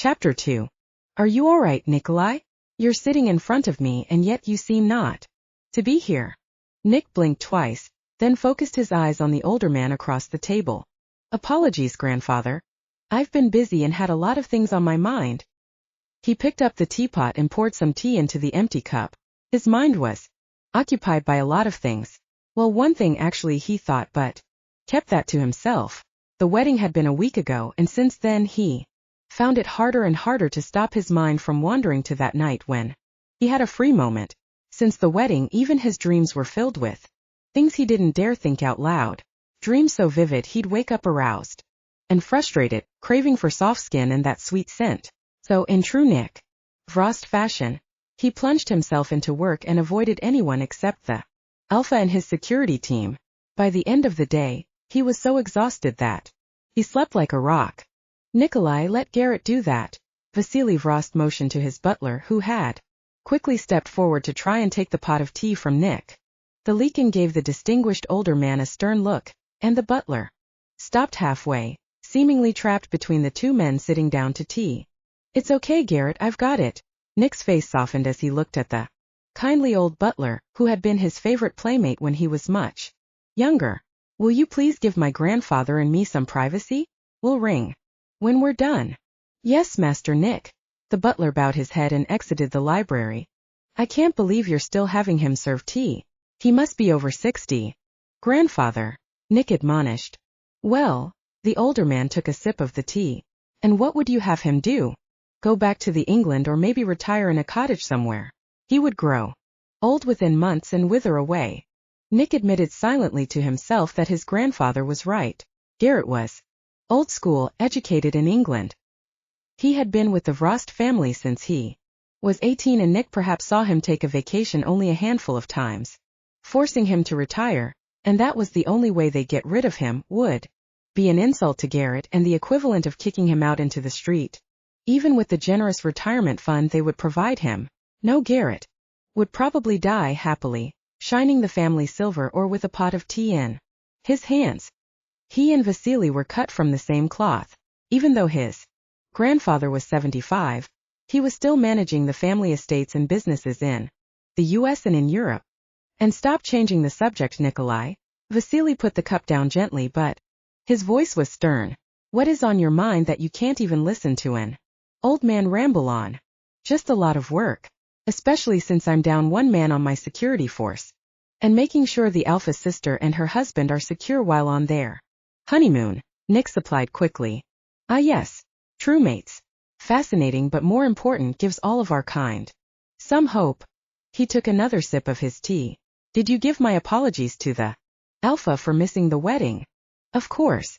Chapter 2. Are you all right, Nikolai? You're sitting in front of me and yet you seem not to be here. Nick blinked twice, then focused his eyes on the older man across the table. Apologies, grandfather. I've been busy and had a lot of things on my mind. He picked up the teapot and poured some tea into the empty cup. His mind was occupied by a lot of things. Well, one thing actually, he thought, but kept that to himself. The wedding had been a week ago, and since then he found it harder and harder to stop his mind from wandering to that night when he had a free moment. Since the wedding, even his dreams were filled with things he didn't dare think out loud. Dreams so vivid he'd wake up aroused and frustrated, craving for soft skin and that sweet scent. So, in true Nick Frost fashion, he plunged himself into work and avoided anyone except the Alpha and his security team. By the end of the day, he was so exhausted that he slept like a rock. Nikolai, let Garrett do that. Vasily Frost motioned to his butler, who had quickly stepped forward to try and take the pot of tea from Nick. The Lycan gave the distinguished older man a stern look, and the butler stopped halfway, seemingly trapped between the two men sitting down to tea. It's okay, Garrett, I've got it. Nick's face softened as he looked at the kindly old butler, who had been his favorite playmate when he was much younger. Will you please give my grandfather and me some privacy? We'll ring when we're done. Yes, Master Nick. The butler bowed his head and exited the library. I can't believe you're still having him serve tea. He must be over 60. Grandfather, Nick admonished. Well, the older man took a sip of the tea. And what would you have him do? Go back to the England or maybe retire in a cottage somewhere? He would grow old within months and wither away. Nick admitted silently to himself that his grandfather was right. Garrett was old school, educated in England. He had been with the Frost family since he was 18, and Nick perhaps saw him take a vacation only a handful of times, forcing him to retire, and that was the only way they'd get rid of him, would be an insult to Garrett and the equivalent of kicking him out into the street. Even with the generous retirement fund they would provide him, no, Garrett would probably die happily, shining the family silver or with a pot of tea in his hands. He and Vasily were cut from the same cloth. Even though his grandfather was 75, he was still managing the family estates and businesses in the US and in Europe. And stop changing the subject, Nikolai. Vasily put the cup down gently, but his voice was stern. What is on your mind that you can't even listen to an old man ramble on? Just a lot of work, especially since I'm down one man on my security force, and making sure the Alpha sister and her husband are secure while on their honeymoon, Nick supplied quickly. Ah yes, true mates. Fascinating, but more important, gives all of our kind some hope. He took another sip of his tea. Did you give my apologies to the Alpha for missing the wedding? Of course.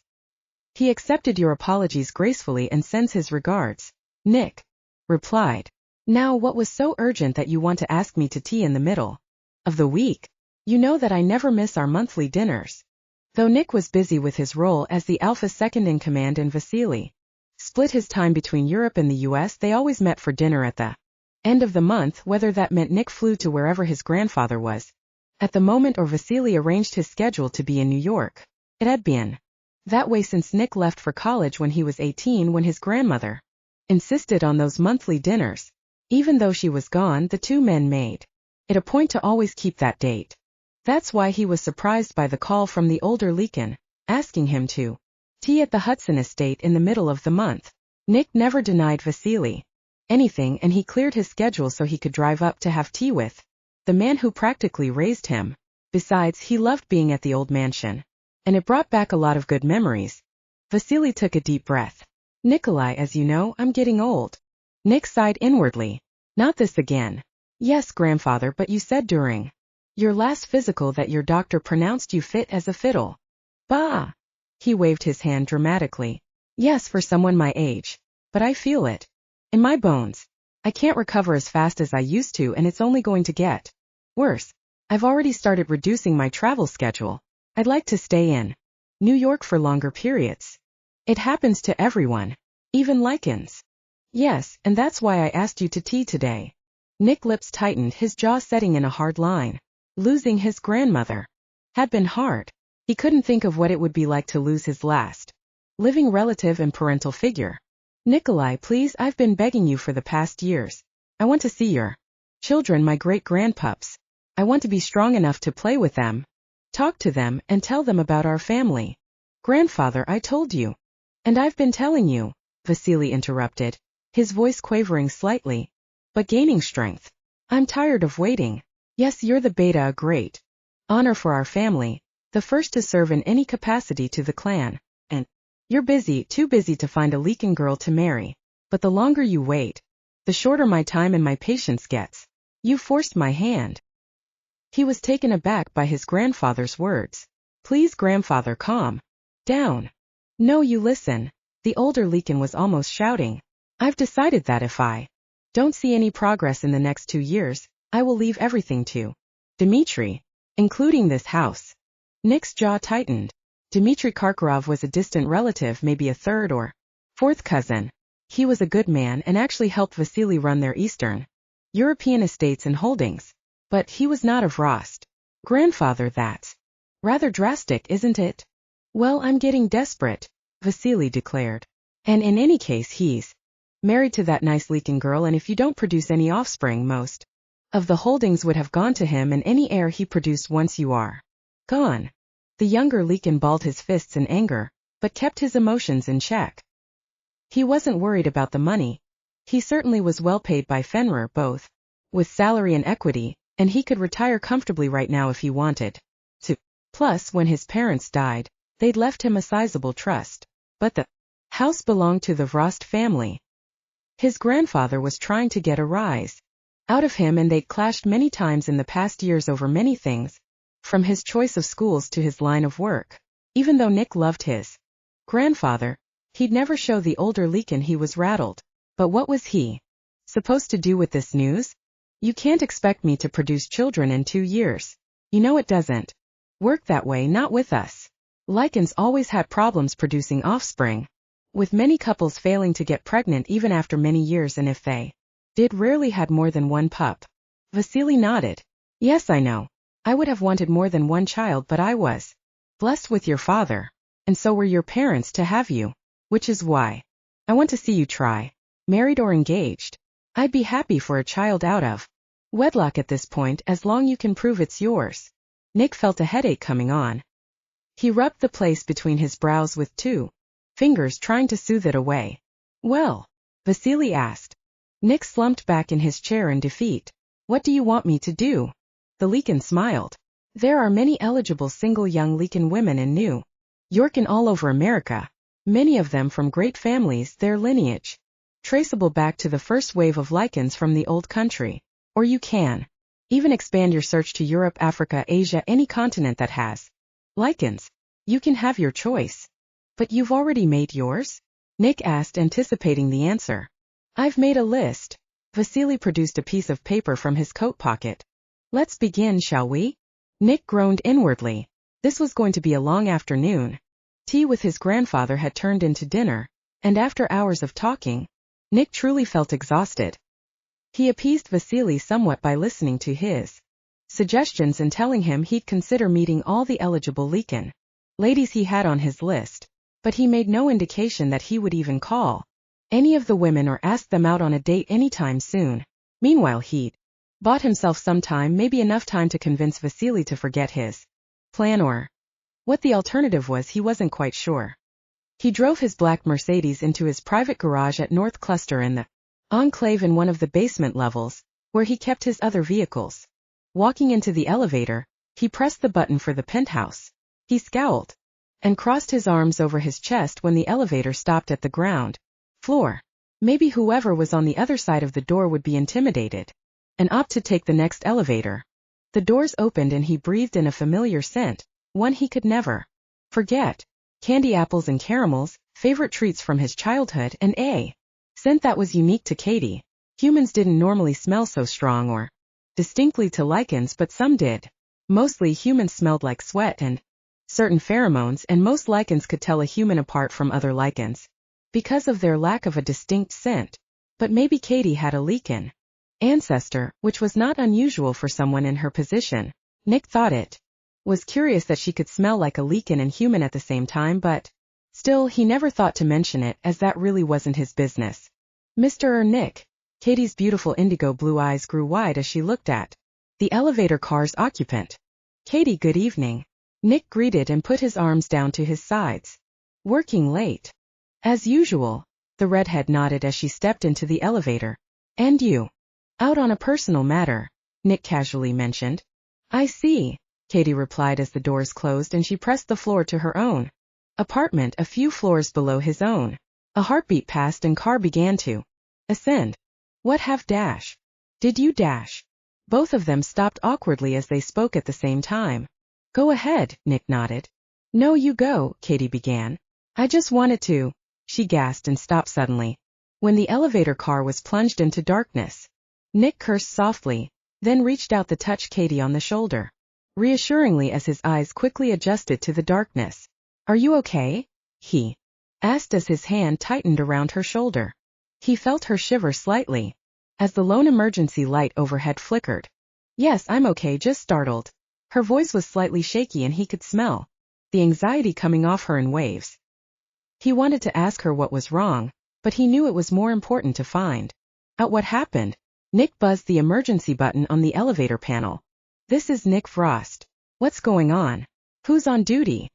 He accepted your apologies gracefully and sends his regards. Nick replied. Now, what was so urgent that you want to ask me to tea in the middle of the week? You know that I never miss our monthly dinners. Though Nick was busy with his role as the Alpha second-in-command and Vasily split his time between Europe and the US, they always met for dinner at the end of the month, whether that meant Nick flew to wherever his grandfather was at the moment or Vasily arranged his schedule to be in New York. It had been that way since Nick left for college when he was 18, when his grandmother insisted on those monthly dinners. Even though she was gone, the two men made it a point to always keep that date. That's why he was surprised by the call from the older Lycan, asking him to tea at the Hudson estate in the middle of the month. Nick never denied Vasily anything, and he cleared his schedule so he could drive up to have tea with the man who practically raised him. Besides, he loved being at the old mansion, and it brought back a lot of good memories. Vasily took a deep breath. Nikolai, as you know, I'm getting old. Nick sighed inwardly. Not this again. Yes, grandfather, but you said during your last physical that your doctor pronounced you fit as a fiddle. Bah! He waved his hand dramatically. Yes, for someone my age. But I feel it in my bones. I can't recover as fast as I used to, and it's only going to get worse. I've already started reducing my travel schedule. I'd like to stay in New York for longer periods. It happens to everyone, even Lycans. Yes, and that's why I asked you to tea today. Nick's lips tightened, his jaw setting in a hard line. Losing his grandmother had been hard. He couldn't think of what it would be like to lose his last living relative and parental figure. Nikolai, please, I've been begging you for the past years. I want to see your children, my great-grandpups. I want to be strong enough to play with them, talk to them, and tell them about our family. Grandfather, I told you. And I've been telling you, Vasily interrupted, his voice quavering slightly, but gaining strength. I'm tired of waiting. Yes, you're the beta, a great honor for our family, the first to serve in any capacity to the clan, and you're busy, too busy to find a Lycan girl to marry. But the longer you wait, the shorter my time and my patience gets. You forced my hand. He was taken aback by his grandfather's words. Please, grandfather, calm down. No, you listen. The older Lycan was almost shouting. I've decided that if I don't see any progress in the next 2 years, I will leave everything to Dmitri, including this house. Nick's jaw tightened. Dmitri Karkarov was a distant relative, maybe a third or fourth cousin. He was a good man and actually helped Vasily run their Eastern European estates and holdings. But he was not of Rost. Grandfather, that's rather drastic, isn't it? Well, I'm getting desperate, Vasily declared. And in any case, he's married to that nice Lycan girl, and if you don't produce any offspring, most of the holdings would have gone to him and any heir he produced once you are gone. The younger Lycan balled his fists in anger, but kept his emotions in check. He wasn't worried about the money. He certainly was well paid by Fenrir, both with salary and equity, and he could retire comfortably right now if he wanted to. Plus, when his parents died, they'd left him a sizable trust. But the house belonged to the Vrost family. His grandfather was trying to get a rise out of him, and they'd clashed many times in the past years over many things, from his choice of schools to his line of work. Even though Nick loved his grandfather, he'd never show the older Lycan he was rattled. But what was he supposed to do with this news? You can't expect me to produce children in 2 years. You know it doesn't work that way, not with us. Lycans always had problems producing offspring, with many couples failing to get pregnant even after many years, and if they did, rarely had more than one pup. Vasily nodded. Yes, I know. I would have wanted more than one child, but I was blessed with your father, and so were your parents to have you, which is why I want to see you try, married or engaged. I'd be happy for a child out of wedlock at this point, as long you can prove it's yours. Nick felt a headache coming on. He rubbed the place between his brows with 2 fingers, trying to soothe it away. Well, Vasily asked. Nick slumped back in his chair in defeat. What do you want me to do? The Lycan smiled. There are many eligible single young Lycan women in New York and all over America, many of them from great families, their lineage traceable back to the first wave of Lycans from the old country. Or you can even expand your search to Europe, Africa, Asia, any continent that has Lycans. You can have your choice. But you've already made yours? Nick asked, anticipating the answer. I've made a list. Vasily produced a piece of paper from his coat pocket. Let's begin, shall we? Nick groaned inwardly. This was going to be a long afternoon. Tea with his grandfather had turned into dinner, and after hours of talking, Nick truly felt exhausted. He appeased Vasily somewhat by listening to his suggestions and telling him he'd consider meeting all the eligible Lycan ladies he had on his list, but he made no indication that he would even call any of the women or ask them out on a date anytime soon. Meanwhile, he'd bought himself some time, maybe enough time to convince Vasily to forget his plan, or what the alternative was, he wasn't quite sure. He drove his black Mercedes into his private garage at North Cluster in the enclave in one of the basement levels, where he kept his other vehicles. Walking into the elevator, he pressed the button for the penthouse. He scowled and crossed his arms over his chest when the elevator stopped at the ground floor. Maybe whoever was on the other side of the door would be intimidated and opt to take the next elevator. The doors opened and he breathed in a familiar scent, one he could never forget. Candy apples and caramels, favorite treats from his childhood, and a scent that was unique to Cady. Humans didn't normally smell so strong or distinctly to Lycans, but some did. Mostly humans smelled like sweat and certain pheromones, and most Lycans could tell a human apart from other Lycans because of their lack of a distinct scent. But maybe Cady had a Lycan ancestor, which was not unusual for someone in her position. Nick thought it was curious that she could smell like a Lycan and human at the same time, but Still, he never thought to mention it as that really wasn't his business. Mr. Nick. Cady's beautiful indigo blue eyes grew wide as she looked at the elevator car's occupant. Cady, good evening. Nick greeted and put his arms down to his sides. Working late. As usual, the redhead nodded as she stepped into the elevator. And you? Out on a personal matter, Nick casually mentioned. I see, Cady replied as the doors closed and she pressed the floor to her own apartment a few floors below his own. A heartbeat passed and car began to ascend. What have dash? Did you dash? Both of them stopped awkwardly as they spoke at the same time. Go ahead, Nick nodded. No, you go, Cady began. I just wanted to. She gasped and stopped suddenly. When the elevator car was plunged into darkness, Nick cursed softly, then reached out to touch Cady on the shoulder, reassuringly as his eyes quickly adjusted to the darkness. Are you okay? He asked as his hand tightened around her shoulder. He felt her shiver slightly as the lone emergency light overhead flickered. Yes, I'm okay, just startled. Her voice was slightly shaky and he could smell the anxiety coming off her in waves. He wanted to ask her what was wrong, but he knew it was more important to find out what happened. Nick buzzed the emergency button on the elevator panel. This is Nick Frost. What's going on? Who's on duty?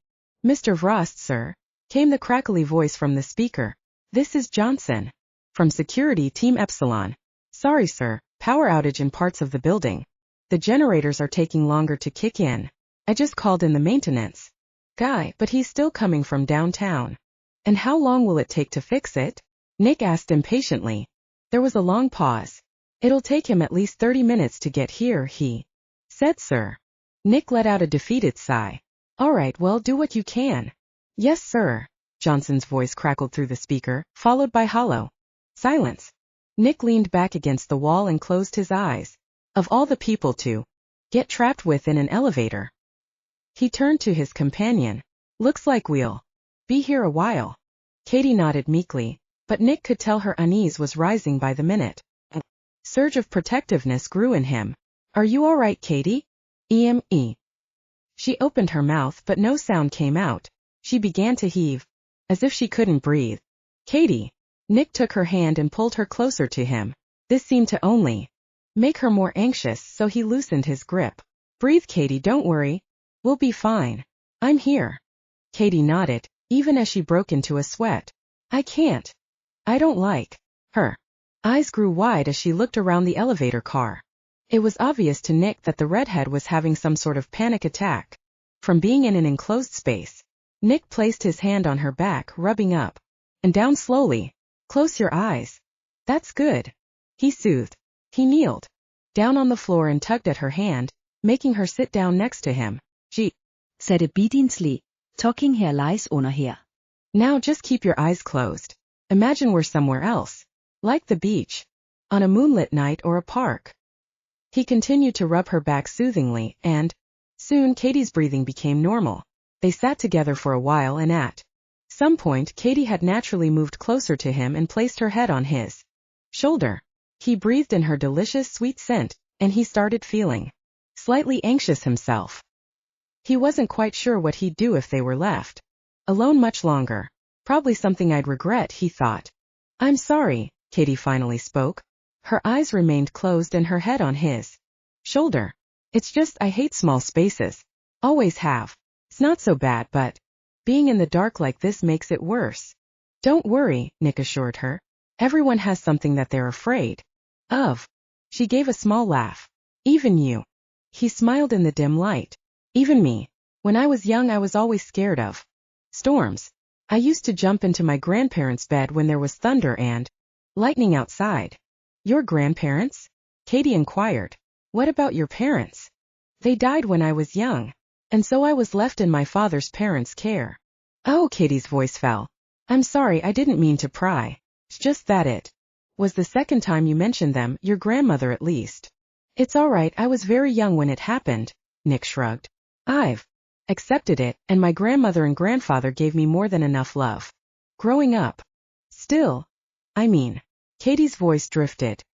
Mr. Frost, sir, came the crackly voice from the speaker. This is Johnson. From Security Team Epsilon. Sorry, sir, power outage in parts of the building. The generators are taking longer to kick in. I just called in the maintenance guy, but he's still coming from downtown. And how long will it take to fix it? Nick asked impatiently. There was a long pause. It'll take him at least 30 minutes to get here, he said, sir. Nick let out a defeated sigh. All right, well, do what you can. Yes, sir. Johnson's voice crackled through the speaker, followed by hollow silence. Nick leaned back against the wall and closed his eyes. Of all the people to get trapped with in an elevator. He turned to his companion. Looks like we'll be here a while. Cady nodded meekly, but Nick could tell her unease was rising by the minute. A surge of protectiveness grew in him. Are you all right, Cady? E.M.E. She opened her mouth but no sound came out. She began to heave, as if she couldn't breathe. Cady. Nick took her hand and pulled her closer to him. This seemed to only make her more anxious, so he loosened his grip. Breathe, Cady, don't worry. We'll be fine. I'm here. Cady nodded, even as she broke into a sweat. I can't. I don't like. Her eyes grew wide as she looked around the elevator car. It was obvious to Nick that the redhead was having some sort of panic attack. From being in an enclosed space, Nick placed his hand on her back, rubbing up and down slowly. Close your eyes. That's good. He soothed. He kneeled down on the floor and tugged at her hand, making her sit down next to him. She said obediently, talking her lies under here. Now just keep your eyes closed. Imagine we're somewhere else. Like the beach. On a moonlit night or a park. He continued to rub her back soothingly, and soon Cady's breathing became normal. They sat together for a while and at some point Cady had naturally moved closer to him and placed her head on his shoulder. He breathed in her delicious sweet scent, and he started feeling slightly anxious himself. He wasn't quite sure what he'd do if they were left alone much longer. Probably something I'd regret, he thought. I'm sorry, Cady finally spoke. Her eyes remained closed and her head on his shoulder. It's just I hate small spaces. Always have. It's not so bad, but being in the dark like this makes it worse. Don't worry, Nick assured her. Everyone has something that they're afraid of. She gave a small laugh. Even you. He smiled in the dim light. Even me. When I was young I was always scared of storms. I used to jump into my grandparents' bed when there was thunder and lightning outside. Your grandparents? Cady inquired. What about your parents? They died when I was young, and so I was left in my father's parents' care. Oh, Cady's voice fell. I'm sorry, I didn't mean to pry. It's just that it was the second time you mentioned them, your grandmother at least. It's all right, I was very young when it happened, Nick shrugged. I've accepted it, and my grandmother and grandfather gave me more than enough love growing up. Still, I mean, Cady's voice drifted.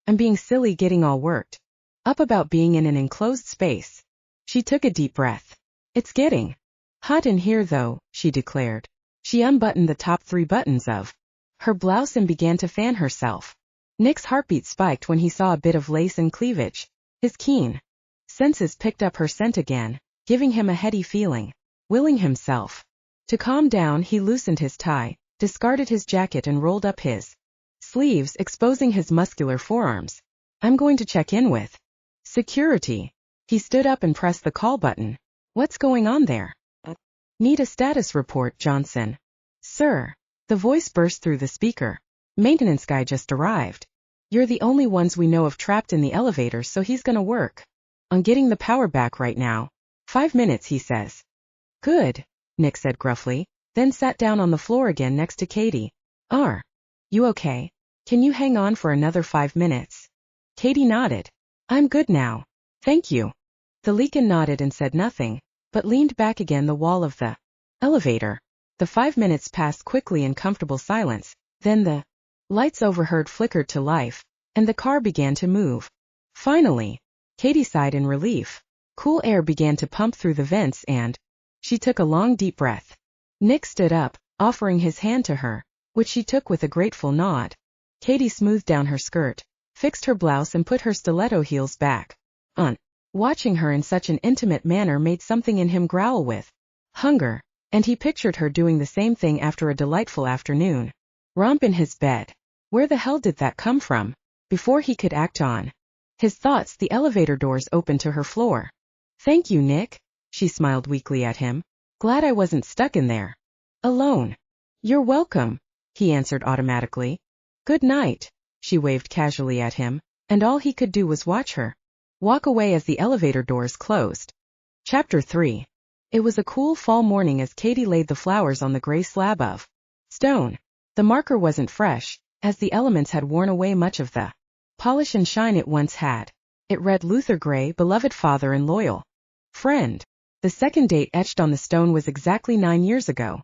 I'm being silly getting all worked up about being in an enclosed space. She took a deep breath. It's getting hot in here though, she declared. She unbuttoned the top 3 buttons of her blouse and began to fan herself. Nick's heartbeat spiked when he saw a bit of lace and cleavage. His keen senses picked up her scent again, giving him a heady feeling. Willing himself to calm down, he loosened his tie, discarded his jacket and rolled up his sleeves, exposing his muscular forearms. I'm going to check in with security. He stood up and pressed the call button. What's going on there? Need a status report, Johnson. Sir. The voice burst through the speaker. Maintenance guy just arrived. You're the only ones we know of trapped in the elevator, so he's gonna work on getting the power back right now. 5 minutes, he says. Good, Nick said gruffly, then sat down on the floor again next to Cady. Are you okay? Can you hang on for another 5 minutes? Cady nodded. I'm good now. Thank you. The Lycan nodded and said nothing, but leaned back against the wall of the elevator. The 5 minutes passed quickly in comfortable silence, then the lights overhead flickered to life, and the car began to move. Finally, Cady sighed in relief. Cool air began to pump through the vents and she took a long deep breath. Nick stood up, offering his hand to her, which she took with a grateful nod. Cady smoothed down her skirt, fixed her blouse and put her stiletto heels back on. Watching her in such an intimate manner made something in him growl with hunger, and he pictured her doing the same thing after a delightful afternoon romp in his bed. Where the hell did that come from? Before he could act on his thoughts, the elevator doors opened to her floor. Thank you, Nick. She smiled weakly at him. Glad I wasn't stuck in there alone. You're welcome, he answered automatically. Good night. She waved casually at him, and all he could do was watch her walk away as the elevator doors closed. Chapter 3. It was a cool fall morning as Cady laid the flowers on the gray slab of stone. The marker wasn't fresh, as the elements had worn away much of the polish and shine it once had. It read Luther Gray, beloved father and loyal friend. The second date etched on the stone was exactly 9 years ago.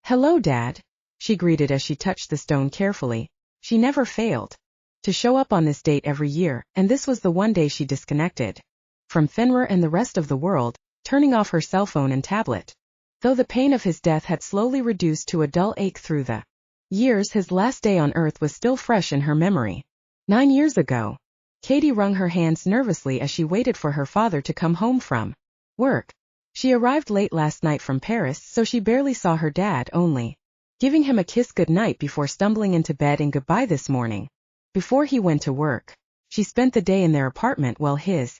Hello, Dad, she greeted as she touched the stone carefully. She never failed to show up on this date every year, and this was the one day she disconnected from Fenrir and the rest of the world, turning off her cell phone and tablet. Though the pain of his death had slowly reduced to a dull ache through the years, his last day on Earth was still fresh in her memory. 9 years ago. Cady wrung her hands nervously as she waited for her father to come home from work. She arrived late last night from Paris, so she barely saw her dad, only giving him a kiss goodnight before stumbling into bed and goodbye this morning. Before he went to work, she spent the day in their apartment, his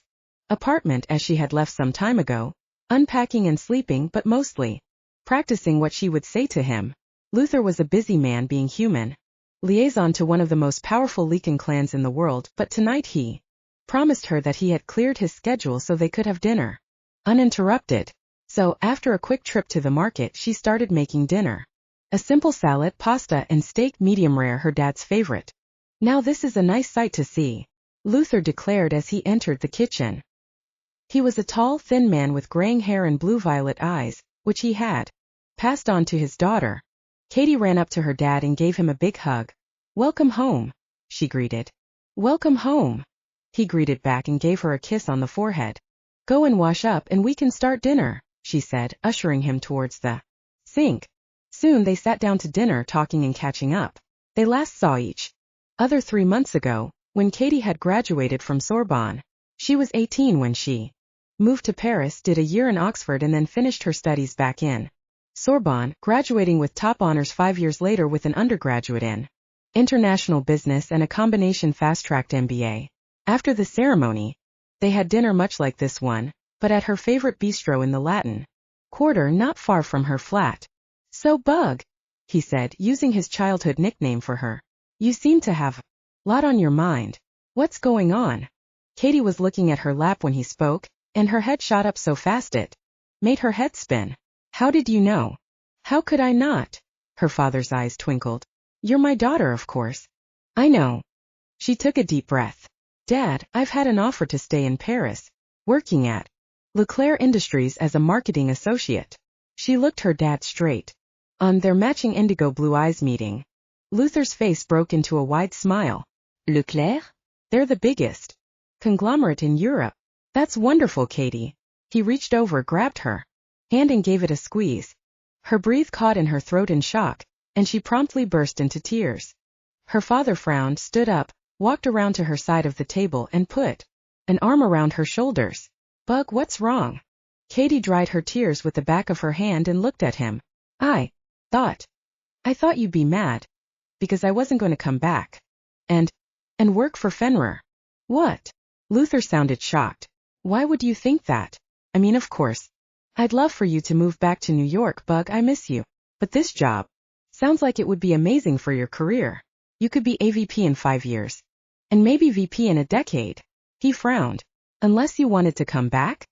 apartment as she had left some time ago, unpacking and sleeping, but mostly practicing what she would say to him. Luther was a busy man, being human liaison to one of the most powerful Lycan clans in the world, but tonight he promised her that he had cleared his schedule so they could have dinner uninterrupted. So, after a quick trip to the market, she started making dinner. A simple salad, pasta, and steak, medium rare, her dad's favorite. Now this is a nice sight to see, Luther declared as he entered the kitchen. He was a tall, thin man with graying hair and blue-violet eyes, which he had passed on to his daughter. Cady ran up to her dad and gave him a big hug. Welcome home, she greeted. Welcome home, he greeted back and gave her a kiss on the forehead. Go and wash up and we can start dinner, she said, ushering him towards the sink. Soon they sat down to dinner, talking and catching up. They last saw each other 3 months ago, when Cady had graduated from Sorbonne. She was 18 when she moved to Paris, did a year in Oxford and then finished her studies back in Sorbonne, graduating with top honors 5 years later with an undergraduate in international business and a combination fast-tracked MBA. After the ceremony, they had dinner much like this one, but at her favorite bistro in the Latin Quarter not far from her flat. So Bug, he said, using his childhood nickname for her. You seem to have a lot on your mind. What's going on? Cady was looking at her lap when he spoke, and her head shot up so fast it made her head spin. How did you know? How could I not? Her father's eyes twinkled. You're my daughter, of course. I know. She took a deep breath. Dad, I've had an offer to stay in Paris, working at Leclerc Industries as a marketing associate. She looked her dad straight on, their matching indigo blue eyes meeting. Luther's face broke into a wide smile. Leclerc? They're the biggest conglomerate in Europe. That's wonderful, Cady. He reached over, grabbed her hand and gave it a squeeze. Her breath caught in her throat in shock, and she promptly burst into tears. Her father frowned, stood up, walked around to her side of the table and put an arm around her shoulders. Bug, what's wrong? Cady dried her tears with the back of her hand and looked at him. I thought you'd be mad. Because I wasn't going to come back. And work for Fenrir. What? Luther sounded shocked. Why would you think that? I mean, of course. I'd love for you to move back to New York, Bug, I miss you. But this job sounds like it would be amazing for your career. You could be AVP in 5 years. And maybe VP in a decade. He frowned. Unless you wanted to come back?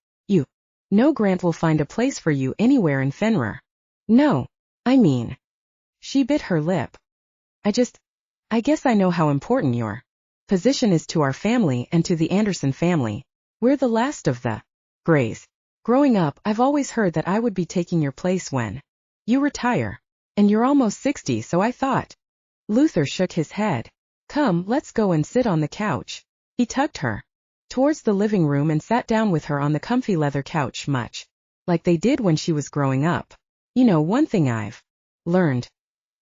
No, Grant will find a place for you anywhere in Fenrir. No, I mean. She bit her lip. I guess I know how important your position is to our family and to the Anderson family. We're the last of the Grays. Growing up, I've always heard that I would be taking your place when you retire. And you're almost 60, so I thought. Luther shook his head. Come, let's go and sit on the couch. He tugged her towards the living room and sat down with her on the comfy leather couch, much like they did when she was growing up. You know, one thing I've learned.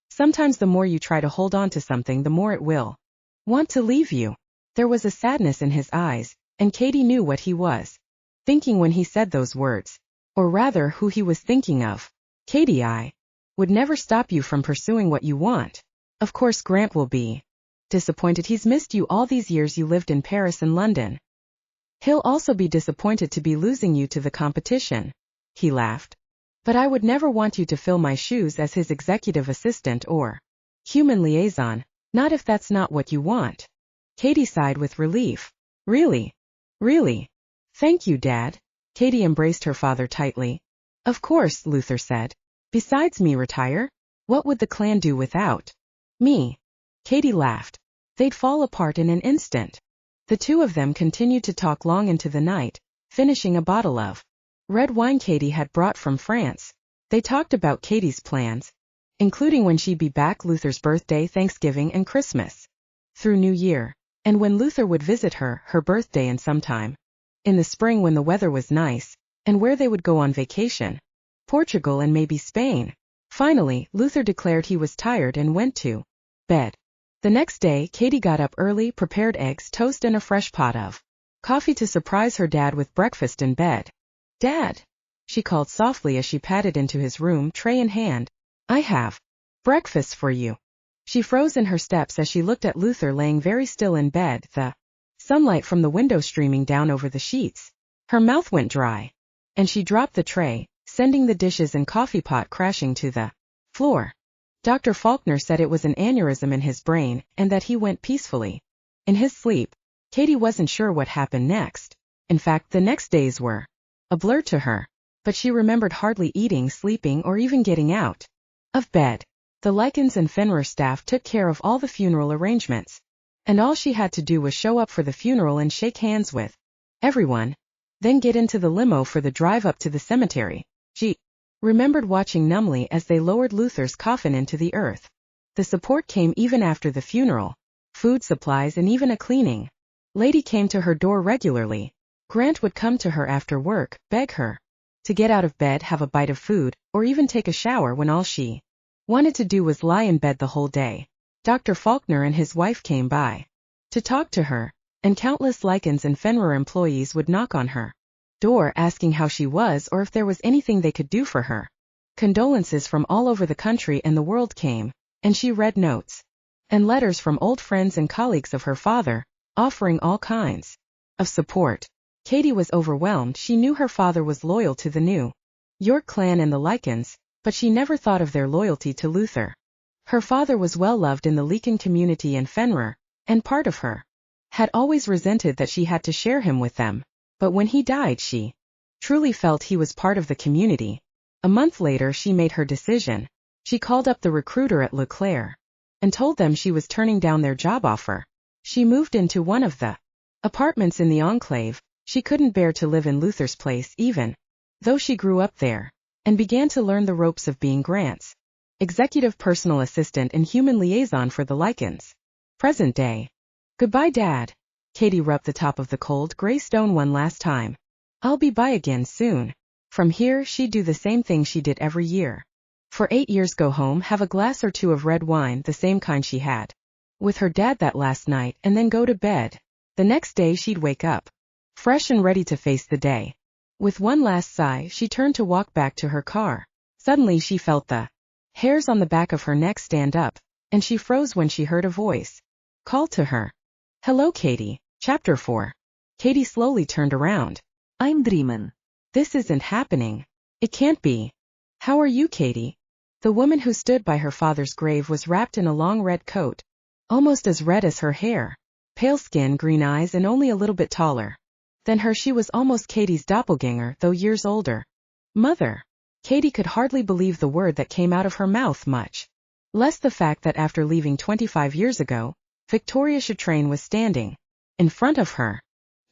Sometimes the more you try to hold on to something, the more it will want to leave you. There was a sadness in his eyes, and Cady knew what he was thinking when he said those words. Or rather, who he was thinking of. Cady, I would never stop you from pursuing what you want. Of course Grant will be disappointed. He's missed you all these years you lived in Paris and London. He'll also be disappointed to be losing you to the competition. He laughed. But I would never want you to fill my shoes as his executive assistant or human liaison, not if that's not what you want. Cady sighed with relief. Really? Really? Thank you, Dad. Cady embraced her father tightly. Of course, Luther said. Besides me, retire? What would the clan do without me? Cady laughed. They'd fall apart in an instant. The two of them continued to talk long into the night, finishing a bottle of red wine Cady had brought from France. They talked about Cady's plans, including when she'd be back, Luther's birthday, Thanksgiving, and Christmas, through New Year, and when Luther would visit her birthday and sometime in the spring when the weather was nice, and where they would go on vacation. Portugal and maybe Spain. Finally, Luther declared he was tired and went to bed. The next day, Cady got up early, prepared eggs, toast, and a fresh pot of coffee to surprise her dad with breakfast in bed. Dad, she called softly as she padded into his room, tray in hand. I have breakfast for you. She froze in her steps as she looked at Luther laying very still in bed, the sunlight from the window streaming down over the sheets. Her mouth went dry, and she dropped the tray, sending the dishes and coffee pot crashing to the floor. Dr. Faulkner said it was an aneurysm in his brain and that he went peacefully in his sleep. Cady wasn't sure what happened next. In fact, the next days were a blur to her, but she remembered hardly eating, sleeping, or even getting out of bed. The Lycans and Fenrir staff took care of all the funeral arrangements, and all she had to do was show up for the funeral and shake hands with everyone, then get into the limo for the drive up to the cemetery. She remembered watching numbly as they lowered Luther's coffin into the earth. The support came even after the funeral. Food supplies and even a cleaning lady came to her door regularly. Grant would come to her after work, beg her to get out of bed, have a bite of food, or even take a shower when all she wanted to do was lie in bed the whole day. Dr. Faulkner and his wife came by to talk to her, and countless Lycans and Fenrir employees would knock on her door asking how she was or if there was anything they could do for her. Condolences from all over the country and the world came, and she read notes and letters from old friends and colleagues of her father, offering all kinds of support. Cady was overwhelmed. She knew her father was loyal to the New York clan and the Lycans, but she never thought of their loyalty to Luther. Her father was well loved in the Lycan community and Fenrir, and part of her had always resented that she had to share him with them. But when he died, she truly felt he was part of the community. A month later, she made her decision. She called up the recruiter at Leclerc and told them she was turning down their job offer. She moved into one of the apartments in the enclave. She couldn't bear to live in Luther's place even though she grew up there, and began to learn the ropes of being Grant's executive personal assistant and human liaison for the Lycans. Present day. Goodbye, Dad. Cady rubbed the top of the cold gray stone one last time. I'll be by again soon. From here, she'd do the same thing she did every year. For 8 years go home, have a glass or two of red wine, the same kind she had with her dad that last night, and then go to bed. The next day she'd wake up, fresh and ready to face the day. With one last sigh, she turned to walk back to her car. Suddenly she felt the hairs on the back of her neck stand up, and she froze when she heard a voice call to her. Hello, Cady. Chapter 4. Cady slowly turned around. I'm dreamin'. This isn't happening. It can't be. How are you, Cady? The woman who stood by her father's grave was wrapped in a long red coat, almost as red as her hair. Pale skin, green eyes, and only a little bit taller than her. She was almost Cady's doppelganger, though years older. Mother. Cady could hardly believe the word that came out of her mouth, much less the fact that after leaving 25 years ago, Victoria Shatrain was standing in front of her.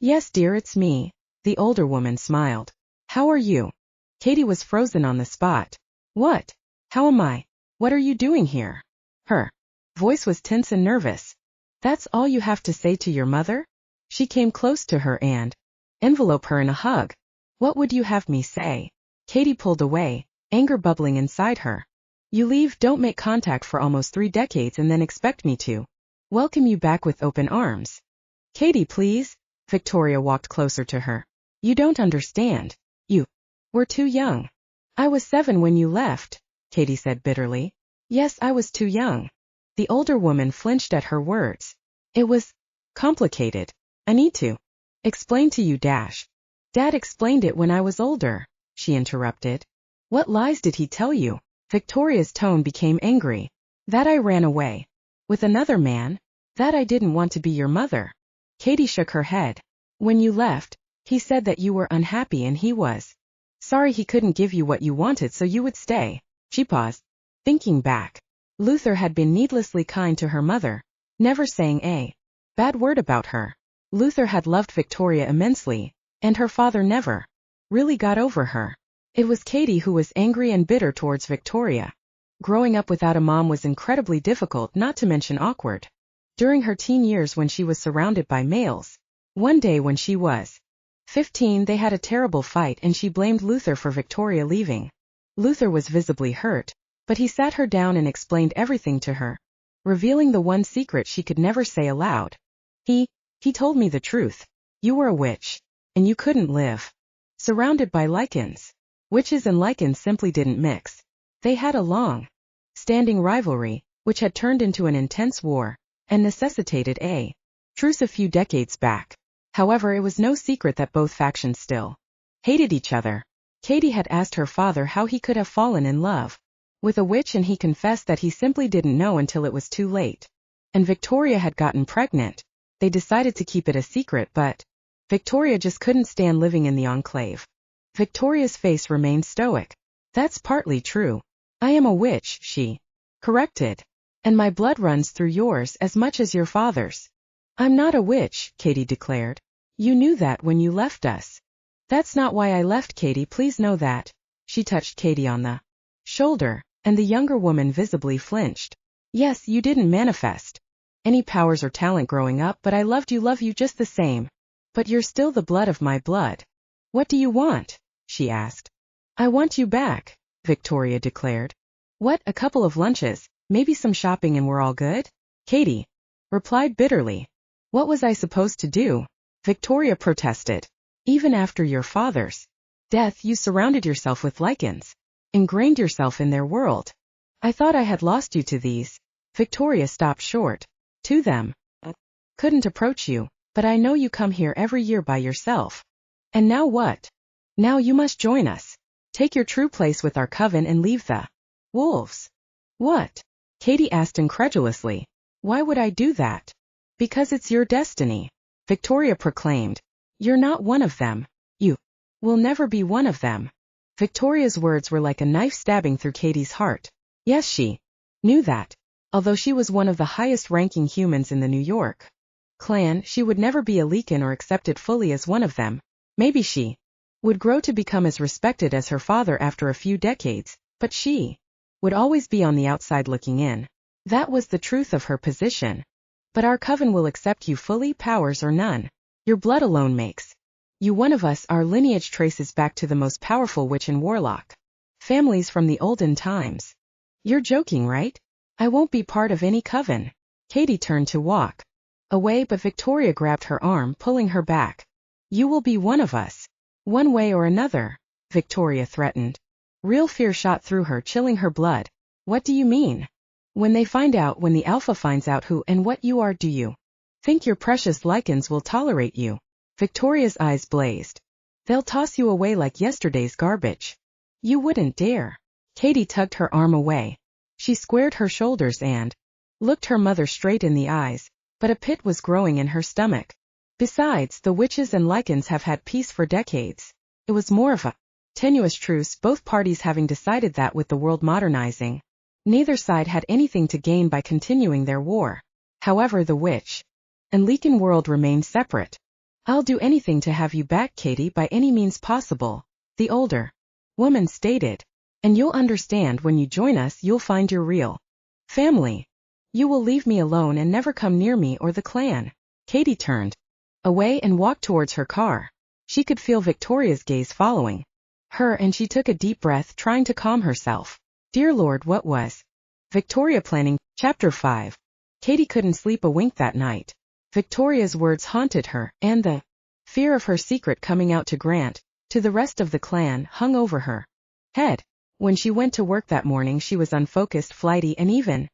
Yes, dear, it's me. The older woman smiled. How are you? Cady was frozen on the spot. What? How am I? What are you doing here? Her voice was tense and nervous. That's all you have to say to your mother? She came close to her and enveloped her in a hug. What would you have me say? Cady pulled away, anger bubbling inside her. You leave, don't make contact for almost 3 decades, and then expect me to welcome you back with open arms. Cady, please. Victoria walked closer to her. You don't understand. You were too young. I was 7 when you left, Cady said bitterly. Yes, I was too young. The older woman flinched at her words. It was complicated. I need to explain to you, Dad explained it when I was older, she interrupted. What lies did he tell you? Victoria's tone became angry. That I ran away with another man? That I didn't want to be your mother? Cady shook her head. When you left, he said that you were unhappy and he was sorry he couldn't give you what you wanted, so you would stay. She paused. Thinking back, Luther had been needlessly kind to her mother, never saying a bad word about her. Luther had loved Victoria immensely, and her father never really got over her. It was Cady who was angry and bitter towards Victoria. Growing up without a mom was incredibly difficult, not to mention awkward. During her teen years, when she was surrounded by males. One day when she was 15, they had a terrible fight and she blamed Luther for Victoria leaving. Luther was visibly hurt, but he sat her down and explained everything to her, revealing the one secret she could never say aloud. He told me the truth. You were a witch, and you couldn't live surrounded by Lycans. Witches and Lycans simply didn't mix. They had a long-standing rivalry, which had turned into an intense war, and necessitated a truce a few decades back. However, it was no secret that both factions still hated each other. Cady had asked her father how he could have fallen in love with a witch, and he confessed that he simply didn't know until it was too late. And Victoria had gotten pregnant. They decided to keep it a secret, but Victoria just couldn't stand living in the enclave. Victoria's face remained stoic. That's partly true. I am a witch, she corrected. And my blood runs through yours as much as your father's. I'm not a witch, Cady declared. You knew that when you left us. That's not why I left, Cady, please know that. She touched Cady on the shoulder, and the younger woman visibly flinched. Yes, you didn't manifest any powers or talent growing up, but I love you just the same. But you're still the blood of my blood. What do you want? She asked. I want you back, Victoria declared. What, a couple of lunches, maybe some shopping, and we're all good? Cady replied bitterly. What was I supposed to do? Victoria protested. Even after your father's death, you surrounded yourself with Lycans, ingrained yourself in their world. I thought I had lost you to these. Victoria stopped short. To them. Couldn't approach you, but I know you come here every year by yourself. And now what? Now you must join us. Take your true place with our coven and leave the wolves. What? Cady asked incredulously. Why would I do that? Because it's your destiny, Victoria proclaimed. You're not one of them. You will never be one of them. Victoria's words were like a knife stabbing through Cady's heart. Yes, she knew that. Although she was one of the highest-ranking humans in the New York clan, she would never be a Lycan or accepted fully as one of them. Maybe she would grow to become as respected as her father after a few decades, but she would always be on the outside looking in. That was the truth of her position. But our coven will accept you fully, powers or none. Your blood alone makes you one of us. Our lineage traces back to the most powerful witch and warlock Families from the olden times. You're joking, right? I won't be part of any coven. Cady turned to walk away, but Victoria grabbed her arm, pulling her back. You will be one of us. One way or another, Victoria threatened. Real fear shot through her, chilling her blood. What do you mean? When the Alpha finds out who and what you are, do you think your precious Lycans will tolerate you? Victoria's eyes blazed. They'll toss you away like yesterday's garbage. You wouldn't dare. Cady tugged her arm away. She squared her shoulders and looked her mother straight in the eyes, but a pit was growing in her stomach. Besides, the witches and Lycans have had peace for decades. It was more of a tenuous truce, both parties having decided that with the world modernizing, neither side had anything to gain by continuing their war. However, the witch and Lycan world remained separate. I'll do anything to have you back, Cady, by any means possible, the older woman stated. And you'll understand when you join us, you'll find your real family. You will leave me alone and never come near me or the clan. Cady turned away and walked towards her car. She could feel Victoria's gaze following her, and she took a deep breath, trying to calm herself. Dear Lord, what was Victoria planning? Chapter 5. Cady couldn't sleep a wink that night. Victoria's words haunted her, and the fear of her secret coming out to Grant, to the rest of the clan, hung over her head. When she went to work that morning, she was unfocused, flighty, and even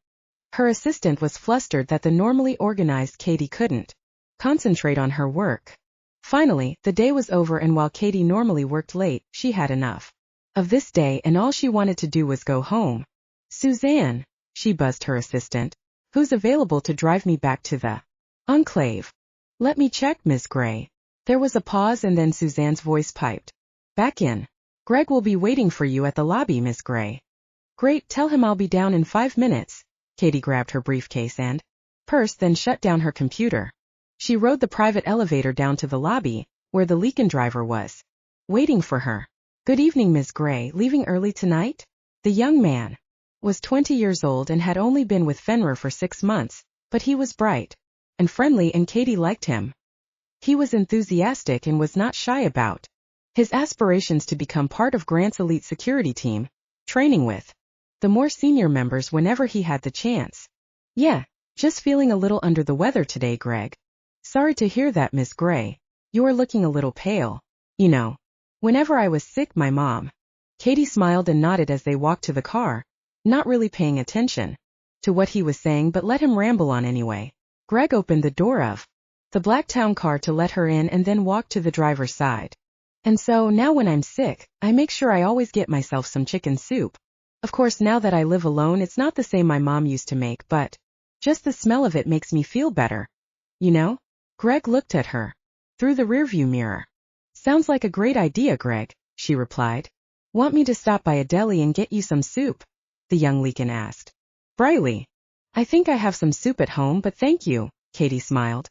her assistant was flustered that the normally organized Cady couldn't concentrate on her work. Finally, the day was over, and while Cady normally worked late, she had enough of this day, and all she wanted to do was go home. Suzanne, she buzzed her assistant, who's available to drive me back to the enclave? Let me check, Miss Gray. There was a pause, and then Suzanne's voice piped back in. Greg will be waiting for you at the lobby, Miss Gray. Great, tell him I'll be down in 5 minutes. Cady grabbed her briefcase and purse, then shut down her computer. She rode the private elevator down to the lobby, where the Lycan driver was waiting for her. Good evening, Miss Gray. Leaving early tonight? The young man was 20 years old and had only been with Fenrir for 6 months, but he was bright and friendly, and Cady liked him. He was enthusiastic and was not shy about his aspirations to become part of Grant's elite security team, training with the more senior members whenever he had the chance. Yeah, just feeling a little under the weather today, Greg. Sorry to hear that, Miss Gray. You are looking a little pale. You know, whenever I was sick, my mom. Cady smiled and nodded as they walked to the car, not really paying attention to what he was saying, but let him ramble on anyway. Greg opened the door of the black town car to let her in and then walked to the driver's side. And so now when I'm sick, I make sure I always get myself some chicken soup. Of course, now that I live alone, it's not the same my mom used to make, but just the smell of it makes me feel better. You know? Greg looked at her through the rearview mirror. Sounds like a great idea, Greg, she replied. Want me to stop by a deli and get you some soup? The young Lycan asked brightly. I think I have some soup at home, but thank you, Cady smiled.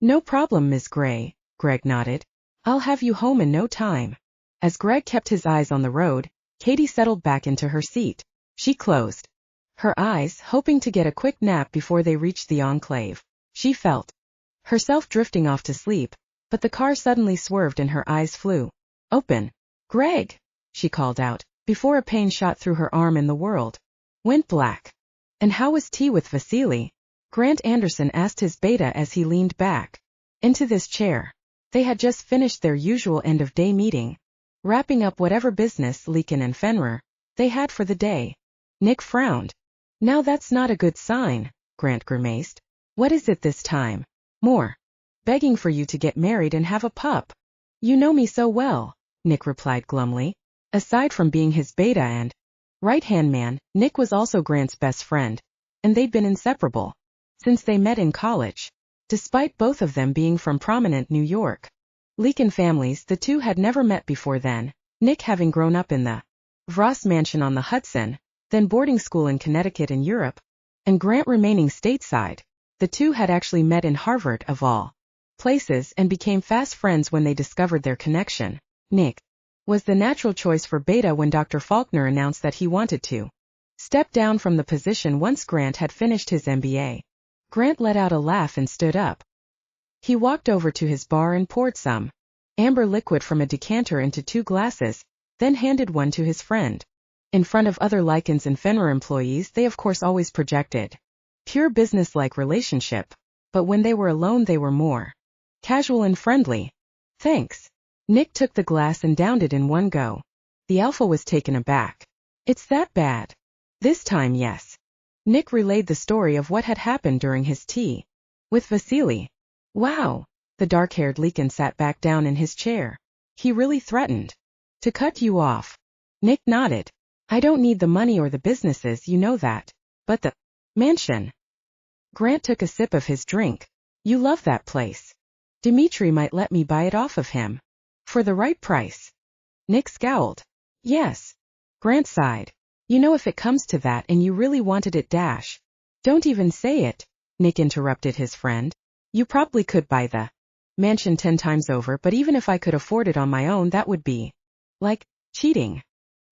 No problem, Miss Gray, Greg nodded. I'll have you home in no time. As Greg kept his eyes on the road, Cady settled back into her seat. She closed her eyes, hoping to get a quick nap before they reached the enclave. She felt herself drifting off to sleep, but the car suddenly swerved and her eyes flew open. Greg, she called out, before a pain shot through her arm and the world went black. And how was tea with Vasily? Grant Anderson asked his beta as he leaned back into this chair. They had just finished their usual end-of-day meeting, wrapping up whatever business Lycan and Fenrir they had for the day. Nick frowned. Now that's not a good sign, Grant grimaced. What is it this time? More begging for you to get married and have a pup. You know me so well, Nick replied glumly. Aside from being his beta and right-hand man, Nick was also Grant's best friend, and they'd been inseparable since they met in college. Despite both of them being from prominent New York Lycan families, the two had never met before then, Nick having grown up in the Vross mansion on the Hudson, then boarding school in Connecticut and Europe, and Grant remaining stateside. The two had actually met in Harvard, of all places, and became fast friends when they discovered their connection. Nick was the natural choice for beta when Dr. Faulkner announced that he wanted to step down from the position once Grant had finished his MBA. Grant let out a laugh and stood up. He walked over to his bar and poured some amber liquid from a decanter into 2 glasses, then handed one to his friend. In front of other Lycans and Fenrir employees, they of course always projected pure business-like relationship, but when they were alone they were more casual and friendly. Thanks. Nick took the glass and downed it in one go. The alpha was taken aback. It's that bad? This time, yes. Nick relayed the story of what had happened during his tea with Vasily. Wow. The dark-haired Lycan sat back down in his chair. He really threatened to cut you off. Nick nodded. I don't need the money or the businesses, you know that. But the mansion. Grant took a sip of his drink. You love that place. Dimitri might let me buy it off of him. For the right price. Nick scowled. Yes. Grant sighed. You know, if it comes to that and you really wanted it dash. Don't even say it, Nick interrupted his friend. You probably could buy the mansion 10 times over, but even if I could afford it on my own, that would be like cheating.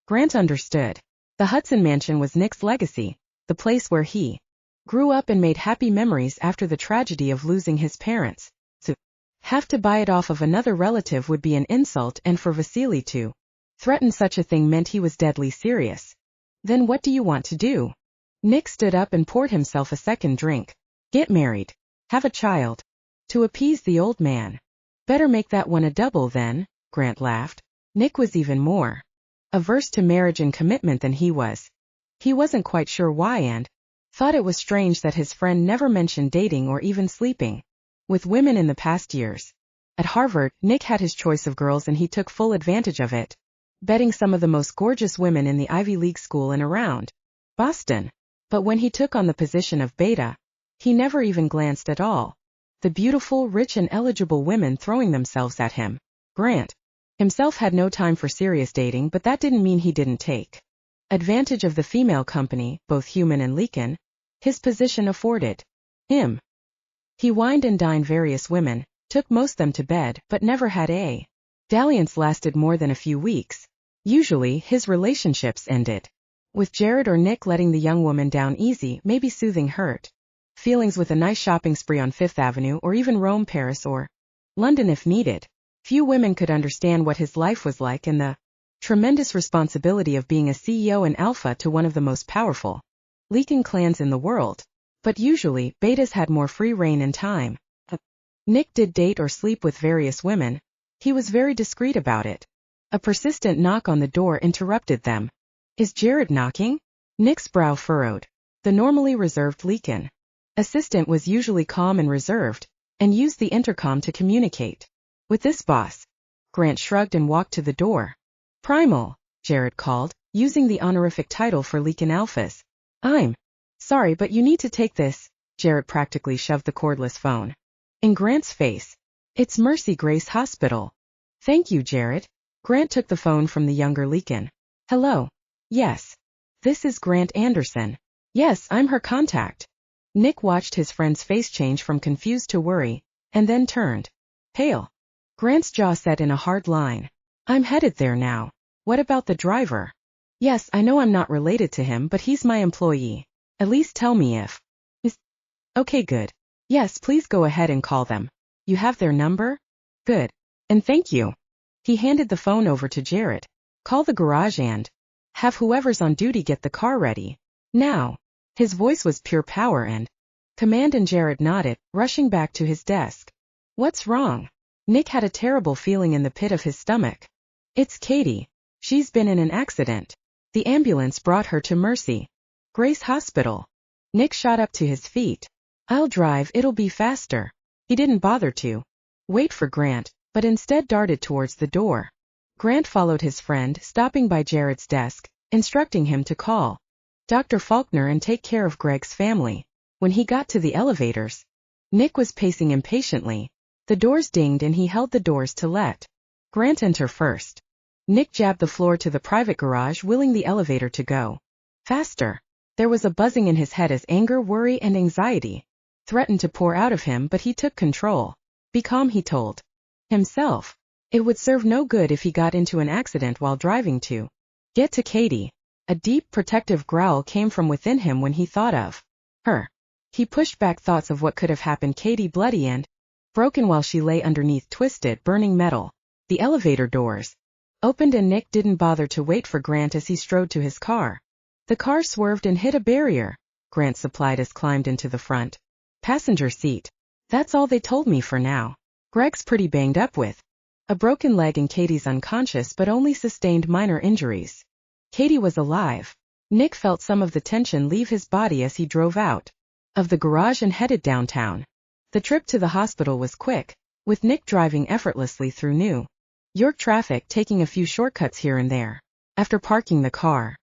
Grant understood. The Hudson Mansion was Nick's legacy, the place where he grew up and made happy memories after the tragedy of losing his parents. To have to buy it off of another relative would be an insult, and for Vasily to threaten such a thing meant he was deadly serious. Then what do you want to do? Nick stood up and poured himself a second drink. Get married. Have a child. To appease the old man. Better make that one a double then, Grant laughed. Nick was even more averse to marriage and commitment than he was. He wasn't quite sure why and thought it was strange that his friend never mentioned dating or even sleeping with women in the past years. At Harvard, Nick had his choice of girls and he took full advantage of it, betting some of the most gorgeous women in the Ivy League school and around Boston. But when he took on the position of beta, he never even glanced at all the beautiful, rich and eligible women throwing themselves at him. Grant himself had no time for serious dating, but that didn't mean he didn't take advantage of the female company, both human and Lycan, his position afforded him. He wined and dined various women, took most them to bed, but never had a dalliance lasted more than a few weeks. Usually, his relationships ended with Jared or Nick letting the young woman down easy, maybe soothing hurt feelings with a nice shopping spree on Fifth Avenue, or even Rome, Paris, or London if needed. Few women could understand what his life was like and the tremendous responsibility of being a CEO and alpha to one of the most powerful Lycan clans in the world. But usually, betas had more free reign and time. Nick did date or sleep with various women. He was very discreet about it. A persistent knock on the door interrupted them. Is Jared knocking? Nick's brow furrowed. The normally reserved Lycan assistant was usually calm and reserved, and used the intercom to communicate with this boss. Grant shrugged and walked to the door. Primal, Jared called, using the honorific title for Lycan alphas. I'm sorry, but you need to take this. Jared practically shoved the cordless phone in Grant's face. It's Mercy Grace Hospital. Thank you, Jared. Grant took the phone from the younger Lycan. Hello. Yes. This is Grant Anderson. Yes, I'm her contact. Nick watched his friend's face change from confused to worry, and then turned pale. Grant's jaw set in a hard line. I'm headed there now. What about the driver? Yes, I know I'm not related to him, but he's my employee. At least tell me if is okay. Good. Yes, please go ahead and call them. You have their number? Good. And thank you. He handed the phone over to Jared. Call the garage and have whoever's on duty get the car ready. Now. His voice was pure power and command, and Jared nodded, rushing back to his desk. What's wrong? Nick had a terrible feeling in the pit of his stomach. It's Cady. She's been in an accident. The ambulance brought her to Mercy Grace Hospital. Nick shot up to his feet. I'll drive, it'll be faster. He didn't bother to wait for Grant, but instead darted towards the door. Grant followed his friend, stopping by Jared's desk, instructing him to call Dr. Faulkner and take care of Greg's family. When he got to the elevators, Nick was pacing impatiently. The doors dinged and he held the doors to let Grant enter first. Nick jabbed the floor to the private garage, willing the elevator to go faster. There was a buzzing in his head as anger, worry, and anxiety threatened to pour out of him, but he took control. Be calm, he told himself. It would serve no good if he got into an accident while driving to get to Cady. A deep, protective growl came from within him when he thought of her. He pushed back thoughts of what could have happened. Cady bloody and broken while she lay underneath twisted, burning metal. The elevator doors opened and Nick didn't bother to wait for Grant as he strode to his car. The car swerved and hit a barrier. Grant supplied as climbed into the front passenger seat. That's all they told me for now. Greg's pretty banged up with a broken leg and Cady's unconscious but only sustained minor injuries. Cady was alive. Nick felt some of the tension leave his body as he drove out of the garage and headed downtown. The trip to the hospital was quick, with Nick driving effortlessly through New York traffic, taking a few shortcuts here and there. After parking the car,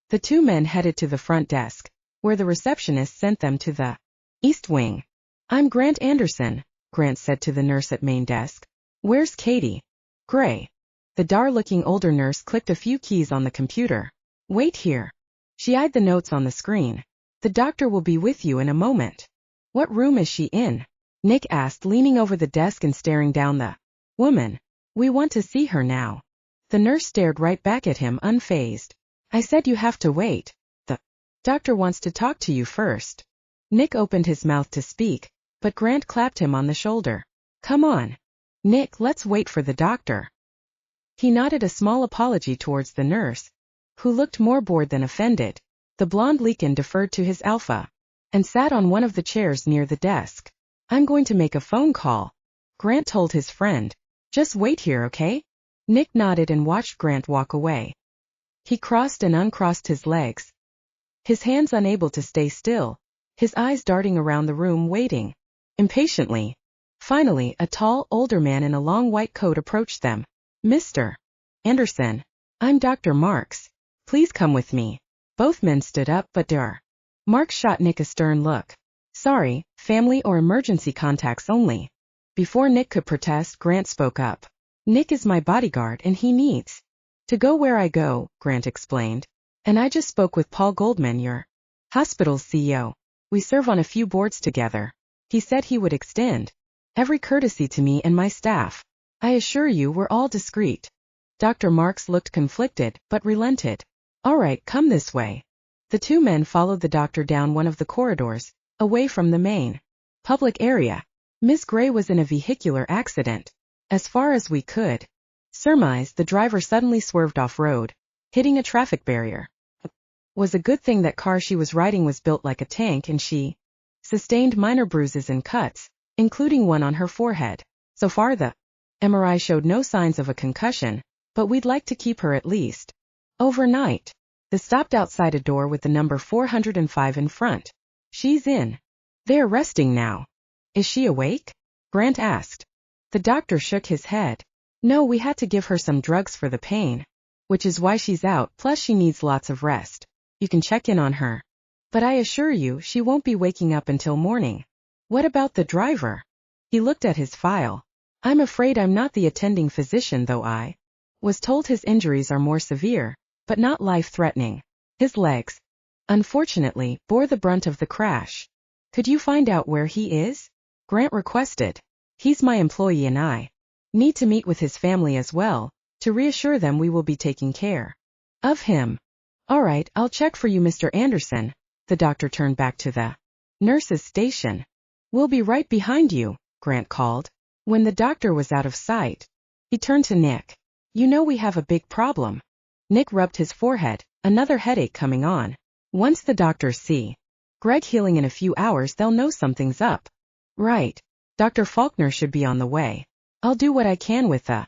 the two men headed to the front desk, where the receptionist sent them to the East Wing. I'm Grant Anderson, Grant said to the nurse at main desk. Where's Cady Gray? The dar-looking older nurse clicked a few keys on the computer. Wait here. She eyed the notes on the screen. The doctor will be with you in a moment. What room is she in? Nick asked, leaning over the desk and staring down the woman. We want to see her now. The nurse stared right back at him, unfazed. I said you have to wait. The doctor wants to talk to you first. Nick opened his mouth to speak, but Grant clapped him on the shoulder. Come on, Nick, let's wait for the doctor. He nodded a small apology towards the nurse, who looked more bored than offended. The blonde Lycan deferred to his alpha and sat on one of the chairs near the desk. I'm going to make a phone call, Grant told his friend. Just wait here, okay? Nick nodded and watched Grant walk away. He crossed and uncrossed his legs, his hands unable to stay still, his eyes darting around the room, waiting impatiently. Finally, a tall, older man in a long white coat approached them. Mr. Anderson, I'm Dr. Marks. Please come with me. Both men stood up, but Dr. Marks shot Nick a stern look. Sorry, family or emergency contacts only. Before Nick could protest, Grant spoke up. Nick is my bodyguard and he needs to go where I go, Grant explained. And I just spoke with Paul Goldman, your hospital's CEO. We serve on a few boards together. He said he would extend every courtesy to me and my staff. I assure you we're all discreet. Dr. Marks looked conflicted, but relented. All right, come this way. The two men followed the doctor down one of the corridors, away from the main public area. Miss Gray was in a vehicular accident. As far as we could surmise, the driver suddenly swerved off-road, hitting a traffic barrier. It was a good thing that car she was riding was built like a tank and she sustained minor bruises and cuts, including one on her forehead. So far the MRI showed no signs of a concussion, but we'd like to keep her at least overnight. They stopped outside a door with the number 405 in front. She's in there resting now. Is she awake? Grant asked. The doctor shook his head. No, we had to give her some drugs for the pain, which is why she's out, plus she needs lots of rest. You can check in on her. But I assure you, she won't be waking up until morning. What about the driver? He looked at his file. I'm afraid I'm not the attending physician, though I was told his injuries are more severe, but not life-threatening. His legs, unfortunately, bore the brunt of the crash. Could you find out where he is? Grant requested. He's my employee and I need to meet with his family as well, to reassure them we will be taking care of him. All right, I'll check for you, Mr. Anderson. The doctor turned back to the nurse's station. We'll be right behind you, Grant called. When the doctor was out of sight, he turned to Nick. You know we have a big problem. Nick rubbed his forehead, another headache coming on. Once the doctors see Greg healing in a few hours, they'll know something's up. Right. Dr. Faulkner should be on the way. I'll do what I can with the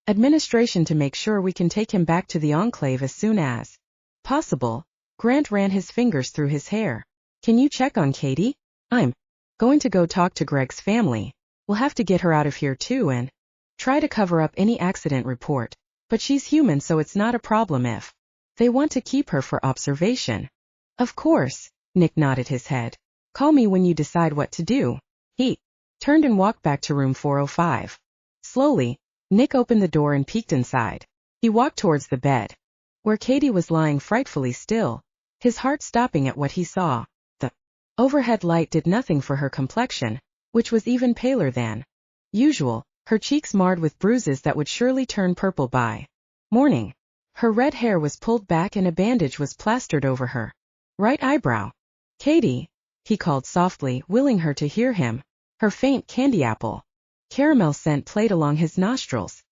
administration to make sure we can take him back to the enclave as soon as possible. Grant ran his fingers through his hair. Can you check on Cady? I'm going to go talk to Greg's family. We'll have to get her out of here too and try to cover up any accident report. But she's human, so it's not a problem if they want to keep her for observation. Of course, Nick nodded his head. Call me when you decide what to do. He turned and walked back to room 405. Slowly, Nick opened the door and peeked inside. He walked towards the bed, where Cady was lying frightfully still, his heart stopping at what he saw. The overhead light did nothing for her complexion, which was even paler than usual, her cheeks marred with bruises that would surely turn purple by morning. Her red hair was pulled back and a bandage was plastered over her right eyebrow. Cady, he called softly, willing her to hear him. Her faint candy apple caramel scent played along his nostrils.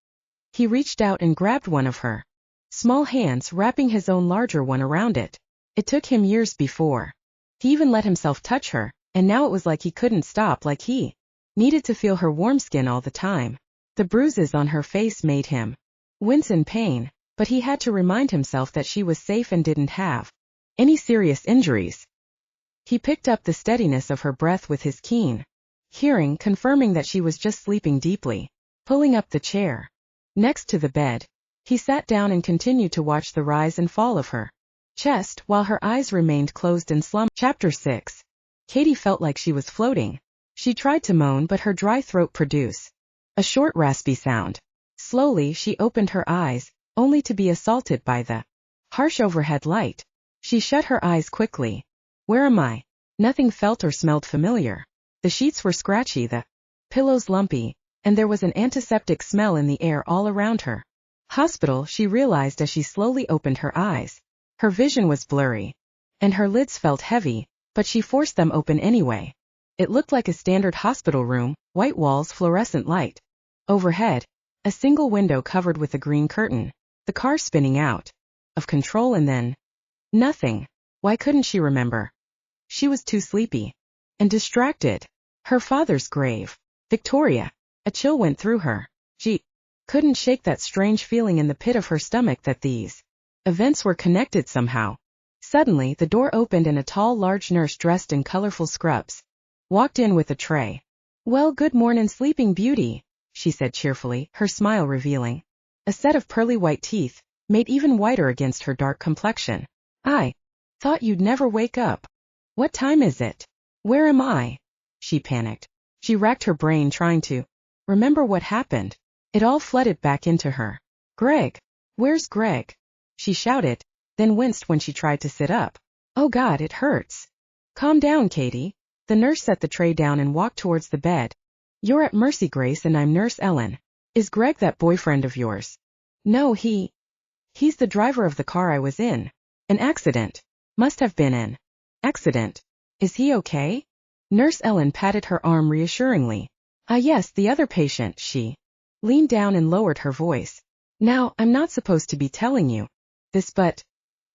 He reached out and grabbed one of her small hands, wrapping his own larger one around it. It took him years before he even let himself touch her, and now it was like he couldn't stop, like he needed to feel her warm skin all the time. The bruises on her face made him wince in pain, but he had to remind himself that she was safe and didn't have any serious injuries. He picked up the steadiness of her breath with his keen hearing, confirming that she was just sleeping deeply. Pulling up the chair next to the bed, he sat down and continued to watch the rise and fall of her chest while her eyes remained closed in slumber. Chapter 6. Cady felt like she was floating. She tried to moan, but her dry throat produced a short raspy sound. Slowly she opened her eyes, only to be assaulted by the harsh overhead light. She shut her eyes quickly. Where am I? Nothing felt or smelled familiar. The sheets were scratchy, the pillows lumpy, and there was an antiseptic smell in the air all around her. Hospital, she realized as she slowly opened her eyes. Her vision was blurry, and her lids felt heavy, but she forced them open anyway. It looked like a standard hospital room, white walls, fluorescent light. Overhead, a single window covered with a green curtain, the car spinning out of control, and then nothing. Why couldn't she remember? She was too sleepy and distracted. Her father's grave. Victoria. A chill went through her. She couldn't shake that strange feeling in the pit of her stomach that these events were connected somehow. Suddenly, the door opened and a tall, large nurse dressed in colorful scrubs walked in with a tray. Well, good morning, sleeping beauty, she said cheerfully, her smile revealing a set of pearly white teeth, made even whiter against her dark complexion. I thought you'd never wake up. What time is it? Where am I? She panicked. She racked her brain trying to remember what happened. It all flooded back into her. Greg. Where's Greg? She shouted, then winced when she tried to sit up. Oh God, it hurts. Calm down, Cady. The nurse set the tray down and walked towards the bed. You're at Mercy, Grace, and I'm Nurse Ellen. Is Greg that boyfriend of yours? No, he's the driver of the car I was in. An accident. Must have been an accident. Is he okay? Nurse Ellen patted her arm reassuringly. Ah yes, the other patient. She leaned down and lowered her voice. Now, I'm not supposed to be telling you this, but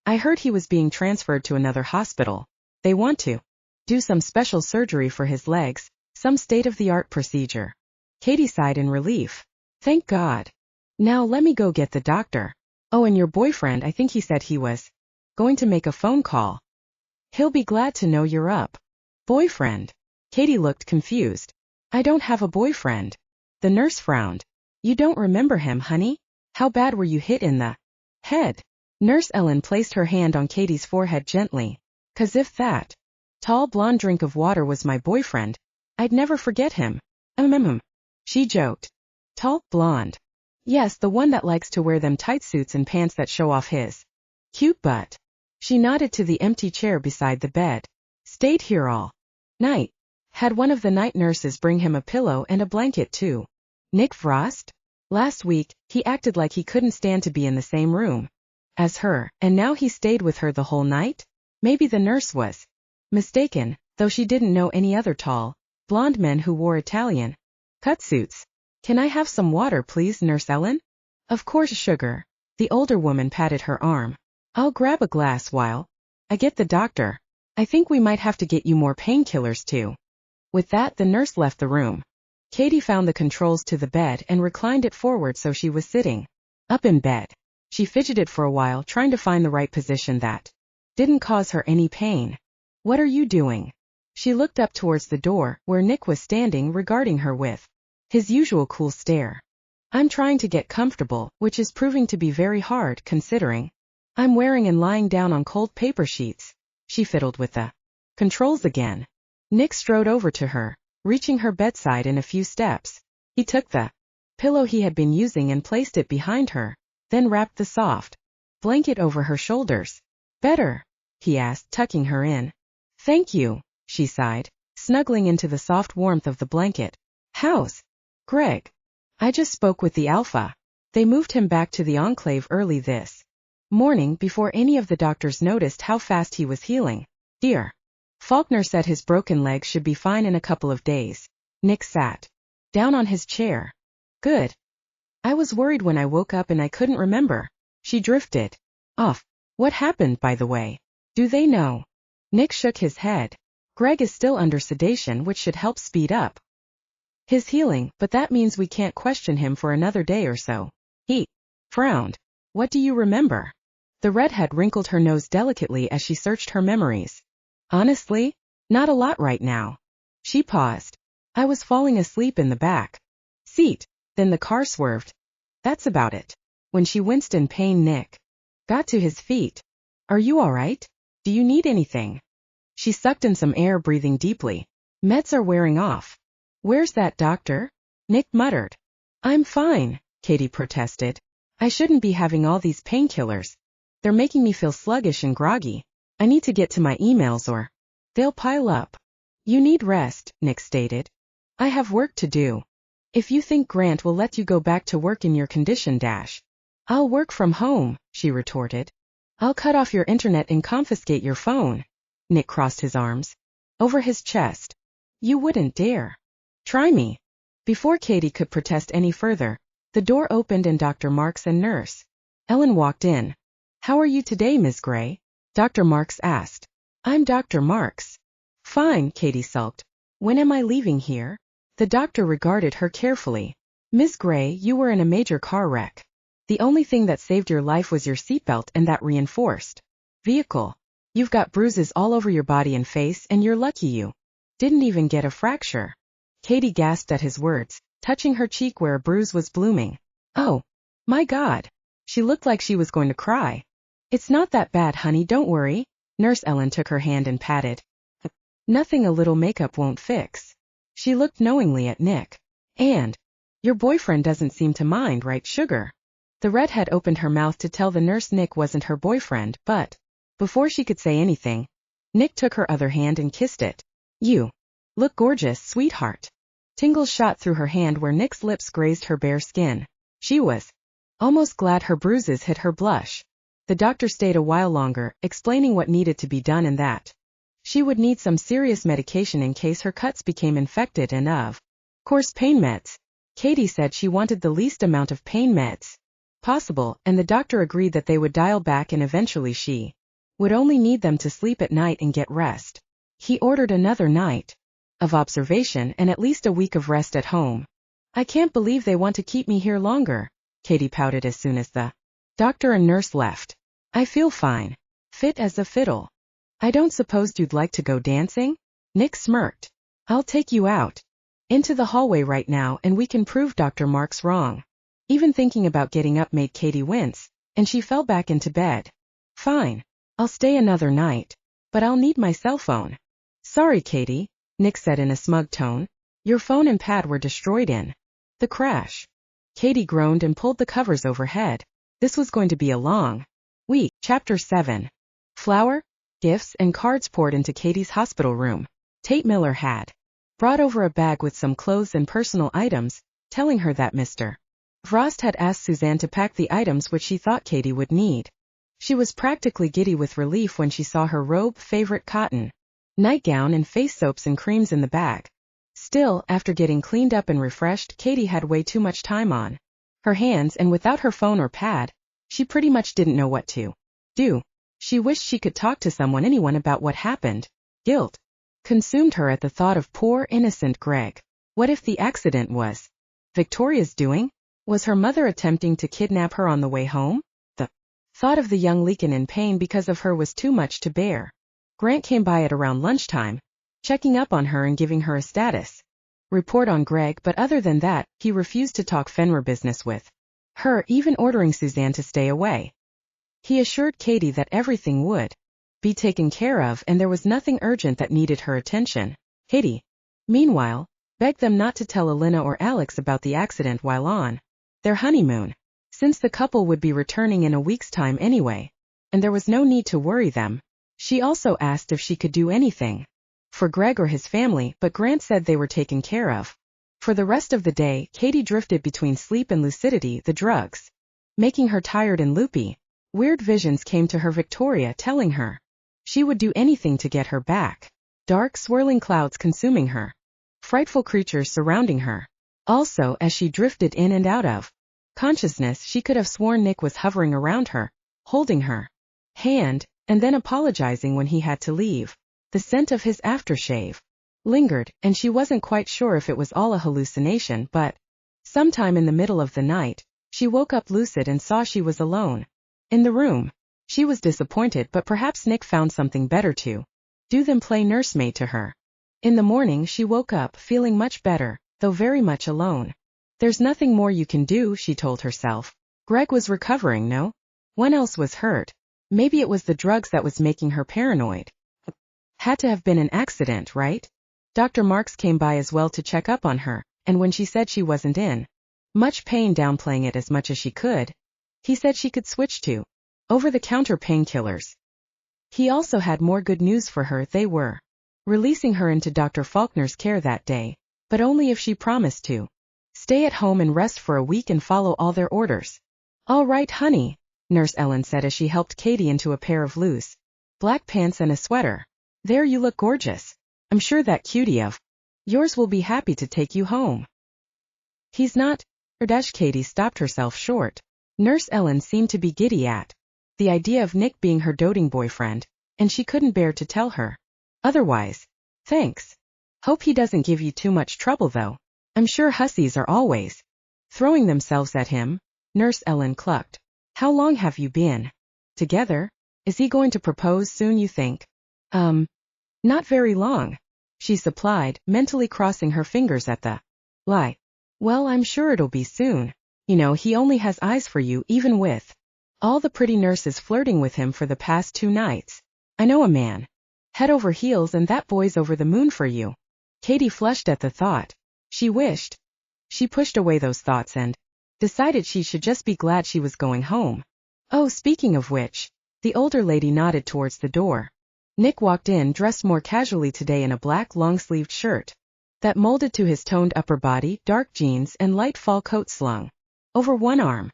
I heard he was being transferred to another hospital. They want to do some special surgery for his legs, some state-of-the-art procedure. Cady sighed in relief. Thank God. Now let me go get the doctor. Oh, and your boyfriend, I think he said he was going to make a phone call. He'll be glad to know you're up. Boyfriend? Cady looked confused. I don't have a boyfriend. The nurse frowned. You don't remember him, honey? How bad were you hit in the head? Nurse Ellen placed her hand on Cady's forehead gently. 'Cause if that tall blonde drink of water was my boyfriend, I'd never forget him. She joked. Tall, blonde. Yes, the one that likes to wear them tight suits and pants that show off his cute butt. She nodded to the empty chair beside the bed. Stayed here all night. Had one of the night nurses bring him a pillow and a blanket too. Nick Frost? Last week, he acted like he couldn't stand to be in the same room as her, and now he stayed with her the whole night? Maybe the nurse was mistaken, though she didn't know any other tall, blonde men who wore Italian cut suits. Can I have some water, please, Nurse Ellen? Of course, sugar. The older woman patted her arm. I'll grab a glass while I get the doctor. I think we might have to get you more painkillers too. With that, the nurse left the room. Cady found the controls to the bed and reclined it forward so she was sitting up in bed. She fidgeted for a while, trying to find the right position that didn't cause her any pain. What are you doing? She looked up towards the door, where Nick was standing regarding her with his usual cool stare. I'm trying to get comfortable, which is proving to be very hard considering I'm wearing and lying down on cold paper sheets. She fiddled with the controls again. Nick strode over to her, reaching her bedside in a few steps. He took the pillow he had been using and placed it behind her, then wrapped the soft blanket over her shoulders. Better? He asked, tucking her in. Thank you, she sighed, snuggling into the soft warmth of the blanket. How's Greg? I just spoke with the Alpha. They moved him back to the Enclave early this morning before any of the doctors noticed how fast he was healing. Dear. Faulkner said his broken leg should be fine in a couple of days. Nick sat down on his chair. Good. I was worried when I woke up and I couldn't remember. She drifted off. What happened, by the way? Do they know? Nick shook his head. Greg is still under sedation, which should help speed up his healing, but that means we can't question him for another day or so. He frowned. What do you remember? The redhead wrinkled her nose delicately as she searched her memories. Honestly, not a lot right now. She paused. I was falling asleep in the back seat, then the car swerved. That's about it. When she winced in pain, Nick got to his feet. Are you all right? Do you need anything? She sucked in some air, breathing deeply. Meds are wearing off. Where's that doctor? Nick muttered. I'm fine, Cady protested. I shouldn't be having all these painkillers. They're making me feel sluggish and groggy. I need to get to my emails or they'll pile up. You need rest, Nick stated. I have work to do. If you think Grant will let you go back to work in your condition, I'll work from home, she retorted. I'll cut off your internet and confiscate your phone. Nick crossed his arms over his chest. You wouldn't dare. Try me. Before Cady could protest any further, the door opened and Dr. Marks and Nurse Ellen walked in. How are you today, Ms. Gray? Dr. Marks asked. I'm Dr. Marks. Fine, Cady sulked. When am I leaving here? The doctor regarded her carefully. Ms. Gray, you were in a major car wreck. The only thing that saved your life was your seatbelt and that reinforced vehicle. You've got bruises all over your body and face, and you're lucky you didn't even get a fracture. Cady gasped at his words, touching her cheek where a bruise was blooming. Oh, my God. She looked like she was going to cry. It's not that bad, honey, don't worry. Nurse Ellen took her hand and patted. Nothing a little makeup won't fix. She looked knowingly at Nick. And your boyfriend doesn't seem to mind, right, sugar? The redhead opened her mouth to tell the nurse Nick wasn't her boyfriend, but before she could say anything, Nick took her other hand and kissed it. You look gorgeous, sweetheart. Tingles shot through her hand where Nick's lips grazed her bare skin. She was almost glad her bruises hid her blush. The doctor stayed a while longer, explaining what needed to be done and that she would need some serious medication in case her cuts became infected and of course pain meds. Cady said she wanted the least amount of pain meds possible, and the doctor agreed that they would dial back and eventually she would only need them to sleep at night and get rest. He ordered another night of observation and at least a week of rest at home. I can't believe they want to keep me here longer, Cady pouted as soon as the doctor and nurse left. I feel fine. Fit as a fiddle. I don't suppose you'd like to go dancing? Nick smirked. I'll take you out into the hallway right now and we can prove Dr. Marks wrong. Even thinking about getting up made Cady wince, and she fell back into bed. Fine. I'll stay another night. But I'll need my cell phone. Sorry, Cady, Nick said in a smug tone. Your phone and pad were destroyed in the crash. Cady groaned and pulled the covers overhead. This was going to be a long week. Chapter 7. Flour, gifts, and cards poured into Cady's hospital room. Tate Miller had brought over a bag with some clothes and personal items, telling her that Mr. Frost had asked Suzanne to pack the items which she thought Cady would need. She was practically giddy with relief when she saw her robe, favorite cotton nightgown, and face soaps and creams in the bag. Still, after getting cleaned up and refreshed, Cady had way too much time on her hands, and without her phone or pad, she pretty much didn't know what to do. She wished she could talk to anyone about what happened. Guilt consumed her at the thought of poor, innocent Greg. What if the accident was Victoria's doing? Was her mother attempting to kidnap her on the way home? The thought of the young Lycan in pain because of her was too much to bear. Grant came by at around lunchtime, checking up on her and giving her a status report on Greg, but other than that, he refused to talk Fenrir business with her, even ordering Suzanne to stay away. He assured Cady that everything would be taken care of and there was nothing urgent that needed her attention. Cady, meanwhile, begged them not to tell Alynna or Alex about the accident while on their honeymoon, since the couple would be returning in a week's time anyway, and there was no need to worry them. She also asked if she could do anything for Greg or his family, but Grant said they were taken care of. For the rest of the day, Cady drifted between sleep and lucidity, the drugs making her tired and loopy. Weird visions came to her, Victoria telling her she would do anything to get her back. Dark, swirling clouds consuming her. Frightful creatures surrounding her. Also, as she drifted in and out of consciousness, she could have sworn Nick was hovering around her, holding her hand, and then apologizing when he had to leave. The scent of his aftershave lingered, and she wasn't quite sure if it was all a hallucination, but sometime in the middle of the night, she woke up lucid and saw she was alone in the room. She was disappointed, but perhaps Nick found something better to do than play nursemaid to her. In the morning she woke up feeling much better, though very much alone. There's nothing more you can do, she told herself. Greg was recovering, no one else was hurt. Maybe it was the drugs that was making her paranoid. Had to have been an accident, right? Dr. Marks came by as well to check up on her, and when she said she wasn't in much pain, downplaying it as much as she could, he said she could switch to over-the-counter painkillers. He also had more good news for her. They were releasing her into Dr. Faulkner's care that day, but only if she promised to stay at home and rest for a week and follow all their orders. All right, honey, Nurse Ellen said as she helped Cady into a pair of loose black pants and a sweater. There, you look gorgeous. I'm sure that cutie of yours will be happy to take you home. He's not. Cady stopped herself short. Nurse Ellen seemed to be giddy at the idea of Nick being her doting boyfriend, and she couldn't bear to tell her otherwise. Thanks. Hope he doesn't give you too much trouble, though. I'm sure hussies are always throwing themselves at him. Nurse Ellen clucked. How long have you been together? Is he going to propose soon, you think? Not very long, she supplied, mentally crossing her fingers at the lie. Well, I'm sure it'll be soon. You know, he only has eyes for you, even with all the pretty nurses flirting with him for the past 2 nights. I know a man head over heels, and that boy's over the moon for you. Cady flushed at the thought. She wished she pushed away those thoughts and decided she should just be glad she was going home. Oh, speaking of which, the older lady nodded towards the door. Nick walked in dressed more casually today in a black long-sleeved shirt that molded to his toned upper body, dark jeans, and light fall coat slung over one arm.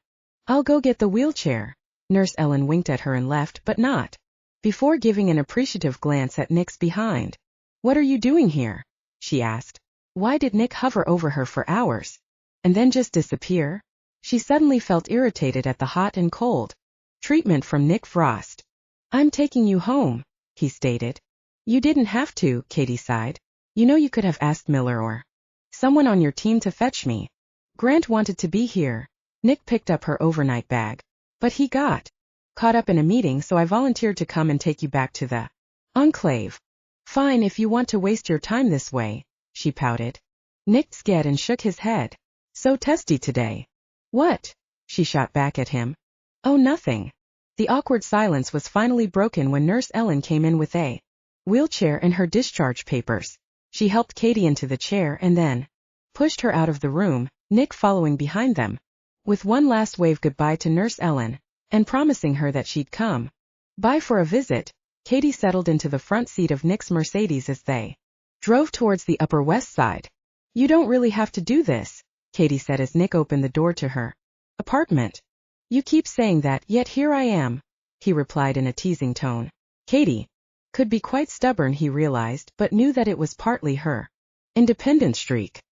I'll go get the wheelchair. Nurse Ellen winked at her and left, but not before giving an appreciative glance at Nick's behind. What are you doing here? She asked. Why did Nick hover over her for hours and then just disappear? She suddenly felt irritated at the hot and cold treatment from Nick Frost. I'm taking you home, he stated. You didn't have to, Cady sighed. You know, you could have asked Miller or someone on your team to fetch me. Grant wanted to be here. Nick picked up her overnight bag. But he got caught up in a meeting, so I volunteered to come and take you back to the enclave. Fine, if you want to waste your time this way, she pouted. Nick scared and shook his head. So testy today. What? She shot back at him. Oh, nothing. The awkward silence was finally broken when Nurse Ellen came in with a wheelchair and her discharge papers. She helped Cady into the chair and then pushed her out of the room, Nick following behind them. With one last wave goodbye to Nurse Ellen, and promising her that she'd come by for a visit, Cady settled into the front seat of Nick's Mercedes as they drove towards the Upper West Side. You don't really have to do this, Cady said as Nick opened the door to her apartment. You keep saying that, yet here I am, he replied in a teasing tone. Cady could be quite stubborn, he realized, but knew that it was partly her independent streak.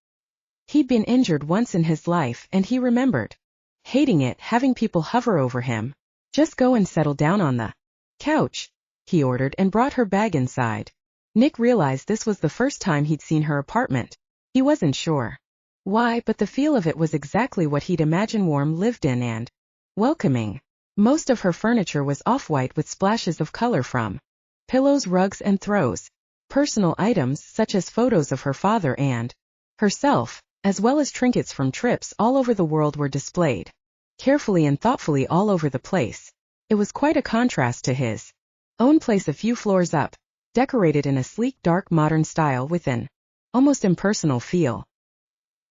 He'd been injured once in his life, and he remembered hating it, having people hover over him. Just go and settle down on the couch, he ordered, and brought her bag inside. Nick realized this was the first time he'd seen her apartment. He wasn't sure why, but the feel of it was exactly what he'd imagined, warm, lived in, and welcoming. Most of her furniture was off-white with splashes of color from pillows, rugs, and throws. Personal items such as photos of her father and herself, as well as trinkets from trips all over the world, were displayed carefully and thoughtfully all over the place. It was quite a contrast to his own place a few floors up, decorated in a sleek, dark, modern style with an almost impersonal feel.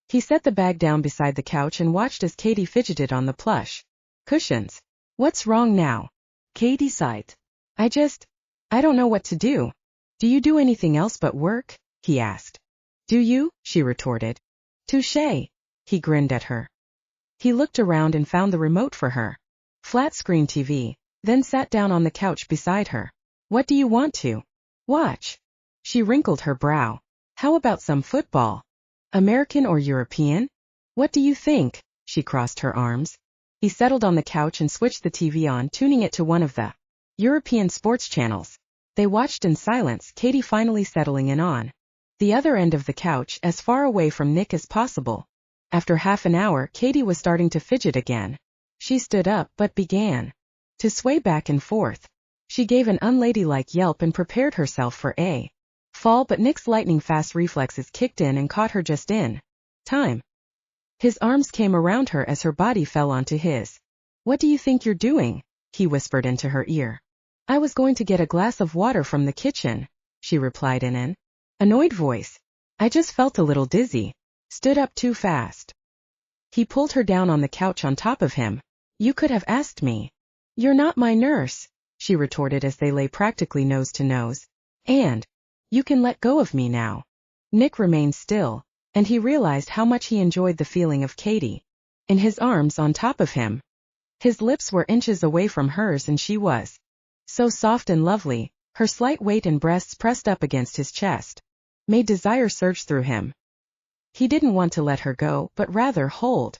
He set the bag down beside the couch and watched as Cady fidgeted on the plush cushions. What's wrong now? Cady sighed. I don't know what to do. Do you do anything else but work? He asked. Do you? She retorted. Touché. He grinned at her. He looked around and found the remote for her flat-screen TV, then sat down on the couch beside her. What do you want to watch? She wrinkled her brow. How about some football? American or European? What do you think? She crossed her arms. He settled on the couch and switched the TV on, tuning it to one of the European sports channels. They watched in silence, Cady finally settling in on the other end of the couch, as far away from Nick as possible. After half an hour, Cady was starting to fidget again. She stood up but began to sway back and forth. She gave an unladylike yelp and prepared herself for a fall, but Nick's lightning-fast reflexes kicked in and caught her just in time. His arms came around her as her body fell onto his. "What do you think you're doing?" he whispered into her ear. "I was going to get a glass of water from the kitchen," she replied in an annoyed voice. "I just felt a little dizzy. Stood up too fast." He pulled her down on the couch on top of him. "You could have asked me." "You're not my nurse," she retorted as they lay practically nose to nose. "And you can let go of me now." Nick remained still, and he realized how much he enjoyed the feeling of Cady in his arms on top of him. His lips were inches away from hers and she was so soft and lovely, her slight weight and breasts pressed up against his chest made desire surge through him. He didn't want to let her go, but rather hold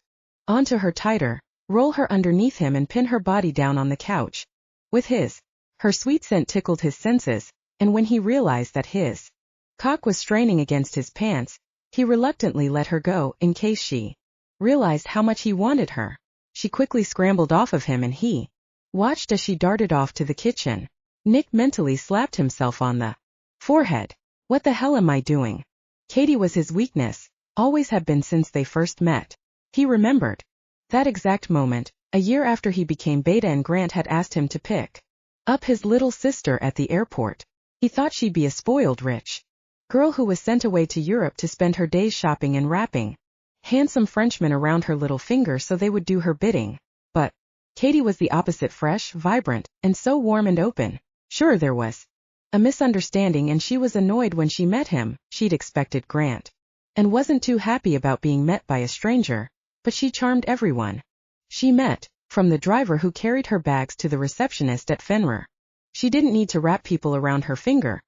onto her tighter, roll her underneath him and pin her body down on the couch with his. Her sweet scent tickled his senses, and when he realized that his cock was straining against his pants, he reluctantly let her go in case she realized how much he wanted her. She quickly scrambled off of him and he watched as she darted off to the kitchen. Nick mentally slapped himself on the forehead. What the hell am I doing? Cady was his weakness, always had been since they first met. He remembered that exact moment, a year after he became beta and Grant had asked him to pick up his little sister at the airport. He thought she'd be a spoiled rich girl who was sent away to Europe to spend her days shopping and wrapping handsome Frenchmen around her little finger so they would do her bidding. But Cady was the opposite, fresh, vibrant, and so warm and open. Sure, there was a misunderstanding and she was annoyed when she met him. She'd expected Grant and wasn't too happy about being met by a stranger, but she charmed everyone she met, from the driver who carried her bags to the receptionist at Fenrir. She didn't need to wrap people around her finger.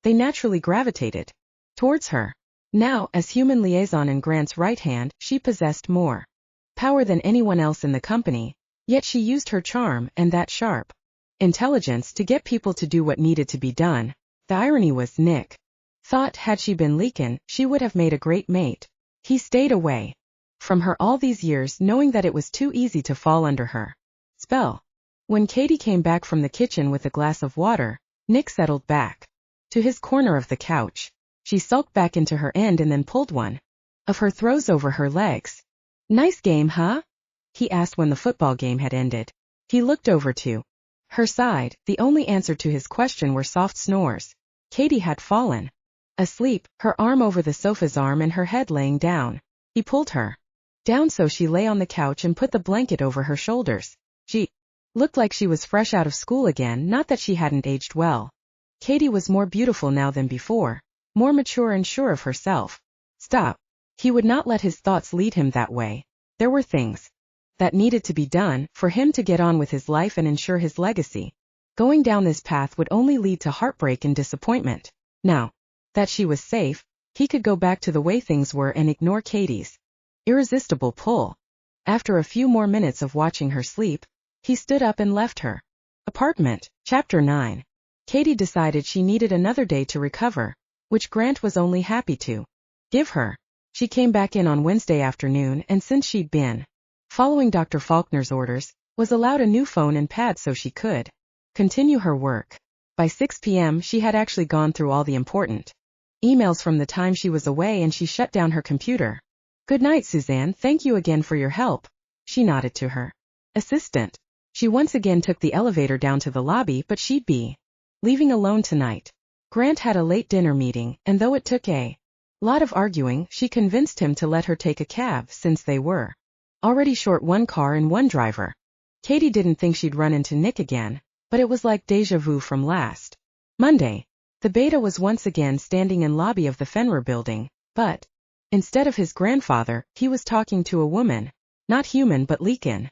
They naturally gravitated towards her. Now, as human liaison and Grant's right hand, she possessed more power than anyone else in the company, yet she used her charm and that sharp intelligence to get people to do what needed to be done. The irony was Nick thought had she been Lycan, she would have made a great mate. He stayed away from her all these years knowing that it was too easy to fall under her spell. When Cady came back from the kitchen with a glass of water, Nick settled back to his corner of the couch. She sulked back into her end and then pulled one of her throws over her legs. "Nice game, huh?" he asked when the football game had ended. He looked over to her side. The only answer to his question were soft snores. Cady had fallen asleep, her arm over the sofa's arm and her head laying down. He pulled her down so she lay on the couch and put the blanket over her shoulders. She looked like she was fresh out of school again, not that she hadn't aged well. Cady was more beautiful now than before, more mature and sure of herself. Stop. He would not let his thoughts lead him that way. There were things that needed to be done for him to get on with his life and ensure his legacy. Going down this path would only lead to heartbreak and disappointment. Now that she was safe, he could go back to the way things were and ignore Cady's irresistible pull. After a few more minutes of watching her sleep, he stood up and left her apartment. Chapter 9. Cady decided she needed another day to recover, which Grant was only happy to give her. She came back in on Wednesday afternoon and since she'd been following Dr. Faulkner's orders, was allowed a new phone and pad so she could continue her work. By 6 p.m. she had actually gone through all the important emails from the time she was away and she shut down her computer. "Good night, Suzanne, thank you again for your help," she nodded to her assistant. She once again took the elevator down to the lobby, but she'd be leaving alone tonight. Grant had a late dinner meeting, and though it took a lot of arguing, she convinced him to let her take a cab since they were already short one car and one driver. Cady didn't think she'd run into Nick again, but it was like déjà vu from last Monday. The beta was once again standing in lobby of the Fenrir building, but instead of his grandfather, he was talking to a woman, not human but Lycan.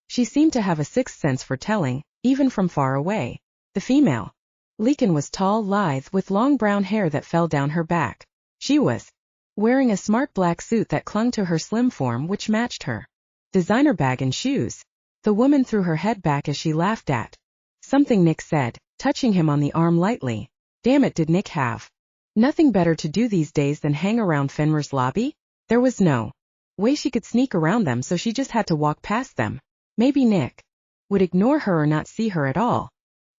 She seemed to have a sixth sense for telling, even from far away. The female Lycan was tall, lithe, with long brown hair that fell down her back. She was wearing a smart black suit that clung to her slim form which matched her designer bag and shoes. The woman threw her head back as she laughed at something Nick said, touching him on the arm lightly. Damn it, did Nick have nothing better to do these days than hang around Fenrir's lobby? There was no way she could sneak around them, so she just had to walk past them. Maybe Nick would ignore her or not see her at all.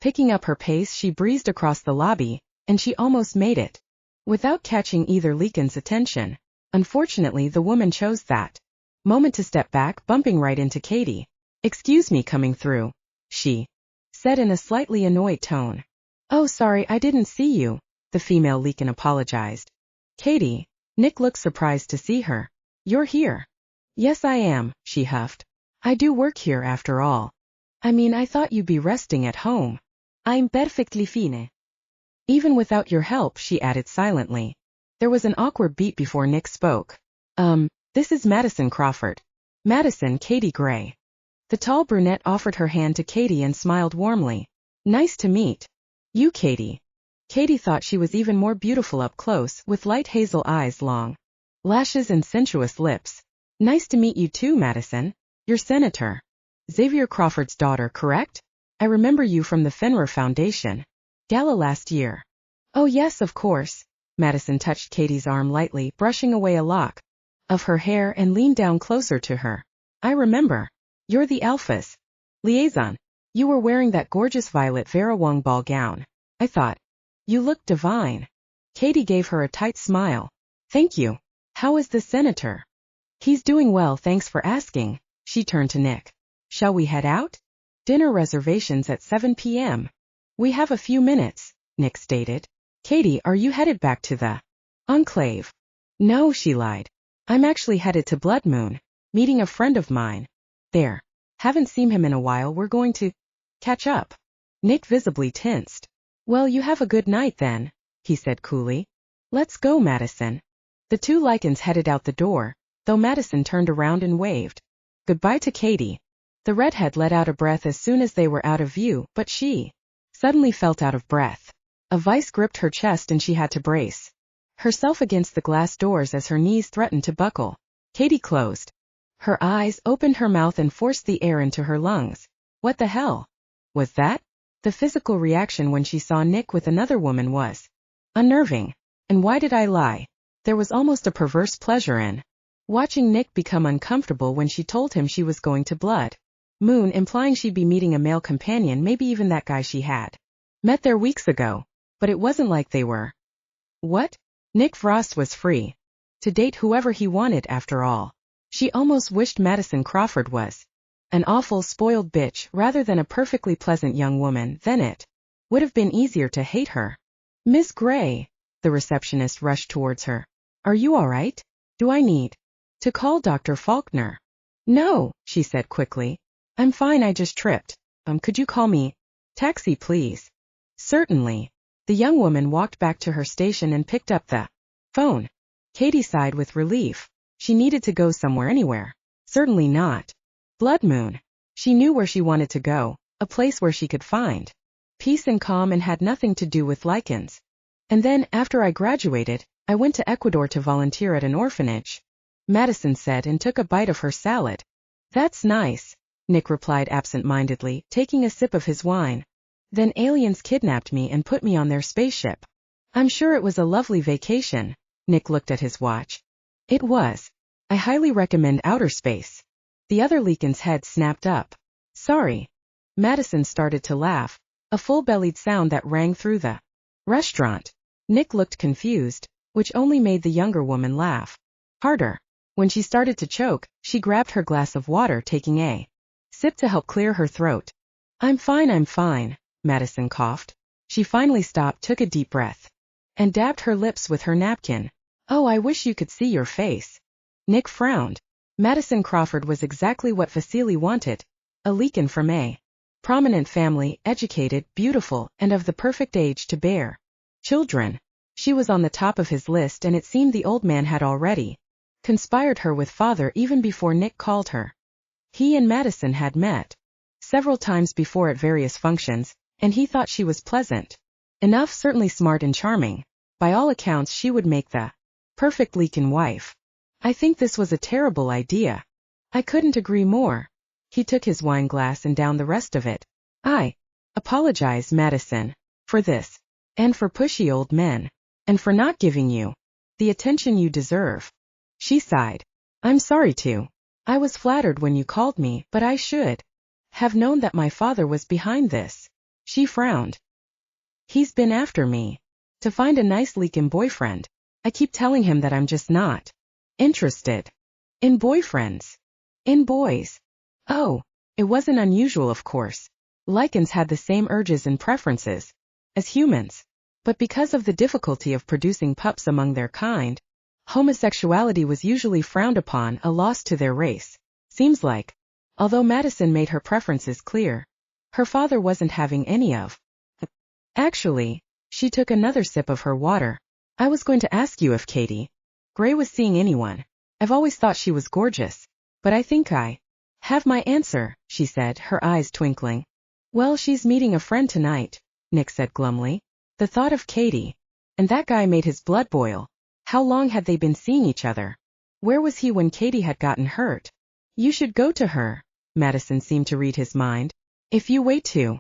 Picking up her pace, she breezed across the lobby, and she almost made it without catching either Lycan's attention. Unfortunately, the woman chose that moment to step back, bumping right into Cady. "Excuse me coming through," she said in a slightly annoyed tone. "Oh, sorry, I didn't see you," the female Lycan apologized. "Cady," Nick looked surprised to see her. "You're here?" "Yes, I am," she huffed. "I do work here after all. I mean, I thought you'd be resting at home." "I'm perfectly fine." "Even without your help," she added silently. There was an awkward beat before Nick spoke. This is Madison Crawford." "Madison, Cady Gray." The tall brunette offered her hand to Cady and smiled warmly. "Nice to meet you, Cady." Cady thought she was even more beautiful up close, with light hazel eyes, long lashes and sensuous lips. "Nice to meet you too, Madison. You're Senator Xavier Crawford's daughter, correct? I remember you from the Fenrir Foundation gala last year." "Oh yes, of course." Madison touched Cady's arm lightly, brushing away a lock of her hair, and leaned down closer to her. "I remember. You're the Alpha's liaison. You were wearing that gorgeous violet Vera Wang ball gown. I thought you looked divine." Cady gave her a tight smile. "Thank you. How is the senator?" "He's doing well, thanks for asking." She turned to Nick. "Shall we head out? Dinner reservations at 7 p.m. "We have a few minutes," Nick stated. "Cady, are you headed back to the Enclave?" "No," she lied. "I'm actually headed to Blood Moon, meeting a friend of mine there. Haven't seen him in a while. We're going to catch up." Nick visibly tensed. "Well, you have a good night then," he said coolly. "Let's go, Madison." The two Lycans headed out the door, though Madison turned around and waved goodbye to Cady. The redhead let out a breath as soon as they were out of view, but she suddenly felt out of breath. A vice gripped her chest and she had to brace herself against the glass doors as her knees threatened to buckle. Cady closed her eyes, opened her mouth, and forced the air into her lungs. What the hell was that? The physical reaction when she saw Nick with another woman was unnerving. And why did I lie? There was almost a perverse pleasure in watching Nick become uncomfortable when she told him she was going to Blood Moon, implying she'd be meeting a male companion, maybe even that guy she had met there weeks ago. But it wasn't like they were. What? Nick Frost was free to date whoever he wanted after all. She almost wished Madison Crawford was an awful, spoiled bitch rather than a perfectly pleasant young woman. Then it would have been easier to hate her. "Miss Gray," the receptionist rushed towards her. "Are you all right? Do I need to call Dr. Faulkner?" "No," she said quickly. "I'm fine, I just tripped. Could you call me taxi, please?" "Certainly." The young woman walked back to her station and picked up the phone. Cady sighed with relief. She needed to go somewhere, anywhere. Certainly not Blood Moon. She knew where she wanted to go, a place where she could find peace and calm and had nothing to do with Lycans. "And then, after I graduated, I went to Ecuador to volunteer at an orphanage," Madison said and took a bite of her salad. "That's nice," Nick replied absent-mindedly, taking a sip of his wine. "Then aliens kidnapped me and put me on their spaceship." "I'm sure it was a lovely vacation." Nick looked at his watch. "It was. I highly recommend outer space." The other Lycan's head snapped up. "Sorry." Madison started to laugh, a full-bellied sound that rang through the restaurant. Nick looked confused, which only made the younger woman laugh harder. When she started to choke, she grabbed her glass of water, taking a sip to help clear her throat. I'm fine," Madison coughed. She finally stopped, took a deep breath, and dabbed her lips with her napkin. "Oh, I wish you could see your face." Nick frowned. Madison Crawford was exactly what Vasily wanted. A Lycan from a prominent family, educated, beautiful, and of the perfect age to bear children. She was on the top of his list, and it seemed the old man had already conspired her with father even before Nick called her. He and Madison had met several times before at various functions, and he thought she was pleasant enough, certainly smart and charming. By all accounts, she would make the perfect Lycan wife. "I think this was a terrible idea. I couldn't agree more. He took his wine glass and downed the rest of it. I apologize, Madison, for this, and for pushy old men, and for not giving you the attention you deserve. She sighed. I'm sorry too. I was flattered when you called me, but I should have known that my father was behind this. She frowned. He's been after me to find a nice Lycan boyfriend. I keep telling him that I'm just not interested in boyfriends, in boys. Oh, it wasn't unusual, of course. Lycans had the same urges and preferences as humans, but because of the difficulty of producing pups among their kind, homosexuality was usually frowned upon, a loss to their race. Seems like, although Madison made her preferences clear, her father wasn't having any of. Actually, she took another sip of her water. I was going to ask you if Cady Gray was seeing anyone. I've always thought she was gorgeous, but I think I have my answer, she said, her eyes twinkling. Well, she's meeting a friend tonight, Nick said glumly. The thought of Cady and that guy made his blood boil. How long had they been seeing each other? Where was he when Cady had gotten hurt? You should go to her. Madison seemed to read his mind. If you wait too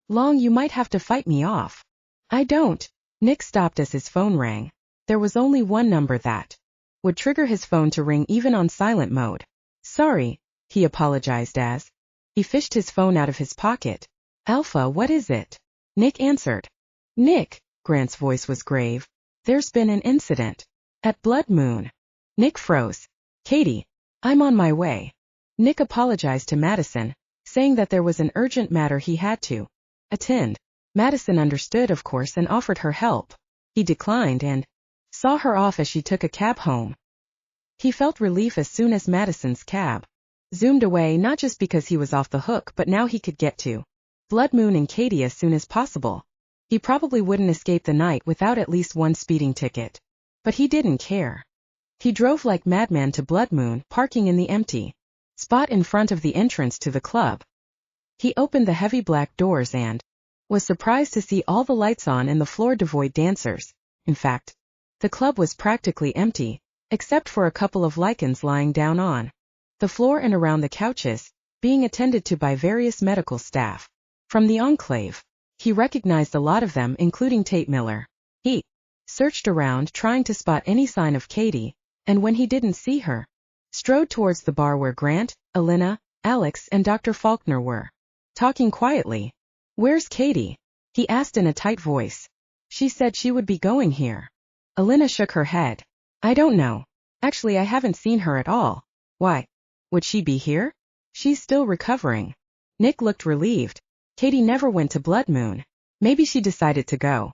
long, you might have to fight me off. I don't. Nick stopped as his phone rang. There was only one number that would trigger his phone to ring even on silent mode. Sorry, he apologized as he fished his phone out of his pocket. Alpha, what is it? Nick answered. Nick, Grant's voice was grave. There's been an incident at Blood Moon. Nick froze. Cady, I'm on my way. Nick apologized to Madison, saying that there was an urgent matter he had to attend. Madison understood, of course, and offered her help. He declined and saw her off as she took a cab home. He felt relief as soon as Madison's cab zoomed away, not just because he was off the hook, but now he could get to Blood Moon and Cady as soon as possible. He probably wouldn't escape the night without at least one speeding ticket. But he didn't care. He drove like madman to Blood Moon, parking in the empty spot in front of the entrance to the club. He opened the heavy black doors and was surprised to see all the lights on and the floor devoid dancers. In fact, the club was practically empty, except for a couple of Lycans lying down on the floor and around the couches, being attended to by various medical staff from the Enclave. He recognized a lot of them, including Tate Miller. He searched around, trying to spot any sign of Cady, and when he didn't see her, strode towards the bar where Grant, Alynna, Alex, and Dr. Faulkner were talking quietly. Where's Cady? He asked in a tight voice. She said she would be going here. Alynna shook her head. I don't know. Actually, I haven't seen her at all. Why? Would she be here? She's still recovering. Nick looked relieved. Cady never went to Blood Moon. Maybe she decided to go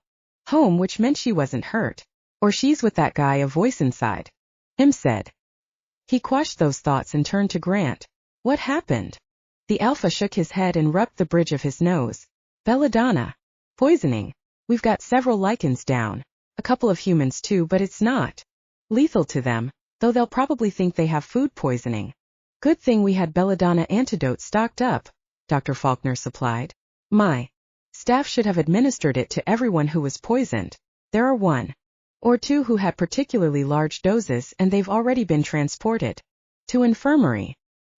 home, which meant she wasn't hurt. Or she's with that guy, a voice inside him said. He quashed those thoughts and turned to Grant. What happened? The Alpha shook his head and rubbed the bridge of his nose. Belladonna. Poisoning. We've got several Lycans down. A couple of humans too, but it's not lethal to them, though they'll probably think they have food poisoning. Good thing we had belladonna antidote stocked up, Dr. Faulkner supplied. My staff should have administered it to everyone who was poisoned. There are one or two who had particularly large doses, and they've already been transported to infirmary.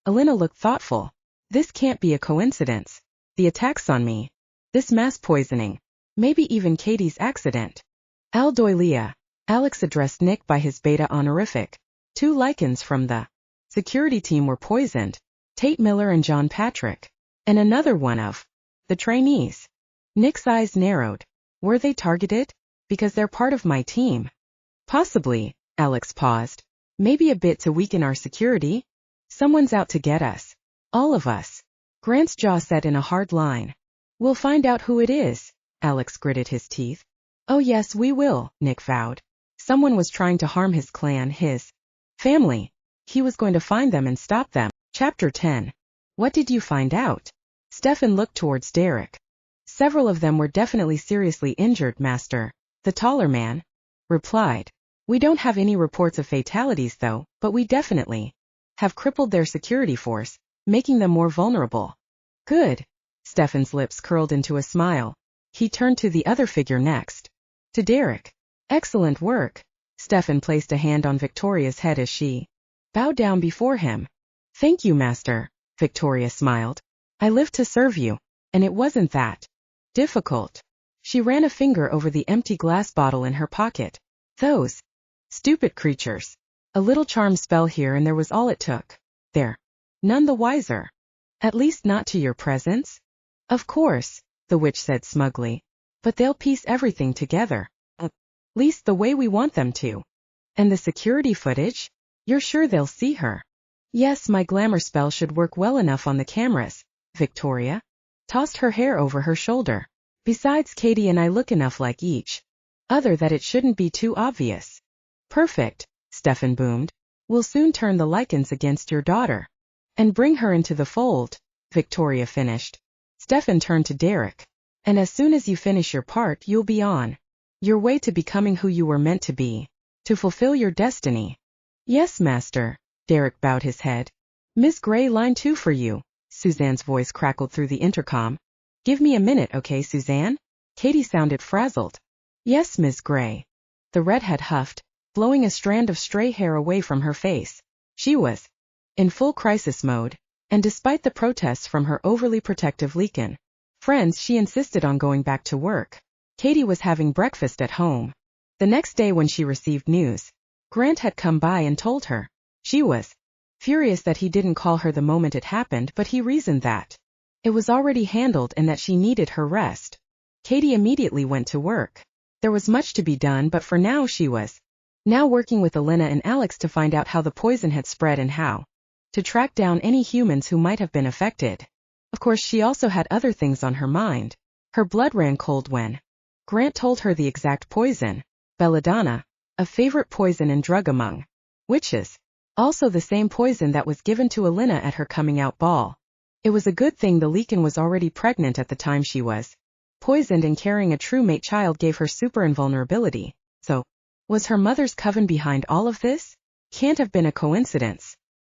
Alynna looked thoughtful. This can't be a coincidence. The attacks on me, this mass poisoning, maybe even Cady's accident. Aldoilia. Alex addressed Nick by his beta honorific. 2 Lycans from the security team were poisoned, Tate Miller and John Patrick, and another one of the trainees. Nick's eyes narrowed. Were they targeted? Because they're part of my team. Possibly, Alex paused. Maybe a bit to weaken our security? Someone's out to get us. All of us. Grant's jaw set in a hard line. We'll find out who it is, Alex gritted his teeth. Oh yes, we will, Nick vowed. Someone was trying to harm his clan, his family. He was going to find them and stop them. Chapter 10. What did you find out? Stefan looked towards Derek. Several of them were definitely seriously injured, Master. The taller man replied. We don't have any reports of fatalities though, but we definitely have crippled their security force, making them more vulnerable. Good. Stefan's lips curled into a smile. He turned to the other figure next. To Derek. Excellent work. Stefan placed a hand on Victoria's head as she bowed down before him. Thank you, Master, Victoria smiled. I live to serve you, and it wasn't that difficult. She ran a finger over the empty glass bottle in her pocket. Those stupid creatures. A little charm spell here and there was all it took. They're none the wiser. At least not to your presence. Of course, the witch said smugly. But they'll piece everything together. At least the way we want them to. And the security footage? You're sure they'll see her? Yes, my glamour spell should work well enough on the cameras. Victoria tossed her hair over her shoulder. Besides, Cady and I look enough like each other that it shouldn't be too obvious. Perfect, Stefan boomed. We'll soon turn the Lycans against your daughter. And bring her into the fold, Victoria finished. Stefan turned to Derek. And as soon as you finish your part, you'll be on your way to becoming who you were meant to be, to fulfill your destiny. Yes, Master, Derek bowed his head. Miss Gray, line 2 for you, Suzanne's voice crackled through the intercom. Give me a minute, okay, Suzanne? Cady sounded frazzled. Yes, Miss Gray. The redhead huffed, blowing a strand of stray hair away from her face. She was in full crisis mode, and despite the protests from her overly protective Lycan friends, she insisted on going back to work. Cady was having breakfast at home. The next day when she received news, Grant had come by and told her. She was furious that he didn't call her the moment it happened, but he reasoned that it was already handled and that she needed her rest. Cady immediately went to work. There was much to be done, but for now she was now working with Alynna and Alex to find out how the poison had spread and how to track down any humans who might have been affected. Of course, she also had other things on her mind. Her blood ran cold when Grant told her the exact poison, belladonna, a favorite poison and drug among witches. Also the same poison that was given to Alynna at her coming out ball. It was a good thing the Lycan was already pregnant at the time she was poisoned, and carrying a true mate child gave her super invulnerability. So, was her mother's coven behind all of this? Can't have been a coincidence.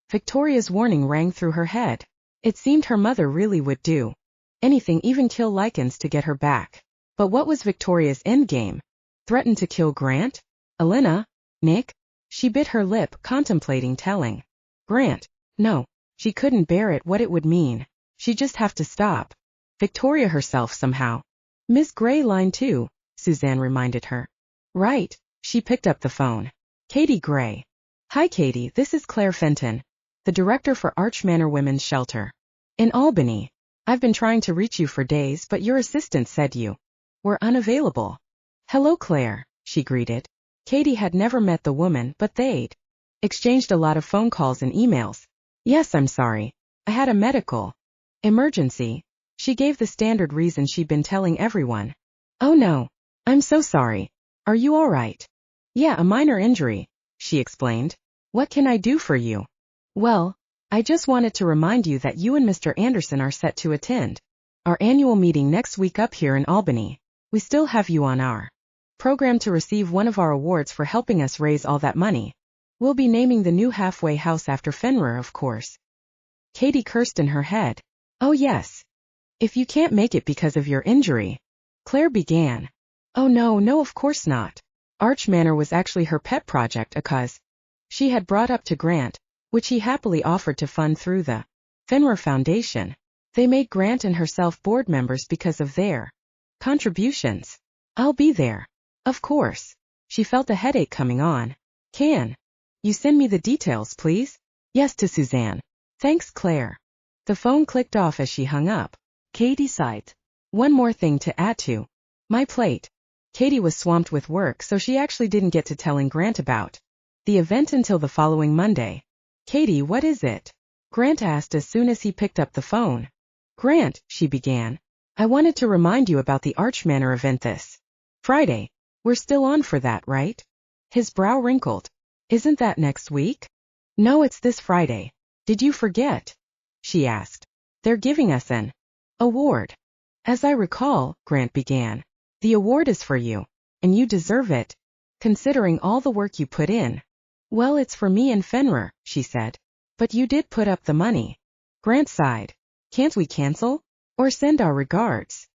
Victoria's warning rang through her head. It seemed her mother really would do anything, even kill Lycans, to get her back. But what was Victoria's endgame? Threaten to kill Grant? Alynna? Nick? She bit her lip, contemplating telling Grant. No, she couldn't bear it, what it would mean. She'd just have to stop Victoria herself somehow. Miss Gray, line 2, Suzanne reminded her. Right. She picked up the phone. Cady Gray. Hi Cady, this is Claire Fenton, the director for Arch Manor Women's Shelter in Albany. I've been trying to reach you for days, but your assistant said you were unavailable. Hello Claire, she greeted. Cady had never met the woman, but they'd exchanged a lot of phone calls and emails. Yes, I'm sorry. I had a medical emergency. She gave the standard reason she'd been telling everyone. Oh no. I'm so sorry. Are you all right? Yeah, a minor injury, she explained. What can I do for you? Well, I just wanted to remind you that you and Mr. Anderson are set to attend our annual meeting next week up here in Albany. We still have you on our program to receive one of our awards for helping us raise all that money. We'll be naming the new halfway house after Fenrir, of course. Cady cursed in her head. Oh yes. If you can't make it because of your injury, Claire began. Oh no, of course not. Arch Manor was actually her pet project, a cause she had brought up to Grant, which he happily offered to fund through the Fenrir Foundation. They made Grant and herself board members because of their contributions. I'll be there. Of course. She felt a headache coming on. Can you send me the details, please? Yes, to Suzanne. Thanks, Claire. The phone clicked off as she hung up. Cady sighed. One more thing to add to my plate. Cady was swamped with work, so she actually didn't get to telling Grant about the event until the following Monday. Cady, what is it? Grant asked as soon as he picked up the phone. Grant, she began. I wanted to remind you about the Arch Manor event this Friday. We're still on for that, right? His brow wrinkled. Isn't that next week? No, it's this Friday. Did you forget? She asked. They're giving us an award. As I recall, Grant began. The award is for you, and you deserve it, considering all the work you put in. Well, it's for me and Fenrir, she said. But you did put up the money. Grant sighed. Can't we cancel? Or send our regards?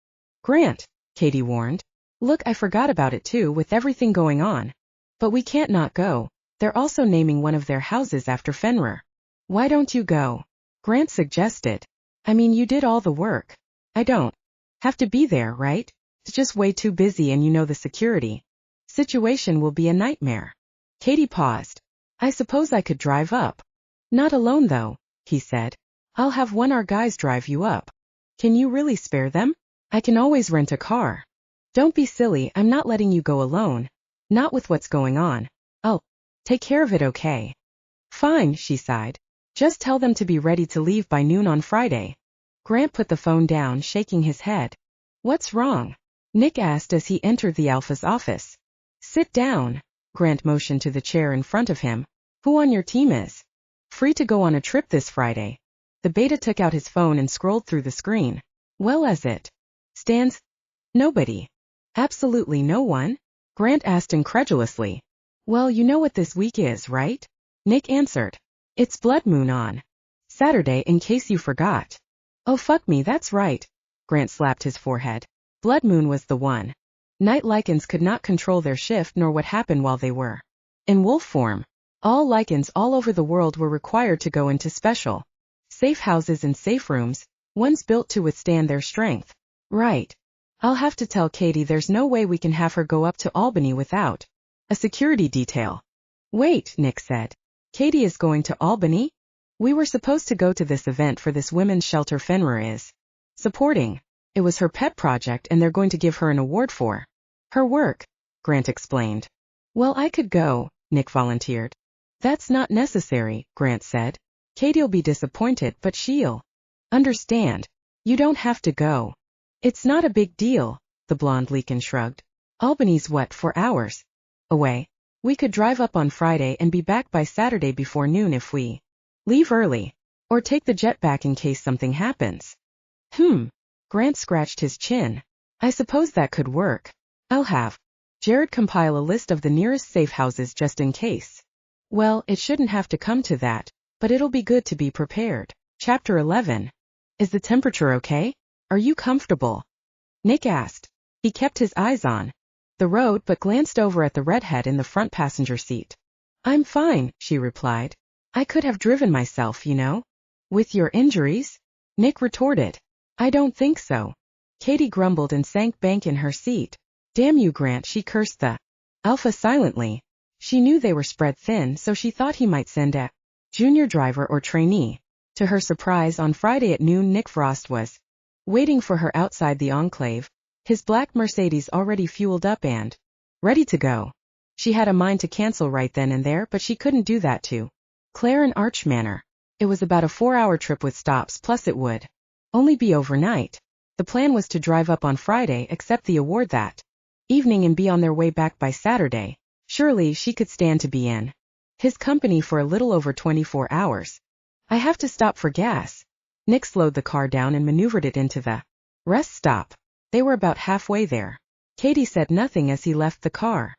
Grant, Cady warned. Look, I forgot about it too, with everything going on. But we can't not go. They're also naming one of their houses after Fenrir. Why don't you go? Grant suggested. I mean, you did all the work. I don't have to be there, right? It's just way too busy and you know the security situation will be a nightmare. Cady paused. I suppose I could drive up. Not alone though, he said. I'll have one of our guys drive you up. Can you really spare them? I can always rent a car. Don't be silly, I'm not letting you go alone. Not with what's going on. I'll take care of it, okay? Fine, she sighed. Just tell them to be ready to leave by noon on Friday. Grant put the phone down, shaking his head. What's wrong? Nick asked as he entered the Alpha's office. Sit down. Grant motioned to the chair in front of him. Who on your team is free to go on a trip this Friday? The beta took out his phone and scrolled through the screen. Well, as it stands, nobody. Absolutely no one? Grant asked incredulously. Well, you know what this week is, right? Nick answered. It's Blood Moon on Saturday, in case you forgot. Oh fuck me, that's right. Grant slapped his forehead. Blood Moon was the one. Night Lycans could not control their shift nor what happened while they were in wolf form. All Lycans all over the world were required to go into special safe houses and safe rooms, ones built to withstand their strength. Right. I'll have to tell Cady there's no way we can have her go up to Albany without a security detail. Wait, Nick said. Cady is going to Albany? We were supposed to go to this event for this women's shelter Fenrir is supporting. It was her pet project and they're going to give her an award for her work, Grant explained. Well, I could go, Nick volunteered. That's not necessary, Grant said. Cady'll be disappointed, but she'll understand. You don't have to go. It's not a big deal, the blonde Lycan shrugged. Albany's what, 4 hours away? We could drive up on Friday and be back by Saturday before noon if we leave early. Or take the jet back in case something happens. Grant scratched his chin. I suppose that could work. I'll have Jared compile a list of the nearest safe houses just in case. Well, it shouldn't have to come to that, but it'll be good to be prepared. Chapter 11. Is the temperature okay? Are you comfortable? Nick asked. He kept his eyes on the road but glanced over at the redhead in the front passenger seat. I'm fine, she replied. I could have driven myself, you know. With your injuries? Nick retorted. I don't think so. Cady grumbled and sank back in her seat. Damn you, Grant, she cursed the Alpha silently. She knew they were spread thin, so she thought he might send a junior driver or trainee. To her surprise, on Friday at noon, Nick Frost was waiting for her outside the enclave, his black Mercedes already fueled up and ready to go. She had a mind to cancel right then and there, but she couldn't do that to Claire and Arch Manor. It was about a 4-hour trip with stops, plus it would only be overnight. The plan was to drive up on Friday, accept the award that evening and be on their way back by Saturday. Surely she could stand to be in his company for a little over 24 hours. I have to stop for gas. Nick slowed the car down and maneuvered it into the rest stop. They were about halfway there. Cady said nothing as he left the car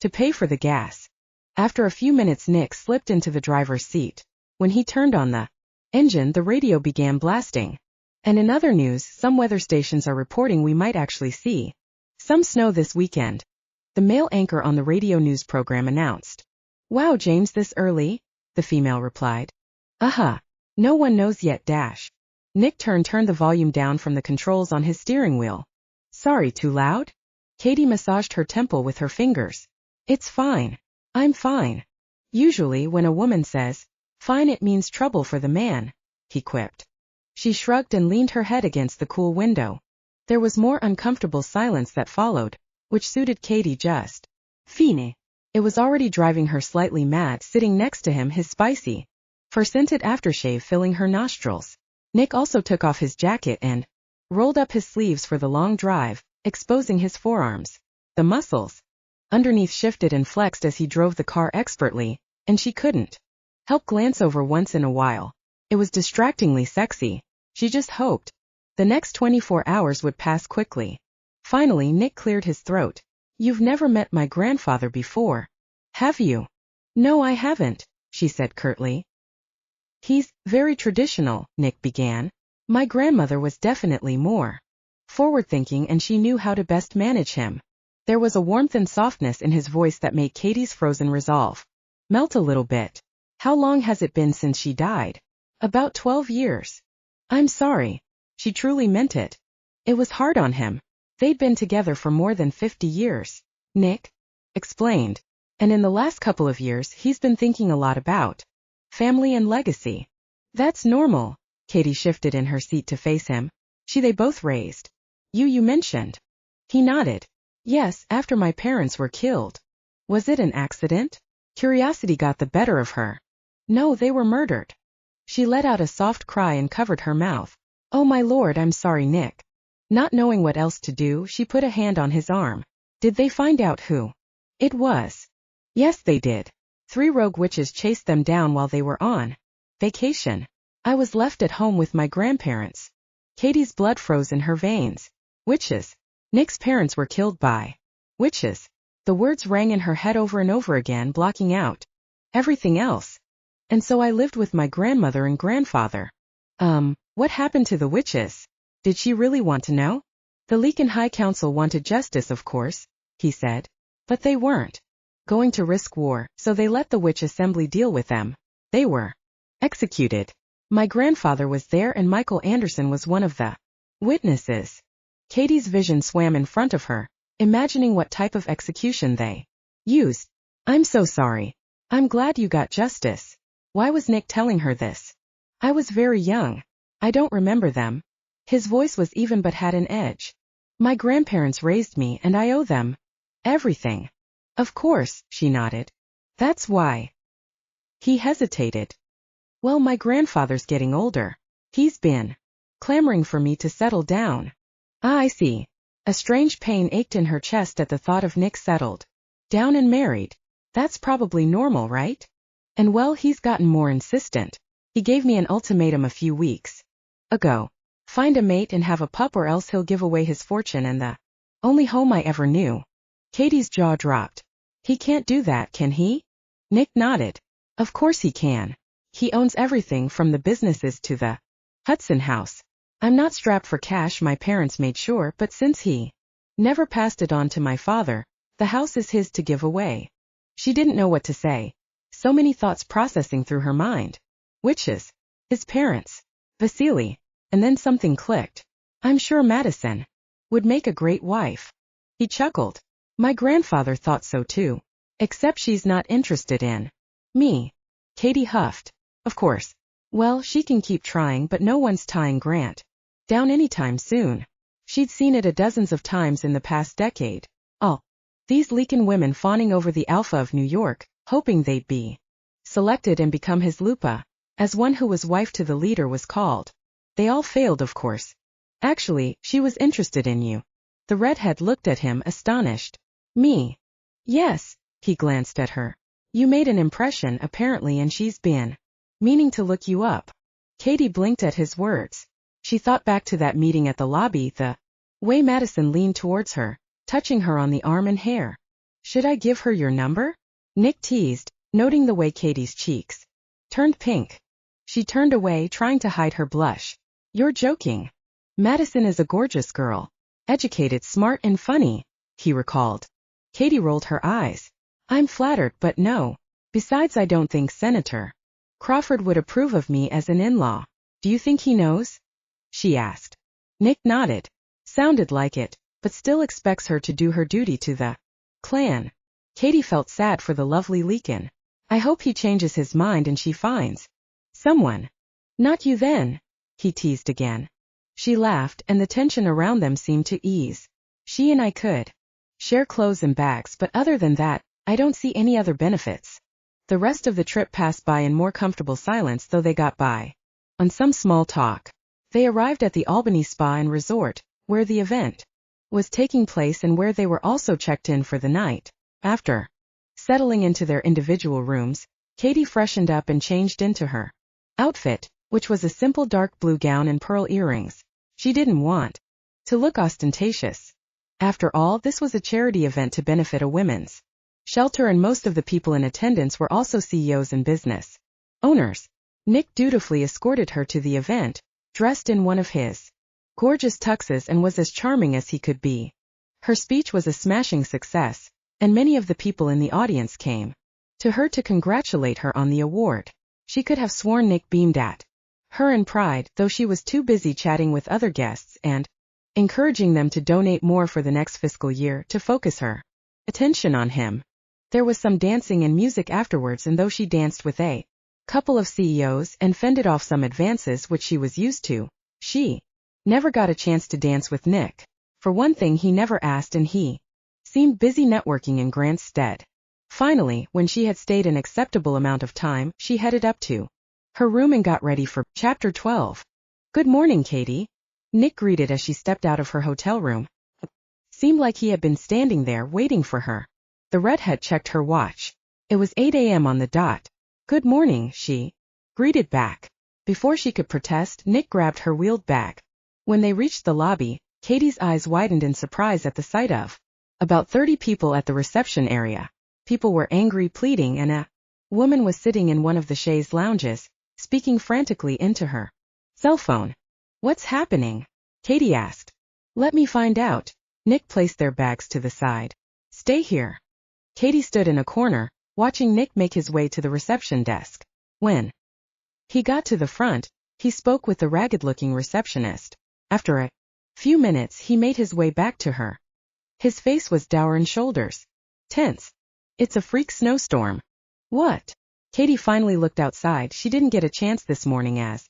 to pay for the gas. After a few minutes, Nick slipped into the driver's seat. When he turned on the engine, the radio began blasting. And in other news, some weather stations are reporting we might actually see some snow this weekend. The male anchor on the radio news program announced. Wow, James, this early? The female replied. No one knows yet. Nick turned the volume down from the controls on his steering wheel. Sorry, too loud? Cady massaged her temple with her fingers. It's fine. I'm fine. Usually when a woman says, fine, it means trouble for the man, he quipped. She shrugged and leaned her head against the cool window. There was more uncomfortable silence that followed, which suited Cady just fine. It was already driving her slightly mad sitting next to him, his spicy, fur-scented aftershave filling her nostrils. Nick also took off his jacket and rolled up his sleeves for the long drive, exposing his forearms. The muscles underneath shifted and flexed as he drove the car expertly, and she couldn't help glance over once in a while. It was distractingly sexy. She just hoped the next 24 hours would pass quickly. Finally, Nick cleared his throat. You've never met my grandfather before, have you? No, I haven't, she said curtly. He's very traditional, Nick began. My grandmother was definitely more forward-thinking and she knew how to best manage him. There was a warmth and softness in his voice that made Cady's frozen resolve melt a little bit. How long has it been since she died? About 12 years. I'm sorry. She truly meant it. It was hard on him. They'd been together for more than 50 years. Nick explained. And in the last couple of years he's been thinking a lot about family and legacy. That's normal. Cady shifted in her seat to face him. They both raised. You mentioned. He nodded. Yes, after my parents were killed. Was it an accident? Curiosity got the better of her. No, they were murdered. She let out a soft cry and covered her mouth. Oh my lord, I'm sorry, Nick. Not knowing what else to do, she put a hand on his arm. Did they find out who it was? Yes, they did. 3 rogue witches chased them down while they were on vacation. I was left at home with my grandparents. Cady's blood froze in her veins. Witches. Nick's parents were killed by witches. The words rang in her head over and over again, blocking out everything else. And so I lived with my grandmother and grandfather. What happened to the witches? Did she really want to know? The Lycan High Council wanted justice, of course, he said. But they weren't going to risk war, so they let the witch assembly deal with them. They were executed. My grandfather was there and Michael Anderson was one of the witnesses. Cady's vision swam in front of her, imagining what type of execution they used. I'm so sorry. I'm glad you got justice. Why was Nick telling her this? I was very young. I don't remember them. His voice was even but had an edge. My grandparents raised me and I owe them everything. Of course, she nodded. That's why. He hesitated. Well, my grandfather's getting older. He's been clamoring for me to settle down. Ah, I see. A strange pain ached in her chest at the thought of Nick settled down and married. That's probably normal, right? And well, he's gotten more insistent. He gave me an ultimatum a few weeks ago. Find a mate and have a pup or else he'll give away his fortune and the only home I ever knew. Cady's jaw dropped. He can't do that, can he? Nick nodded. Of course he can. He owns everything from the businesses to the Hudson house. I'm not strapped for cash, my parents made sure, but since he never passed it on to my father, the house is his to give away. She didn't know what to say. So many thoughts processing through her mind. Witches. His parents. Vasily. And then something clicked. I'm sure Madison would make a great wife. He chuckled. My grandfather thought so too. Except she's not interested in me. Cady huffed. Of course. Well, she can keep trying, but no one's tying Grant down anytime soon. She'd seen it a dozens of times in the past decade. All these Lycan women fawning over the alpha of New York, hoping they'd be selected and become his lupa, as one who was wife to the leader was called. They all failed, of course. Actually, she was interested in you. The redhead looked at him, astonished. Me? Yes, he glanced at her. You made an impression, apparently, and she's been meaning to look you up. Cady blinked at his words. She thought back to that meeting at the lobby, the way Madison leaned towards her, touching her on the arm and hair. Should I give her your number? Nick teased, noting the way Cady's cheeks turned pink. She turned away, trying to hide her blush. You're joking. Madison is a gorgeous girl. Educated, smart, and funny, he recalled. Cady rolled her eyes. I'm flattered, but no. Besides, I don't think Senator Crawford would approve of me as an in-law. Do you think he knows? She asked. Nick nodded. Sounded like it, but still expects her to do her duty to the clan. Cady felt sad for the lovely Lycan. I hope he changes his mind and she finds someone. Not you then, he teased again. She laughed, and the tension around them seemed to ease. She and I could share clothes and bags, but other than that, I don't see any other benefits. The rest of the trip passed by in more comfortable silence, though they got by on some small talk. They arrived at the Albany Spa and Resort, where the event was taking place and where they were also checked in for the night. After settling into their individual rooms, Cady freshened up and changed into her outfit, which was a simple dark blue gown and pearl earrings. She didn't want to look ostentatious. After all, this was a charity event to benefit a women's shelter, and most of the people in attendance were also CEOs and business owners. Nick dutifully escorted her to the event, dressed in one of his gorgeous tuxes, and was as charming as he could be. Her speech was a smashing success, and many of the people in the audience came To her to congratulate her on the award. She could have sworn Nick beamed at her in pride, though she was too busy chatting with other guests and encouraging them to donate more for the next fiscal year to focus her attention on him. There was some dancing and music afterwards, and though she danced with a couple of CEOs and fended off some advances which she was used to, she never got a chance to dance with Nick. For one thing, he never asked, and he seemed busy networking in Grant's stead. Finally, when she had stayed an acceptable amount of time, she headed up to her room and got ready for Chapter 12. "Good morning, Cady," Nick greeted as she stepped out of her hotel room. Seemed like he had been standing there waiting for her. The redhead checked her watch. It was 8 a.m. on the dot. "Good morning," she greeted back. Before she could protest, Nick grabbed her wheeled bag. When they reached the lobby, Cady's eyes widened in surprise at the sight of about 30 people at the reception area. People were angry, pleading, and a woman was sitting in one of the chaise lounges, speaking frantically into her cell phone. "What's happening?" Cady asked. "Let me find out." Nick placed their bags to the side. "Stay here." Cady stood in a corner, watching Nick make his way to the reception desk. When he got to the front, he spoke with the ragged-looking receptionist. After a few minutes, he made his way back to her. His face was dour and shoulders tense. "It's a freak snowstorm." "What?" Cady finally looked outside. She didn't get a chance this morning as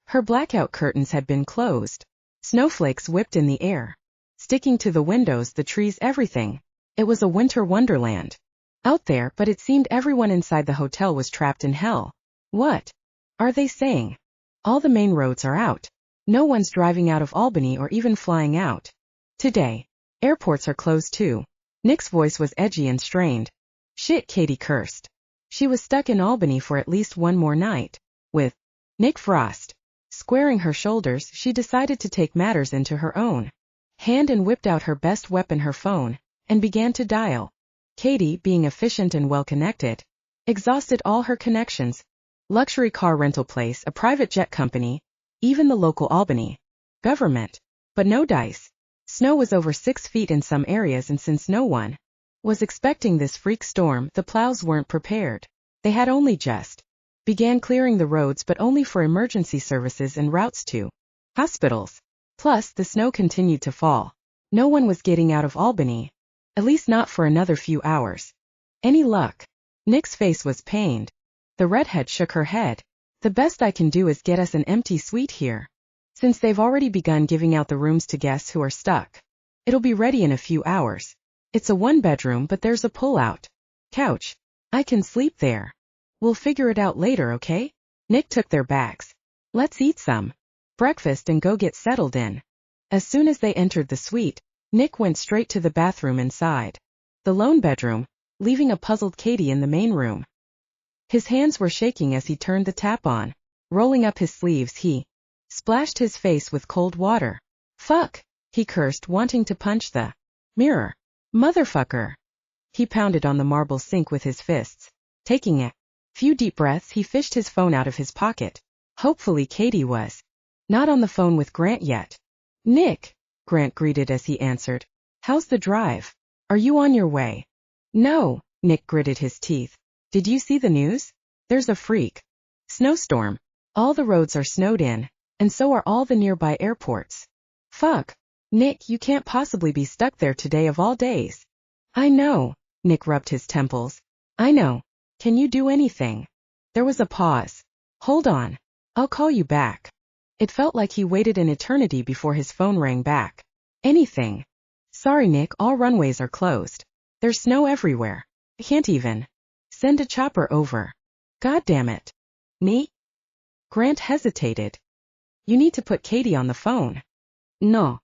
her blackout curtains had been closed. Snowflakes whipped in the air, sticking to the windows, the trees, everything. It was a winter wonderland out there, but it seemed everyone inside the hotel was trapped in hell. "What are they saying?" "All the main roads are out. No one's driving out of Albany or even flying out today. Airports are closed too." Nick's voice was edgy and strained. "Shit," Cady cursed. She was stuck in Albany for at least one more night with Nick Frost. Squaring her shoulders, she decided to take matters into her own hand and whipped out her best weapon, her phone, and began to dial. Cady, being efficient and well-connected, exhausted all her connections. Luxury car rental place, a private jet company, even the local Albany government. But no dice. Snow was over 6 feet in some areas, and since no one was expecting this freak storm, the plows weren't prepared. They had only just began clearing the roads, but only for emergency services and routes to hospitals. Plus, the snow continued to fall. No one was getting out of Albany, at least not for another few hours. "Any luck?" Nick's face was pained. The redhead shook her head. "The best I can do is get us an empty suite here, since they've already begun giving out the rooms to guests who are stuck. It'll be ready in a few hours. It's a 1-bedroom, but there's a pull-out couch. I can sleep there. We'll figure it out later, okay?" Nick took their bags. "Let's eat some breakfast and go get settled in." As soon as they entered the suite, Nick went straight to the bathroom inside the lone bedroom, leaving a puzzled Cady in the main room. His hands were shaking as he turned the tap on. Rolling up his sleeves, he splashed his face with cold water. "Fuck," he cursed, wanting to punch the mirror. "Motherfucker." He pounded on the marble sink with his fists. Taking a few deep breaths, he fished his phone out of his pocket. Hopefully Cady was not on the phone with Grant yet. "Nick," Grant greeted as he answered. "How's the drive? Are you on your way?" "No," Nick gritted his teeth. "Did you see the news? There's a freak snowstorm. All the roads are snowed in, and so are all the nearby airports." "Fuck. Nick, you can't possibly be stuck there today of all days." "I know." Nick rubbed his temples. "I know. Can you do anything?" There was a pause. "Hold on. I'll call you back." It felt like he waited an eternity before his phone rang back. "Anything?" "Sorry, Nick, all runways are closed. There's snow everywhere. I can't even send a chopper over." "God damn it." "Me?" Grant hesitated. "You need to put Cady on the phone." "No."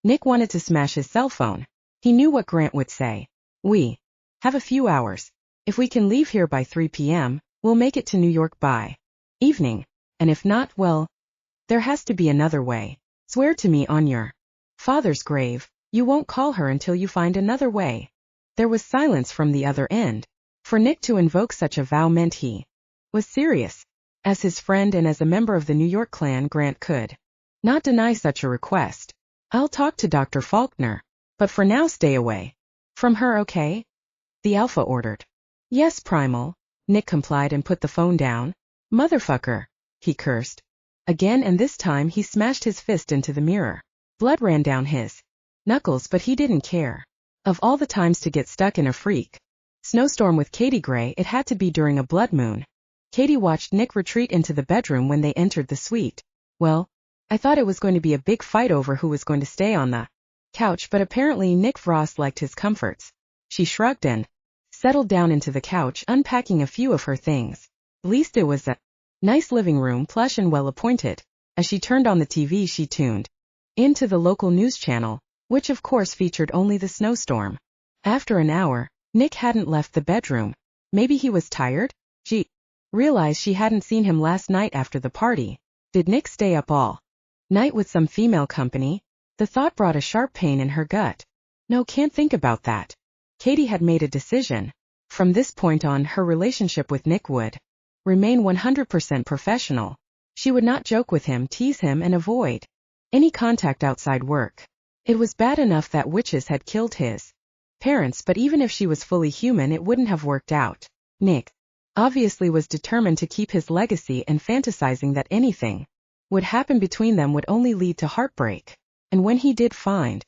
Nick wanted to smash his cell phone. He knew what Grant would say. "We have a few hours. If we can leave here by 3 p.m., we'll make it to New York by evening. And if not, well, there has to be another way. Swear to me on your father's grave, you won't call her until you find another way." There was silence from the other end. For Nick to invoke such a vow meant he was serious. As his friend and as a member of the New York clan, Grant could not deny such a request. "I'll talk to Dr. Faulkner, but for now stay away from her, okay?" the Alpha ordered. Yes, Primal. Nick complied and put the phone down. Motherfucker, he cursed. Again, and this time he smashed his fist into the mirror. Blood ran down his knuckles, but he didn't care. Of all the times to get stuck in a freak snowstorm with Cady Gray, it had to be during a blood moon. Cady watched Nick retreat into the bedroom when they entered the suite. Well, I thought it was going to be a big fight over who was going to stay on the couch, but apparently Nick Frost liked his comforts. She shrugged and settled down into the couch, unpacking a few of her things. At least it was a nice living room, plush and well appointed. As she turned on the TV, she tuned into the local news channel, which of course featured only the snowstorm. After an hour, Nick hadn't left the bedroom. Maybe he was tired? She realized she hadn't seen him last night after the party. Did Nick stay up all night with some female company? The thought brought a sharp pain in her gut. No, can't think about that. Cady had made a decision. From this point on, her relationship with Nick would remain 100% professional. She would not joke with him, tease him, and avoid any contact outside work. It was bad enough that witches had killed his parents, but even if she was fully human, it wouldn't have worked out. Nick obviously was determined to keep his legacy, and fantasizing that anything would happen between them would only lead to heartbreak. And when he did find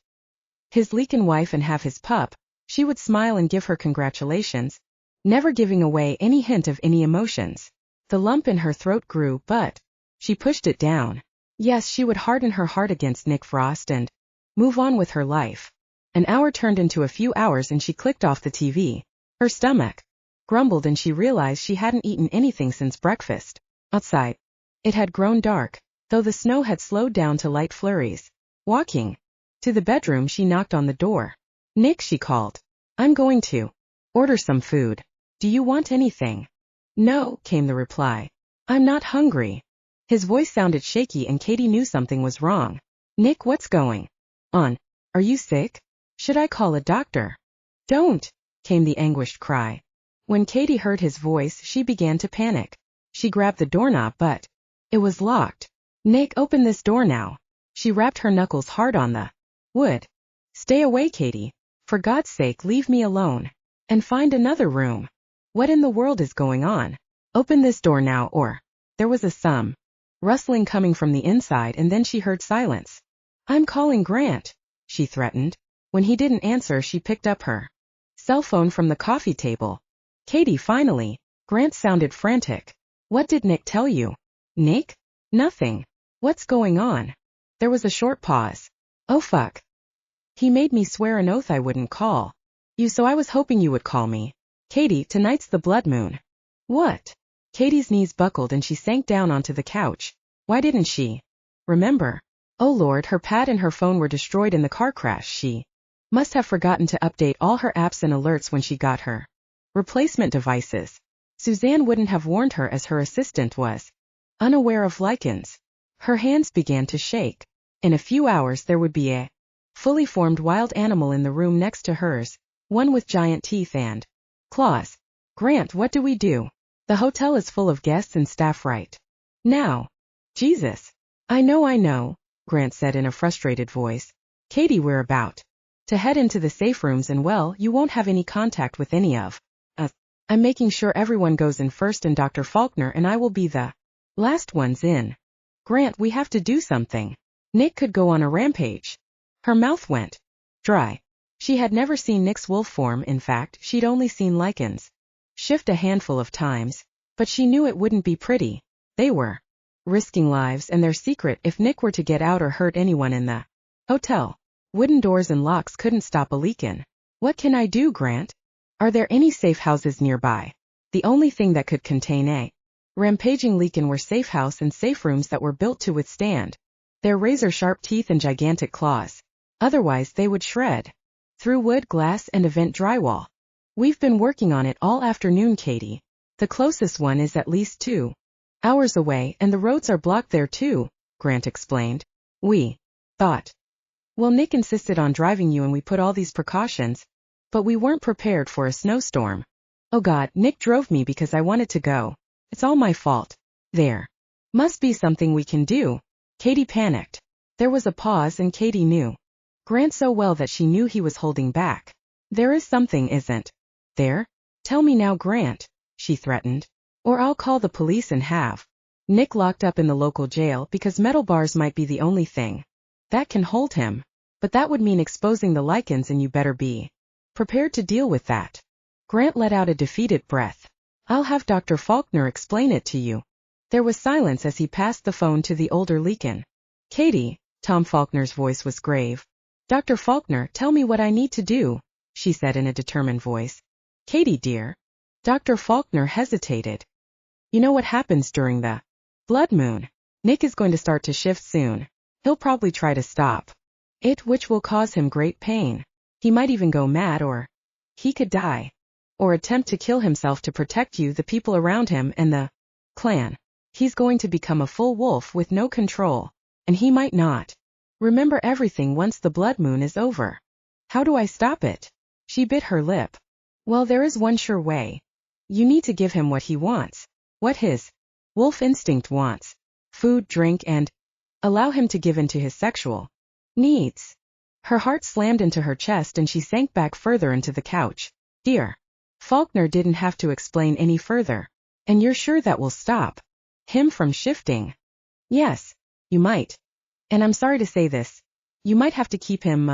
his Lycan wife and have his pup, she would smile and give her congratulations, never giving away any hint of any emotions. The lump in her throat grew, but she pushed it down. Yes, she would harden her heart against Nick Frost and move on with her life. An hour turned into a few hours and she clicked off the TV. Her stomach grumbled and she realized she hadn't eaten anything since breakfast. Outside, it had grown dark, though the snow had slowed down to light flurries. Walking to the bedroom, she knocked on the door. Nick, she called. I'm going to order some food. Do you want anything? No, came the reply. I'm not hungry. His voice sounded shaky and Cady knew something was wrong. Nick, what's going on? Are you sick? Should I call a doctor? Don't, came the anguished cry. When Cady heard his voice, she began to panic. She grabbed the doorknob, but it was locked. Nick, open this door now. She rapped her knuckles hard on the wood. Stay away, Cady. For God's sake, leave me alone. And find another room. What in the world is going on? Open this door now, or... There was some rustling coming from the inside, and then she heard silence. I'm calling Grant, she threatened. When he didn't answer, she picked up her cell phone from the coffee table. Cady, finally. Grant sounded frantic. What did Nick tell you? Nick? Nothing. What's going on? There was a short pause. Oh fuck. He made me swear an oath I wouldn't call you, so I was hoping you would call me. Cady, tonight's the blood moon. What? Cady's knees buckled and she sank down onto the couch. Why didn't she remember? Oh Lord, her pad and her phone were destroyed in the car crash. She must have forgotten to update all her apps and alerts when she got her replacement devices. Suzanne wouldn't have warned her, as her assistant was unaware of Lycans. Her hands began to shake. In a few hours there would be a fully formed wild animal in the room next to hers, one with giant teeth and claws. Grant, what do we do? The hotel is full of guests and staff right now. Jesus. I know, Grant said in a frustrated voice. Cady, we're about to head into the safe rooms, and well, you won't have any contact with any of us. I'm making sure everyone goes in first, and Dr. Faulkner and I will be the last ones in. Grant, we have to do something. Nick could go on a rampage. Her mouth went dry. She had never seen Nick's wolf form. In fact, she'd only seen Lycans shift a handful of times, but she knew it wouldn't be pretty. They were risking lives and their secret if Nick were to get out or hurt anyone in the hotel. Wooden doors and locks couldn't stop a Lycan. What can I do, Grant? Are there any safe houses nearby? The only thing that could contain a rampaging Lycan were safe house and safe rooms that were built to withstand their razor-sharp teeth and gigantic claws. Otherwise they would shred through wood, glass, and event drywall. We've been working on it all afternoon, Cady. The closest one is at least 2 hours away, and the roads are blocked there too, Grant explained. We thought. Well, Nick insisted on driving you and we put all these precautions, but we weren't prepared for a snowstorm. Oh God, Nick drove me because I wanted to go. It's all my fault. There must be something we can do. Cady panicked. There was a pause and Cady knew Grant so well that she knew he was holding back. There is something, isn't there? Tell me now, Grant, she threatened, or I'll call the police and have Nick locked up in the local jail because metal bars might be the only thing that can hold him. But that would mean exposing the Lycans, and you better be prepared to deal with that. Grant let out a defeated breath. I'll have Dr. Faulkner explain it to you. There was silence as he passed the phone to the older Lycan. Cady, Tom Faulkner's voice was grave. Dr. Faulkner, tell me what I need to do, she said in a determined voice. Cady, dear. Dr. Faulkner hesitated. You know what happens during the blood moon? Nick is going to start to shift soon. He'll probably try to stop it, which will cause him great pain. He might even go mad, or he could die, or attempt to kill himself to protect you, the people around him, and the clan. He's going to become a full wolf with no control, and he might not remember everything once the blood moon is over. How do I stop it? She bit her lip. Well, there is one sure way. You need to give him what he wants, what his wolf instinct wants, food, drink, and allow him to give in to his sexual needs. Her heart slammed into her chest and she sank back further into the couch. Dear. Faulkner didn't have to explain any further. And you're sure that will stop him from shifting? Yes, you might. And I'm sorry to say this. You might have to keep him,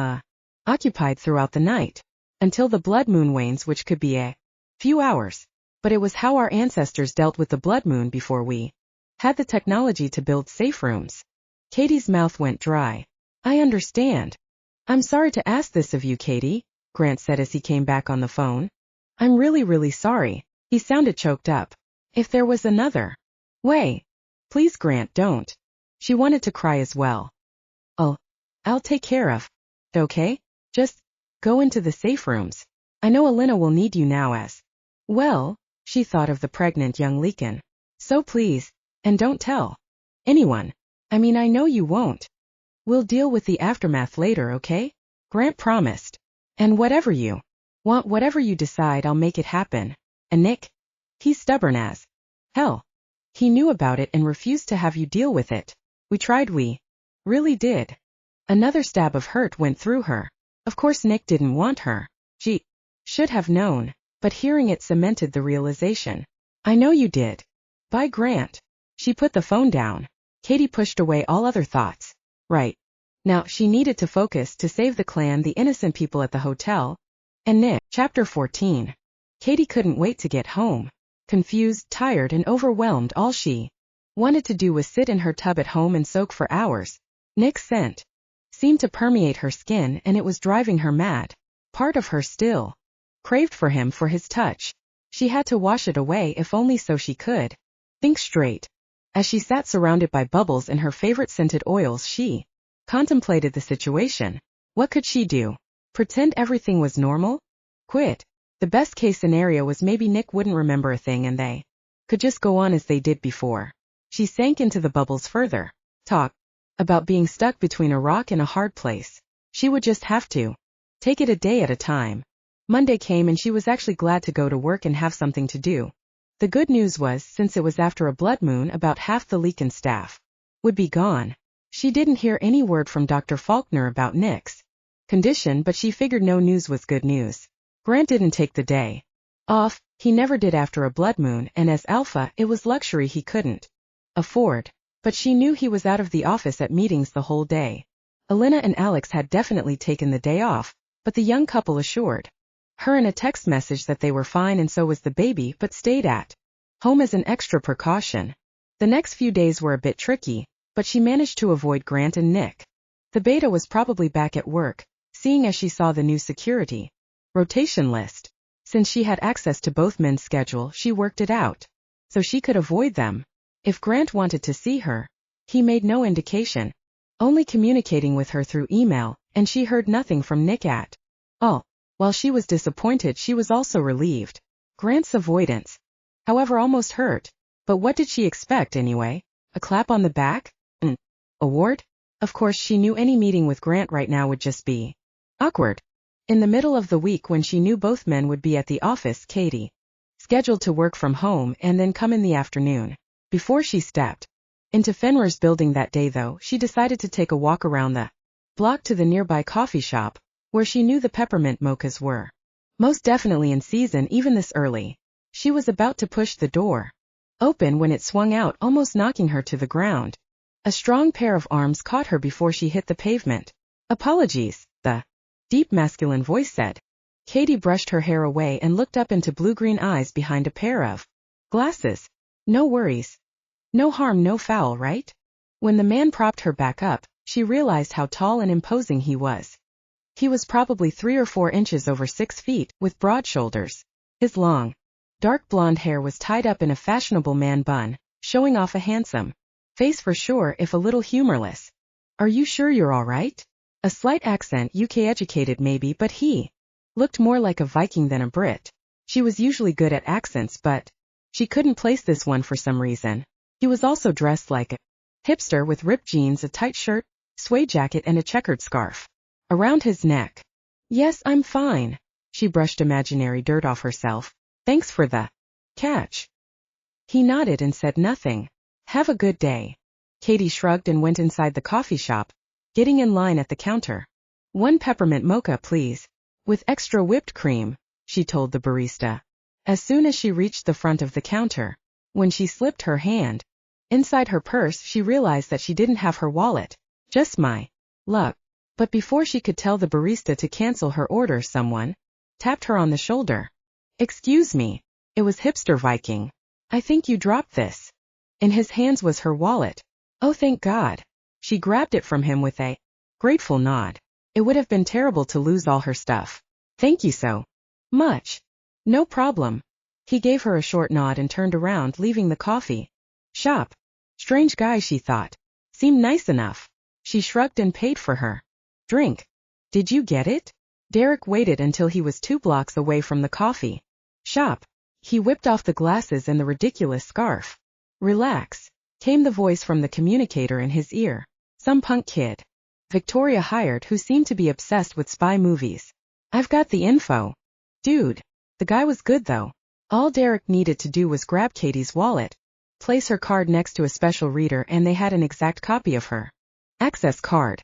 occupied throughout the night, until the blood moon wanes, which could be a few hours. But it was how our ancestors dealt with the blood moon before we had the technology to build safe rooms. Cady's mouth went dry. I understand. I'm sorry to ask this of you, Cady, Grant said as he came back on the phone. I'm really, really sorry. He sounded choked up. If there was another way. Please, Grant, don't. She wanted to cry as well. I'll take care of it, okay? Just go into the safe rooms. I know Alynna will need you now as well. She thought of the pregnant young Lycan. So please, and don't tell anyone. I mean, I know you won't. We'll deal with the aftermath later, okay? Grant promised. And whatever you want, whatever you decide, I'll make it happen. And Nick? He's stubborn as hell. He knew about it and refused to have you deal with it. We tried, we really did. Another stab of hurt went through her. Of course Nick didn't want her. She should have known, but hearing it cemented the realization. I know you did. Bye, Grant. She put the phone down. Cady pushed away all other thoughts. Right. Now she needed to focus to save the clan, the innocent people at the hotel, and Nick. Chapter 14. Cady couldn't wait to get home. Confused, tired, and overwhelmed, all she wanted to do was sit in her tub at home and soak for hours. Nick's scent seemed to permeate her skin, and it was driving her mad. Part of her still craved for him, for his touch. She had to wash it away, if only so she could think straight. As she sat surrounded by bubbles and her favorite scented oils, she contemplated the situation. What could she do? Pretend everything was normal? Quit? The best case scenario was maybe Nick wouldn't remember a thing and they could just go on as they did before. She sank into the bubbles further. Talk about being stuck between a rock and a hard place. She would just have to take it a day at a time. Monday came and she was actually glad to go to work and have something to do. The good news was, since it was after a blood moon, about half the Lycan staff would be gone. She didn't hear any word from Dr. Faulkner about Nick's condition, but she figured no news was good news. Grant didn't take the day off. He never did after a blood moon, and as alpha, it was luxury he couldn't afford. But she knew he was out of the office at meetings the whole day. Alynna and Alex had definitely taken the day off, but the young couple assured her in a text message that they were fine and so was the baby, but stayed at home as an extra precaution. The next few days were a bit tricky, but she managed to avoid Grant and Nick. The beta was probably back at work, seeing as she saw the new security rotation list. Since she had access to both men's schedule, she worked it out so she could avoid them. If Grant wanted to see her, he made no indication, only communicating with her through email, and she heard nothing from Nick at all. While she was disappointed, she was also relieved. Grant's avoidance, however, almost hurt. But what did she expect anyway? A clap on the back? An award? Of course she knew any meeting with Grant right now would just be awkward. In the middle of the week, when she knew both men would be at the office, Cady scheduled to work from home and then come in the afternoon. Before she stepped into Fenrir's building that day, though, she decided to take a walk around the block to the nearby coffee shop, where she knew the peppermint mochas were Most definitely in season even this early. She was about to push the door open when it swung out, almost knocking her to the ground. A strong pair of arms caught her before she hit the pavement. Apologies, the deep masculine voice said. Cady brushed her hair away and looked up into blue-green eyes behind a pair of glasses. No worries. No harm, no foul, right? When the man propped her back up, she realized how tall and imposing he was. He was probably 3 or 4 inches over 6 feet, with broad shoulders. His long, dark blonde hair was tied up in a fashionable man bun, showing off a handsome face for sure, if a little humorless. Are you sure you're all right? A slight accent, UK educated maybe, but he looked more like a Viking than a Brit. She was usually good at accents, but she couldn't place this one for some reason. He was also dressed like a hipster with ripped jeans, a tight shirt, suede jacket, and a checkered scarf around his neck. Yes, I'm fine. She brushed imaginary dirt off herself. Thanks for the catch. He nodded and said nothing. Have a good day. Cady shrugged and went inside the coffee shop, getting in line at the counter. 1 peppermint mocha, please. With extra whipped cream, she told the barista. As soon as she reached the front of the counter, when she slipped her hand inside her purse, she realized that she didn't have her wallet. Just my luck. But before she could tell the barista to cancel her order, someone tapped her on the shoulder. Excuse me. It was Hipster Viking. I think you dropped this. In his hands was her wallet. Oh, thank God. She grabbed it from him with a grateful nod. It would have been terrible to lose all her stuff. Thank you so much. No problem. He gave her a short nod and turned around, leaving the coffee shop. Strange guy, she thought. Seemed nice enough. She shrugged and paid for her drink. Did you get it? Derek waited until he was 2 blocks away from the coffee shop. He whipped off the glasses and the ridiculous scarf. Relax, came the voice from the communicator in his ear. Some punk kid Victoria hired who seemed to be obsessed with spy movies. I've got the info. Dude, the guy was good though. All Derek needed to do was grab Cady's wallet, place her card next to a special reader, and they had an exact copy of her access card.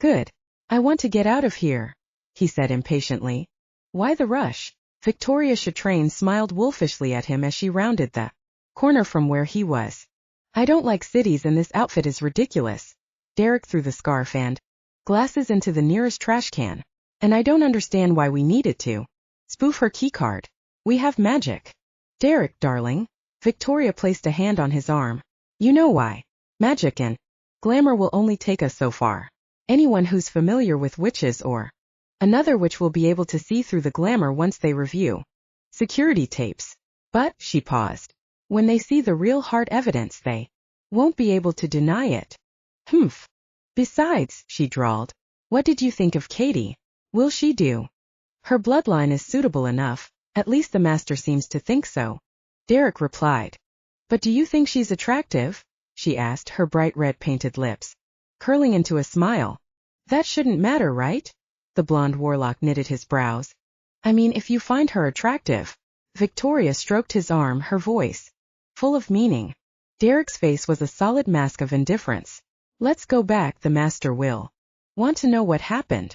Good. I want to get out of here, he said impatiently. Why the rush? Victoria Chatrain smiled wolfishly at him as she rounded the corner from where he was. I don't like cities and this outfit is ridiculous. Derek threw the scarf and glasses into the nearest trash can. And I don't understand why we needed to spoof her keycard. We have magic. Derek, darling. Victoria placed a hand on his arm. You know why. Magic and glamour will only take us so far. Anyone who's familiar with witches or another witch will be able to see through the glamour once they review security tapes. But, she paused, when they see the real hard evidence they won't be able to deny it. Humph. Besides, she drawled, what did you think of Cady? Will she do? Her bloodline is suitable enough, at least the master seems to think so. Derek replied. But do you think she's attractive? She asked, her bright red painted lips curling into a smile. That shouldn't matter, right? The blonde warlock knitted his brows. I mean, if you find her attractive. Victoria stroked his arm, her voice full of meaning. Derek's face was a solid mask of indifference. Let's go back, the master will want to know what happened.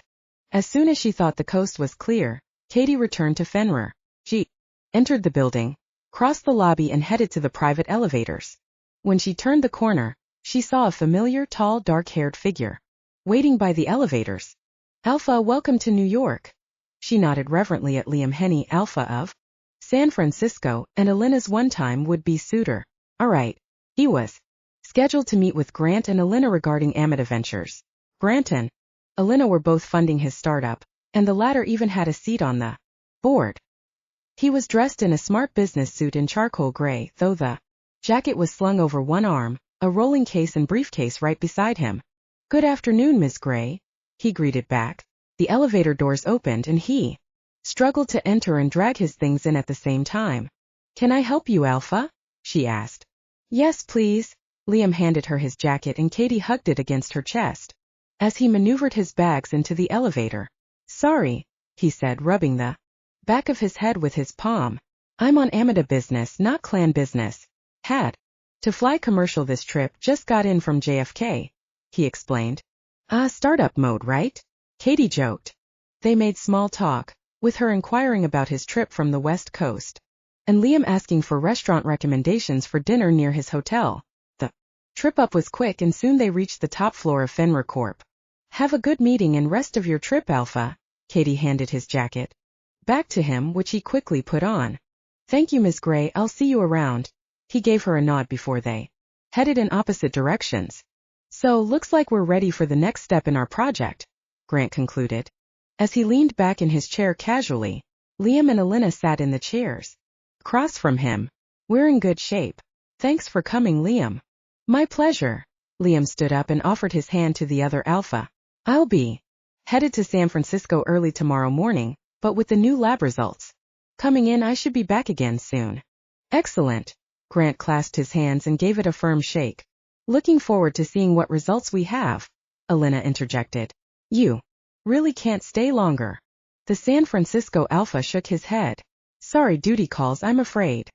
As soon as she thought the coast was clear, Cady returned to Fenrir. She entered the building, crossed the lobby and headed to the private elevators. When she turned the corner, she saw a familiar, tall, dark-haired figure waiting by the elevators. Alpha, welcome to New York. She nodded reverently at Liam Henny, Alpha of San Francisco, and Alynna's one-time would-be suitor. All right. He was scheduled to meet with Grant and Alynna regarding Amidst Ventures. Grant and Alynna were both funding his startup, and the latter even had a seat on the board. He was dressed in a smart business suit in charcoal gray, though the jacket was slung over one arm, a rolling case and briefcase right beside him. Good afternoon, Miss Gray, he greeted back. The elevator doors opened and he struggled to enter and drag his things in at the same time. Can I help you, Alpha? She asked. Yes, please. Liam handed her his jacket and Cady hugged it against her chest as he maneuvered his bags into the elevator. Sorry, he said, rubbing the back of his head with his palm. I'm on Amidst business, not clan business. Had to fly commercial this trip, just got in from JFK, he explained. Startup mode, right? Cady joked. They made small talk, with her inquiring about his trip from the West Coast, and Liam asking for restaurant recommendations for dinner near his hotel. The trip up was quick and soon they reached the top floor of Fenrir Corp. Have a good meeting and rest of your trip, Alpha. Cady handed his jacket back to him, which he quickly put on. Thank you, Miss Gray, I'll see you around. He gave her a nod before they headed in opposite directions. So, looks like we're ready for the next step in our project, Grant concluded. As he leaned back in his chair casually, Liam and Alynna sat in the chairs across from him. We're in good shape. Thanks for coming, Liam. My pleasure. Liam stood up and offered his hand to the other Alpha. I'll be headed to San Francisco early tomorrow morning, but with the new lab results coming in, I should be back again soon. Excellent. Grant clasped his hands and gave it a firm shake. Looking forward to seeing what results we have, Alynna interjected. You really can't stay longer. The San Francisco Alpha shook his head. Sorry, duty calls, I'm afraid.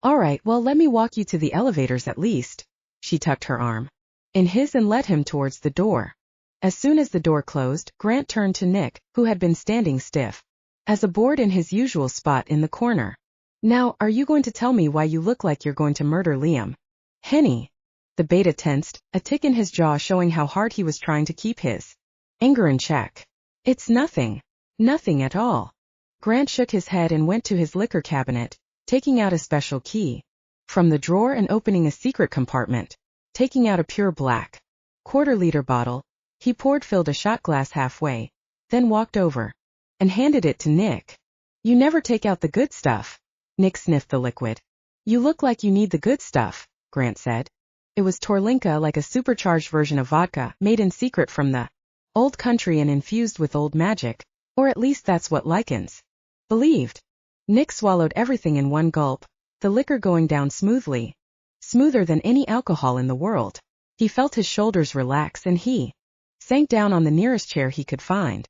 All right, well, let me walk you to the elevators at least. She tucked her arm in his and led him towards the door. As soon as the door closed, Grant turned to Nick, who had been standing stiff as a board in his usual spot in the corner. Now, are you going to tell me why you look like you're going to murder Liam? Henny. The beta tensed, a tick in his jaw showing how hard he was trying to keep his anger in check. It's nothing. Nothing at all. Grant shook his head and went to his liquor cabinet, taking out a special key from the drawer and opening a secret compartment. Taking out a pure black quarter-liter bottle, he filled a shot glass halfway, then walked over and handed it to Nick. You never take out the good stuff. Nick sniffed the liquid. You look like you need the good stuff, Grant said. It was Torlinka, like a supercharged version of vodka, made in secret from the old country and infused with old magic, or at least that's what Lycans believed. Nick swallowed everything in one gulp, the liquor going down smoothly, smoother than any alcohol in the world. He felt his shoulders relax and he sank down on the nearest chair he could find.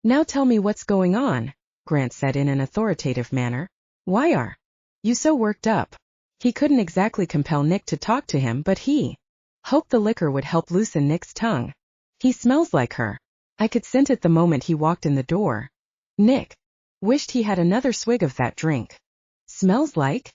Now tell me what's going on, Grant said in an authoritative manner. Why are you so worked up? He couldn't exactly compel Nick to talk to him, but he hoped the liquor would help loosen Nick's tongue. He smells like her. I could scent it the moment he walked in the door. Nick wished he had another swig of that drink. Smells like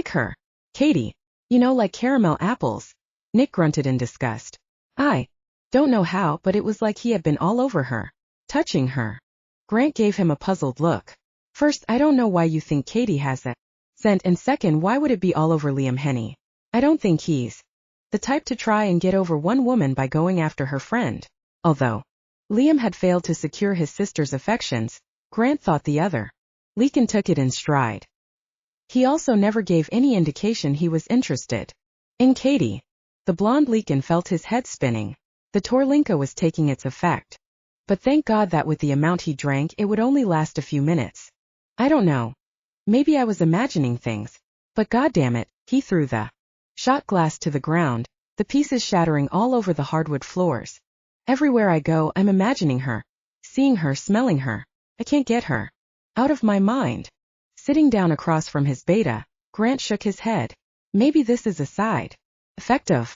her. Cady. You know, like caramel apples. Nick grunted in disgust. I don't know how, but it was like he had been all over her, touching her. Grant gave him a puzzled look. First, I don't know why you think Cady has a scent, and second, why would it be all over Liam Henny? I don't think he's the type to try and get over one woman by going after her friend. Although Liam had failed to secure his sister's affections, Grant thought the other Lycan took it in stride. He also never gave any indication he was interested in Cady. The blonde Lycan felt his head spinning. The Torlinka was taking its effect. But thank God that with the amount he drank, it would only last a few minutes. I don't know. Maybe I was imagining things. But goddamn it, he threw the shot glass to the ground, the pieces shattering all over the hardwood floors. Everywhere I go, I'm imagining her, seeing her, smelling her. I can't get her out of my mind. Sitting down across from his beta, Grant shook his head. Maybe this is a side effect of.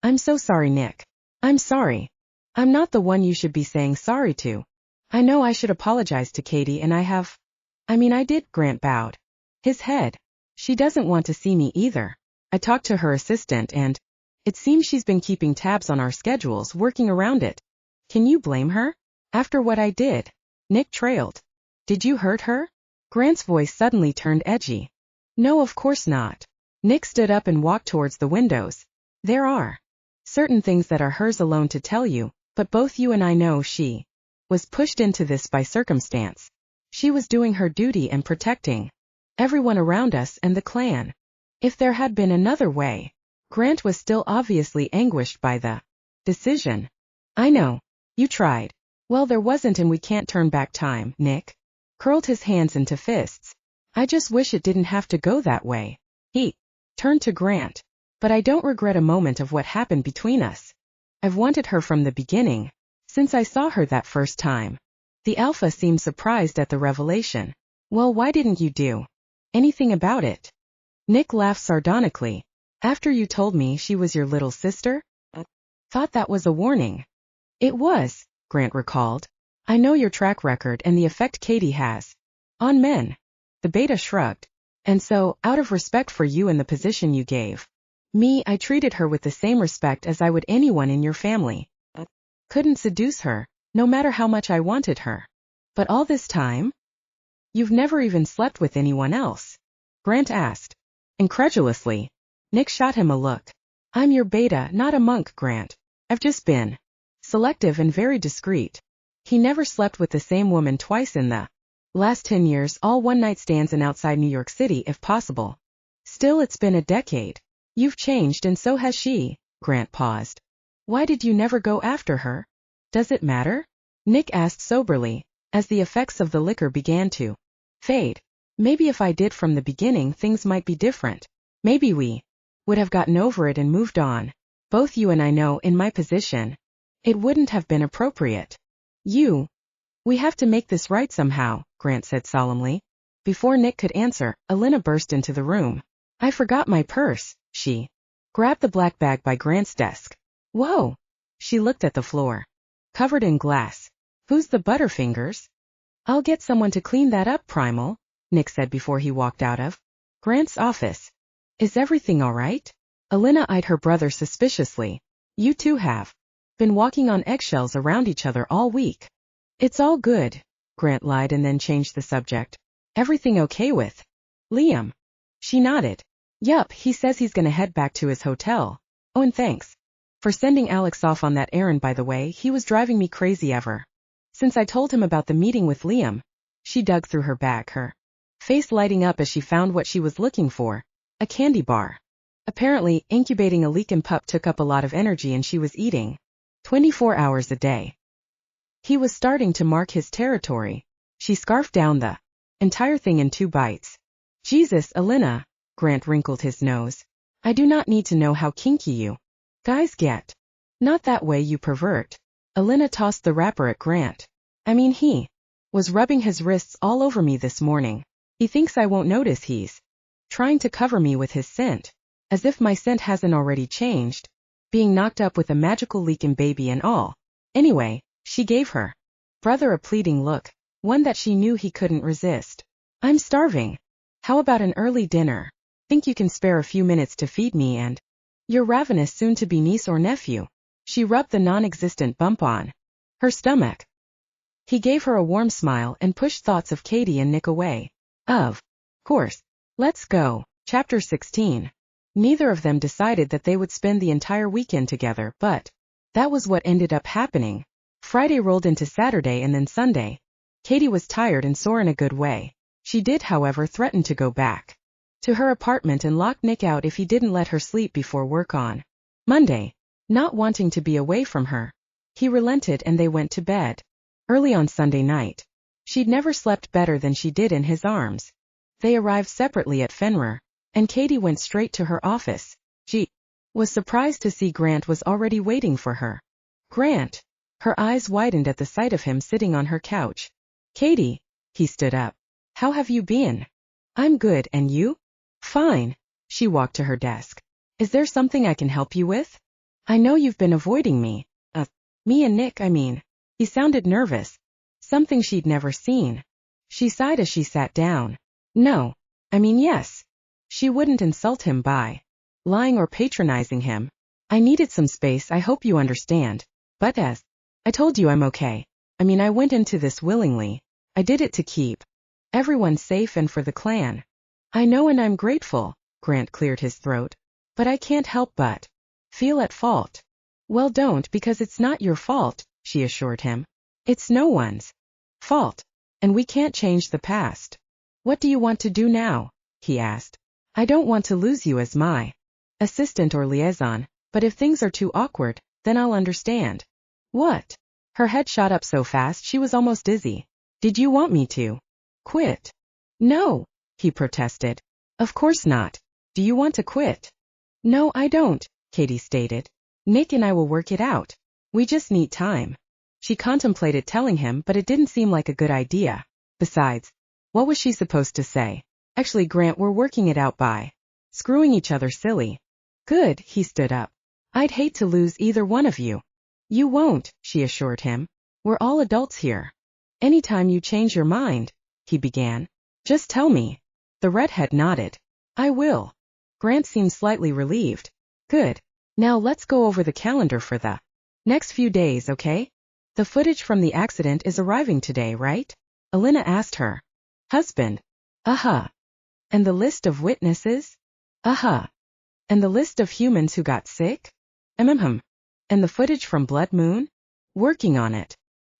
I'm so sorry, Nick. I'm sorry. I'm not the one you should be saying sorry to. I know I should apologize to Cady, and I did, Grant bowed his head. She doesn't want to see me either. I talked to her assistant and it seems she's been keeping tabs on our schedules, working around it. Can you blame her? After what I did? Nick trailed. Did you hurt her? Grant's voice suddenly turned edgy. No, of course not. Nick stood up and walked towards the windows. There are certain things that are hers alone to tell you, but both you and I know she was pushed into this by circumstance. She was doing her duty and protecting everyone around us and the clan. If there had been another way. Grant was still obviously anguished by the decision. I know. You tried. Well, there wasn't, and we can't turn back time. Nick curled his hands into fists. I just wish it didn't have to go that way. He turned to Grant. But I don't regret a moment of what happened between us. I've wanted her from the beginning, since I saw her that first time. The Alpha seemed surprised at the revelation. Well, why didn't you do anything about it? Nick laughed sardonically. After you told me she was your little sister? Thought that was a warning. It was, Grant recalled. I know your track record and the effect Cady has. On men. The beta shrugged. And so, out of respect for you and the position you gave me, I treated her with the same respect as I would anyone in your family. Couldn't seduce her, no matter how much I wanted her. But all this time? You've never even slept with anyone else? Grant asked. Incredulously. Nick shot him a look. I'm your beta, not a monk, Grant. I've just been selective and very discreet. He never slept with the same woman twice in the last 10 years, all one-night stands and outside New York City if possible. Still, it's been a decade. You've changed and so has she. Grant paused. Why did you never go after her? Does it matter? Nick asked soberly, as the effects of the liquor began to fade. Maybe if I did from the beginning, things might be different. Maybe we would have gotten over it and moved on. Both you and I know, in my position, it wouldn't have been appropriate. We have to make this right somehow, Grant said solemnly. Before Nick could answer, Alynna burst into the room. I forgot my purse. She grabbed the black bag by Grant's desk. Whoa! She looked at the floor. Covered in glass. Who's the Butterfingers? I'll get someone to clean that up, Primal, Nick said before he walked out of Grant's office. Is everything all right? Alynna eyed her brother suspiciously. You two have been walking on eggshells around each other all week. It's all good, Grant lied and then changed the subject. Everything okay with Liam? She nodded. Yup, he says he's gonna head back to his hotel. Oh, and thanks for sending Alex off on that errand, by the way. He was driving me crazy ever since I told him about the meeting with Liam. She dug through her bag, her face lighting up as she found what she was looking for, a candy bar. Apparently, incubating a Lycan pup took up a lot of energy and she was eating 24 hours a day. He was starting to mark his territory. She scarfed down the entire thing in 2 bites. Jesus, Alynna, Grant wrinkled his nose. I do not need to know how kinky you guys get. Not that way, you pervert. Alynna tossed the wrapper at Grant. I mean, he was rubbing his wrists all over me this morning. He thinks I won't notice he's trying to cover me with his scent. As if my scent hasn't already changed. Being knocked up with a magical Lycan baby and all. Anyway, she gave her brother a pleading look, one that she knew he couldn't resist. I'm starving. How about an early dinner? Think you can spare a few minutes to feed me and your ravenous soon-to-be niece or nephew? She rubbed the non-existent bump on her stomach. He gave her a warm smile and pushed thoughts of Cady and Nick away. Of course. Let's go. Chapter 16. Neither of them decided that they would spend the entire weekend together, but that was what ended up happening. Friday rolled into Saturday and then Sunday. Cady was tired and sore in a good way. She did, however, threaten to go back to her apartment and lock Nick out if he didn't let her sleep before work on Monday. Not wanting to be away from her, he relented and they went to bed early on Sunday night. She'd never slept better than she did in his arms. They arrived separately at Fenrir, and Cady went straight to her office. She was surprised to see Grant was already waiting for her. Grant! Her eyes widened at the sight of him sitting on her couch. Cady! He stood up. How have you been? I'm good, and you? Fine. She walked to her desk. Is there something I can help you with? I know you've been avoiding me. Me and Nick, I mean. He sounded nervous. Something she'd never seen. She sighed as she sat down. No. I mean, yes. She wouldn't insult him by lying or patronizing him. I needed some space, I hope you understand. But as I told you, I'm okay. I mean, I went into this willingly. I did it to keep everyone safe and for the clan. I know, and I'm grateful. Grant cleared his throat. But I can't help but feel at fault. Well, don't, because it's not your fault, she assured him. It's no one's fault. And we can't change the past. What do you want to do now? He asked. I don't want to lose you as my assistant or liaison, but if things are too awkward, then I'll understand. What? Her head shot up so fast she was almost dizzy. Did you want me to quit? No, he protested. Of course not. Do you want to quit? No, I don't, Cady stated. Nick and I will work it out. We just need time. She contemplated telling him, but it didn't seem like a good idea. Besides, what was she supposed to say? Actually, Grant, we're working it out by screwing each other silly. Good, he stood up. I'd hate to lose either one of you. You won't, she assured him. We're all adults here. Anytime you change your mind, he began. Just tell me. The redhead nodded. I will. Grant seemed slightly relieved. Good. Now let's go over the calendar for the next few days, okay? The footage from the accident is arriving today, right? Alynna asked her husband. Uh-huh. And the list of witnesses? Uh-huh. And the list of humans who got sick? And the footage from Blood Moon? Working on it.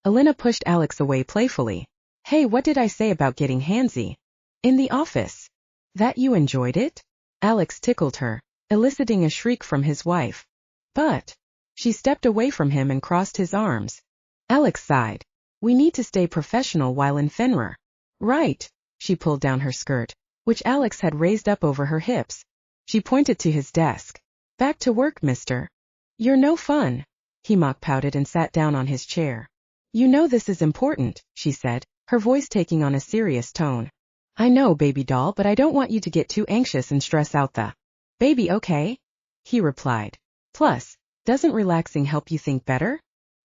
Alynna pushed Alex away playfully. Hey, what did I say about getting handsy? In the office. That you enjoyed it? Alex tickled her, eliciting a shriek from his wife. But. She stepped away from him and crossed his arms. Alex sighed. We need to stay professional while in Fenrir. Right. She pulled down her skirt, which Alex had raised up over her hips. She pointed to his desk. Back to work, mister. You're no fun. He mock-pouted and sat down on his chair. You know this is important, she said, her voice taking on a serious tone. I know, baby doll, but I don't want you to get too anxious and stress out the baby, okay? He replied. Plus, doesn't relaxing help you think better?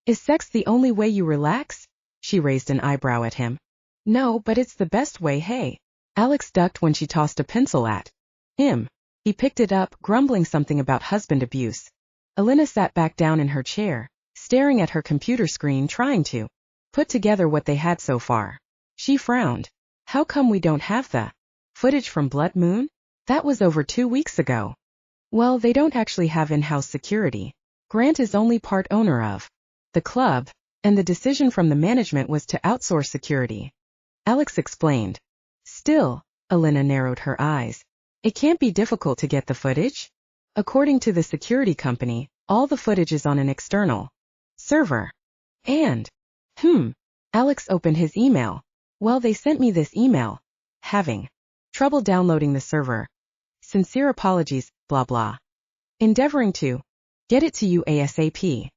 Is sex the only way you relax? She raised an eyebrow at him. No, but it's the best way, hey. Alex ducked when she tossed a pencil at him. He picked it up, grumbling something about husband abuse. Alynna sat back down in her chair, staring at her computer screen trying to put together what they had so far. She frowned. How come we don't have the footage from Blood Moon? That was over 2 weeks ago. Well, they don't actually have in-house security. Grant is only part owner of the club, and the decision from the management was to outsource security. Alex explained. Still, Alynna narrowed her eyes. It can't be difficult to get the footage? According to the security company, all the footage is on an external server. And, Alex opened his email. Well, they sent me this email. Having trouble downloading the server. Sincere apologies, blah blah. Endeavoring to get it to you ASAP.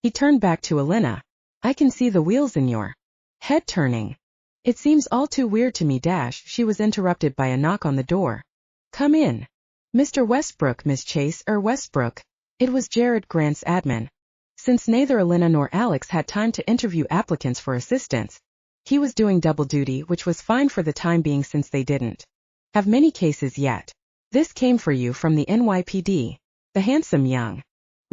He turned back to Alynna. I can see the wheels in your head turning. It seems all too weird to me. She was interrupted by a knock on the door. Come in. Mr. Westbrook, Miss Chase, Westbrook. It was Jared, Grant's admin. Since neither Alynna nor Alex had time to interview applicants for assistance, he was doing double duty, which was fine for the time being since they didn't have many cases yet. This came for you from the NYPD. The handsome young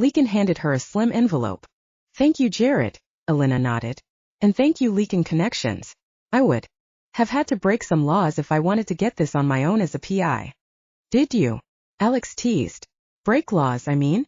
Lycan handed her a slim envelope. Thank you, Jared, Alynna nodded. And thank you, Lycan Connections. I would have had to break some laws if I wanted to get this on my own as a PI. Did you? Alex teased. Break laws, I mean?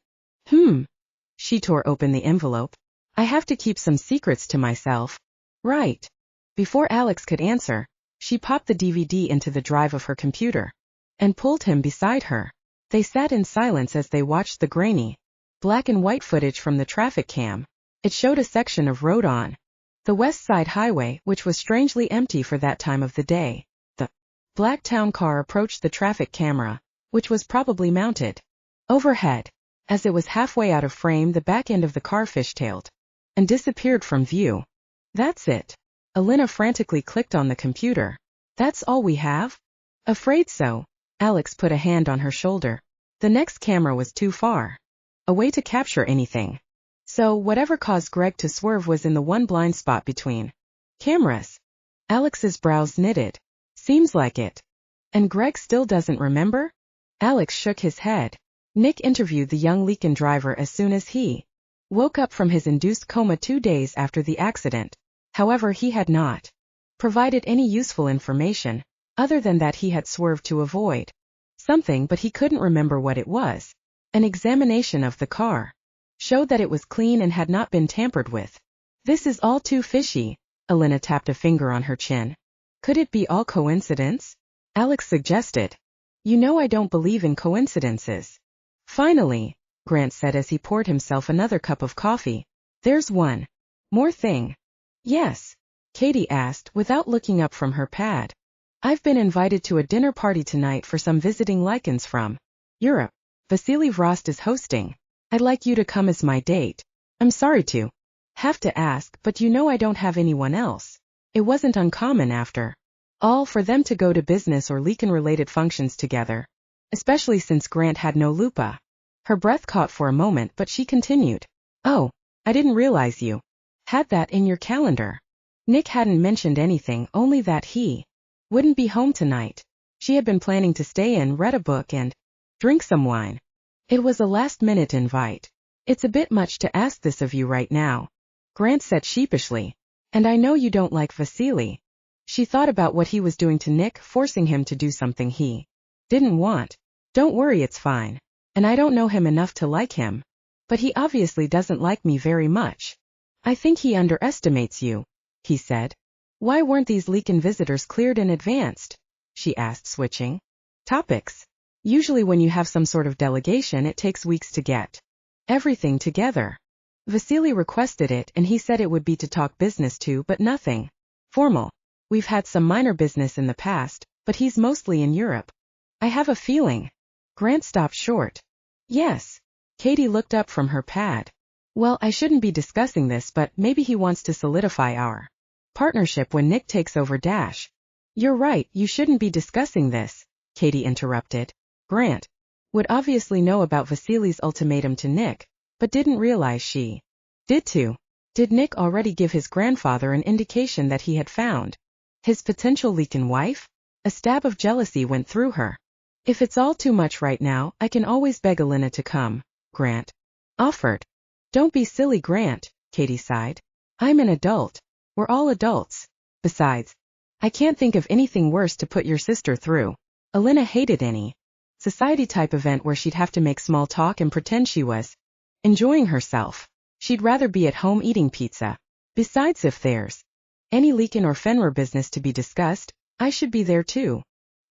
She tore open the envelope. I have to keep some secrets to myself. Right. Before Alex could answer, she popped the DVD into the drive of her computer and pulled him beside her. They sat in silence as they watched the grainy, black and white footage from the traffic cam. It showed a section of road on the West Side Highway, which was strangely empty for that time of the day. The black town car approached the traffic camera, which was probably mounted overhead. As it was halfway out of frame, the back end of the car fishtailed and disappeared from view. That's it. Alynna frantically clicked on the computer. That's all we have? Afraid so. Alex put a hand on her shoulder. The next camera was too far away to capture anything. So whatever caused Greg to swerve was in the one blind spot between cameras. Alex's brows knitted. Seems like it. And Greg still doesn't remember? Alex shook his head. Nick interviewed the young Lycan driver as soon as he woke up from his induced coma 2 days after the accident. However, he had not provided any useful information, other than that he had swerved to avoid something, but he couldn't remember what it was. An examination of the car showed that it was clean and had not been tampered with. This is all too fishy. Alynna tapped a finger on her chin. Could it be all coincidence? Alex suggested. You know I don't believe in coincidences. Finally, Grant said as he poured himself another cup of coffee. There's one more thing. Yes? Cady asked without looking up from her pad. I've been invited to a dinner party tonight for some visiting Lycans from Europe. Vasily Vrost is hosting. I'd like you to come as my date. I'm sorry to have to ask, but you know I don't have anyone else. It wasn't uncommon after all for them to go to business or Lycan-related functions together, especially since Grant had no lupa. Her breath caught for a moment, but she continued. Oh, I didn't realize you had that in your calendar. Nick hadn't mentioned anything, only that he wouldn't be home tonight. She had been planning to stay in, read a book, and drink some wine. It was a last-minute invite. It's a bit much to ask this of you right now, Grant said sheepishly. And I know you don't like Vasily. She thought about what he was doing to Nick, forcing him to do something he didn't want. Don't worry, it's fine. And I don't know him enough to like him. But he obviously doesn't like me very much. I think he underestimates you, he said. Why weren't these Lycan visitors cleared in advance? She asked, switching topics. Usually when you have some sort of delegation, it takes weeks to get everything together. Vasily requested it, and he said it would be to talk business too, but nothing formal. We've had some minor business in the past, but he's mostly in Europe. I have a feeling. Grant stopped short. Yes. Cady looked up from her pad. Well, I shouldn't be discussing this, but maybe he wants to solidify our partnership when Nick takes over. You're right, you shouldn't be discussing this, Cady interrupted. Grant would obviously know about Vasily's ultimatum to Nick, but didn't realize she did too. Did Nick already give his grandfather an indication that he had found his potential Lycan wife? A stab of jealousy went through her. If it's all too much right now, I can always beg Alynna to come, Grant offered. Don't be silly, Grant, Cady sighed. I'm an adult. We're all adults. Besides, I can't think of anything worse to put your sister through. Alynna hated any society-type event where she'd have to make small talk and pretend she was enjoying herself. She'd rather be at home eating pizza. Besides, if there's any Lycan or Fenrir business to be discussed, I should be there too.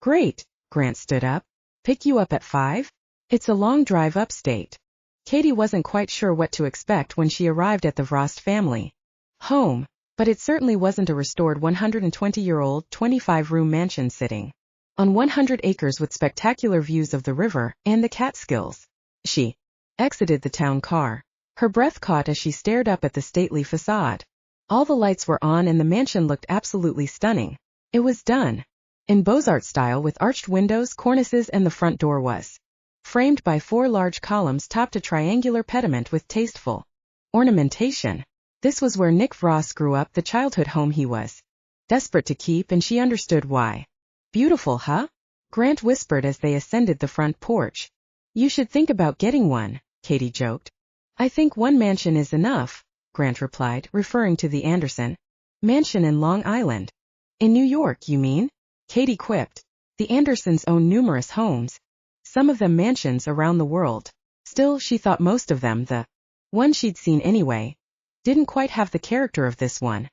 Great, Grant stood up. Pick you up at 5? It's a long drive upstate. Cady wasn't quite sure what to expect when she arrived at the Vrost family home, but it certainly wasn't a restored 120-year-old 25-room mansion sitting on 100 acres with spectacular views of the river and the Catskills. She exited the town car. Her breath caught as she stared up at the stately facade. All the lights were on and the mansion looked absolutely stunning. It was done in Beaux-Arts style with arched windows, cornices, and the front door was framed by 4 large columns topped a triangular pediment with tasteful ornamentation. This was where Nick Vrost grew up, the childhood home he was desperate to keep, and she understood why. Beautiful, huh? Grant whispered as they ascended the front porch. You should think about getting one, Cady joked. I think one mansion is enough, Grant replied, referring to the Anderson mansion in Long Island. In New York, you mean? Cady quipped. The Andersons own numerous homes, some of them mansions around the world. Still, she thought most of them, the one she'd seen anyway, didn't quite have the character of this one.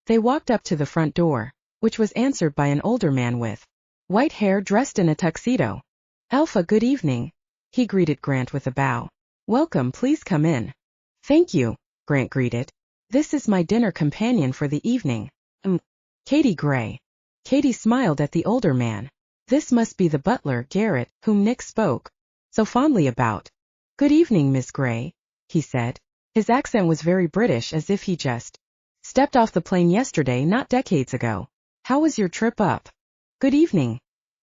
They walked up to the front door, which was answered by an older man with white hair dressed in a tuxedo. Alpha, good evening. He greeted Grant with a bow. Welcome, please come in. Thank you, Grant greeted. This is my dinner companion for the evening. Cady Gray. Cady smiled at the older man. This must be the butler, Garrett, whom Nick spoke so fondly about. Good evening, Miss Gray, he said. His accent was very British, as if he just stepped off the plane yesterday, not decades ago. How was your trip up? Good evening.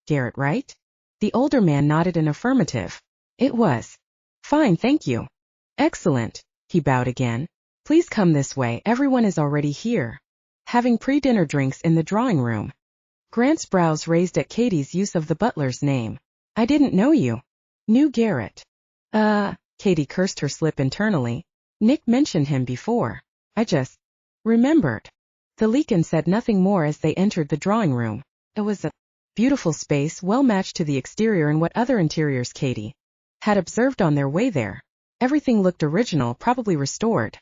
Garrett, right? The older man nodded an affirmative. It was fine, thank you. Excellent. He bowed again. Please come this way, everyone is already here. Having pre-dinner drinks in the drawing room. Grant's brows raised at Cady's use of the butler's name. I didn't know you. Knew Garrett. Cady cursed her slip internally. Nick mentioned him before. I just remembered. The Lycan said nothing more as they entered the drawing room. It was a beautiful space, well matched to the exterior and what other interiors Cady had observed on their way there. Everything looked original, probably restored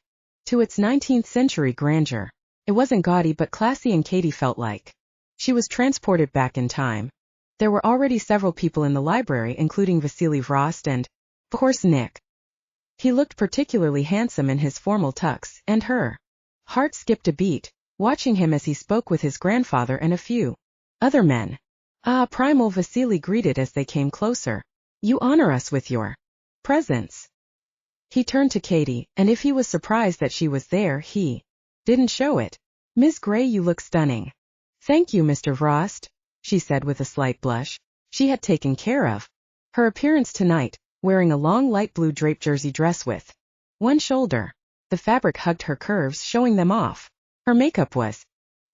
to its 19th century grandeur. It wasn't gaudy but classy, and Cady felt like she was transported back in time. There were already several people in the library, including Vasily Vrost and, of course, Nick. He looked particularly handsome in his formal tux, and her heart skipped a beat, watching him as he spoke with his grandfather and a few other men. Ah, Primal, Vasily greeted as they came closer. You honor us with your presence. He turned to Cady, and if he was surprised that she was there, he didn't show it. Miss Gray, you look stunning. Thank you, Mr. Vrost, she said with a slight blush. She had taken care of her appearance tonight, wearing a long light blue draped jersey dress with one shoulder. The fabric hugged her curves, showing them off. Her makeup was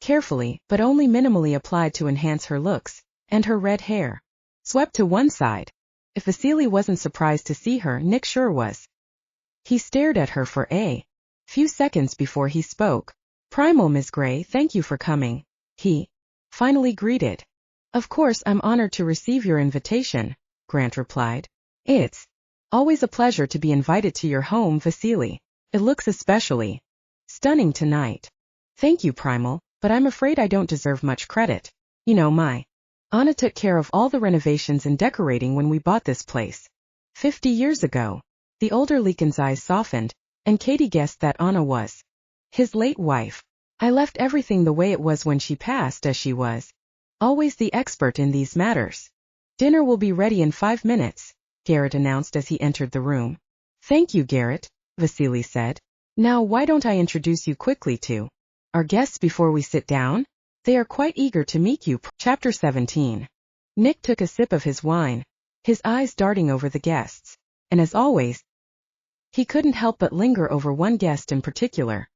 carefully but only minimally applied to enhance her looks, and her red hair swept to one side. If Vasily wasn't surprised to see her, Nick sure was. He stared at her for a few seconds before he spoke. "Primal Ms. Gray, thank you for coming," he finally greeted. "Of course, I'm honored to receive your invitation," Grant replied. "It's always a pleasure to be invited to your home, Vasily. It looks especially stunning tonight." "Thank you, Primal, but I'm afraid I don't deserve much credit. You know, my Anna took care of all the renovations and decorating when we bought this place 50 years ago." The older Lycan's eyes softened, and Cady guessed that Anna was his late wife. "I left everything the way it was when she passed, as she was always the expert in these matters." "Dinner will be ready in 5 minutes," Garrett announced as he entered the room. "Thank you, Garrett," Vasily said. "Now why don't I introduce you quickly to our guests before we sit down? They are quite eager to meet you." Chapter 17. Nick took a sip of his wine, his eyes darting over the guests, and as always, he couldn't help but linger over one guest in particular.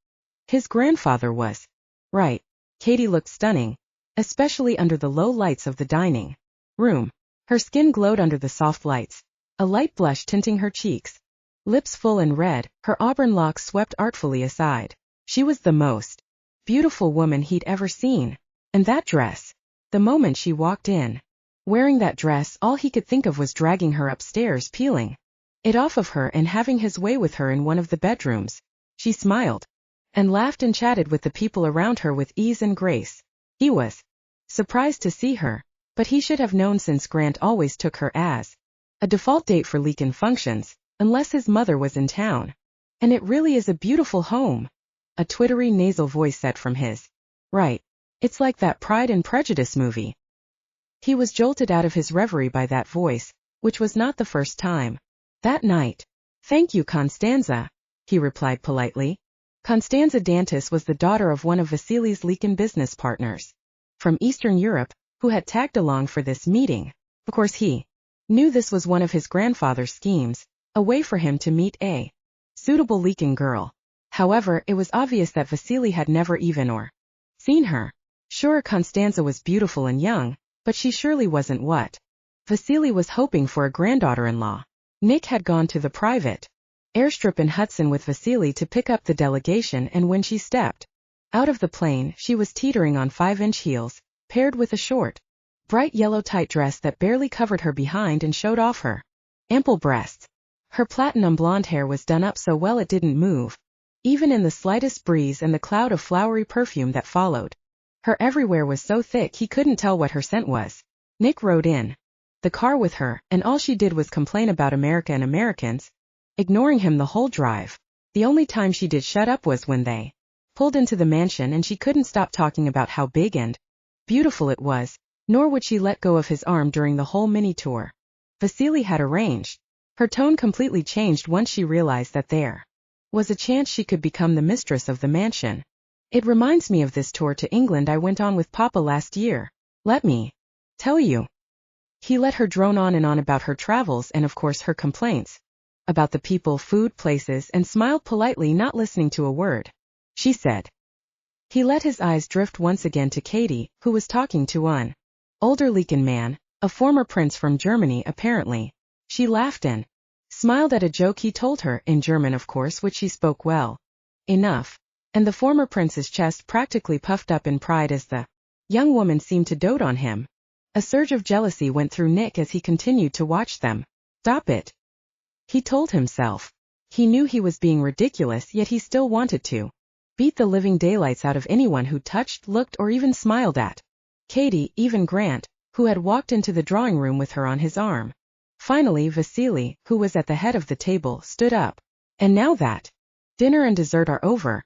His grandfather was right. Cady looked stunning, especially under the low lights of the dining room. Her skin glowed under the soft lights, a light blush tinting her cheeks. Lips full and red, her auburn locks swept artfully aside. She was the most beautiful woman he'd ever seen. And that dress. The moment she walked in, wearing that dress, all he could think of was dragging her upstairs, peeling it off of her and having his way with her in one of the bedrooms. She smiled and laughed and chatted with the people around her with ease and grace. He was surprised to see her, but he should have known since Grant always took her as a default date for Lycan functions, unless his mother was in town. "And it really is a beautiful home," a twittery nasal voice said from his right. "It's like that Pride and Prejudice movie." He was jolted out of his reverie by that voice, which was not the first time that night. "Thank you, Constanza," he replied politely. Constanza Dantis was the daughter of one of Vasily's Lycan business partners from Eastern Europe, who had tagged along for this meeting. Of course he knew this was one of his grandfather's schemes, a way for him to meet a suitable Lycan girl. However, it was obvious that Vasily had never even or seen her. Sure, Constanza was beautiful and young, but she surely wasn't what Vasily was hoping for a granddaughter-in-law. Nick had gone to the private airstrip in Hudson with Vasily to pick up the delegation, and when she stepped out of the plane, she was teetering on 5-inch heels, paired with a short, bright yellow tight dress that barely covered her behind and showed off her ample breasts. Her platinum blonde hair was done up so well it didn't move, even in the slightest breeze, and the cloud of flowery perfume that followed her everywhere was so thick he couldn't tell what her scent was. Nick rode in the car with her, and all she did was complain about America and Americans, ignoring him the whole drive. The only time she did shut up was when they pulled into the mansion, and she couldn't stop talking about how big and beautiful it was, nor would she let go of his arm during the whole mini-tour Vasily had arranged. Her tone completely changed once she realized that there was a chance she could become the mistress of the mansion. "It reminds me of this tour to England I went on with Papa last year. Let me tell you." He let her drone on and on about her travels and of course her complaints about the people, food, places, and smiled politely, not listening to a word she said. He let his eyes drift once again to Cady, who was talking to an older Lycan man, a former prince from Germany apparently. She laughed and smiled at a joke he told her, in German of course, which she spoke well enough, and the former prince's chest practically puffed up in pride as the young woman seemed to dote on him. A surge of jealousy went through Nick as he continued to watch them. Stop it, he told himself. He knew he was being ridiculous, yet he still wanted to beat the living daylights out of anyone who touched, looked, or even smiled at Cady, even Grant, who had walked into the drawing room with her on his arm. Finally, Vasily, who was at the head of the table, stood up. "And now that dinner and dessert are over,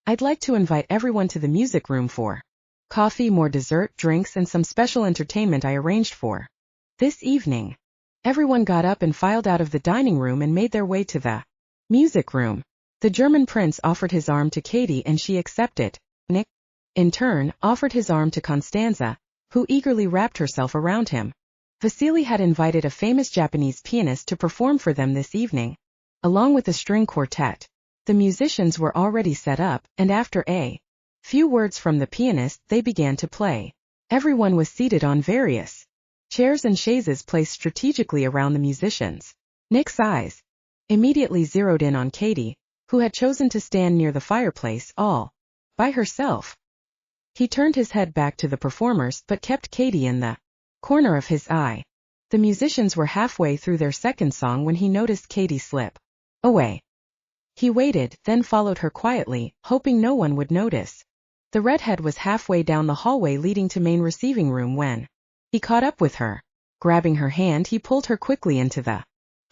I'd like to invite everyone to the music room for coffee, more dessert, drinks, and some special entertainment I arranged for this evening." Everyone got up and filed out of the dining room and made their way to the music room. The German prince offered his arm to Cady and she accepted. Nick, in turn, offered his arm to Constanza, who eagerly wrapped herself around him. Vasily had invited a famous Japanese pianist to perform for them this evening, along with a string quartet. The musicians were already set up, and after a Few words from the pianist, they began to play. Everyone was seated on various chairs and chaises placed strategically around the musicians. Nick's eyes immediately zeroed in on Cady, who had chosen to stand near the fireplace all by herself. He turned his head back to the performers but kept Cady in the corner of his eye. The musicians were halfway through their second song when he noticed Cady slip away. He waited, then followed her quietly, hoping no one would notice. The redhead was halfway down the hallway leading to main receiving room when he caught up with her. Grabbing her hand, he pulled her quickly into the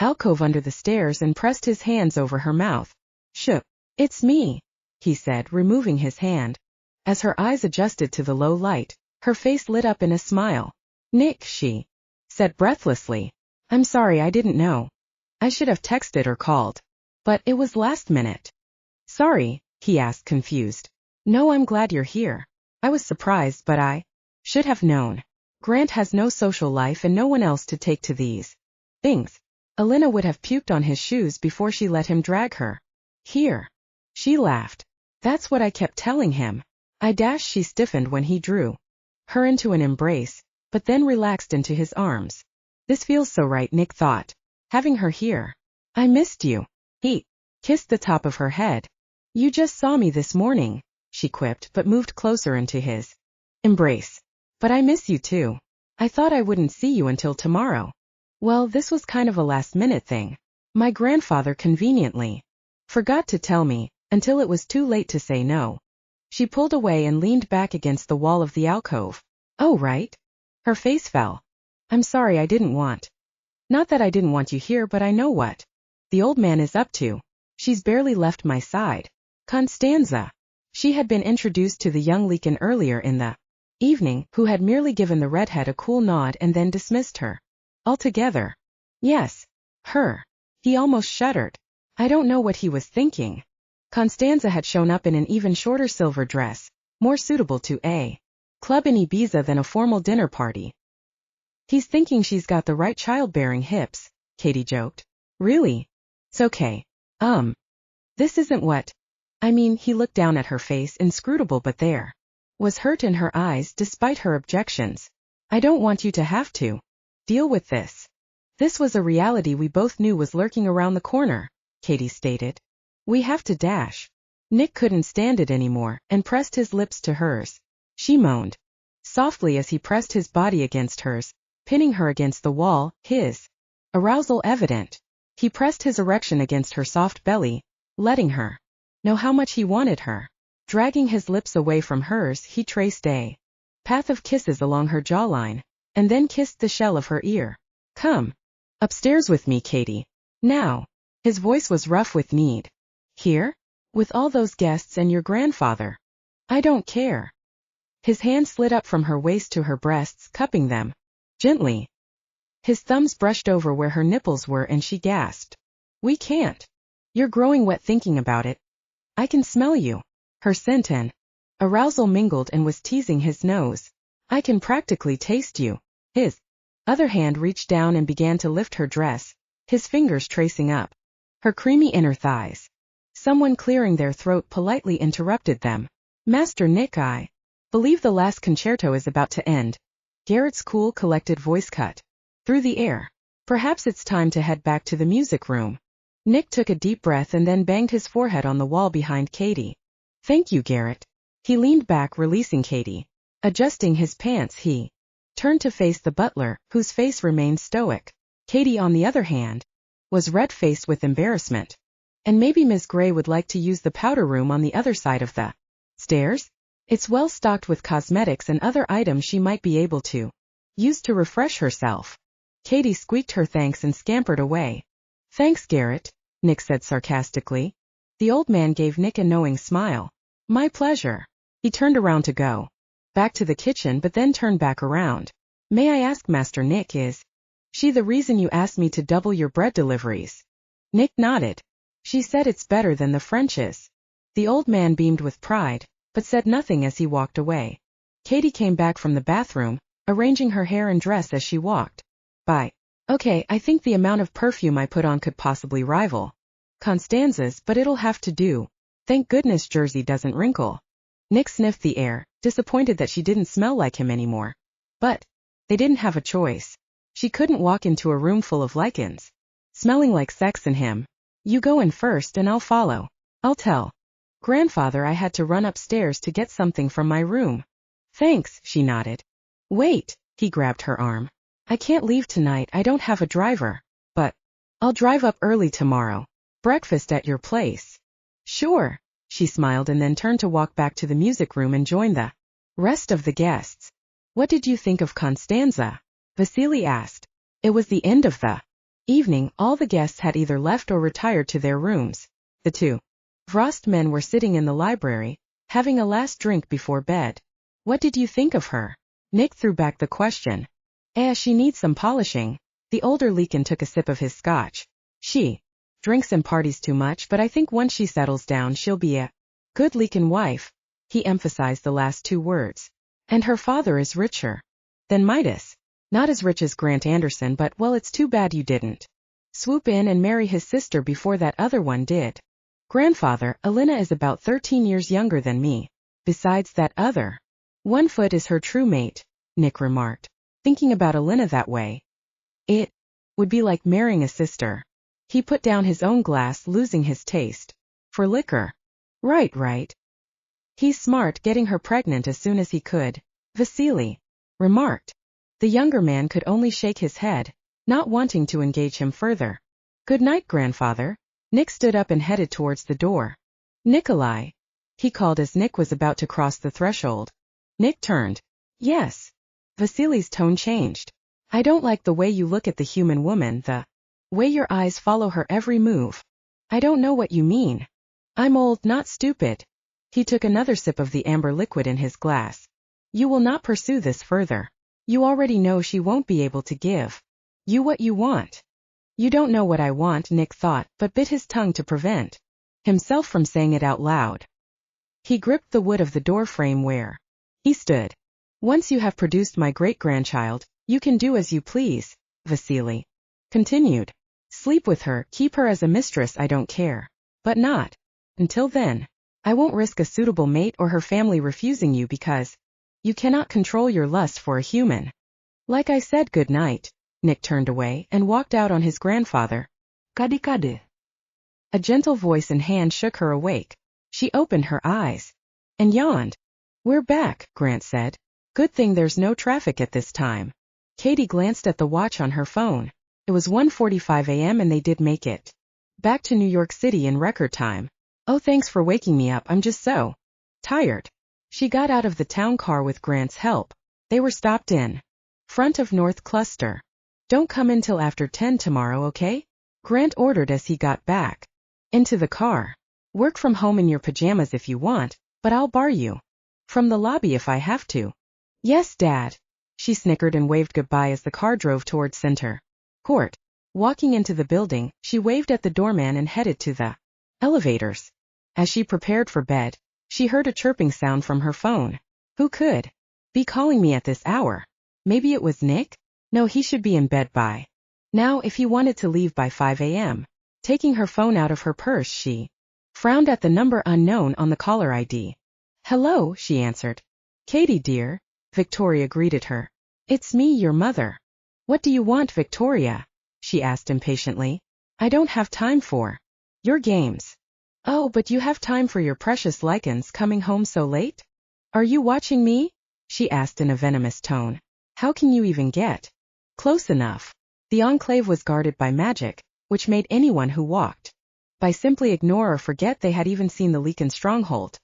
alcove under the stairs and pressed his hands over her mouth. Shook. "It's me," he said, removing his hand. As her eyes adjusted to the low light, her face lit up in a smile. "Nick," she said breathlessly. "I'm sorry, I didn't know. I should have texted or called. But it was last minute." "Sorry?" he asked, confused. "No, I'm glad you're here. I was surprised, but I should have known. Grant has no social life and no one else to take to these things." Alynna would have puked on his shoes before she let him drag her here. She laughed. "That's what I kept telling him." She stiffened when he drew her into an embrace, but then relaxed into his arms. "This feels so right," Nick thought. "Having her here. I missed you." He kissed the top of her head. "You just saw me this morning," she quipped, but moved closer into his embrace. "But I miss you too. I thought I wouldn't see you until tomorrow." "Well, this was kind of a last-minute thing. My grandfather conveniently forgot to tell me, until it was too late to say no." She pulled away and leaned back against the wall of the alcove. "Oh, right." Her face fell. "I'm sorry, I didn't want. Not that I didn't want you here, but I know what the old man is up to. She's barely left my side." Constanza. She had been introduced to the young Lycan earlier in the evening, who had merely given the redhead a cool nod and then dismissed her altogether. Yes, her. He almost shuddered. I don't know what he was thinking. Constanza had shown up in an even shorter silver dress, more suitable to a club in Ibiza than a formal dinner party. "He's thinking she's got the right childbearing hips," Cady joked. "Really? It's okay. This isn't what I mean." He looked down at her face, inscrutable, but there was hurt in her eyes despite her objections. "I don't want you to have to deal with this." This was a reality we both knew was lurking around the corner, Cady stated. "We have to dash." Nick couldn't stand it anymore, and pressed his lips to hers. She moaned softly as he pressed his body against hers, pinning her against the wall, his arousal evident. He pressed his erection against her soft belly, letting her know how much he wanted her. Dragging his lips away from hers, he traced a path of kisses along her jawline, and then kissed the shell of her ear. "Come upstairs with me, Cady. Now." His voice was rough with need. "Here? With all those guests and your grandfather?" "I don't care." His hand slid up from her waist to her breasts, cupping them gently. His thumbs brushed over where her nipples were and she gasped. "We can't. You're growing wet thinking about it. I can smell you." Her scent and arousal mingled and was teasing his nose. "I can practically taste you." His other hand reached down and began to lift her dress, his fingers tracing up her creamy inner thighs. Someone clearing their throat politely interrupted them. "Master Nick, I believe the last concerto is about to end." Garrett's cool, collected voice cut through the air. "Perhaps it's time to head back to the music room." Nick took a deep breath and then banged his forehead on the wall behind Cady. "Thank you, Garrett." He leaned back, releasing Cady. Adjusting his pants, he turned to face the butler, whose face remained stoic. Cady, on the other hand, was red-faced with embarrassment. "And maybe Miss Gray would like to use the powder room on the other side of the stairs? It's well stocked with cosmetics and other items she might be able to use to refresh herself." Cady squeaked her thanks and scampered away. "Thanks, Garrett," Nick said sarcastically. The old man gave Nick a knowing smile. "My pleasure." He turned around to go back to the kitchen but then turned back around. "May I ask, Master Nick, is she the reason you asked me to double your bread deliveries?" Nick nodded. "She said it's better than the French's." The old man beamed with pride, but said nothing as he walked away. Cady came back from the bathroom, arranging her hair and dress as she walked by. "Okay, I think the amount of perfume I put on could possibly rival Constanza's, but it'll have to do. Thank goodness Jersey doesn't wrinkle." Nick sniffed the air, disappointed that she didn't smell like him anymore. But they didn't have a choice. She couldn't walk into a room full of Lycans, smelling like sex and him. You go in first and I'll follow. I'll tell Grandfather I had to run upstairs to get something from my room. Thanks, she nodded. Wait, he grabbed her arm. I can't leave tonight, I don't have a driver. But I'll drive up early tomorrow. Breakfast at your place. Sure, she smiled and then turned to walk back to the music room and join the rest of the guests. What did you think of Constanza? Vasily asked. It was the end of the evening. All the guests had either left or retired to their rooms. The two Vrost men were sitting in the library, having a last drink before bed. What did you think of her? Nick threw back the question. She needs some polishing. The older Lycan took a sip of his scotch. She drinks and parties too much, but I think once she settles down she'll be a good Lycan wife. He emphasized the last two words. And her father is richer than Midas. Not as rich as Grant Anderson, but well, it's too bad you didn't swoop in and marry his sister before that other one did. Grandfather, Alynna is about 13 years younger than me. Besides, that other one foot is her true mate, Nick remarked. Thinking about Alynna that way, it would be like marrying a sister. He put down his own glass, losing his taste for liquor. Right. He's smart, getting her pregnant as soon as he could, Vasily remarked. The younger man could only shake his head, not wanting to engage him further. Good night, Grandfather. Nick stood up and headed towards the door. Nikolai, he called as Nick was about to cross the threshold. Nick turned. Yes. Vasily's tone changed. I don't like the way you look at the human woman, the way your eyes follow her every move. I don't know what you mean. I'm old, not stupid. He took another sip of the amber liquid in his glass. You will not pursue this further. You already know she won't be able to give you what you want. You don't know what I want, Nick thought, but bit his tongue to prevent himself from saying it out loud. He gripped the wood of the door frame where he stood. Once you have produced my great-grandchild, you can do as you please, Vasily continued. Sleep with her, keep her as a mistress, I don't care. But not until then. I won't risk a suitable mate or her family refusing you because you cannot control your lust for a human. Like I said, good night. Nick turned away and walked out on his grandfather. Cady. A gentle voice and hand shook her awake. She opened her eyes and yawned. We're back, Grant said. Good thing there's no traffic at this time. Cady glanced at the watch on her phone. It was 1:45 a.m. and they did make it back to New York City in record time. Oh, thanks for waking me up, I'm just so tired. She got out of the town car with Grant's help. They were stopped in front of North Cluster. Don't come in till after 10 tomorrow, okay? Grant ordered as he got back into the car. Work from home in your pajamas if you want, but I'll bar you from the lobby if I have to. Yes, Dad. She snickered and waved goodbye as the car drove toward Center Court. Walking into the building, she waved at the doorman and headed to the elevators. As she prepared for bed, she heard a chirping sound from her phone. Who could be calling me at this hour? Maybe it was Nick? No, he should be in bed by now if he wanted to leave by 5 a.m. Taking her phone out of her purse, she frowned at the number unknown on the caller ID. Hello, she answered. Cady, dear. Victoria greeted her. It's me, your mother. What do you want, Victoria? She asked impatiently. I don't have time for your games. Oh, but you have time for your precious Lycans coming home so late? Are you watching me? She asked in a venomous tone. How can you even get close enough? The enclave was guarded by magic, which made anyone who walked by simply ignore or forget they had even seen the Lycan stronghold.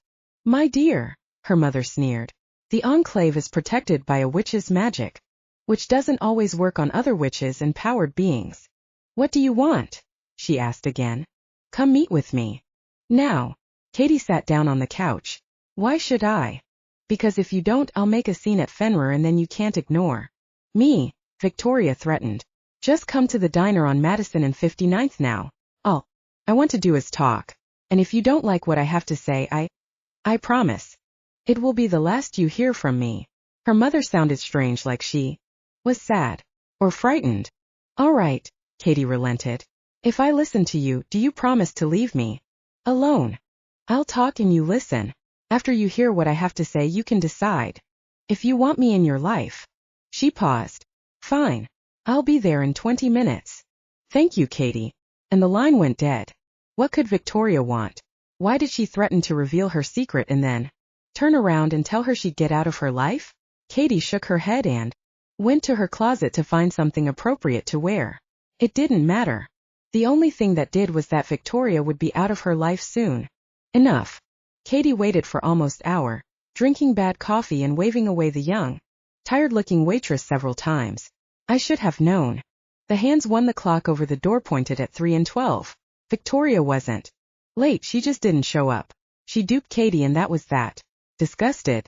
My dear, her mother sneered. The enclave is protected by a witch's magic, which doesn't always work on other witches and powered beings. What do you want? She asked again. Come meet with me. Now. Cady sat down on the couch. Why should I? Because if you don't, I'll make a scene at Fenrir and then you can't ignore me, Victoria threatened. Just come to the diner on Madison and 59th now. All I want to do is talk. And if you don't like what I have to say, I promise it will be the last you hear from me. Her mother sounded strange, like she was sad or frightened. All right, Cady relented. If I listen to you, do you promise to leave me alone? I'll talk and you listen. After you hear what I have to say, you can decide if you want me in your life. She paused. Fine. I'll be there in 20 minutes. Thank you, Cady. And the line went dead. What could Victoria want? Why did she threaten to reveal her secret and then turn around and tell her she'd get out of her life? Cady shook her head and went to her closet to find something appropriate to wear. It didn't matter. The only thing that did was that Victoria would be out of her life soon. Enough. Cady waited for almost an hour, drinking bad coffee and waving away the young, tired-looking waitress several times. I should have known. The hands on the clock over the door pointed at 3:12. Victoria wasn't late, she just didn't show up. She duped Cady and that was that. Disgusted,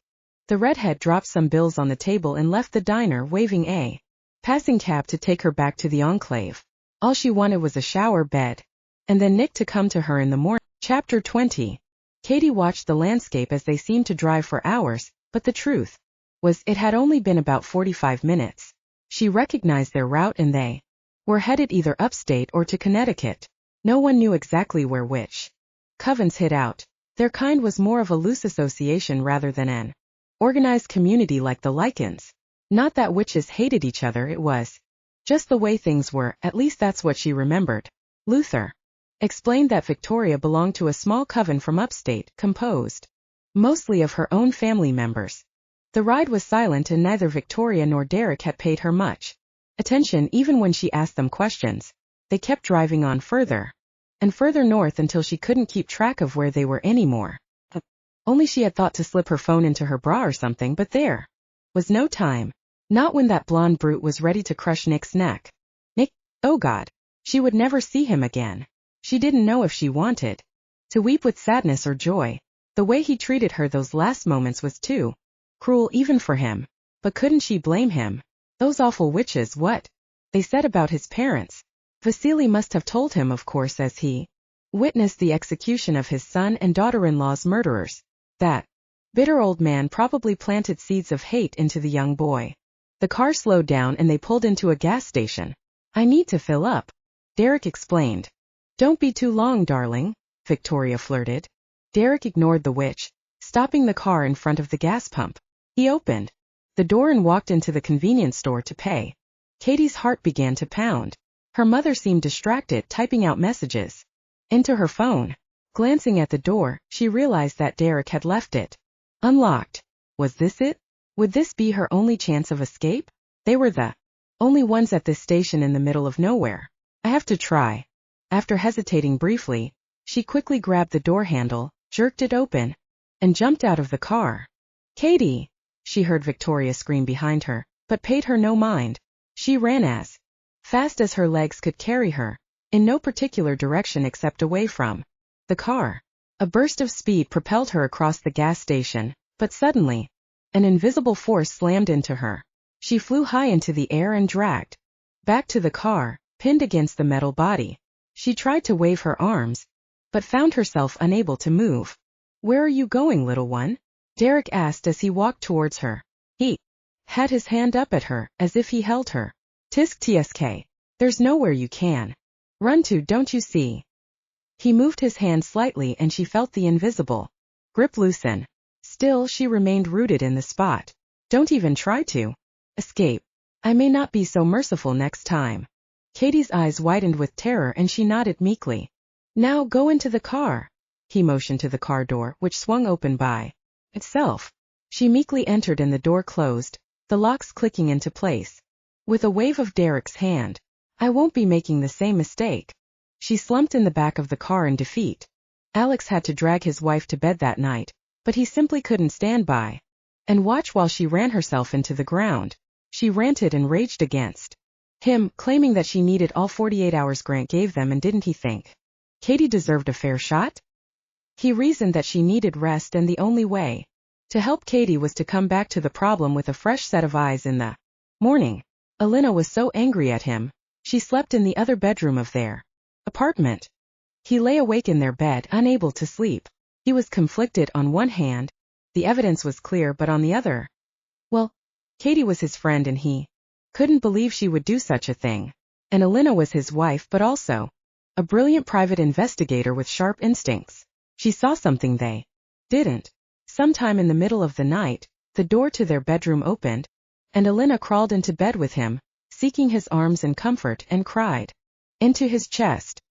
the redhead dropped some bills on the table and left the diner, waving a passing cab to take her back to the enclave. All she wanted was a shower, bed, and then Nick to come to her in the morning. Chapter 20. Cady watched the landscape as they seemed to drive for hours, but the truth was it had only been about 45 minutes. She recognized their route and they were headed either upstate or to Connecticut. No one knew exactly where which covens hid out. Their kind was more of a loose association rather than an organized community like the Lycans. Not that witches hated each other, it was just the way things were, at least that's what she remembered. Luther explained that Victoria belonged to a small coven from upstate, composed mostly of her own family members. The ride was silent and neither Victoria nor Derek had paid her much attention even when she asked them questions. They kept driving on further and further north until she couldn't keep track of where they were anymore. Only she had thought to slip her phone into her bra or something, but there was no time. Not when that blonde brute was ready to crush Nick's neck. Nick, oh God, she would never see him again. She didn't know if she wanted to weep with sadness or joy. The way he treated her those last moments was too cruel even for him. But couldn't she blame him? Those awful witches, what they said about his parents. Vasily must have told him, of course, as he witnessed the execution of his son and daughter-in-law's murderers. That bitter old man probably planted seeds of hate into the young boy. The car slowed down and they pulled into a gas station. I need to fill up, Derek explained. Don't be too long, darling, Victoria flirted. Derek ignored the witch, stopping the car in front of the gas pump. He opened the door and walked into the convenience store to pay. Cady's heart began to pound. Her mother seemed distracted, typing out messages into her phone. Glancing at the door, she realized that Derek had left it unlocked. Was this it? Would this be her only chance of escape? They were the only ones at this station in the middle of nowhere. I have to try. After hesitating briefly, she quickly grabbed the door handle, jerked it open, and jumped out of the car. Cady! She heard Victoria scream behind her, but paid her no mind. She ran as fast as her legs could carry her, in no particular direction except away from the car. A burst of speed propelled her across the gas station, but suddenly, an invisible force slammed into her. She flew high into the air and dragged back to the car, pinned against the metal body. She tried to wave her arms, but found herself unable to move. Where are you going, little one? Derek asked as he walked towards her. He had his hand up at her, as if he held her. Tsk. There's nowhere you can run to, don't you see? He moved his hand slightly and she felt the invisible grip loosen. Still, she remained rooted in the spot. Don't even try to escape. I may not be so merciful next time. Cady's eyes widened with terror and she nodded meekly. Now go into the car. He motioned to the car door, which swung open by itself. She meekly entered and the door closed, the locks clicking into place. With a wave of Derek's hand, I won't be making the same mistake. She slumped in the back of the car in defeat. Alex had to drag his wife to bed that night, but he simply couldn't stand by and watch while she ran herself into the ground. She ranted and raged against him, claiming that she needed all 48 hours Grant gave them, and didn't he think Cady deserved a fair shot? He reasoned that she needed rest and the only way to help Cady was to come back to the problem with a fresh set of eyes in the morning. Alynna was so angry at him, she slept in the other bedroom of their apartment. He lay awake in their bed, unable to sleep. He was conflicted. On one hand, the evidence was clear, but on the other, well, Cady was his friend and he couldn't believe she would do such a thing. And Alynna was his wife, but also a brilliant private investigator with sharp instincts. She saw something they didn't Sometime in the middle of the night, the door to their bedroom opened, and Alynna crawled into bed with him, seeking his arms and comfort, and cried into his chest.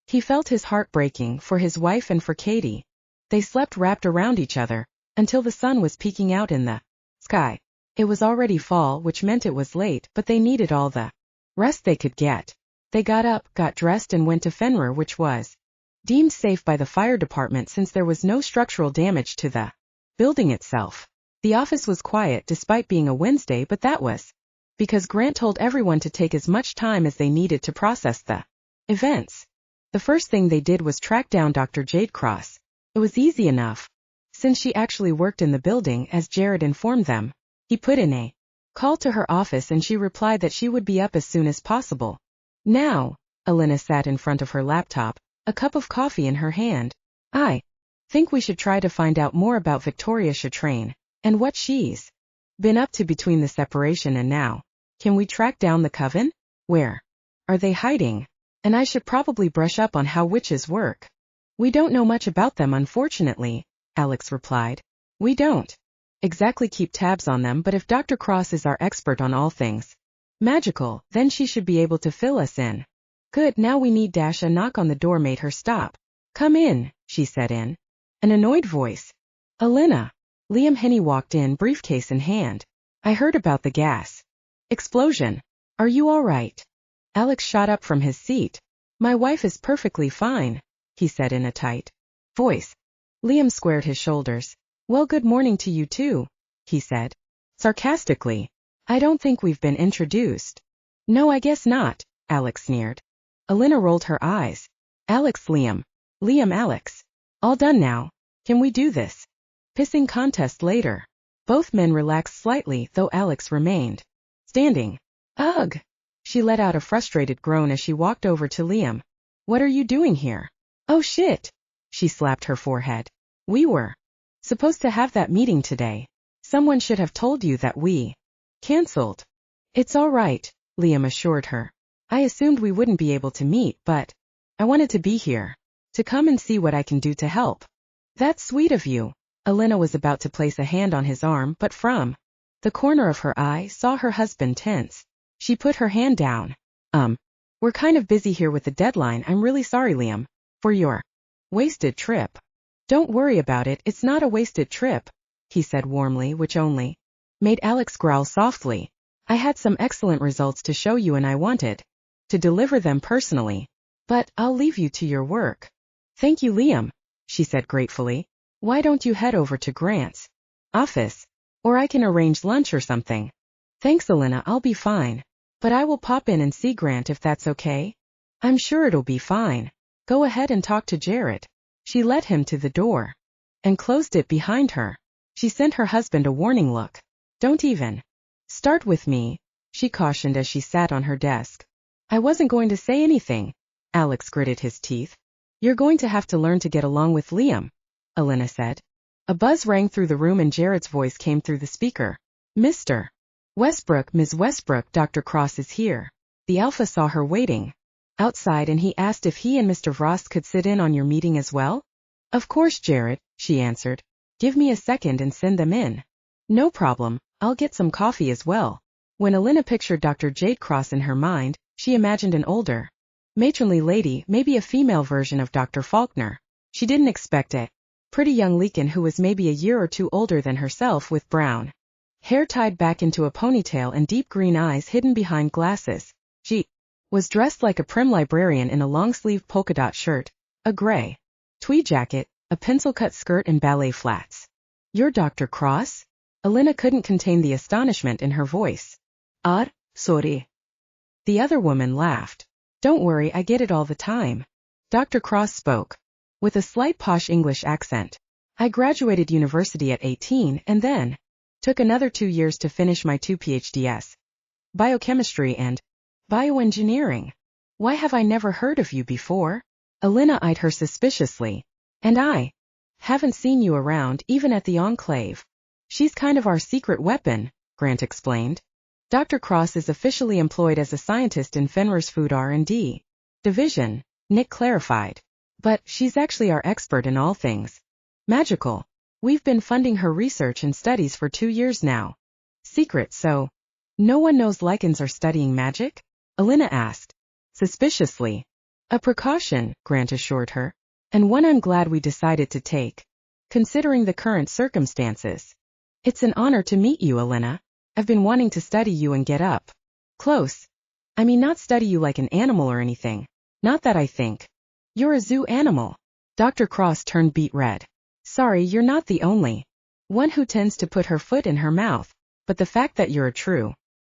He felt his heart breaking for his wife and for Cady. They slept wrapped around each other, until the sun was peeking out in the sky. It was already fall, which meant it was late, but they needed all the rest they could get. They got up, got dressed, and went to Fenrir, which was deemed safe by the fire department since there was no structural damage to the building itself. The office was quiet despite being a Wednesday, but that was because Grant told everyone to take as much time as they needed to process the events. The first thing they did was track down Dr. Jade Cross. It was easy enough, since she actually worked in the building, as Jared informed them. He put in a call to her office and she replied that she would be up as soon as possible. Now, Alynna sat in front of her laptop, a cup of coffee in her hand. I think we should try to find out more about Victoria Chatrain, and what she's been up to between the separation and now. Can we track down the coven? Where are they hiding? And I should probably brush up on how witches work. We don't know much about them, unfortunately, Alex replied. We don't exactly keep tabs on them, but if Dr. Cross is our expert on all things magical, then she should be able to fill us in. Good, now we need dash. A knock on the door made her stop. Come in, she said in an annoyed voice. Alynna. Liam Henney walked in, briefcase in hand. I heard about the gas explosion. Are you all right? Alex shot up from his seat. My wife is perfectly fine, he said in a tight voice. Liam squared his shoulders. Well, good morning to you too, he said sarcastically. I don't think we've been introduced. No, I guess not, Alex sneered. Alynna rolled her eyes. Alex, Liam. Liam, Alex. All done now. Can we do this pissing contest later? Both men relaxed slightly, though Alex remained standing. Ugh! She let out a frustrated groan as she walked over to Liam. What are you doing here? Oh shit! She slapped her forehead. We were supposed to have that meeting today. Someone should have told you that we canceled. It's all right, Liam assured her. I assumed we wouldn't be able to meet, but I wanted to be here to come and see what I can do to help. That's sweet of you. Alynna was about to place a hand on his arm, but from the corner of her eye saw her husband tense. She put her hand down. We're kind of busy here with the deadline. I'm really sorry, Liam, for your wasted trip. Don't worry about it, it's not a wasted trip, he said warmly, which only made Alex growl softly. I had some excellent results to show you and I wanted to deliver them personally. But I'll leave you to your work. Thank you, Liam, she said gratefully. Why don't you head over to Grant's office? Or I can arrange lunch or something. Thanks, Alynna, I'll be fine. But I will pop in and see Grant if that's okay. I'm sure it'll be fine. Go ahead and talk to Jared. She led him to the door and closed it behind her. She sent her husband a warning look. Don't even start with me, she cautioned as she sat on her desk. I wasn't going to say anything. Alex gritted his teeth. You're going to have to learn to get along with Liam, Alynna said. A buzz rang through the room and Jared's voice came through the speaker. Mr. Westbrook, Ms. Westbrook, Dr. Cross is here. The Alpha saw her waiting outside and he asked if he and Mr. Vrost could sit in on your meeting as well. Of course, Jared, she answered. Give me a second and send them in. No problem, I'll get some coffee as well. When Alynna pictured Dr. Jade Cross in her mind, she imagined an older, matronly lady, maybe a female version of Dr. Faulkner. She didn't expect it. Pretty young Lycan who was maybe a year or two older than herself, with brown hair tied back into a ponytail and deep green eyes hidden behind glasses. She was dressed like a prim librarian in a long-sleeved polka-dot shirt, a gray tweed jacket, a pencil-cut skirt and ballet flats. You're Dr. Cross? Alynna couldn't contain the astonishment in her voice. Sorry. The other woman laughed. Don't worry, I get it all the time. Dr. Cross spoke with a slight posh English accent. I graduated university at 18 and then took another 2 years to finish my 2 PhDs. Biochemistry and bioengineering. Why have I never heard of you before? Alynna eyed her suspiciously. And I haven't seen you around, even at the Enclave. She's kind of our secret weapon, Grant explained. Dr. Cross is officially employed as a scientist in Fenrir's Food R&D division, Nick clarified. But she's actually our expert in all things magical. We've been funding her research and studies for 2 years now. Secret, so no one knows Lycans are studying magic? Alynna asked, suspiciously. A precaution, Grant assured her, and one I'm glad we decided to take, considering the current circumstances. It's an honor to meet you, Alynna. I've been wanting to study you and get up close. I mean, not study you like an animal or anything. Not that I think you're a zoo animal. Dr. Cross turned beet red. Sorry, you're not the only one who tends to put her foot in her mouth, but the fact that you're a true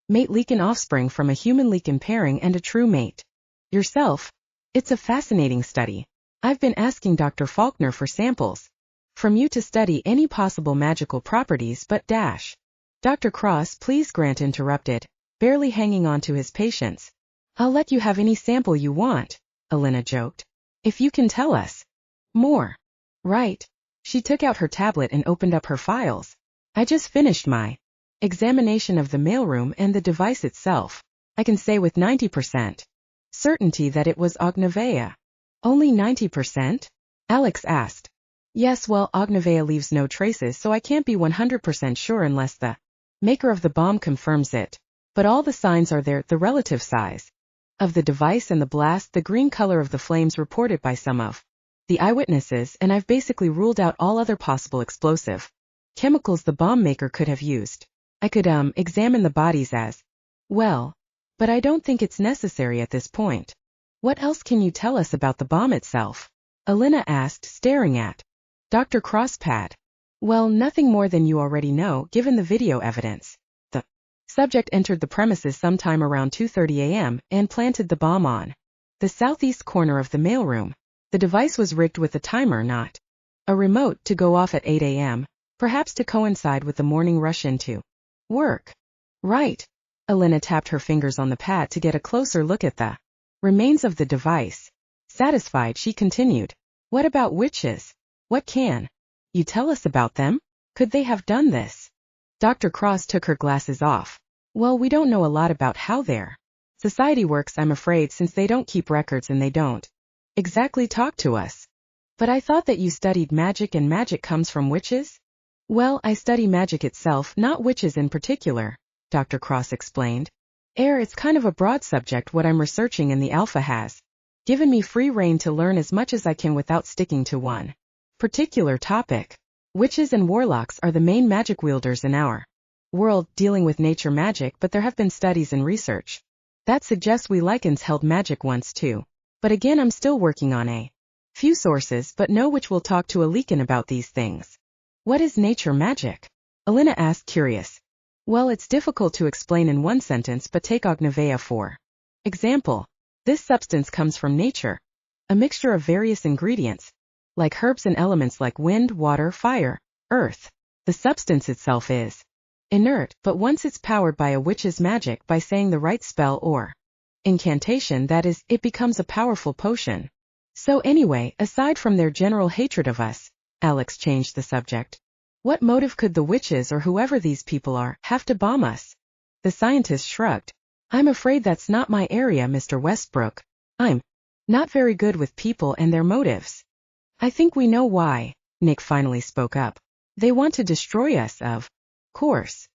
mate Lycan offspring from a human Lycan pairing and a true mate yourself, it's a fascinating study. I've been asking Dr. Faulkner for samples from you to study any possible magical properties but Dr. Cross, please, Grant interrupted, barely hanging on to his patience. I'll let you have any sample you want, Alynna joked. If you can tell us more. Right. She took out her tablet and opened up her files. I just finished my examination of the mailroom and the device itself. I can say with 90% certainty that it was Ognavea. Only 90%? Alex asked. Yes, well, Ognavea leaves no traces, so I can't be 100% sure unless the maker of the bomb confirms it. But all the signs are there, the relative size of the device and the blast, the green color of the flames reported by some of the eyewitnesses, and I've basically ruled out all other possible explosive chemicals the bomb maker could have used. I could, examine the bodies as well, but I don't think it's necessary at this point. What else can you tell us about the bomb itself? Alynna asked, staring at Dr. Crosspad. Well, nothing more than you already know, given the video evidence. The subject entered the premises sometime around 2:30 a.m. and planted the bomb on the southeast corner of the mailroom. The device was rigged with a timer, not a remote, to go off at 8 a.m., perhaps to coincide with the morning rush into work. Right. Alynna tapped her fingers on the pad to get a closer look at the remains of the device. Satisfied, she continued. What about witches? What can you tell us about them? Could they have done this? Dr. Cross took her glasses off. Well, we don't know a lot about how their society works, I'm afraid, since they don't keep records and they don't exactly talk to us. But I thought that you studied magic, and magic comes from witches? Well, I study magic itself, not witches in particular, Dr. Cross explained. It's kind of a broad subject what I'm researching, and the Alpha has given me free rein to learn as much as I can without sticking to one particular topic. Witches and warlocks are the main magic wielders in our world, dealing with nature magic, but there have been studies and research that suggests we Lycans held magic once too. But again, I'm still working on a few sources, but know which will talk to a Lycan about these things. What is nature magic? Alynna asked, curious. Well, it's difficult to explain in one sentence, but take Ognavea for example. This substance comes from nature, a mixture of various ingredients, like herbs and elements like wind, water, fire, earth. The substance itself is inert, but once it's powered by a witch's magic, by saying the right spell or incantation, that is, it becomes a powerful potion. So anyway, aside from their general hatred of us, Alex changed the subject. What motive could the witches, or whoever these people are, have to bomb us? The scientist shrugged. I'm afraid that's not my area, Mr. Westbrook. I'm not very good with people and their motives. I think we know why, Nick finally spoke up. They want to destroy us, of course.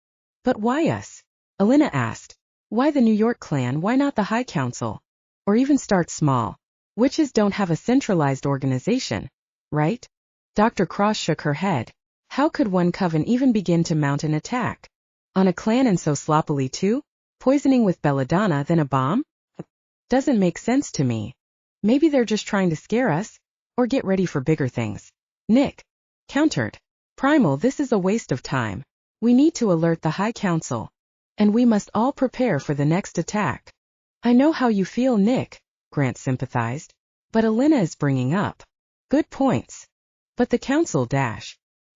But why us? Alynna asked. Why the New York clan? Why not the High Council? Or even start small. Witches don't have a centralized organization, right? Dr. Cross shook her head. How could one coven even begin to mount an attack on a clan, and so sloppily too? Poisoning with belladonna, then a bomb? Doesn't make sense to me. Maybe they're just trying to scare us, or get ready for bigger things. Nick countered. Primal, this is a waste of time. We need to alert the High Council, and we must all prepare for the next attack. I know how you feel, Nick, Grant sympathized. But Alynna is bringing up good points. But the council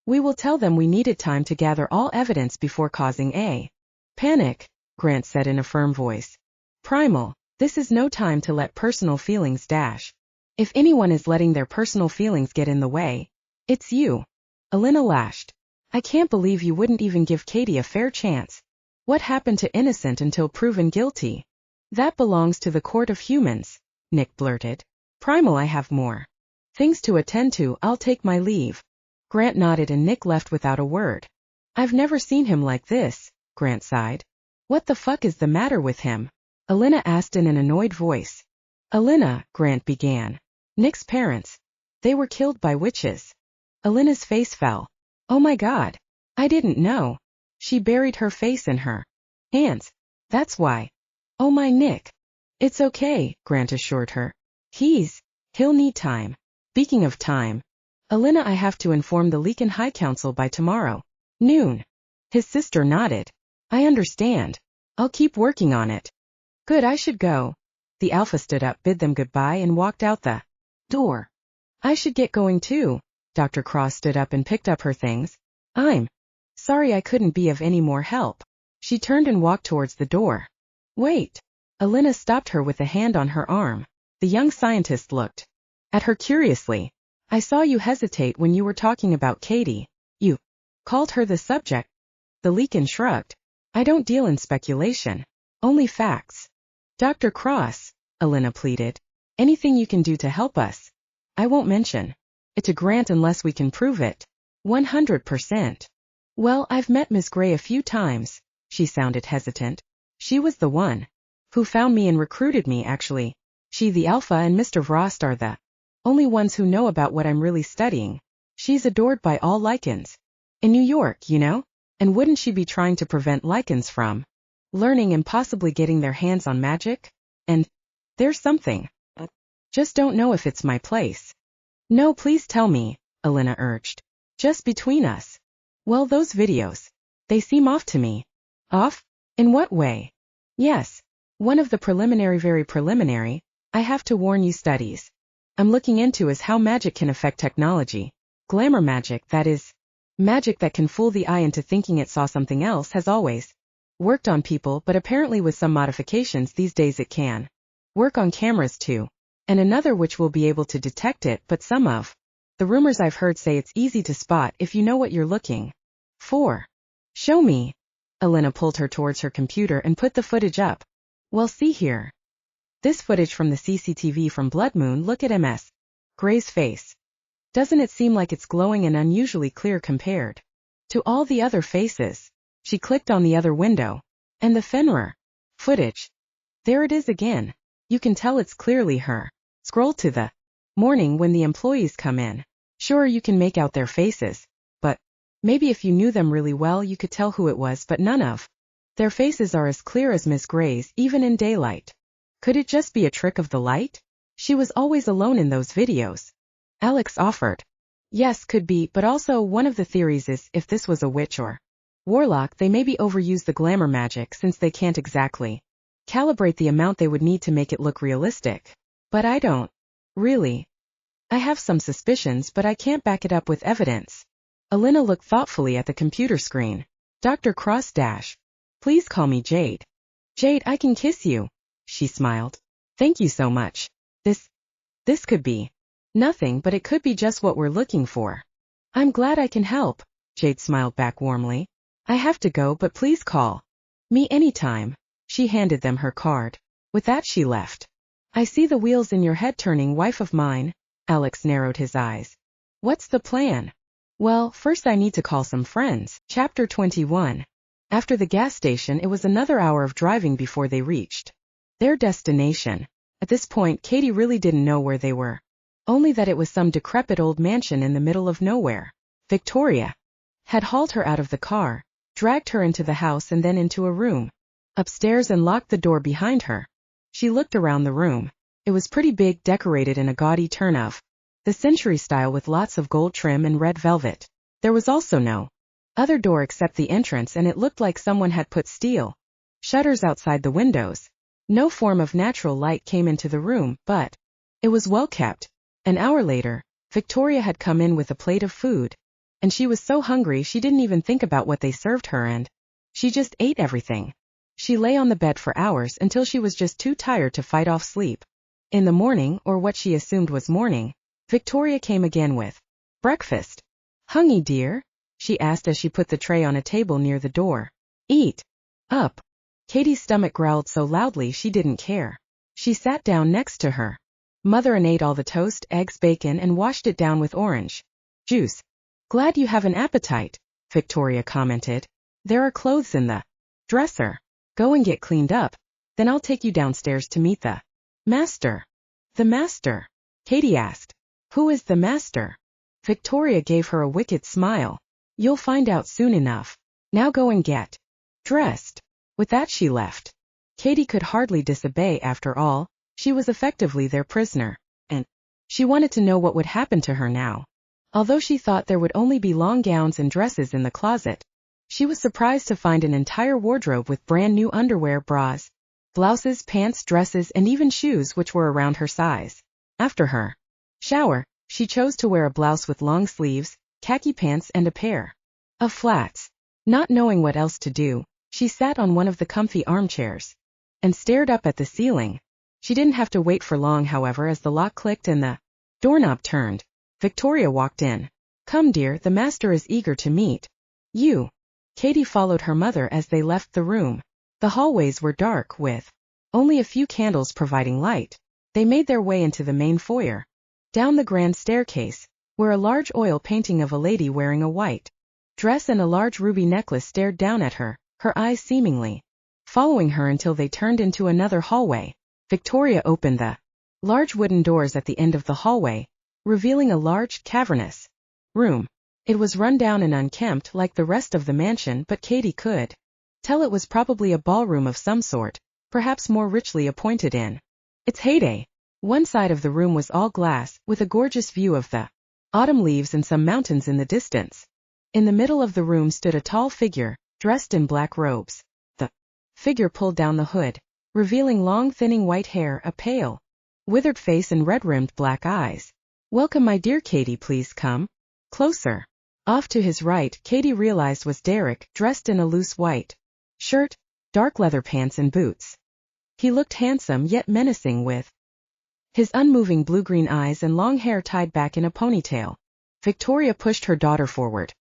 we will tell them we needed time to gather all evidence before causing a panic, Grant said in a firm voice. Primal, this is no time to let personal feelings If anyone is letting their personal feelings get in the way, it's you. Alynna lashed. I can't believe you wouldn't even give Cady a fair chance. What happened to innocent until proven guilty? That belongs to the court of humans, Nick blurted. Primal, I have more things to attend to. I'll take my leave. Grant nodded and Nick left without a word. I've never seen him like this, Grant sighed. What the fuck is the matter with him? Alynna asked in an annoyed voice. Alynna, Grant began. Nick's parents. They were killed by witches. Alynna's face fell. Oh my god. I didn't know. She buried her face in her hands. That's why. Oh my Nick. It's okay, Grant assured her. He'll need time. Speaking of time. Alynna, I have to inform the Lycan High Council by tomorrow noon. His sister nodded. I understand. I'll keep working on it. Good, I should go. The alpha stood up, bid them goodbye and walked out the door. I should get going too. Dr. Cross stood up and picked up her things. I'm sorry I couldn't be of any more help. She turned and walked towards the door. Wait. Alynna stopped her with a hand on her arm. The young scientist looked at her curiously. I saw you hesitate when you were talking about Cady. You called her the subject. The Lycan shrugged. I don't deal in speculation. Only facts. Dr. Cross, Alynna pleaded. Anything you can do to help us. I won't mention it to Grant unless we can prove it. 100%. Well, I've met Ms. Gray a few times. She sounded hesitant. She was the one who found me and recruited me, actually. She, the Alpha, and Mr. Vrost are the only ones who know about what I'm really studying. She's adored by all Lycans. In New York, you know? And wouldn't she be trying to prevent Lycans from learning and possibly getting their hands on magic? And there's something. Just don't know if it's my place. No, please tell me, Alynna urged. Just between us. Well, those videos. They seem off to me. Off? In what way? Yes. One of the very preliminary, I have to warn you, studies I'm looking into is how magic can affect technology. Glamour magic, that is, magic that can fool the eye into thinking it saw something else, has always worked on people, but apparently with some modifications these days it can work on cameras too. And another which will be able to detect it, but some of the rumors I've heard say it's easy to spot if you know what you're looking for. Show me. Alynna pulled her towards her computer and put the footage up. Well, see here. This footage from the CCTV from Blood Moon. Look at Ms. Gray's face. Doesn't it seem like it's glowing and unusually clear compared to all the other faces? She clicked on the other window. And the Fenrir footage. There it is again. You can tell it's clearly her. Scroll to the morning when the employees come in. Sure, you can make out their faces, but maybe if you knew them really well you could tell who it was, but none of their faces are as clear as Miss Gray's, even in daylight. Could it just be a trick of the light? She was always alone in those videos. Alex offered. Yes, could be, but also one of the theories is if this was a witch or warlock, they maybe overuse the glamour magic since they can't exactly calibrate the amount they would need to make it look realistic. But I don't really. I have some suspicions, but I can't back it up with evidence. Alynna looked thoughtfully at the computer screen. Dr. Cross dash. Please call me Jade. Jade, I can kiss you. She smiled. Thank you so much. This could be nothing, but it could be just what we're looking for. I'm glad I can help. Jade smiled back warmly. I have to go, but please call me anytime. She handed them her card. With that she left. I see the wheels in your head turning, wife of mine. Alex narrowed his eyes. What's the plan? Well, first I need to call some friends. Chapter 21. After the gas station, it was another hour of driving before they reached their destination. At this point, Cady really didn't know where they were. Only that it was some decrepit old mansion in the middle of nowhere. Victoria had hauled her out of the car, dragged her into the house and then into a room upstairs and locked the door behind her. She looked around the room. It was pretty big, decorated in a gaudy turn of the century style with lots of gold trim and red velvet. There was also no other door except the entrance, and it looked like someone had put steel shutters outside the windows. No form of natural light came into the room, but it was well kept. An hour later, Victoria had come in with a plate of food, and she was so hungry she didn't even think about what they served her, and she just ate everything. She lay on the bed for hours until she was just too tired to fight off sleep. In the morning, or what she assumed was morning, Victoria came again with breakfast. Hungry, dear? She asked as she put the tray on a table near the door. Eat up. Cady's stomach growled so loudly she didn't care. She sat down next to her mother and ate all the toast, eggs, bacon, and washed it down with orange juice. Glad you have an appetite, Victoria commented. There are clothes in the dresser. Go and get cleaned up, then I'll take you downstairs to meet the master. The master? Cady asked. Who is the master? Victoria gave her a wicked smile. You'll find out soon enough. Now go and get dressed. With that she left. Cady could hardly disobey after all. She was effectively their prisoner, and she wanted to know what would happen to her now. Although she thought there would only be long gowns and dresses in the closet, she was surprised to find an entire wardrobe with brand new underwear, bras, blouses, pants, dresses, and even shoes which were around her size. After her shower, she chose to wear a blouse with long sleeves, khaki pants, and a pair of flats. Not knowing what else to do, she sat on one of the comfy armchairs and stared up at the ceiling. She didn't have to wait for long, however, as the lock clicked and the doorknob turned. Victoria walked in. Come, dear, the master is eager to meet you. Cady followed her mother as they left the room. The hallways were dark, with only a few candles providing light. They made their way into the main foyer. Down the grand staircase, where a large oil painting of a lady wearing a white dress and a large ruby necklace stared down at her, her eyes seemingly following her until they turned into another hallway. Victoria opened the large wooden doors at the end of the hallway, revealing a large, cavernous room. It was run down and unkempt like the rest of the mansion, but Cady could tell it was probably a ballroom of some sort, perhaps more richly appointed in its heyday. One side of the room was all glass, with a gorgeous view of the autumn leaves and some mountains in the distance. In the middle of the room stood a tall figure, dressed in black robes. The figure pulled down the hood, revealing long, thinning white hair, a pale, withered face, and red-rimmed black eyes. Welcome, my dear Cady, please come closer. Off to his right, Cady realized was Derek, dressed in a loose white shirt, dark leather pants, and boots. He looked handsome yet menacing, with his unmoving blue-green eyes and long hair tied back in a ponytail. Victoria pushed her daughter forward.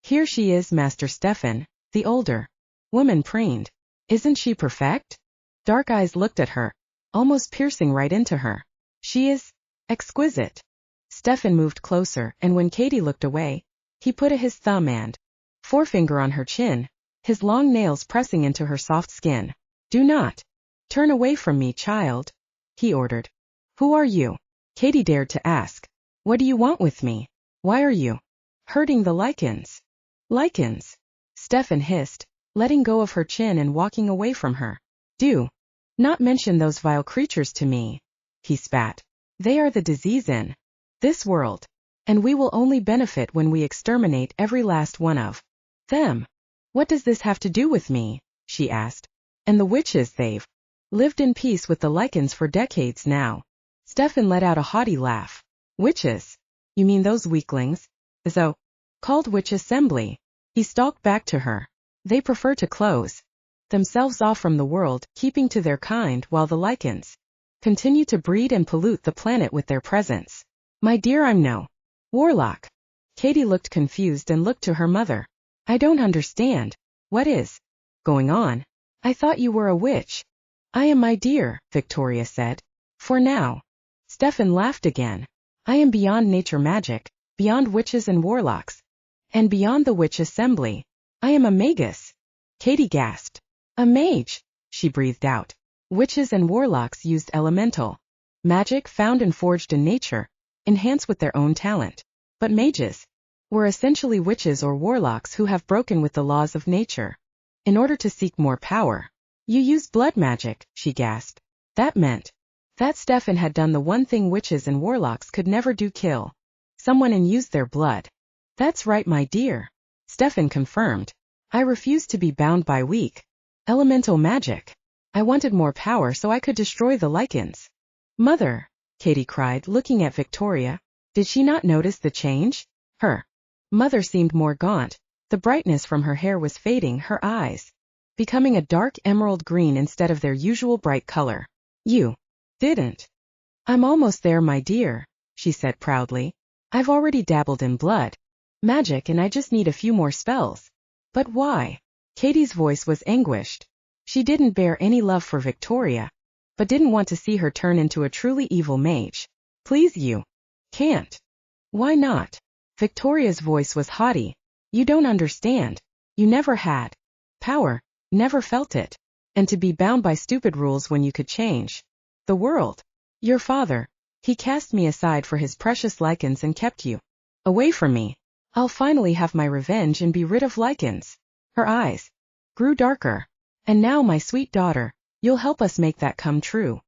Here she is, Master Stefan, the older woman preened. Isn't she perfect? Dark eyes looked at her, almost piercing right into her. She is exquisite. Stefan moved closer, and when Cady looked away, he put his thumb and forefinger on her chin, his long nails pressing into her soft skin. Do not turn away from me, child, he ordered. Who are you? Cady dared to ask. What do you want with me? Why are you hurting the Lycans? Lycans? Stefan hissed, letting go of her chin and walking away from her. Do not mention those vile creatures to me, he spat. They are the disease in this world, and we will only benefit when we exterminate every last one of them. What does this have to do with me? She asked. And the witches, they've lived in peace with the Lycans for decades now. Stefan let out a haughty laugh. Witches? You mean those weaklings? So-called witch assembly. He stalked back to her. They prefer to close themselves off from the world, keeping to their kind, while the Lycans continue to breed and pollute the planet with their presence. My dear, I'm no warlock. Cady looked confused and looked to her mother. I don't understand. What is going on? I thought you were a witch. I am, my dear, Victoria said. For now. Stefan laughed again. I am beyond nature magic, beyond witches and warlocks, and beyond the witch assembly. I am a magus. Cady gasped. A mage, she breathed out. Witches and warlocks used elemental magic found and forged in nature, enhanced with their own talent. But mages were essentially witches or warlocks who have broken with the laws of nature in order to seek more power. You used blood magic, she gasped. That meant that Stefan had done the one thing witches and warlocks could never do, kill someone and use their blood. That's right, my dear, Stefan confirmed. I refused to be bound by weak elemental magic. I wanted more power so I could destroy the Lycans. Mother, Cady cried, looking at Victoria. Did she not notice the change? Her mother seemed more gaunt. The brightness from her hair was fading, her eyes becoming a dark emerald green instead of their usual bright color. You didn't. I'm almost there, my dear, she said proudly. I've already dabbled in blood magic and I just need a few more spells. But why? Cady's voice was anguished. She didn't bear any love for Victoria, but didn't want to see her turn into a truly evil mage. Please, you can't. Why not? Victoria's voice was haughty. You don't understand. You never had power, never felt it. And to be bound by stupid rules when you could change the world. Your father, he cast me aside for his precious Lycans and kept you away from me. I'll finally have my revenge and be rid of Lycans. Her eyes grew darker. And now, my sweet daughter, you'll help us make that come true.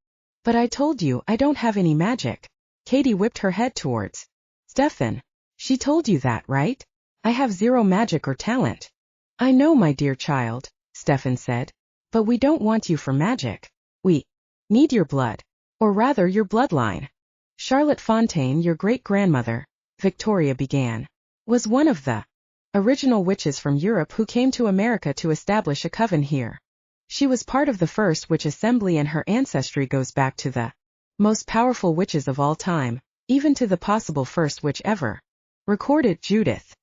But I told you I don't have any magic. Cady whipped her head towards Stefan. She told you that, right? I have zero magic or talent. I know, my dear child, Stefan said. But we don't want you for magic. We need your blood. Or rather, your bloodline. Charlotte Fontaine, your great-grandmother, Victoria began, was one of the original witches from Europe who came to America to establish a coven here. She was part of the first witch assembly, and her ancestry goes back to the most powerful witches of all time, even to the possible first witch ever recorded, Judith.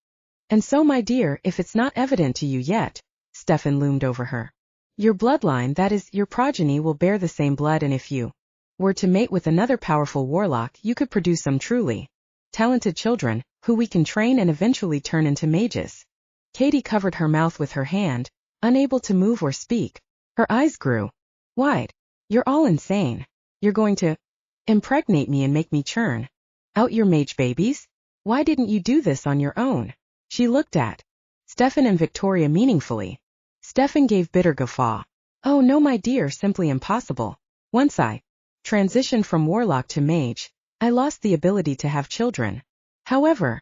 And so, my dear, if it's not evident to you yet, Stefan loomed over her, your bloodline, that is, your progeny, will bear the same blood, and if you were to mate with another powerful warlock, you could produce some truly talented children, who we can train and eventually turn into mages. Cady covered her mouth with her hand, unable to move or speak. Her eyes grew wide. You're all insane. You're going to impregnate me and make me churn out your mage babies? Why didn't you do this on your own? She looked at Stefan and Victoria meaningfully. Stefan gave bitter guffaw. Oh no, my dear, simply impossible. Once I transitioned from warlock to mage, I lost the ability to have children. However,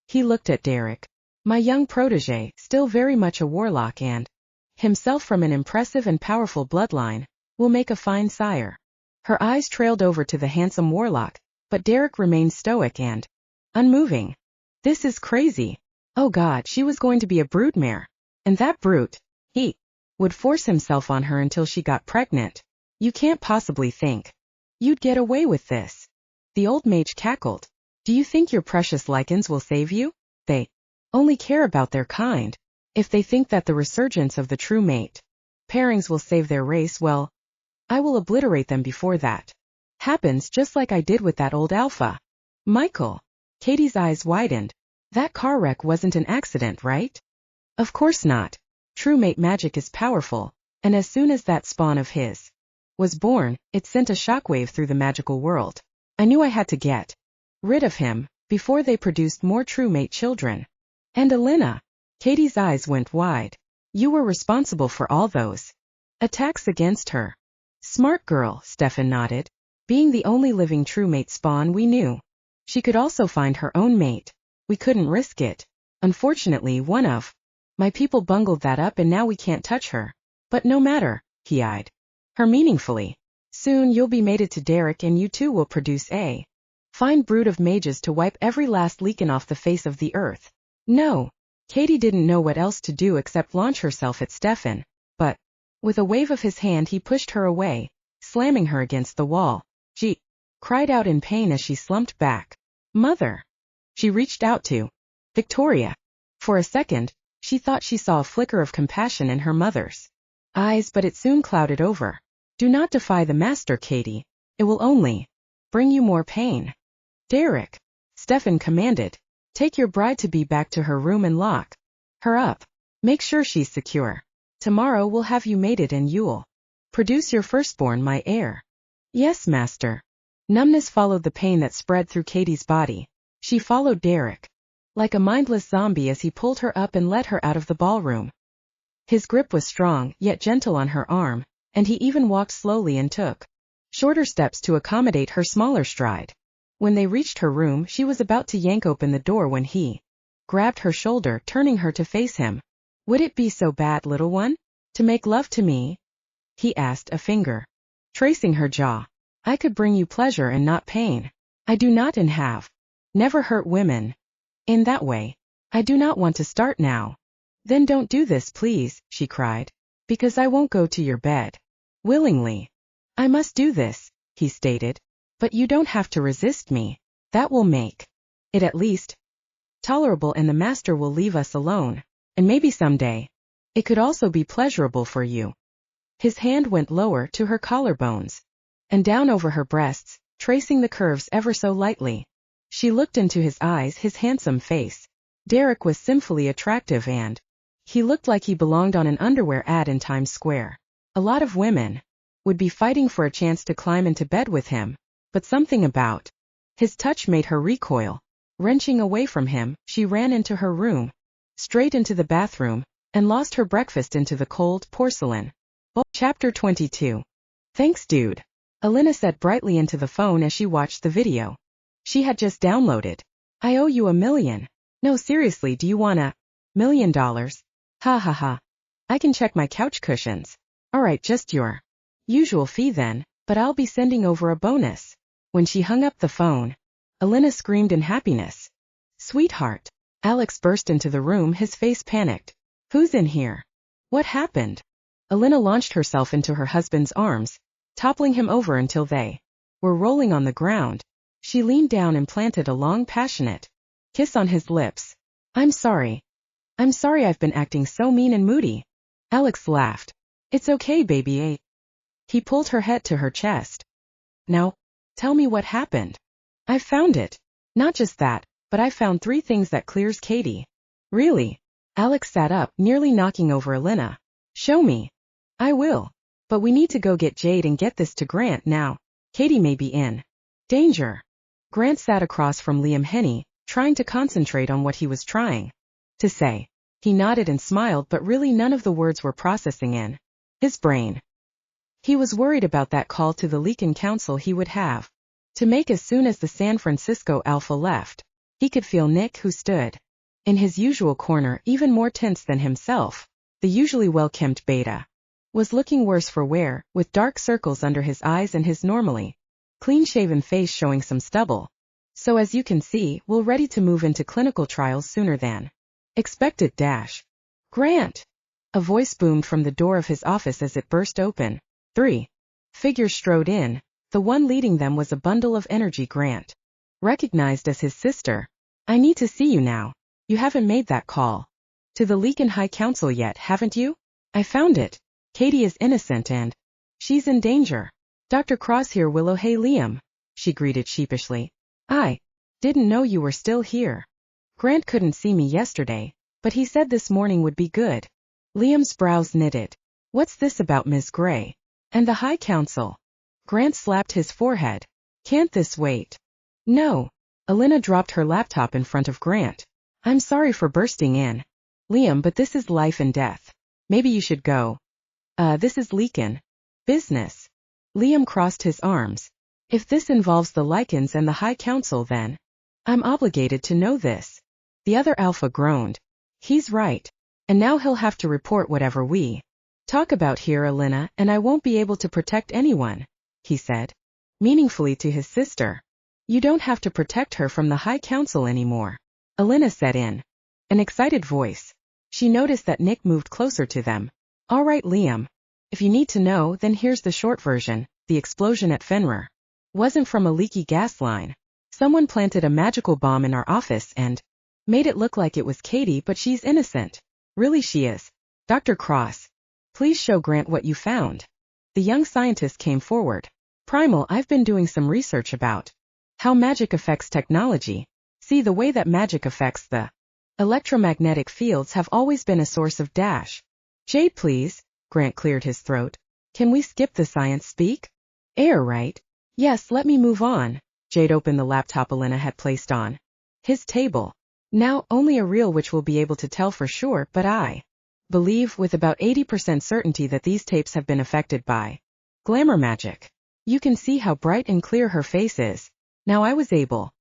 he looked at Derek, my young protege, still very much a warlock and himself from an impressive and powerful bloodline, will make a fine sire. Her eyes trailed over to the handsome warlock, but Derek remained stoic and unmoving. This is crazy. Oh God, she was going to be a broodmare. And that brute, he would force himself on her until she got pregnant. You can't possibly think you'd get away with this. The old mage cackled. Do you think your precious Lycans will save you? They only care about their kind. If they think that the resurgence of the true mate pairings will save their race, well, I will obliterate them before that happens, just like I did with that old alpha. Michael. Cady's eyes widened. That car wreck wasn't an accident, right? Of course not. True mate magic is powerful, and as soon as that spawn of his was born, it sent a shockwave through the magical world. I knew I had to get rid of him before they produced more true mate children. And Alynna. Cady's eyes went wide. You were responsible for all those attacks against her. Smart girl, Stefan nodded. Being the only living true mate spawn we knew, she could also find her own mate. We couldn't risk it. Unfortunately, one of my people bungled that up, and now we can't touch her. But no matter, he eyed her meaningfully. Soon you'll be mated to Derek, and you too will produce a fine brood of mages to wipe every last Lycan off the face of the earth. No. Cady didn't know what else to do except launch herself at Stefan, but with a wave of his hand he pushed her away, slamming her against the wall. She cried out in pain as she slumped back. Mother. She reached out to Victoria. For a second, she thought she saw a flicker of compassion in her mother's eyes, but it soon clouded over. Do not defy the master, Cady. It will only bring you more pain. Derek. Stefan commanded. Take your bride-to-be back to her room and lock her up. Make sure she's secure. Tomorrow we'll have you mated and you'll produce your firstborn, my heir. Yes, master. Numbness followed the pain that spread through Cady's body. She followed Derek like a mindless zombie as he pulled her up and led her out of the ballroom. His grip was strong, yet gentle on her arm, and he even walked slowly and took shorter steps to accommodate her smaller stride. When they reached her room, she was about to yank open the door when he grabbed her shoulder, turning her to face him. Would it be so bad, little one, to make love to me? He asked, a finger tracing her jaw. I could bring you pleasure and not pain. I do not and have never hurt women in that way. I do not want to start now. Then don't do this, please, she cried, because I won't go to your bed willingly. I must do this, he stated. But you don't have to resist me. That will make it at least tolerable, and the master will leave us alone. And maybe someday it could also be pleasurable for you. His hand went lower to her collarbones and down over her breasts, tracing the curves ever so lightly. She looked into his eyes, his handsome face. Derek was sinfully attractive and he looked like he belonged on an underwear ad in Times Square. A lot of women would be fighting for a chance to climb into bed with him, but something about his touch made her recoil. Wrenching away from him, she ran into her room, straight into the bathroom, and lost her breakfast into the cold porcelain bowl. Chapter 22. Thanks, dude. Alynna said brightly into the phone as she watched the video she had just downloaded. I owe you $1 million. No, seriously, do you want $1 million? Ha ha ha. I can check my couch cushions. Alright, just your usual fee then, but I'll be sending over a bonus. When she hung up the phone, Alynna screamed in happiness. Sweetheart. Alex burst into the room, his face panicked. Who's in here? What happened? Alynna launched herself into her husband's arms, toppling him over until they were rolling on the ground. She leaned down and planted a long, passionate kiss on his lips. I'm sorry. I'm sorry I've been acting so mean and moody. Alex laughed. It's okay, baby. He pulled her head to her chest. Now, tell me what happened. I found it. Not just that, but I found 3 things that clears Cady. Really? Alex sat up, nearly knocking over Alynna. Show me. I will. But we need to go get Jade and get this to Grant now. Cady may be in danger. Grant sat across from Liam Henny, trying to concentrate on what he was trying to say. He nodded and smiled, but really none of the words were processing in his brain. He was worried about that call to the Lycan Council he would have to make as soon as the San Francisco Alpha left. He could feel Nick, who stood in his usual corner, even more tense than himself. The usually well-kempt beta was looking worse for wear, with dark circles under his eyes and his normally clean-shaven face showing some stubble. So as you can see, we're ready to move into clinical trials sooner than expected. Grant! A voice boomed from the door of his office as it burst open. 3 figures strode in. The one leading them was a bundle of energy Grant recognized as his sister. I need to see you now. You haven't made that call to the Lycan High Council yet, haven't you? I found it. Cady is innocent and she's in danger. Dr. Cross here, Willow. Hey, Liam, she greeted sheepishly. I didn't know you were still here. Grant couldn't see me yesterday, but he said this morning would be good. Liam's brows knitted. What's this about Ms. Gray and the High Council? Grant slapped his forehead. Can't this wait? No. Alynna dropped her laptop in front of Grant. I'm sorry for bursting in, Liam, but this is life and death. Maybe you should go. This is Lycan business. Liam crossed his arms. If this involves the Lycans and the High Council, then I'm obligated to know this. The other Alpha groaned. He's right. And now he'll have to report whatever we talk about here, Alynna, and I won't be able to protect anyone, he said meaningfully to his sister. You don't have to protect her from the High Council anymore, Alynna said in an excited voice. She noticed that Nick moved closer to them. All right, Liam. If you need to know, then here's the short version. The explosion at Fenrir wasn't from a leaky gas line. Someone planted a magical bomb in our office and made it look like it was Cady, but she's innocent. Really, she is. Dr. Cross, please show Grant what you found. The young scientist came forward. Primal, I've been doing some research about how magic affects technology. See, the way that magic affects the electromagnetic fields have always been a source of Jade, please. Grant cleared his throat. Can we skip the science speak? Air, right? Yes, let me move on. Jade opened the laptop Alynna had placed on his table. Now, only a reel which will be able to tell for sure, but I believe with about 80% certainty that these tapes have been affected by glamour magic. You can see how bright and clear her face is. Now I was able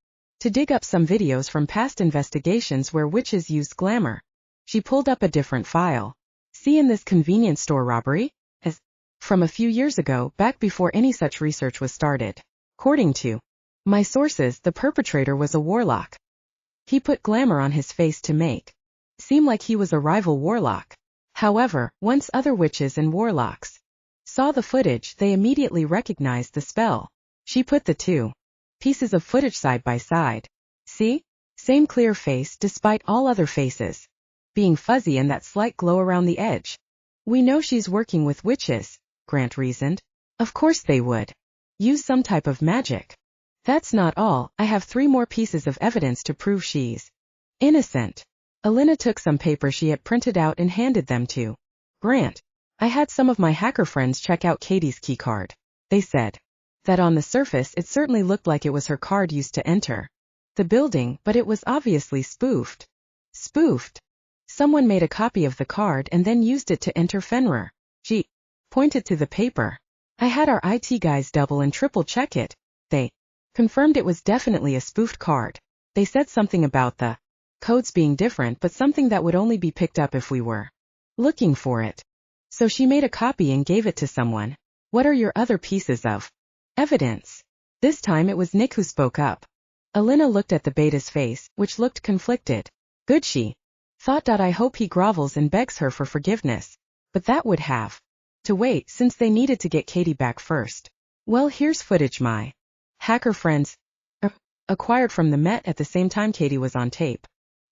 to dig up some videos from past investigations where witches used glamour. She pulled up a different file. See, in this convenience store robbery? As from a few years ago, back before any such research was started. According to my sources, the perpetrator was a warlock. He put glamour on his face to make seem like he was a rival warlock. However, once other witches and warlocks saw the footage, they immediately recognized the spell. She put the 2 pieces of footage side by side. See? Same clear face despite all other faces being fuzzy and that slight glow around the edge. We know she's working with witches, Grant reasoned. Of course they would use some type of magic. That's not all, I have 3 more pieces of evidence to prove she's innocent. Alynna took some paper she had printed out and handed them to Grant. I had some of my hacker friends check out Cady's keycard. They said that on the surface it certainly looked like it was her card used to enter the building, but it was obviously spoofed. Spoofed? Someone made a copy of the card and then used it to enter Fenrir. She pointed to the paper. I had our IT guys double and triple check it. They confirmed it was definitely a spoofed card. They said something about the codes being different, but something that would only be picked up if we were looking for it. So she made a copy and gave it to someone. What are your other pieces of evidence? This time it was Nick who spoke up. Alynna looked at the beta's face, which looked conflicted. Good, she thought. I hope he grovels and begs her for forgiveness. But that would have to wait, since they needed to get Cady back first. Well, here's footage my hacker friends acquired from the Met at the same time Cady was on tape.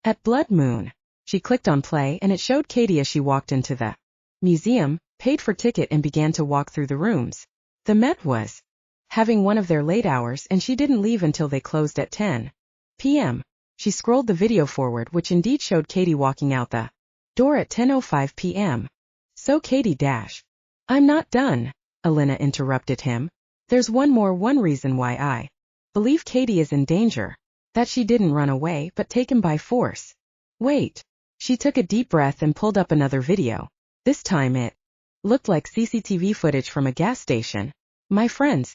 At Blood Moon. She clicked on play and it showed Cady as she walked into the museum, paid for ticket and began to walk through the rooms. The Met was having one of their late hours and she didn't leave until they closed at 10 p.m. She scrolled the video forward, which indeed showed Cady walking out the door at 10:05 p.m. So Cady I'm not done, Alynna interrupted him. There's one reason why I believe Cady is in danger. That she didn't run away but taken by force. Wait. She took a deep breath and pulled up another video. This time it looked like CCTV footage from a gas station. My friends,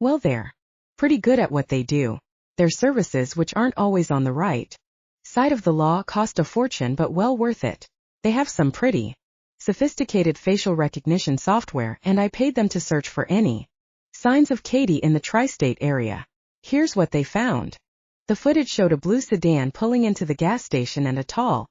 well, they're pretty good at what they do. Their services, which aren't always on the right side of the law, cost a fortune but well worth it. They have some pretty sophisticated facial recognition software, and I paid them to search for any signs of Cady in the tri-state area. Here's what they found. The footage showed a blue sedan pulling into the gas station and a tall,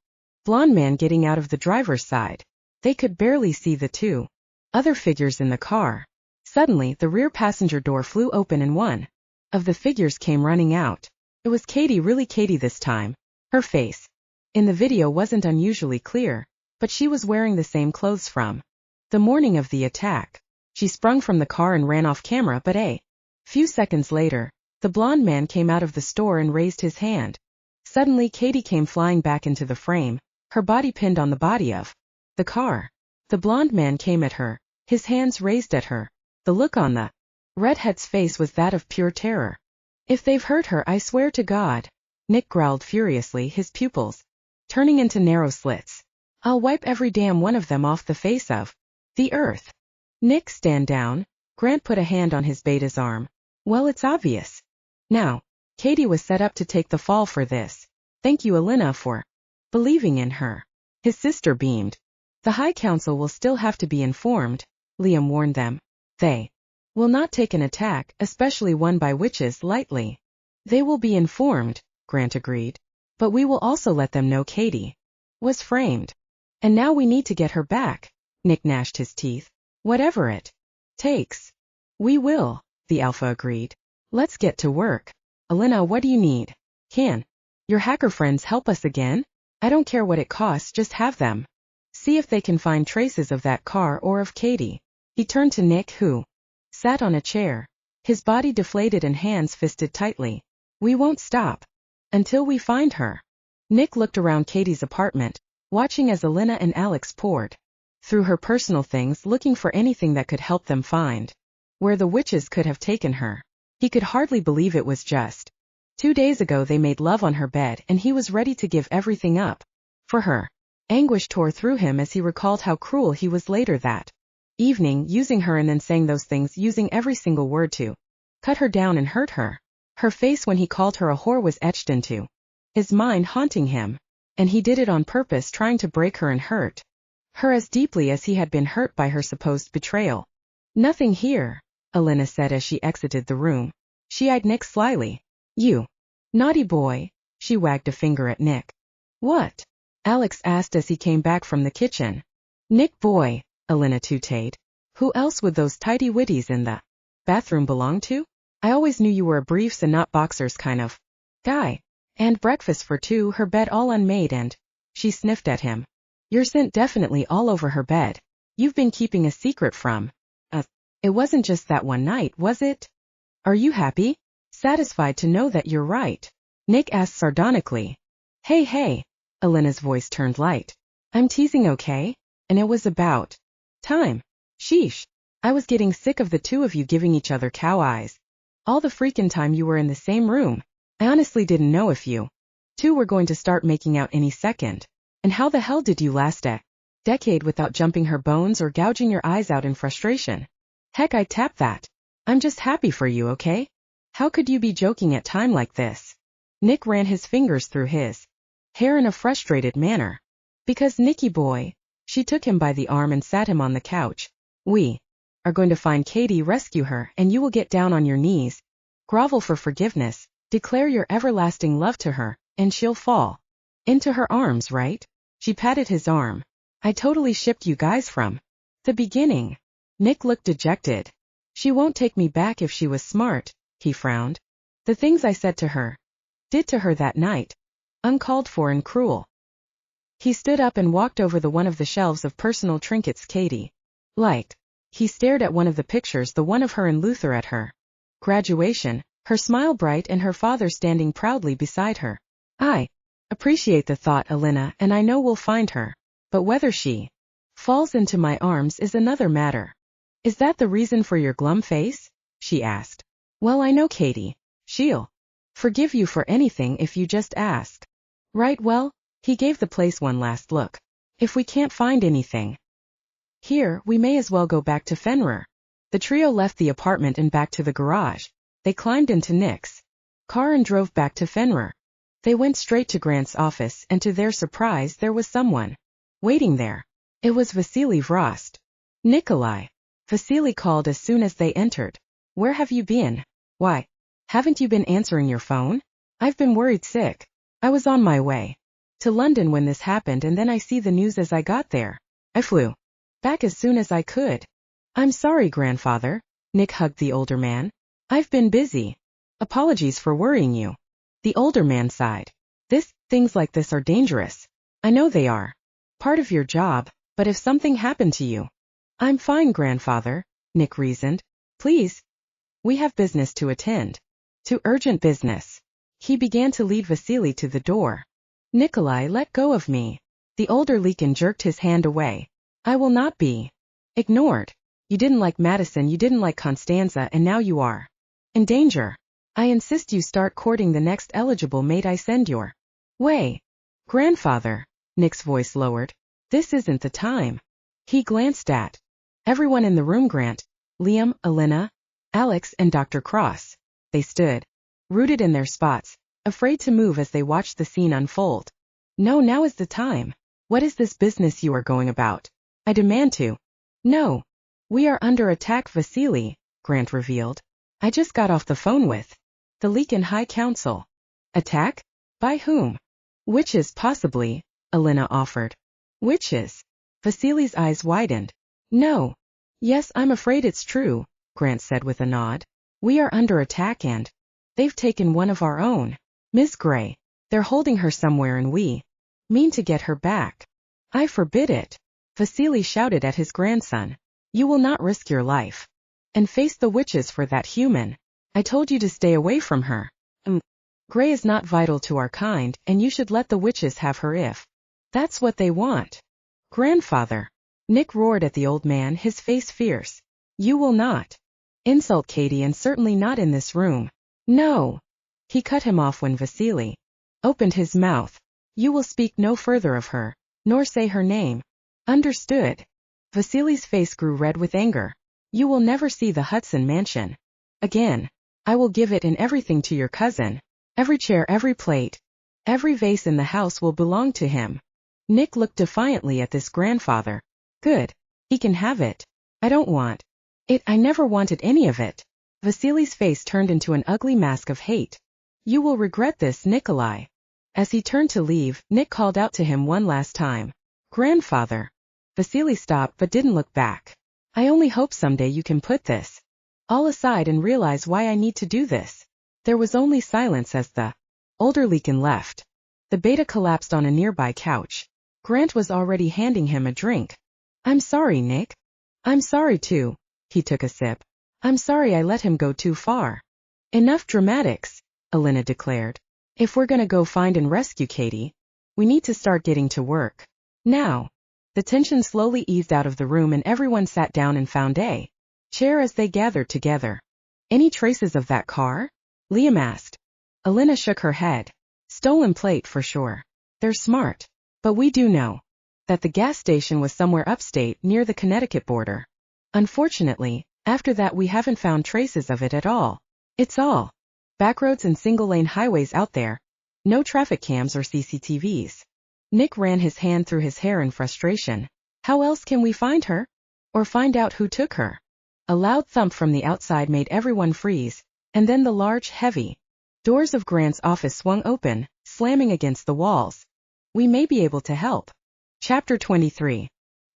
blonde man getting out of the driver's side. They could barely see the 2 other figures in the car. Suddenly, the rear passenger door flew open and one of the figures came running out. It was Cady, really Cady this time. Her face in the video wasn't unusually clear, but she was wearing the same clothes from the morning of the attack. She sprung from the car and ran off camera, but a few seconds later, the blonde man came out of the store and raised his hand. Suddenly Cady came flying back into the frame, her body pinned on the body of the car. The blonde man came at her, his hands raised at her. The look on the redhead's face was that of pure terror. If they've hurt her, I swear to God, Nick growled furiously, his pupils turning into narrow slits. I'll wipe every damn one of them off the face of the earth. Nick, stand down. Grant put a hand on his beta's arm. Well, it's obvious now. Cady was set up to take the fall for this. Thank you, Alynna, for believing in her. His sister beamed. The High Council will still have to be informed, Liam warned them. They will not take an attack, especially one by witches, lightly. They will be informed, Grant agreed. But we will also let them know Cady was framed. And now we need to get her back. Nick gnashed his teeth. Whatever it takes. We will, the Alpha agreed. Let's get to work. Alynna, what do you need? Can your hacker friends help us again? I don't care what it costs, just have them see if they can find traces of that car or of Cady. He turned to Nick, who sat on a chair, his body deflated and hands fisted tightly. We won't stop until we find her. Nick looked around Cady's apartment, watching as Alynna and Alex poured through her personal things, looking for anything that could help them find where the witches could have taken her. He could hardly believe it was just 2 days ago they made love on her bed and he was ready to give everything up for her. Anguish tore through him as he recalled how cruel he was later that evening, using her and then saying those things, using every single word to cut her down and hurt her. Her face when he called her a whore was etched into his mind, haunting him. And he did it on purpose, trying to break her and hurt her as deeply as he had been hurt by her supposed betrayal. Nothing here, Alynna said as she exited the room. She eyed Nick slyly. You naughty boy. She wagged a finger at Nick. What? Alex asked as he came back from the kitchen. Nick boy, Alynna tooted. Who else would those tidy witties in the bathroom belong to? I always knew you were a briefs and not boxers kind of guy. And breakfast for 2, her bed all unmade, and she sniffed at him. Your scent definitely all over her bed. You've been keeping a secret from us. It wasn't just that one night, was it? Are you happy? Satisfied to know that you're right. Nick asked sardonically. Hey, Alynna's voice turned light. I'm teasing, okay? And it was about time. Sheesh. I was getting sick of the two of you giving each other cow eyes. All the freaking time you were in the same room. I honestly didn't know if you two were going to start making out any second. And how the hell did you last a decade without jumping her bones or gouging your eyes out in frustration? Heck, I tap that. I'm just happy for you, okay? How could you be joking at time like this? Nick ran his fingers through his hair in a frustrated manner. Because Nicky boy, she took him by the arm and sat him on the couch. We are going to find Cady, rescue her, and you will get down on your knees, grovel for forgiveness, declare your everlasting love to her, and she'll fall into her arms, right? She patted his arm. I totally shipped you guys from the beginning. Nick looked dejected. She won't take me back if she was smart, he frowned. The things I said to her, did to her that night, uncalled for and cruel. He stood up and walked over the one of the shelves of personal trinkets Cady liked. He stared at one of the pictures, the one of her and Luther at her graduation, her smile bright and her father standing proudly beside her. I appreciate the thought, Alynna, and I know we'll find her. But whether she falls into my arms is another matter. Is that the reason for your glum face? She asked. Well, I know, Cady. She'll forgive you for anything if you just ask. Right, well, he gave the place one last look. If we can't find anything here, we may as well go back to Fenrir. The trio left the apartment and back to the garage. They climbed into Nick's car and drove back to Fenrir. They went straight to Grant's office, and to their surprise there was someone waiting there. It was Vasily Vrost. Nikolai. Vasily called as soon as they entered. Where have you been? Why, haven't you been answering your phone? I've been worried sick. I was on my way to London when this happened, and then I see the news as I got there. I flew back as soon as I could. I'm sorry, grandfather. Nick hugged the older man. I've been busy. Apologies for worrying you. The older man sighed. Things like this are dangerous. I know they are. Part of your job, but if something happened to you. I'm fine, grandfather, Nick reasoned. Please. We have business to attend to, urgent business. He began to lead Vasily to the door. Nikolai, let go of me. The older Lycan jerked his hand away. I will not be ignored. You didn't like Madison, you didn't like Constanza, and now you are in danger. I insist you start courting the next eligible mate I send your way. Grandfather, Nick's voice lowered. This isn't the time. He glanced at everyone in the room. Grant, Liam, Alynna, Alex, and Dr. Cross. They stood rooted in their spots, afraid to move as they watched the scene unfold. No, now is the time. What is this business you are going about? I demand to know. We are under attack, Vasily, Grant revealed. I just got off the phone with the Lycan High Council. Attack? By whom? Witches, possibly, Alynna offered. Witches? Vasily's eyes widened. No. Yes, I'm afraid it's true, Grant said with a nod. We are under attack and they've taken one of our own. Miss Gray. They're holding her somewhere and we mean to get her back. I forbid it. Vasily shouted at his grandson. You will not risk your life and face the witches for that human. I told you to stay away from her. Gray is not vital to our kind, and you should let the witches have her if that's what they want. Grandfather. Nick roared at the old man, his face fierce. You will not insult Cady, and certainly not in this room. No. He cut him off when Vasily opened his mouth. You will speak no further of her, nor say her name. Understood. Vasily's face grew red with anger. You will never see the Hudson Mansion again. I will give it and everything to your cousin. Every chair, every plate, every vase in the house will belong to him. Nick looked defiantly at this grandfather. Good. He can have it. I don't want it. I never wanted any of it. Vasily's face turned into an ugly mask of hate. You will regret this, Nikolai. As he turned to leave, Nick called out to him one last time. Grandfather. Vasily stopped but didn't look back. I only hope someday you can put this all aside and realize why I need to do this. There was only silence as the older Lycan left. The beta collapsed on a nearby couch. Grant was already handing him a drink. I'm sorry, Nick. I'm sorry too. He took a sip. I'm sorry I let him go too far. Enough dramatics, Alynna declared. If we're gonna go find and rescue Cady, we need to start getting to work. Now. The tension slowly eased out of the room and everyone sat down and found a chair as they gathered together. Any traces of that car? Liam asked. Alynna shook her head. Stolen plate for sure. They're smart. But we do know that the gas station was somewhere upstate near the Connecticut border. Unfortunately, after that we haven't found traces of it at all. It's all backroads and single-lane highways out there. No traffic cams or CCTVs. Nick ran his hand through his hair in frustration. How else can we find her? Or find out who took her? A loud thump from the outside made everyone freeze, and then the large, heavy doors of Grant's office swung open, slamming against the walls. We may be able to help. Chapter 23.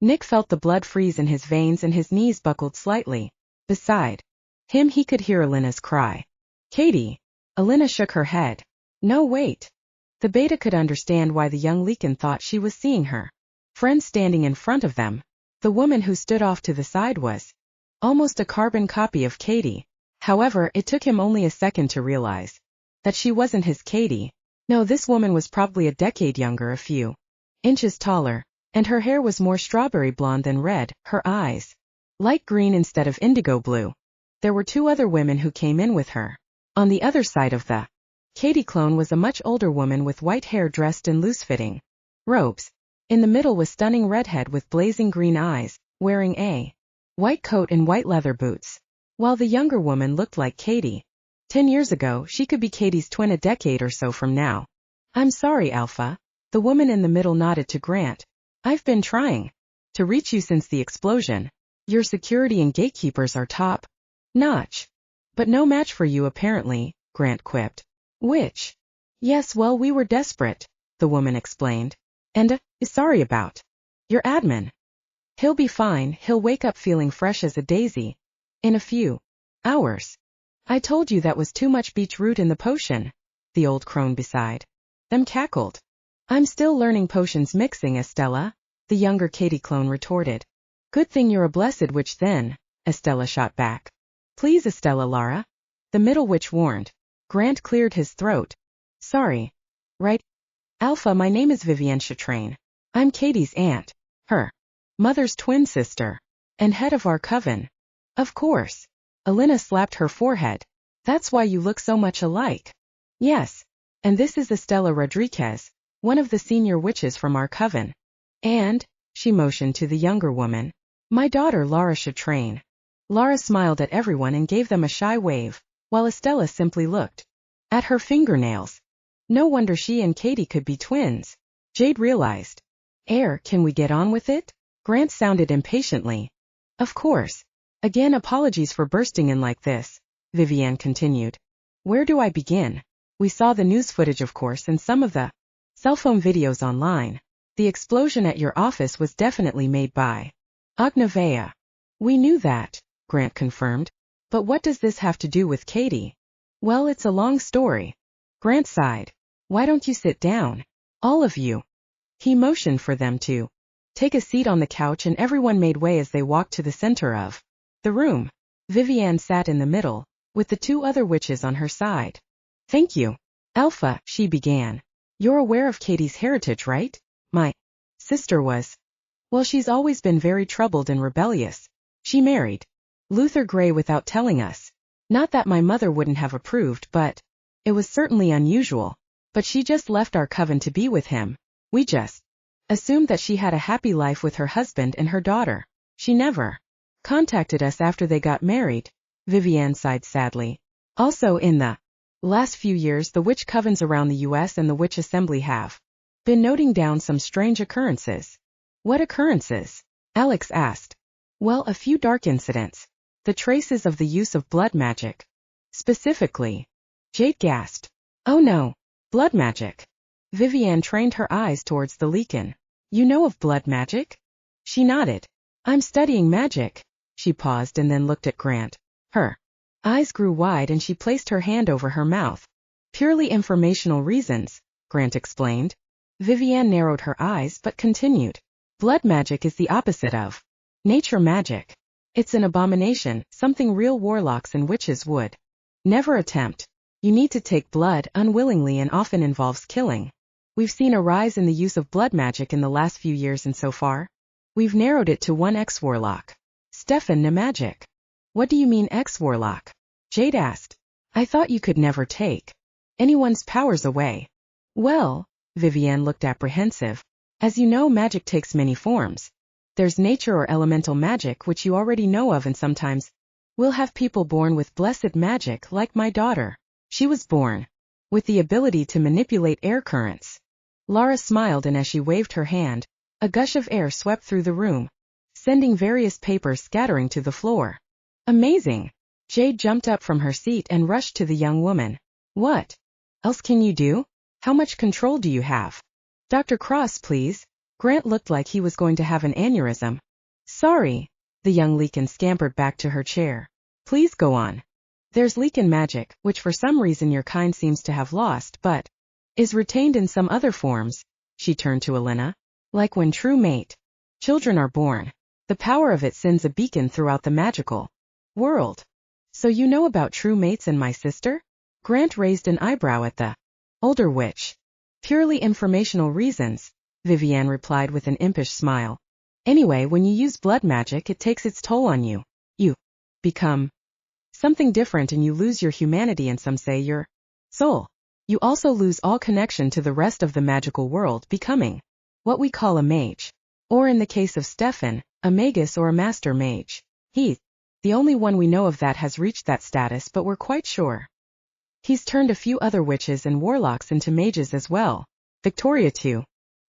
Nick felt the blood freeze in his veins and his knees buckled slightly. Beside him he could hear Alynna's cry. Cady. Alynna shook her head. No, wait. The beta could understand why the young Lycan thought she was seeing her friend standing in front of them. The woman who stood off to the side was almost a carbon copy of Cady. However, it took him only a second to realize that she wasn't his Cady. No, this woman was probably a decade younger, a few inches taller, and her hair was more strawberry blonde than red, her eyes light green instead of indigo blue. There were two other women who came in with her. On the other side of the Cady clone was a much older woman with white hair dressed in loose-fitting robes. In the middle was stunning redhead with blazing green eyes, wearing a white coat and white leather boots. While the younger woman looked like Cady. 10 years ago, she could be Cady's twin a decade or so from now. I'm sorry, Alpha. The woman in the middle nodded to Grant. I've been trying to reach you since the explosion. Your security and gatekeepers are top notch. But no match for you apparently, Grant quipped. Which? Yes, well, we were desperate, the woman explained. And, sorry about your admin. He'll be fine, he'll wake up feeling fresh as a daisy in a few hours. I told you that was too much beech root in the potion, the old crone beside them cackled. I'm still learning potions mixing, Estella, the younger Cady clone retorted. Good thing you're a blessed witch then, Estella shot back. Please, Estella Lara, the middle witch warned. Grant cleared his throat. Sorry. Right. Alpha, my name is Vivienne Chatrain. I'm Cady's aunt, her mother's twin sister, and head of our coven. Of course. Alynna slapped her forehead. That's why you look so much alike. Yes. And this is Estella Rodriguez, one of the senior witches from our coven. And, she motioned to the younger woman, my daughter Lara Chatrain. Lara smiled at everyone and gave them a shy wave, while Estella simply looked at her fingernails. No wonder she and Cady could be twins. Jade realized. Can we get on with it? Grant sounded impatiently. Of course. Again, apologies for bursting in like this, Vivienne continued. Where do I begin? We saw the news footage, of course, and some of the cell phone videos online. The explosion at your office was definitely made by Agnavea. We knew that, Grant confirmed. But what does this have to do with Cady? Well, it's a long story. Grant sighed. Why don't you sit down? All of you. He motioned for them to take a seat on the couch and everyone made way as they walked to the center of the room. Vivienne sat in the middle, with the two other witches on her side. Thank you. Alpha, she began. You're aware of Cady's heritage, right? My sister was. Well, she's always been very troubled and rebellious. She married Luther Gray without telling us. Not that my mother wouldn't have approved, but it was certainly unusual. But she just left our coven to be with him. We just assumed that she had a happy life with her husband and her daughter. She never contacted us after they got married. Vivienne sighed sadly. Also, in the last few years, the witch covens around the U.S. and the witch assembly have been noting down some strange occurrences. What occurrences? Alex asked. Well, a few dark incidents. The traces of the use of blood magic. Specifically. Jade gasped. Oh no. Blood magic. Vivienne trained her eyes towards the Lycan. You know of blood magic? She nodded. I'm studying magic. She paused and then looked at Grant. Her eyes grew wide and she placed her hand over her mouth. Purely informational reasons, Grant explained. Vivienne narrowed her eyes but continued. Blood magic is the opposite of nature magic. It's an abomination, something real warlocks and witches would Never attempt. You need to take blood unwillingly and often involves killing. We've seen a rise in the use of blood magic in the last few years, and so far, we've narrowed it to one ex-warlock. Stefan Nemagic. What do you mean ex-warlock? Jade asked. I thought you could never take anyone's powers away. Well, Vivienne looked apprehensive. As you know, magic takes many forms. There's nature or elemental magic, which you already know of, and sometimes we'll have people born with blessed magic, like my daughter. She was born with the ability to manipulate air currents. Lara smiled, and as she waved her hand, a gush of air swept through the room, sending various papers scattering to the floor. Amazing! Jade jumped up from her seat and rushed to the young woman. What else can you do? How much control do you have? Dr. Cross, please. Grant looked like he was going to have an aneurysm. Sorry. The young Lycan scampered back to her chair. Please go on. There's Lycan magic, which for some reason your kind seems to have lost, but is retained in some other forms. She turned to Alynna. Like when true mate children are born. The power of it sends a beacon throughout the magical world. So you know about true mates and my sister? Grant raised an eyebrow at the older witch. Purely informational reasons, Vivienne replied with an impish smile. Anyway, when you use blood magic, it takes its toll on you. You become something different, and you lose your humanity, and some say your soul. You also lose all connection to the rest of the magical world, becoming what we call a mage. Or in the case of Stefan, a magus or a master mage. He's the only one we know of that has reached that status, but we're quite sure he's turned a few other witches and warlocks into mages as well. Victoria too.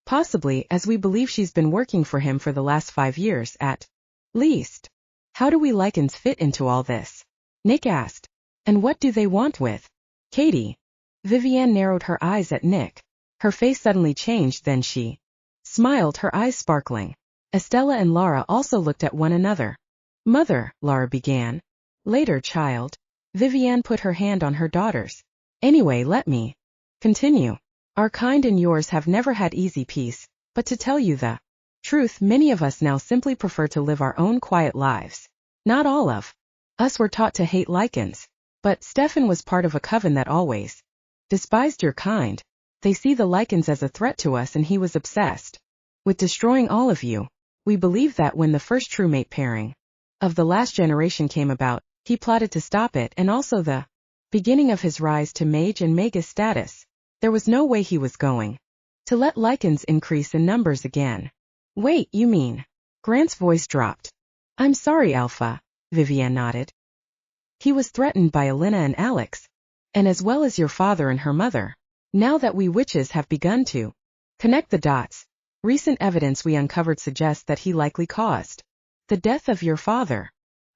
Possibly, as we believe she's been working for him for the last 5 years, at least. How do we Lycans fit into all this? Nick asked. And what do they want with Cady? Vivienne narrowed her eyes at Nick. Her face suddenly changed, then she smiled, her eyes sparkling. Estella and Lara also looked at one another. Mother, Lara began. Later, child. Vivienne put her hand on her daughter's. Anyway, let me continue. Our kind and yours have never had easy peace, but to tell you the truth, many of us now simply prefer to live our own quiet lives. Not all of us were taught to hate Lycans, but Stefan was part of a coven that always despised your kind. They see the Lycans as a threat to us, and he was obsessed with destroying all of you. We believe that when the first true mate pairing of the last generation came about, he plotted to stop it, and also the beginning of his rise to mage and magus status. There was no way he was going to let Lycans increase in numbers again. Wait, you mean? Grant's voice dropped. I'm sorry, Alpha. Vivienne nodded. He was threatened by Alynna and Alex, and as well as your father and her mother. Now that we witches have begun to connect the dots, recent evidence we uncovered suggests that he likely caused the death of your father.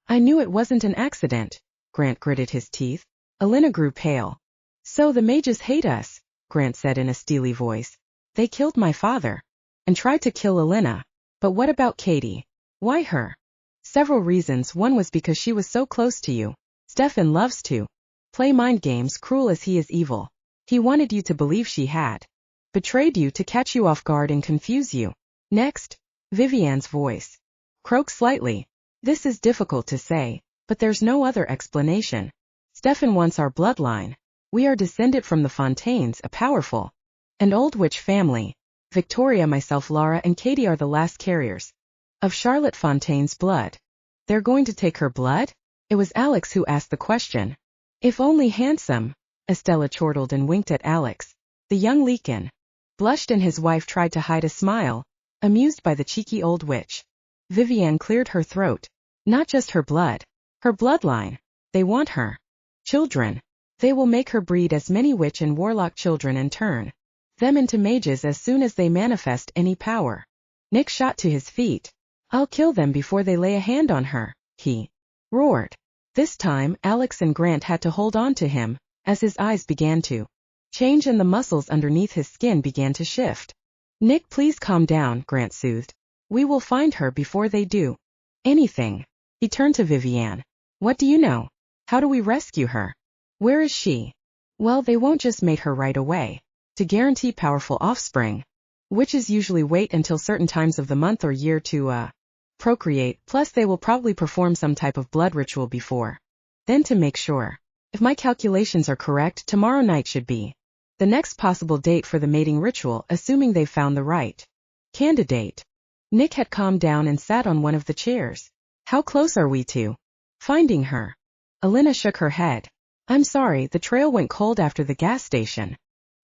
I knew it wasn't an accident. Grant gritted his teeth. Alynna grew pale. So the mages hate us, Grant said in a steely voice. They killed my father and tried to kill Alynna. But what about Cady? Why her? Several reasons. One was because she was so close to you. Stefan loves to play mind games, cruel as he is evil. He wanted you to believe she had betrayed you to catch you off guard and confuse you. Next, Vivienne's voice croaked slightly. This is difficult to say, but there's no other explanation. Stefan wants our bloodline. We are descended from the Fontaines, a powerful and old witch family. Victoria, myself, Lara, and Cady are the last carriers of Charlotte Fontaine's blood. They're going to take her blood? It was Alex who asked the question. If only handsome. Estella chortled and winked at Alex. The young Lycan blushed, and his wife tried to hide a smile, amused by the cheeky old witch. Vivienne cleared her throat. Not just her blood. Her bloodline. They want her children. They will make her breed as many witch and warlock children and turn them into mages as soon as they manifest any power. Nick shot to his feet. I'll kill them before they lay a hand on her, he roared. This time, Alex and Grant had to hold on to him, as his eyes began to change and the muscles underneath his skin began to shift. Nick, please calm down, Grant soothed. We will find her before they do anything. He turned to Vivienne. What do you know? How do we rescue her? Where is she? Well, they won't just mate her right away. To guarantee powerful offspring, witches usually wait until certain times of the month or year to, procreate, plus they will probably perform some type of blood ritual before then to make sure If my calculations are correct, tomorrow night should be the next possible date for the mating ritual, assuming they found the right candidate. Nick had calmed down and sat on one of the chairs. How close are we to finding her? Alynna shook her head. I'm sorry, the trail went cold after the gas station.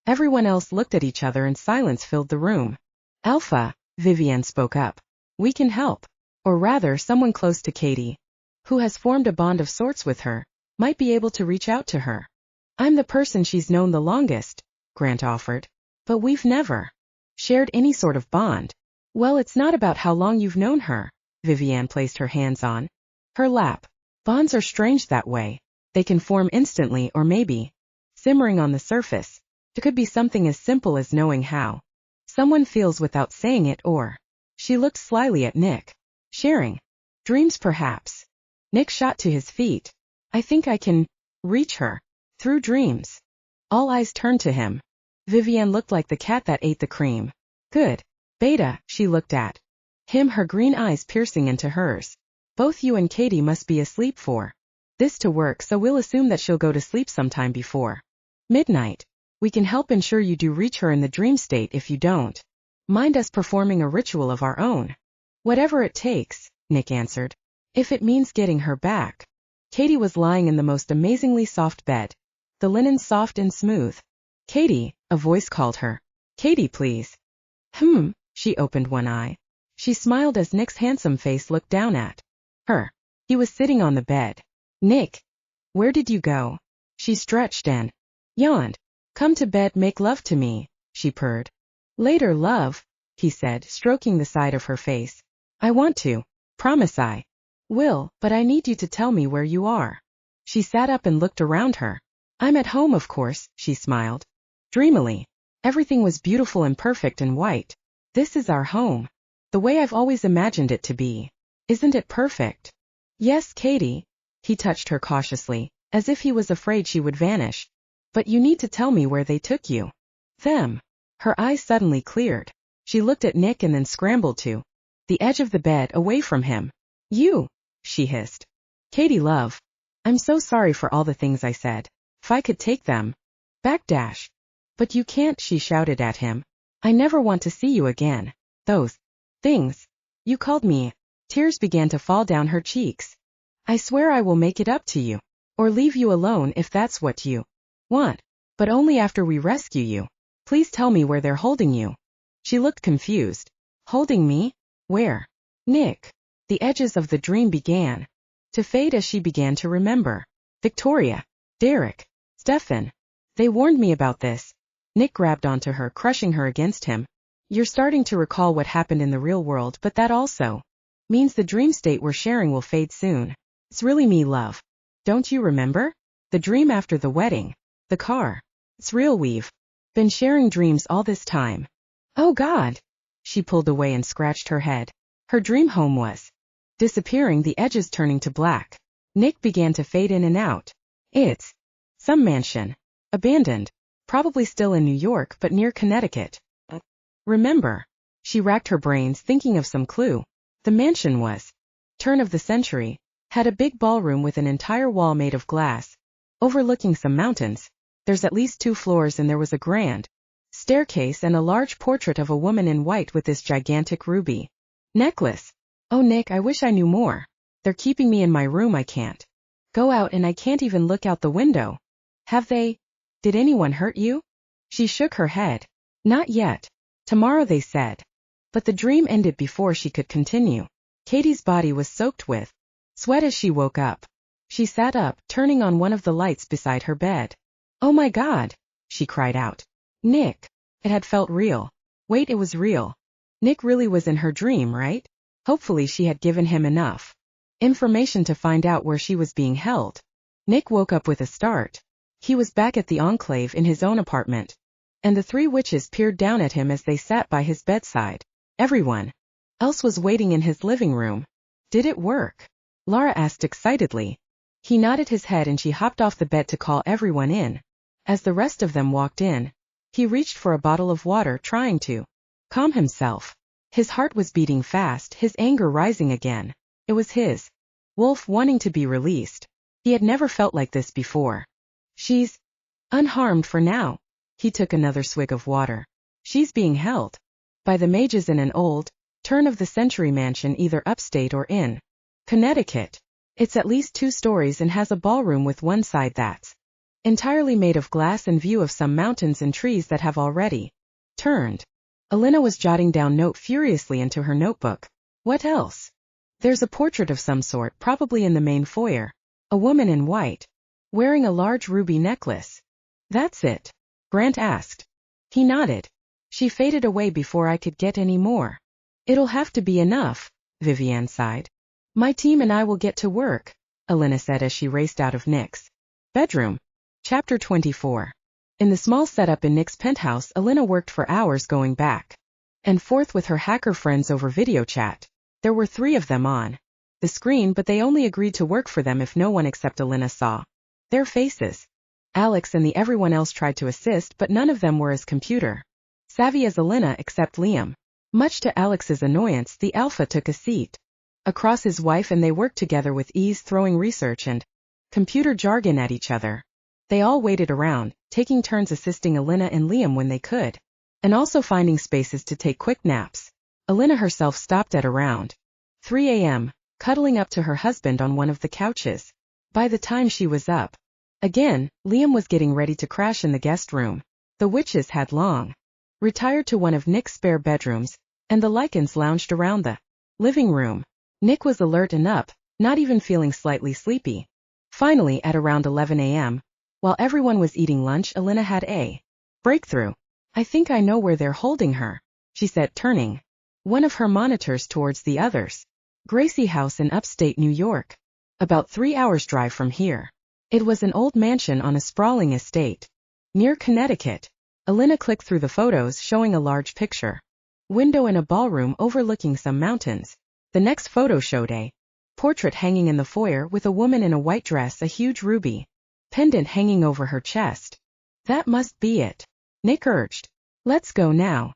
Everyone else looked at each other and silence filled the room. Alpha, Vivienne spoke up. We can help. Or rather, someone close to Cady, who has formed a bond of sorts with her, might be able to reach out to her. I'm the person she's known the longest, Grant offered. But we've never shared any sort of bond. Well, it's not about how long you've known her. Vivienne placed her hands on her lap. Bonds are strange that way. They can form instantly or maybe simmering on the surface. It could be something as simple as knowing how someone feels without saying it, or she looked slyly at Nick. Sharing dreams, perhaps. Nick shot to his feet. I think I can reach her through dreams. All eyes turned to him. Vivienne looked like the cat that ate the cream. Good. Beta, she looked at him, her green eyes piercing into hers. Both you and Cady must be asleep for this to work, so we'll assume that she'll go to sleep sometime before midnight. We can help ensure you do reach her in the dream state if you don't mind us performing a ritual of our own. Whatever it takes, Nick answered. If it means getting her back. Cady was lying in the most amazingly soft bed, the linen soft and smooth. Cady, a voice called her. Cady, please. She opened one eye. She smiled as Nick's handsome face looked down at her. He was sitting on the bed. Nick, where did you go? She stretched and yawned. Come to bed, make love to me, she purred. Later, love, he said, stroking the side of her face. I want to. Promise I will, but I need you to tell me where you are. She sat up and looked around her. I'm at home, of course, she smiled dreamily. Everything was beautiful and perfect and white. This is our home. The way I've always imagined it to be. Isn't it perfect? Yes, Cady. He touched her cautiously, as if he was afraid she would vanish. But you need to tell me where they took you. Them. Her eyes suddenly cleared. She looked at Nick and then scrambled to the edge of the bed away from him. You, she hissed. Cady, love. I'm so sorry for all the things I said. If I could take them back. But you can't, she shouted at him. I never want to see you again. Those things you called me. Tears began to fall down her cheeks. I swear I will make it up to you. Or leave you alone if that's what you want. But only after we rescue you. Please tell me where they're holding you. She looked confused. Holding me? Where? Nick. The edges of the dream began to fade as she began to remember. Victoria. Derek. Stefan. They warned me about this. Nick grabbed onto her, crushing her against him. You're starting to recall what happened in the real world, but that also means the dream state we're sharing will fade soon. It's really me, love. Don't you remember? The dream after the wedding. The car. It's real, we've been sharing dreams all this time. Oh God. She pulled away and scratched her head. Her dream home was disappearing, the edges turning to black. Nick began to fade in and out. It's some mansion. Abandoned. Probably still in New York, but near Connecticut. Remember? She racked her brains, thinking of some clue. The mansion was turn of the century. Had a big ballroom with an entire wall made of glass, overlooking some mountains. There's at least 2 floors, and there was a grand staircase and a large portrait of a woman in white with this gigantic ruby necklace. Oh, Nick, I wish I knew more. They're keeping me in my room. I can't go out, and I can't even look out the window. Have they? Did anyone hurt you? She shook her head. Not yet. Tomorrow, they said. But the dream ended before she could continue. Cady's body was soaked with sweat as she woke up. She sat up, turning on one of the lights beside her bed. Oh my God, she cried out. Nick. It had felt real. Wait, it was real. Nick really was in her dream, right? Hopefully she had given him enough information to find out where she was being held. Nick woke up with a start. He was back at the Enclave in his own apartment. And the 3 witches peered down at him as they sat by his bedside. Everyone else was waiting in his living room. Did it work? Laura asked excitedly. He nodded his head and she hopped off the bed to call everyone in. As the rest of them walked in, he reached for a bottle of water, trying to calm himself. His heart was beating fast, his anger rising again. It was his wolf wanting to be released. He had never felt like this before. She's unharmed for now. He took another swig of water. She's being held by the mages in an old, turn-of-the-century mansion either upstate or in Connecticut. It's at least 2 stories and has a ballroom with one side that's entirely made of glass and view of some mountains and trees that have already turned. Alynna was jotting down note furiously into her notebook. What else? There's a portrait of some sort, probably in the main foyer. A woman in white, wearing a large ruby necklace. That's it? Grant asked. He nodded. She faded away before I could get any more. It'll have to be enough, Vivienne sighed. My team and I will get to work, Alynna said as she raced out of Nick's bedroom. Chapter 24. In the small setup in Nick's penthouse, Alynna worked for hours going back and forth with her hacker friends over video chat. There were 3 of them on the screen, but they only agreed to work for them if no one except Alynna saw their faces. Alex and everyone else tried to assist, but none of them were as computer savvy as Alynna except Liam. Much to Alex's annoyance, the alpha took a seat across his wife and they worked together with ease, throwing research and computer jargon at each other. They all waited around, taking turns assisting Alynna and Liam when they could, and also finding spaces to take quick naps. Alynna herself stopped at around 3 a.m., cuddling up to her husband on one of the couches. By the time she was up again, Liam was getting ready to crash in the guest room. The witches had long retired to one of Nick's spare bedrooms, and the Lycans lounged around the living room. Nick was alert and up, not even feeling slightly sleepy. Finally, at around 11 a.m., while everyone was eating lunch, Alynna had a breakthrough. I think I know where they're holding her, she said, turning one of her monitors towards the others. Gracie House in upstate New York. About 3 hours' drive from here. It was an old mansion on a sprawling estate near Connecticut. Alynna clicked through the photos, showing a large picture window in a ballroom overlooking some mountains. The next photo showed a portrait hanging in the foyer with a woman in a white dress, a huge ruby pendant hanging over her chest. That must be it, Nick urged. Let's go now.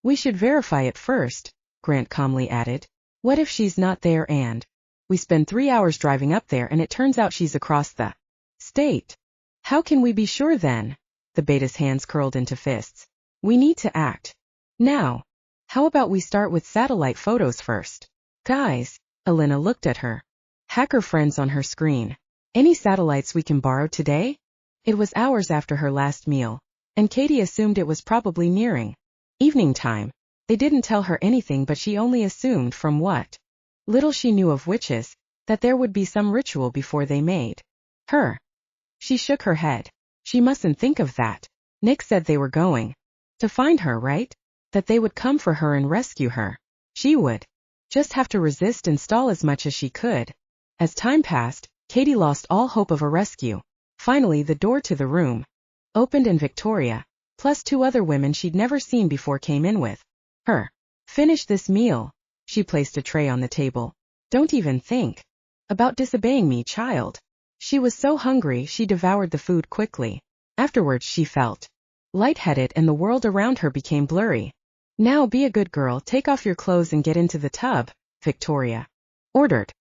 We should verify it first, Grant calmly added. What if she's not there and we spend 3 hours driving up there and it turns out she's across the state? How can we be sure then? The beta's hands curled into fists. We need to act now. How about we start with satellite photos first? Guys, Alynna looked at her hacker friends on her screen. Any satellites we can borrow today? It was hours after her last meal, and Cady assumed it was probably nearing evening time. They didn't tell her anything, but she only assumed from what little she knew of witches that there would be some ritual before they made her. She shook her head. She mustn't think of that. Nick said they were going to find her, right? That they would come for her and rescue her. She would just have to resist and stall as much as she could. As time passed, Cady lost all hope of a rescue. Finally, the door to the room opened and Victoria, plus 2 other women she'd never seen before, came in with her. Finish this meal. She placed a tray on the table. Don't even think about disobeying me, child. She was so hungry she devoured the food quickly. Afterwards she felt lightheaded and the world around her became blurry. Now be a good girl, take off your clothes and get into the tub, Victoria ordered.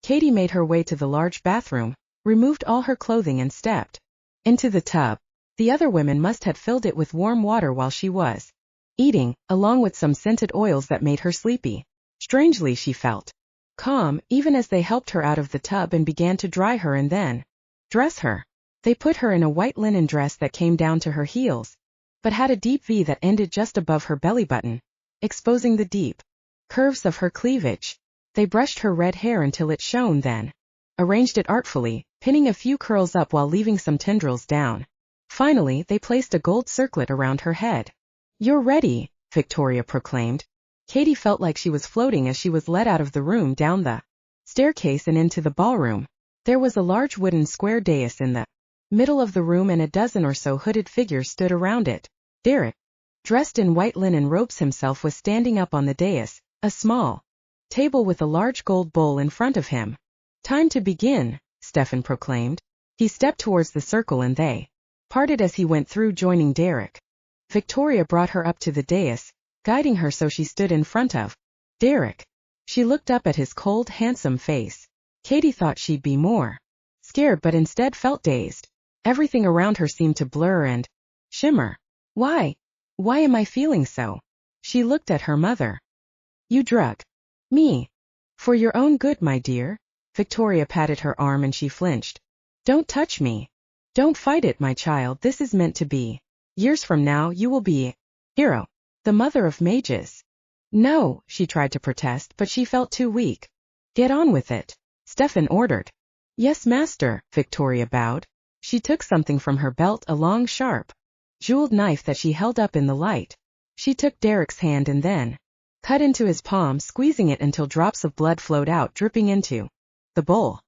Cady made her way to the large bathroom, removed all her clothing and stepped into the tub. The other women must have filled it with warm water while she was eating, along with some scented oils that made her sleepy. Strangely, she felt calm, even as they helped her out of the tub and began to dry her and then dress her. They put her in a white linen dress that came down to her heels, but had a deep V that ended just above her belly button, exposing the deep curves of her cleavage. They brushed her red hair until it shone, then arranged it artfully, pinning a few curls up while leaving some tendrils down. Finally, they placed a gold circlet around her head. You're ready, Victoria proclaimed. Cady felt like she was floating as she was led out of the room, down the staircase and into the ballroom. There was a large wooden square dais in the middle of the room and a dozen or so hooded figures stood around it. Derek, dressed in white linen robes himself, was standing up on the dais, a small table with a large gold bowl in front of him. Time to begin, Stefan proclaimed. He stepped towards the circle and they parted as he went through, joining Derek. Victoria brought her up to the dais, guiding her so she stood in front of Derek. She looked up at his cold, handsome face. Cady thought she'd be more scared but instead felt dazed. Everything around her seemed to blur and shimmer. Why? Why am I feeling so? She looked at her mother. You drug me. For your own good, my dear. Victoria patted her arm and she flinched. Don't touch me. Don't fight it, my child. This is meant to be. Years from now you will be hero, the mother of mages. No, she tried to protest, but she felt too weak. Get on with it, Stefan ordered. Yes, master, Victoria bowed. She took something from her belt, a long, sharp, jeweled knife that she held up in the light. She took Derek's hand and then cut into his palm, squeezing it until drops of blood flowed out, dripping into the bowl.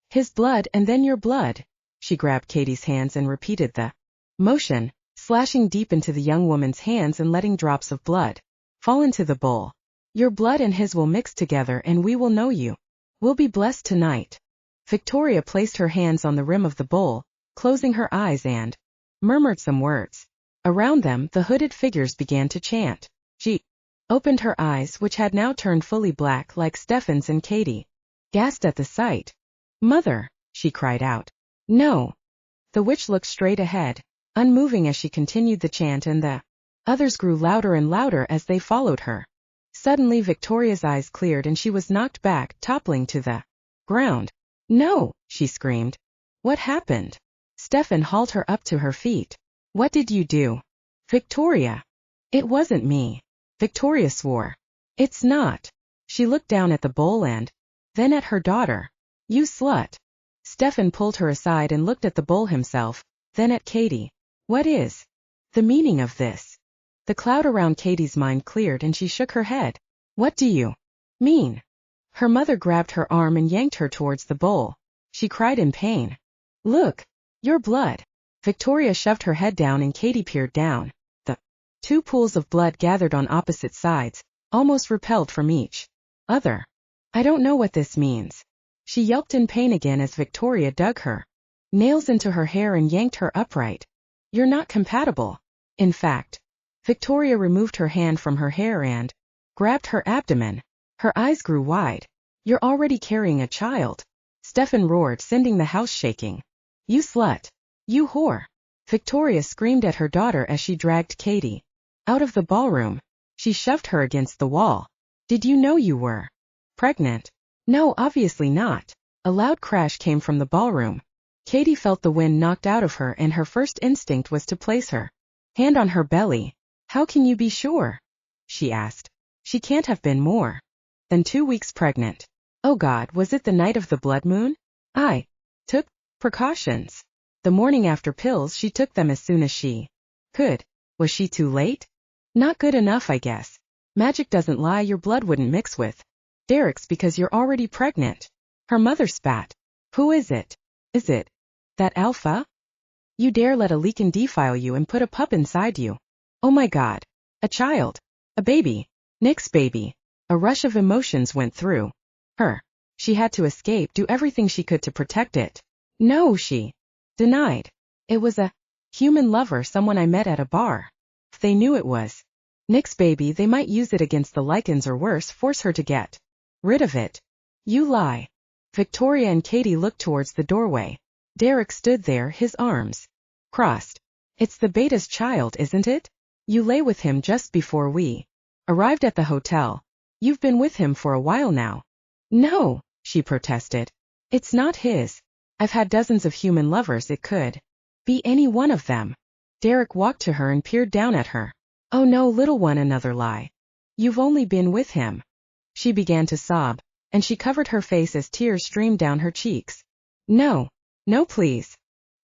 His blood and then your blood. She grabbed Cady's hands and repeated the motion, slashing deep into the young woman's hands and letting drops of blood fall into the bowl. Your blood and his will mix together and we will know you. We'll be blessed tonight. Victoria placed her hands on the rim of the bowl, closing her eyes and murmured some words. Around them, the hooded figures began to chant. She opened her eyes, which had now turned fully black like Stefan's, and Cady gasped at the sight. Mother, she cried out. No. The witch looked straight ahead, unmoving as she continued the chant, and the others grew louder and louder as they followed her. Suddenly Victoria's eyes cleared and she was knocked back, toppling to the ground. No, she screamed. What happened? Stefan hauled her up to her feet. What did you do? Victoria. It wasn't me. Victoria swore. It's not. She looked down at the bowl and then at her daughter. You slut. Stefan pulled her aside and looked at the bowl himself, then at Cady. What is the meaning of this? The cloud around Cady's mind cleared and she shook her head. What do you mean? Her mother grabbed her arm and yanked her towards the bowl. She cried in pain. Look, your blood. Victoria shoved her head down and Cady peered down. The two pools of blood gathered on opposite sides, almost repelled from each other. I don't know what this means. She yelped in pain again as Victoria dug her nails into her hair and yanked her upright. You're not compatible. In fact, Victoria removed her hand from her hair and grabbed her abdomen. Her eyes grew wide. You're already carrying a child. Stefan roared, sending the house shaking. You slut. You whore. Victoria screamed at her daughter as she dragged Cady out of the ballroom. She shoved her against the wall. Did you know you were pregnant? No, obviously not. A loud crash came from the ballroom. Cady felt the wind knocked out of her and her first instinct was to place her hand on her belly. How can you be sure? She asked. She can't have been more than 2 weeks pregnant. Oh God, was it the night of the blood moon? I took precautions. The morning after pills, she took them as soon as she could. Was she too late? Not good enough, I guess. Magic doesn't lie, your blood wouldn't mix with Derek's because you're already pregnant. Her mother spat. Who is it? Is it that alpha? You dare let a Lycan defile you and put a pup inside you? Oh my God. A child. A baby. Nick's baby. A rush of emotions went through her. She had to escape, do everything she could to protect it. No, she denied. It was a human lover, someone I met at a bar. If they knew it was Nick's baby, they might use it against the Lycans or worse, force her to get rid of it. You lie. Victoria and Cady looked towards the doorway. Derek stood there, his arms crossed. It's the beta's child, isn't it? You lay with him just before we arrived at the hotel. You've been with him for a while now. No, she protested. It's not his. I've had dozens of human lovers, it could be any one of them. Derek walked to her and peered down at her. Oh no, little one, another lie. You've only been with him. She began to sob, and she covered her face as tears streamed down her cheeks. No, no please.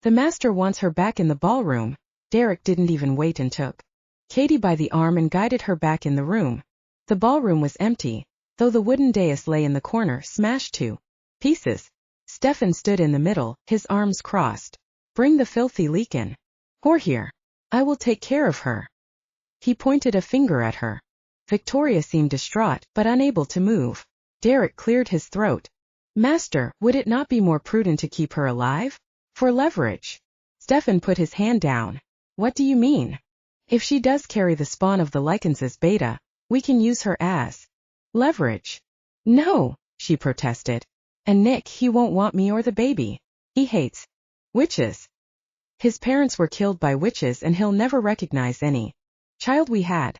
The master wants her back in the ballroom. Derek didn't even wait and took Cady by the arm and guided her back in the room. The ballroom was empty, though the wooden dais lay in the corner, smashed to pieces. Stefan stood in the middle, his arms crossed. Bring the filthy Lycan whore here. I will take care of her. He pointed a finger at her. Victoria seemed distraught, but unable to move. Derek cleared his throat. Master, would it not be more prudent to keep her alive? For leverage. Stefan put his hand down. What do you mean? If she does carry the spawn of the Lycans as beta, we can use her as leverage. No, she protested. And Nick, he won't want me or the baby. He hates witches. His parents were killed by witches and he'll never recognize any child we had.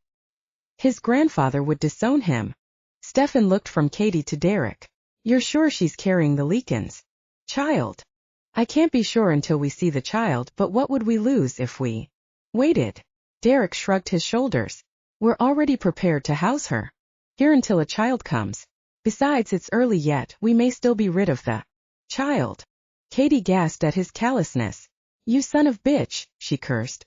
His grandfather would disown him. Stefan looked from Cady to Derek. You're sure she's carrying the Lycan's child? I can't be sure until we see the child, but what would we lose if we waited? Derek shrugged his shoulders. We're already prepared to house her here until a child comes. Besides, it's early yet, we may still be rid of the child. Cady gasped at his callousness. You son of bitch, she cursed.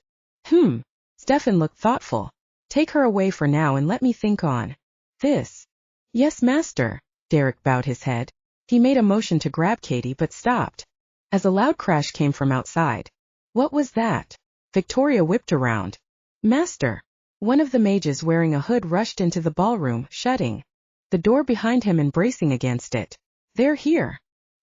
Stefan looked thoughtful. Take her away for now and let me think on this. Yes, master. Derek bowed his head. He made a motion to grab Cady but stopped as a loud crash came from outside. What was that? Victoria whipped around. Master. One of the mages wearing a hood rushed into the ballroom, shutting the door behind him and bracing against it. They're here.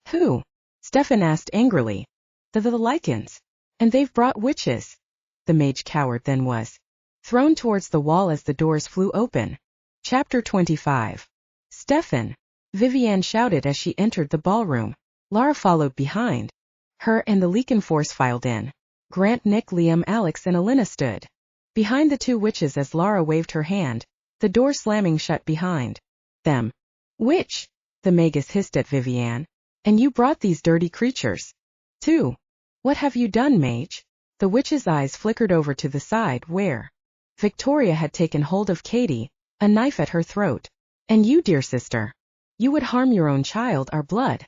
Who? Stefan asked angrily. The Lycans. And they've brought witches. The mage cowered, then was thrown towards the wall as the doors flew open. Chapter 25. Stefan. Vivienne shouted as she entered the ballroom. Lara followed behind her and the Lycan force filed in. Grant, Nick, Liam, Alex and Alynna stood behind the two witches as Lara waved her hand, the door slamming shut behind them. Witch! The magus hissed at Vivienne. And you brought these dirty creatures too. What have you done, mage? The witch's eyes flickered over to the side where Victoria had taken hold of Cady, a knife at her throat. And you, dear sister. You would harm your own child, our blood.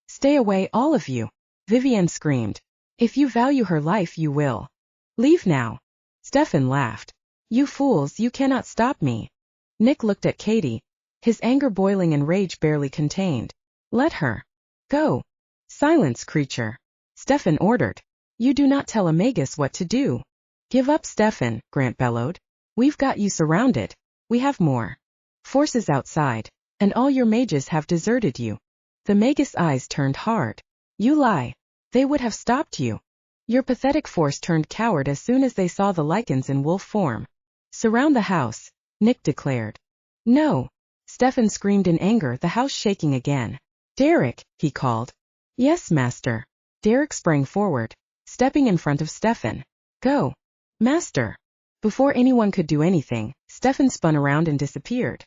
Stay away, all of you. Vivienne screamed. If you value her life, you will leave now. Stefan laughed. You fools, you cannot stop me. Nick looked at Cady, his anger boiling and rage barely contained. Let her go. Silence, creature. Stefan ordered. You do not tell a magus what to do. Give up, Stefan, Grant bellowed. We've got you surrounded. We have more forces outside, and all your mages have deserted you. The magus' eyes turned hard. You lie. They would have stopped you. Your pathetic force turned coward as soon as they saw the Lycans in wolf form. Surround the house, Nick declared. No. Stefan screamed in anger, the house shaking again. Derek, he called. Yes, master. Derek sprang forward, stepping in front of Stefan. Go. Master. Before anyone could do anything, Stefan spun around and disappeared.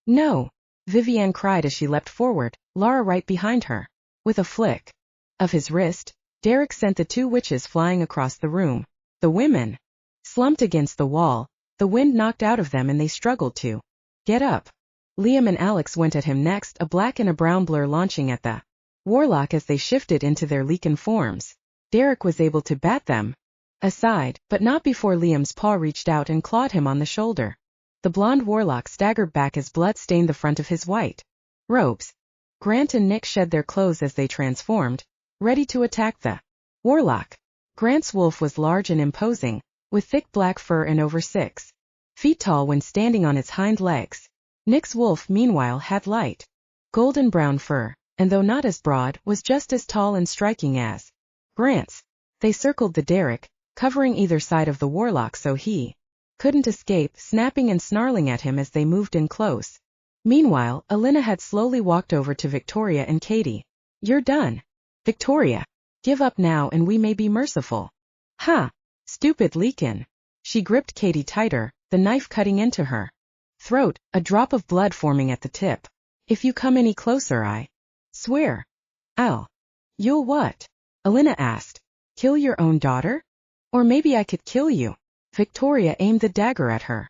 No. Vivienne cried as she leapt forward, Lara right behind her. With a flick of his wrist, Derek sent the two witches flying across the room. The women slumped against the wall, the wind knocked out of them and they struggled to get up. Liam and Alex went at him next, a black and a brown blur launching at the warlock as they shifted into their Lycan forms. Derek was able to bat them aside, but not before Liam's paw reached out and clawed him on the shoulder. The blonde warlock staggered back as blood stained the front of his white robes. Grant and Nick shed their clothes as they transformed, ready to attack the warlock. Grant's wolf was large and imposing, with thick black fur and over 6 feet tall when standing on its hind legs. Nick's wolf, meanwhile, had light golden brown fur, and though not as broad, was just as tall and striking as Grant's. They circled the Derek, covering either side of the warlock so he couldn't escape, snapping and snarling at him as they moved in close. Meanwhile, Alynna had slowly walked over to Victoria and Cady. You're done. Victoria. Give up now and we may be merciful. Ha! Stupid Lycan. She gripped Cady tighter, the knife cutting into her throat, a drop of blood forming at the tip. If you come any closer, I swear. You'll what? Alynna asked. Kill your own daughter? Or maybe I could kill you. Victoria aimed the dagger at her.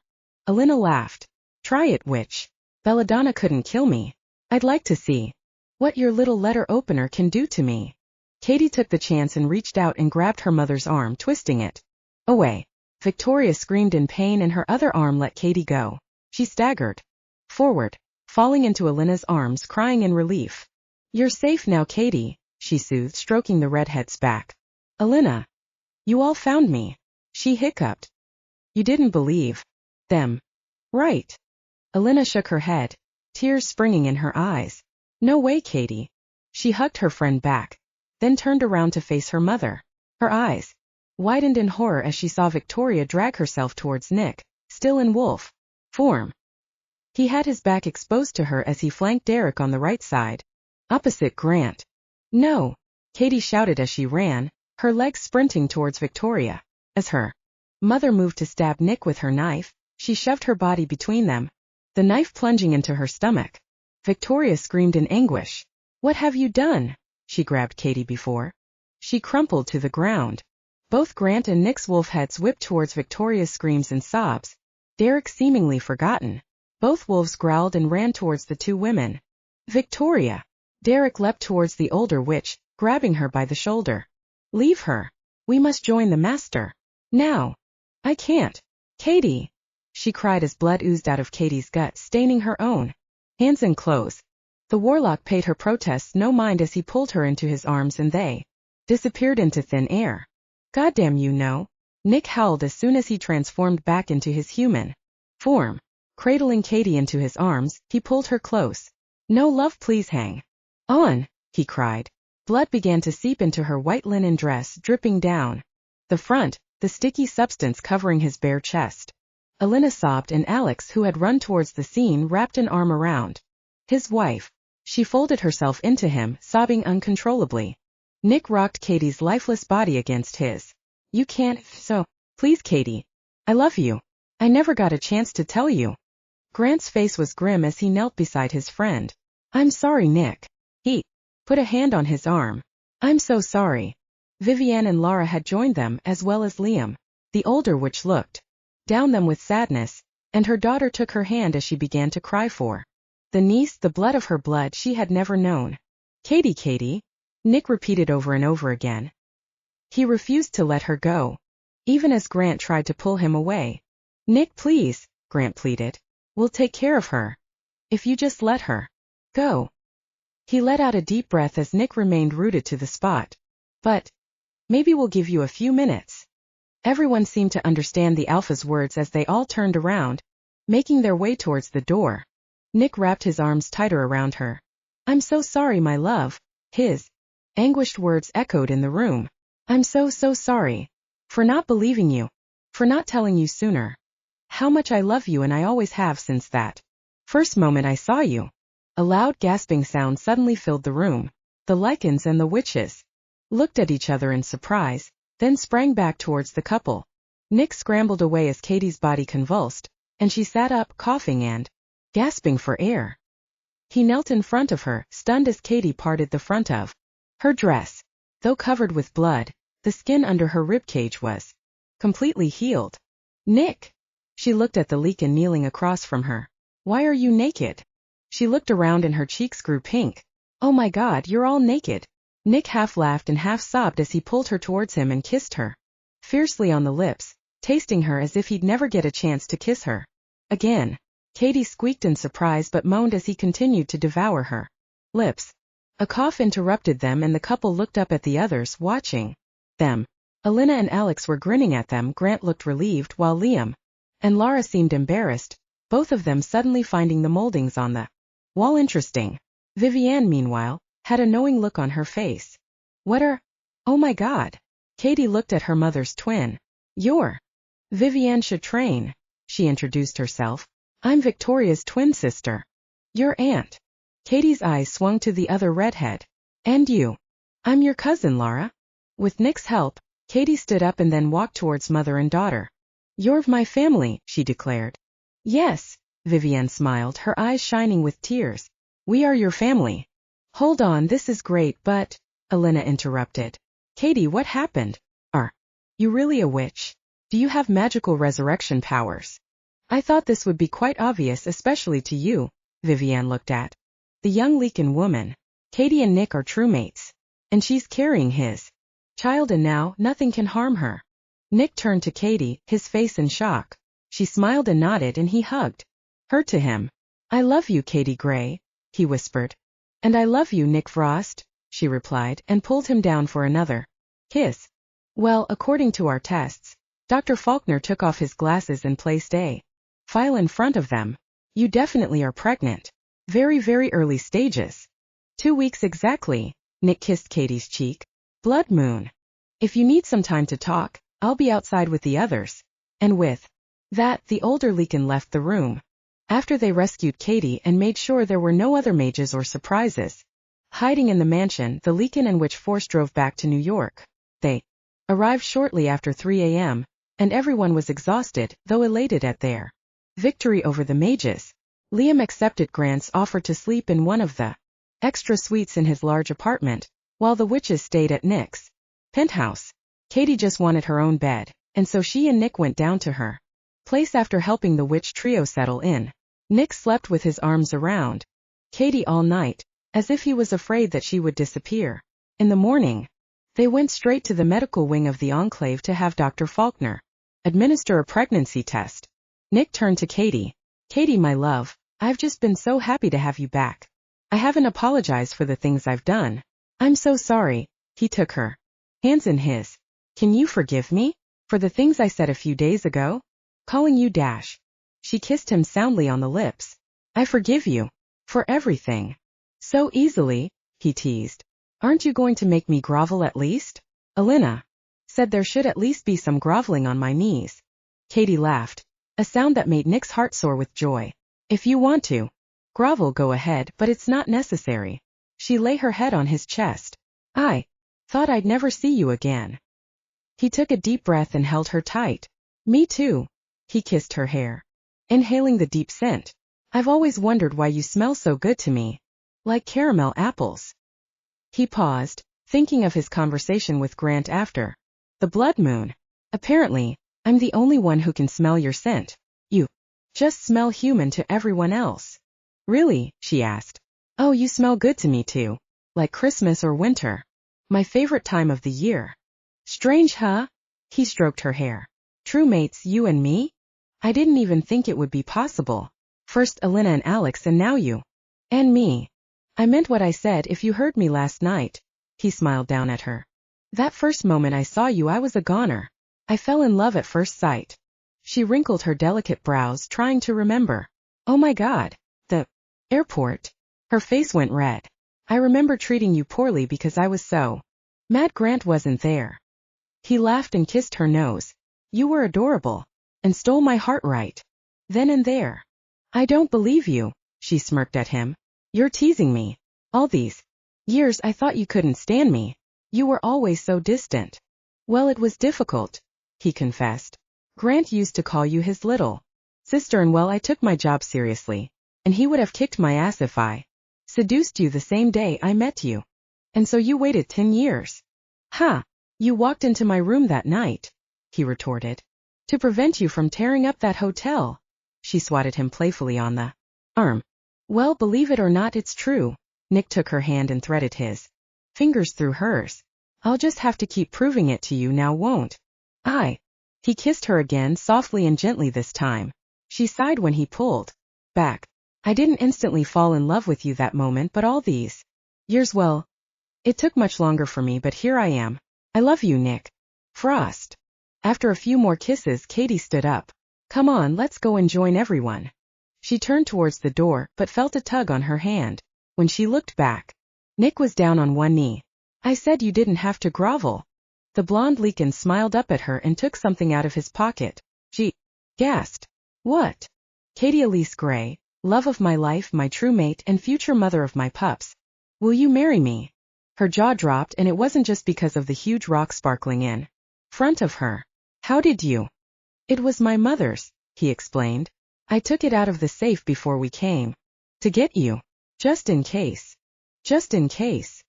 Alynna laughed. Try it, witch. Belladonna couldn't kill me. I'd like to see what your little letter opener can do to me. Cady took the chance and reached out and grabbed her mother's arm, twisting it away. Victoria screamed in pain and her other arm let Cady go. She staggered forward, falling into Alynna's arms, crying in relief. You're safe now, Cady, she soothed, stroking the redhead's back. Alynna. You all found me. She hiccuped. You didn't believe them, right? Alynna shook her head, tears springing in her eyes. No way, Cady. She hugged her friend back, then turned around to face her mother. Her eyes widened in horror as she saw Victoria drag herself towards Nick, still in wolf form. He had his back exposed to her as he flanked Derek on the right side, opposite Grant. No! Cady shouted as she ran, her legs sprinting towards Victoria. As her mother moved to stab Nick with her knife, she shoved her body between them, the knife plunging into her stomach. Victoria screamed in anguish. "What have you done?" She grabbed Cady before she crumpled to the ground. Both Grant and Nick's wolf heads whipped towards Victoria's screams and sobs, Derek seemingly forgotten. Both wolves growled and ran towards the two women. "Victoria!" Derek leapt towards the older witch, grabbing her by the shoulder. "Leave her. We must join the master. Now." "I can't. Cady!" she cried as blood oozed out of Cady's gut, staining her own hands and clothes. The warlock paid her protests no mind as he pulled her into his arms and they disappeared into thin air. "Goddamn you no!" Nick howled as soon as he transformed back into his human form. Cradling Cady into his arms, he pulled her close. "No love, please hang on," he cried. Blood began to seep into her white linen dress, dripping down the front, the sticky substance covering his bare chest. Alynna sobbed and Alex, who had run towards the scene, wrapped an arm around his wife. She folded herself into him, sobbing uncontrollably. Nick rocked Cady's lifeless body against his. "You can't, so, please Cady. I love you. I never got a chance to tell you." Grant's face was grim as he knelt beside his friend. "I'm sorry, Nick." He put a hand on his arm. "I'm so sorry." Vivienne and Lara had joined them, as well as Liam. The older witch looked down them with sadness, and her daughter took her hand as she began to cry for the niece, the blood of her blood she had never known. "Cady, Cady," Nick repeated over and over again. He refused to let her go, even as Grant tried to pull him away. "Nick, please," Grant pleaded. "We'll take care of her. If you just let her go." He let out a deep breath as Nick remained rooted to the spot. "But maybe we'll give you a few minutes." Everyone seemed to understand the alpha's words as they all turned around, making their way towards the door. Nick wrapped his arms tighter around her. "I'm so sorry, my love." His anguished words echoed in the room. "I'm so sorry. For not believing you. For not telling you sooner. How much I love you, and I always have since that first moment I saw you." A loud gasping sound suddenly filled the room. The Lycans and the witches looked at each other in surprise, then sprang back towards the couple. Nick scrambled away as Cady's body convulsed, and she sat up, coughing and gasping for air. He knelt in front of her, stunned as Cady parted the front of her dress. Though covered with blood, the skin under her ribcage was completely healed. "Nick!" She looked at the Lycan kneeling across from her. "Why are you naked?" She looked around and her cheeks grew pink. "Oh my God, you're all naked." Nick half laughed and half sobbed as he pulled her towards him and kissed her fiercely on the lips, tasting her as if he'd never get a chance to kiss her again. Cady squeaked in surprise but moaned as he continued to devour her lips. A cough interrupted them and the couple looked up at the others, watching them. Alynna and Alex were grinning at them. Grant looked relieved while Liam and Lara seemed embarrassed, both of them suddenly finding the moldings on the wall interesting. Vivienne, meanwhile, had a knowing look on her face. "What are... Oh my God." Cady looked at her mother's twin. "You're Vivienne Chatrain," she introduced herself. "I'm Victoria's twin sister. Your aunt." Cady's eyes swung to the other redhead. "And you?" "I'm your cousin, Lara." With Nick's help, Cady stood up and then walked towards mother and daughter. "You're my family," she declared. "Yes," Vivienne smiled, her eyes shining with tears. "We are your family." "Hold on, this is great, but..." Alynna interrupted. "Cady, what happened? Are you really a witch? Do you have magical resurrection powers?" "I thought this would be quite obvious, especially to you." Vivienne looked at the young Lycan woman. "Cady and Nick are true mates. And she's carrying his child, and now nothing can harm her." Nick turned to Cady, his face in shock. She smiled and nodded and he hugged her to him. "I love you, Cady Gray," he whispered. "And I love you, Nick Frost," she replied, and pulled him down for another kiss. "Well, according to our tests," Dr. Faulkner took off his glasses and placed a file in front of them. "You definitely are pregnant. Very, very early stages. 2 weeks exactly." Nick kissed Cady's cheek. "Blood moon. If you need some time to talk, I'll be outside with the others." And with that, the older Lycan left the room. After they rescued Cady and made sure there were no other mages or surprises hiding in the mansion, the Lycan and Witch Force drove back to New York. They arrived shortly after 3 a.m., and everyone was exhausted, though elated at their victory over the mages. Liam accepted Grant's offer to sleep in one of the extra suites in his large apartment, while the witches stayed at Nick's penthouse. Cady just wanted her own bed, and so she and Nick went down to her place after helping the witch trio settle in. Nick slept with his arms around Cady all night, as if he was afraid that she would disappear. In the morning, they went straight to the medical wing of the Enclave to have Dr. Faulkner administer a pregnancy test. Nick turned to Cady. Cady, my love, I've just been so happy to have you back. I haven't apologized for the things I've done. I'm so sorry. He took her hands in his. Can you forgive me for the things I said a few days ago? Calling you Dash. She kissed him soundly on the lips. I forgive you for everything. So easily, he teased. Aren't you going to make me grovel at least? Alynna said there should at least be some groveling on my knees. Cady laughed, a sound that made Nick's heart soar with joy. If you want to grovel, go ahead, but it's not necessary. She lay her head on his chest. I thought I'd never see you again. He took a deep breath and held her tight. Me too. He kissed her hair, inhaling the deep scent. I've always wondered why you smell so good to me. Like caramel apples. He paused, thinking of his conversation with Grant after the blood moon. Apparently, I'm the only one who can smell your scent. You just smell human to everyone else. Really? She asked. Oh, you smell good to me too. Like Christmas or winter. My favorite time of the year. Strange, huh? He stroked her hair. True mates, you and me? I didn't even think it would be possible. First Alynna and Alex and now you. And me. I meant what I said if you heard me last night. He smiled down at her. That first moment I saw you I was a goner. I fell in love at first sight. She wrinkled her delicate brows trying to remember. Oh my God. The airport. Her face went red. I remember treating you poorly because I was so mad Grant wasn't there. He laughed and kissed her nose. You were adorable. And stole my heart right then and there. I don't believe you, she smirked at him. You're teasing me. All these years I thought you couldn't stand me. You were always so distant. Well, it was difficult, he confessed. Grant used to call you his little sister, and well, I took my job seriously, and he would have kicked my ass if I seduced you the same day I met you. And so you waited 10 years. Ha! You walked into my room that night, he retorted. To prevent you from tearing up that hotel. She swatted him playfully on the arm. Well, believe it or not, it's true. Nick took her hand and threaded his fingers through hers. I'll just have to keep proving it to you now, won't I? He kissed her again, softly and gently this time. She sighed when he pulled back. I didn't instantly fall in love with you that moment, but all these years, well, it took much longer for me, but here I am. I love you, Nick. Frost. After a few more kisses, Cady stood up. Come on, let's go and join everyone. She turned towards the door, but felt a tug on her hand. When she looked back, Nick was down on one knee. I said you didn't have to grovel. The blonde Lycan smiled up at her and took something out of his pocket. She gasped. What? Cady Elise Gray, love of my life, my true mate, and future mother of my pups. Will you marry me? Her jaw dropped, and it wasn't just because of the huge rock sparkling in front of her. How did you? It was my mother's, he explained. I took it out of the safe before we came. To get you. Just in case. Just in case.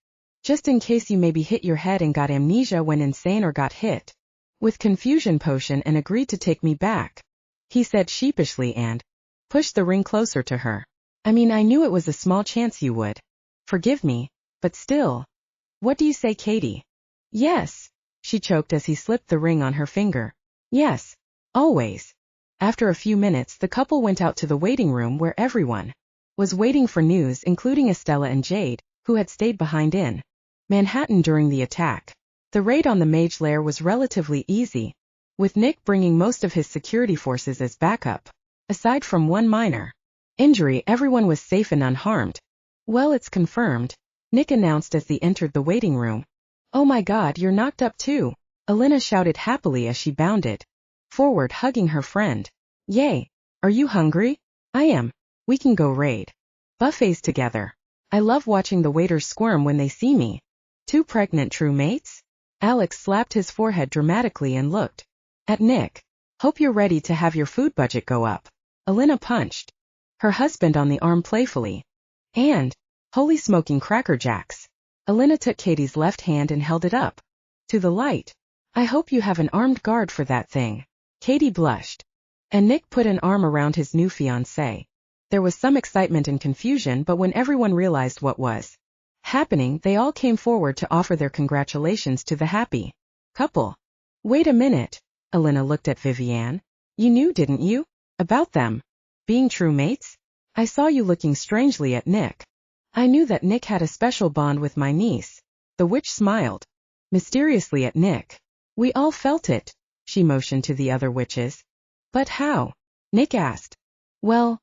Just in case you maybe hit your head and got amnesia when insane, or got hit with confusion potion and agreed to take me back. He said sheepishly and pushed the ring closer to her. I mean, I knew it was a small chance you would forgive me, but still. What do you say, Cady? Yes. She choked as he slipped the ring on her finger. Yes. Always. After a few minutes, the couple went out to the waiting room where everyone was waiting for news, including Estella and Jade, who had stayed behind in Manhattan during the attack. The raid on the mage lair was relatively easy, with Nick bringing most of his security forces as backup. Aside from one minor injury, everyone was safe and unharmed. Well, it's confirmed, Nick announced as they entered the waiting room. Oh my God, you're knocked up too, Alynna shouted happily as she bounded forward, hugging her friend. Yay! Are you hungry? I am. We can go raid buffets together. I love watching the waiters squirm when they see me. Two pregnant true mates? Alex slapped his forehead dramatically and looked at Nick. Hope you're ready to have your food budget go up. Alynna punched her husband on the arm playfully. And, holy smoking cracker jacks. Alynna took Cady's left hand and held it up to the light. I hope you have an armed guard for that thing. Cady blushed. And Nick put an arm around his new fiancée. There was some excitement and confusion, but when everyone realized what was happening, they all came forward to offer their congratulations to the happy couple. Wait a minute. Alynna looked at Vivian. You knew, didn't you? About them being true mates? I saw you looking strangely at Nick. I knew that Nick had a special bond with my niece. The witch smiled mysteriously at Nick. We all felt it. She motioned to the other witches. But how? Nick asked. Well,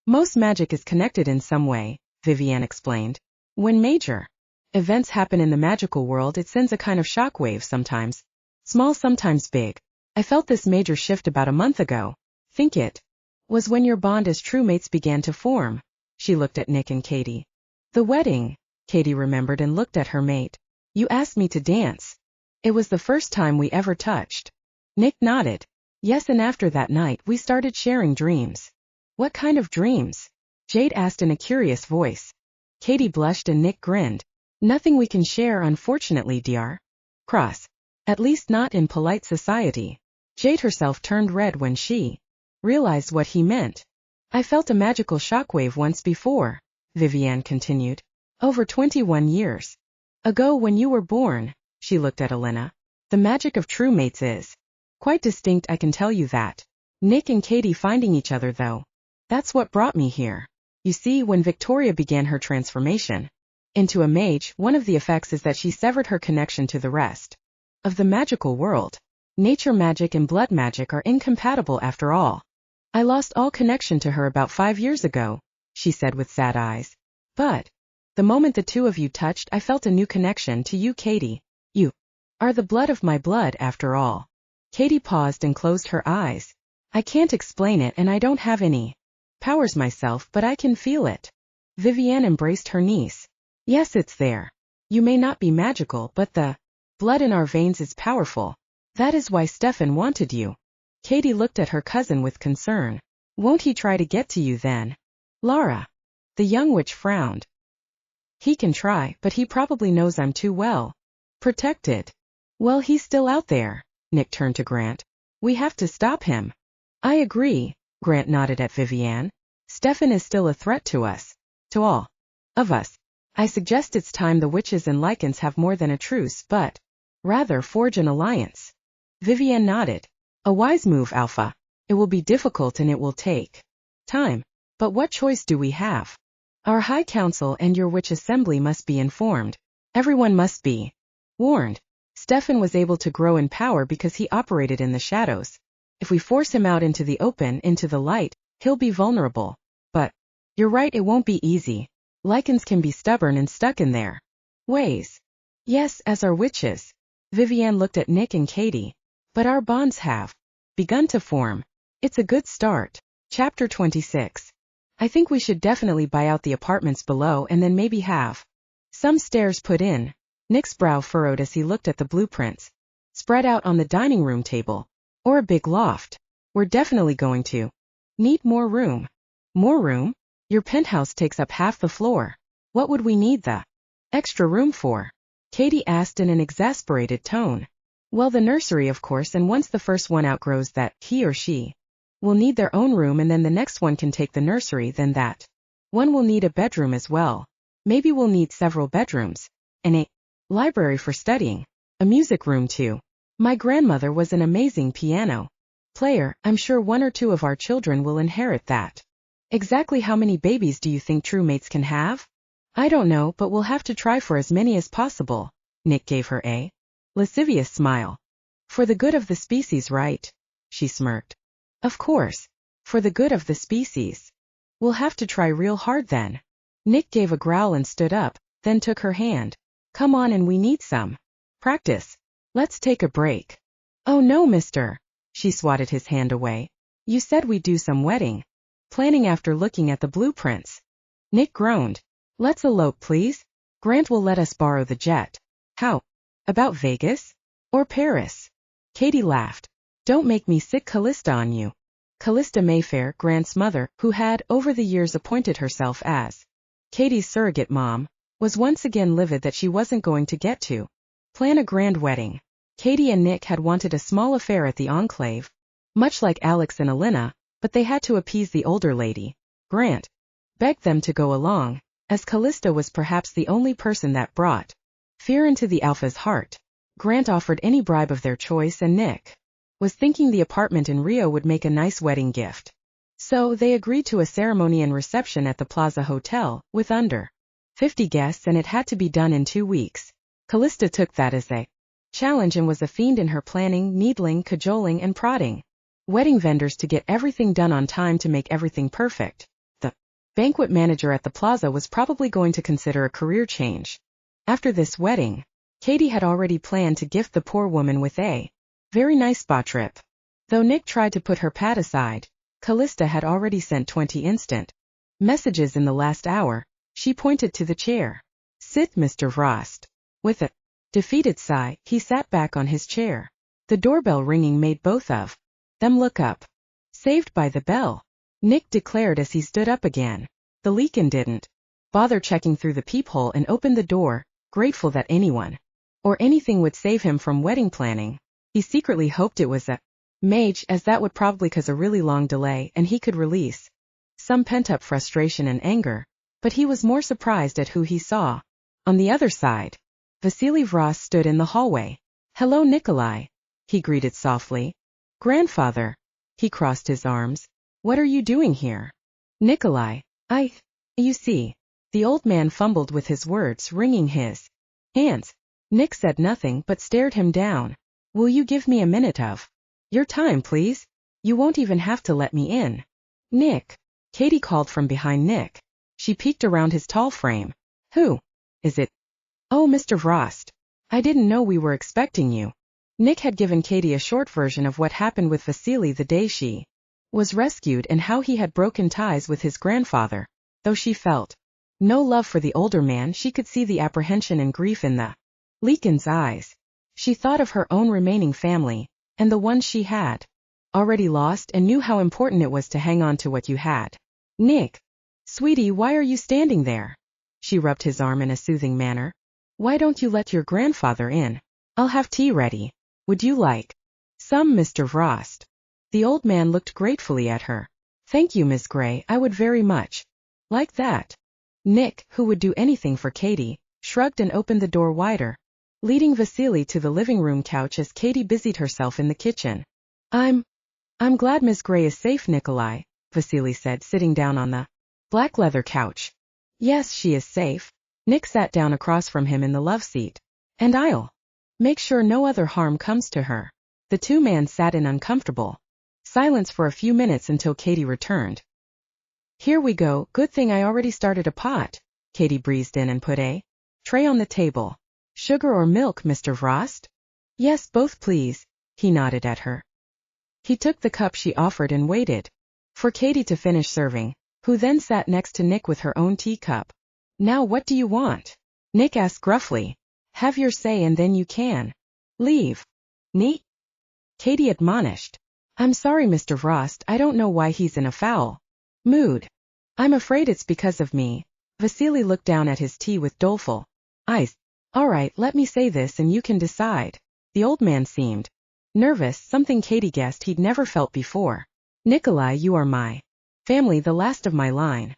most magic is connected in some way, Vivian explained. When major events happen in the magical world, it sends a kind of shockwave sometimes. Small, sometimes big. I felt this major shift about a month ago. Think it was when your bond as true mates began to form. She looked at Nick and Cady. The wedding, Cady remembered and looked at her mate. You asked me to dance. It was the first time we ever touched. Nick nodded. Yes, and after that night we started sharing dreams. What kind of dreams? Jade asked in a curious voice. Cady blushed and Nick grinned. Nothing we can share, unfortunately, Dr. Cross. At least not in polite society. Jade herself turned red when she realized what he meant. I felt a magical shockwave once before, Vivian continued. Over 21 years ago when you were born. She looked at Alynna. The magic of true mates is quite distinct, I can tell you that. Nick and Cady finding each other, though. That's what brought me here. You see, when Victoria began her transformation into a mage, one of the effects is that she severed her connection to the rest of the magical world. Nature magic and blood magic are incompatible after all. I lost all connection to her about 5 years ago, she said with sad eyes. But the moment the two of you touched, I felt a new connection to you, Cady. You are the blood of my blood, after all. Cady paused and closed her eyes. I can't explain it, and I don't have any powers myself, but I can feel it. Vivian embraced her niece. Yes, it's there. You may not be magical, but the blood in our veins is powerful. That is why Stefan wanted you. Cady looked at her cousin with concern. Won't he try to get to you then? Lara. The young witch frowned. He can try, but he probably knows I'm too well protected. Well, he's still out there. Nick turned to Grant. We have to stop him. I agree. Grant nodded at Vivian. Stefan is still a threat to us. To all of us. I suggest it's time the witches and Lycans have more than a truce, but rather forge an alliance. Vivian nodded. A wise move, Alpha. It will be difficult and it will take time. But what choice do we have? Our High Council and your witch assembly must be informed. Everyone must be warned. Stefan was able to grow in power because he operated in the shadows. If we force him out into the open, into the light, he'll be vulnerable. But you're right, it won't be easy. Lycans can be stubborn and stuck in their ways. Yes, as are witches. Vivian looked at Nick and Cady. But our bonds have begun to form. It's a good start. Chapter 26. I think we should definitely buy out the apartments below and then maybe have some stairs put in. Nick's brow furrowed as he looked at the blueprints spread out on the dining room table. Or a big loft. We're definitely going to need more room. More room? Your penthouse takes up half the floor. What would we need the extra room for? Cady asked in an exasperated tone. Well, the nursery, of course, and once the first one outgrows that, he or she will need their own room, and then the next one can take the nursery, then that one will need a bedroom as well. Maybe we'll need several bedrooms. And a library for studying. A music room too. My grandmother was an amazing piano player. I'm sure 1 or 2 of our children will inherit that. Exactly how many babies do you think true mates can have? I don't know, but we'll have to try for as many as possible. Nick gave her a lascivious smile. For the good of the species, right? She smirked. Of course. For the good of the species. We'll have to try real hard then. Nick gave a growl and stood up, then took her hand. Come on, and we need some practice. Let's take a break. Oh no, mister. She swatted his hand away. You said we'd do some wedding planning after looking at the blueprints. Nick groaned. Let's elope, please. Grant will let us borrow the jet. How about Vegas? Or Paris? Cady laughed. Don't make me sick Callista on you. Callista Mayfair, Grant's mother, who had, over the years, appointed herself as Cady's surrogate mom, was once again livid that she wasn't going to get to plan a grand wedding. Cady and Nick had wanted a small affair at the Enclave, much like Alex and Alynna, but they had to appease the older lady. Grant begged them to go along, as Callista was perhaps the only person that brought fear into the Alpha's heart. Grant offered any bribe of their choice, and Nick was thinking the apartment in Rio would make a nice wedding gift. So they agreed to a ceremony and reception at the Plaza Hotel, with under 50 guests, and it had to be done in 2 weeks. Callista took that as a challenge and was a fiend in her planning, needling, cajoling, and prodding wedding vendors to get everything done on time to make everything perfect. The banquet manager at the plaza was probably going to consider a career change. After this wedding, Cady had already planned to gift the poor woman with a very nice spa trip. Though Nick tried to put her pat aside, Callista had already sent 20 instant messages in the last hour. She pointed to the chair. Sit, Mr. Frost. With a defeated sigh, he sat back on his chair. The doorbell ringing made both of them look up. Saved by the bell, Nick declared as he stood up again. The Lycan didn't bother checking through the peephole and opened the door, grateful that anyone or anything would save him from wedding planning. He secretly hoped it was a mage, as that would probably cause a really long delay and he could release some pent-up frustration and anger, but he was more surprised at who he saw. On the other side, Vasily Vras stood in the hallway. Hello, Nikolai, he greeted softly. Grandfather. He crossed his arms. What are you doing here? Nikolai, you see. The old man fumbled with his words, wringing his hands. Nick said nothing but stared him down. Will you give me a minute of your time, please? You won't even have to let me in. Nick. Cady called from behind Nick. She peeked around his tall frame. Who is it? Oh, Mr. Frost. I didn't know we were expecting you. Nick had given Cady a short version of what happened with Vasily the day she was rescued and how he had broken ties with his grandfather. Though she felt no love for the older man, she could see the apprehension and grief in the Lycan's eyes. She thought of her own remaining family, and the ones she had already lost, and knew how important it was to hang on to what you had. Nick. Sweetie, why are you standing there? She rubbed his arm in a soothing manner. Why don't you let your grandfather in? I'll have tea ready. Would you like some, Mr. Frost? The old man looked gratefully at her. Thank you, Miss Gray, I would very much like that. Nick, who would do anything for Cady, shrugged and opened the door wider, leading Vasily to the living room couch as Cady busied herself in the kitchen. I'm glad Miss Gray is safe, Nikolai, Vasily said, sitting down on the black leather couch. Yes, she is safe. Nick sat down across from him in the love seat. And I'll make sure no other harm comes to her. The two men sat in uncomfortable silence for a few minutes until Cady returned. Here we go, good thing I already started a pot. Cady breezed in and put a tray on the table. Sugar or milk, Mr. Frost? Yes, both please. He nodded at her. He took the cup she offered and waited for Cady to finish serving, who then sat next to Nick with her own teacup. Now what do you want? Nick asked gruffly. Have your say and then you can leave. Neat? Cady admonished. I'm sorry, Mr. Frost, I don't know why he's in a foul mood. I'm afraid it's because of me. Vasily looked down at his tea with doleful eyes. All right, let me say this and you can decide. The old man seemed nervous, something Cady guessed he'd never felt before. Nikolai, you are my family, the last of my line.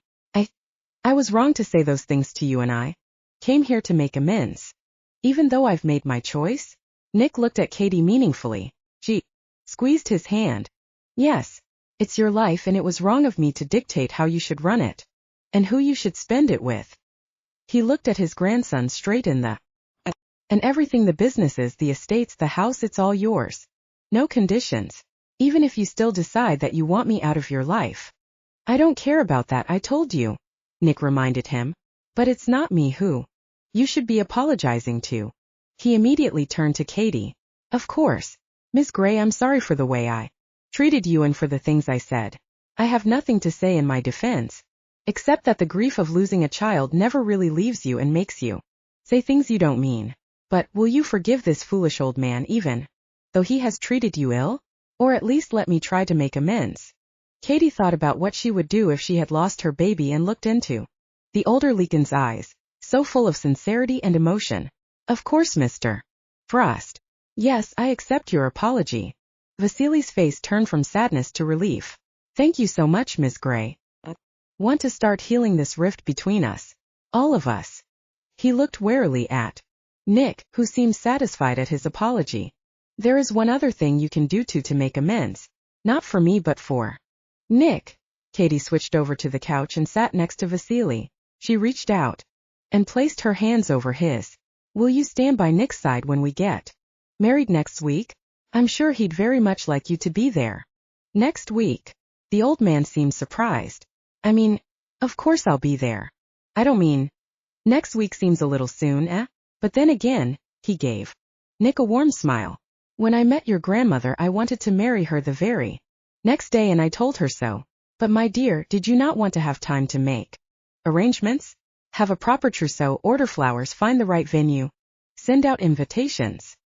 I was wrong to say those things to you, and I came here to make amends. Even though I've made my choice? Nick looked at Cady meaningfully. She squeezed his hand. Yes, it's your life and it was wrong of me to dictate how you should run it. And who you should spend it with. He looked at his grandson straight in the and everything, the businesses, the estates, the house, it's all yours. No conditions. Even if you still decide that you want me out of your life. I don't care about that, I told you. Nick reminded him. But it's not me who you should be apologizing to. He immediately turned to Cady. Of course. Miss Gray, I'm sorry for the way I treated you and for the things I said. I have nothing to say in my defense, except that the grief of losing a child never really leaves you and makes you say things you don't mean. But will you forgive this foolish old man even though he has treated you ill? Or at least let me try to make amends. Cady thought about what she would do if she had lost her baby and looked into the older Lycan's eyes, so full of sincerity and emotion. Of course, Mr. Frost. Yes, I accept your apology. Vasily's face turned from sadness to relief. Thank you so much, Ms. Gray. Want to start healing this rift between us. All of us. He looked warily at Nick, who seemed satisfied at his apology. There is one other thing you can do to make amends. Not for me but for Nick. Cady switched over to the couch and sat next to Vasily. She reached out and placed her hands over his. Will you stand by Nick's side when we get married next week? I'm sure he'd very much like you to be there. Next week? The old man seemed surprised. I mean, of course I'll be there. I don't mean, next week seems a little soon, eh? But then again, he gave Nick a warm smile. When I met your grandmother I wanted to marry her the very next day and I told her so. But my dear, did you not want to have time to make arrangements? Have a proper trousseau, order flowers, find the right venue, send out invitations?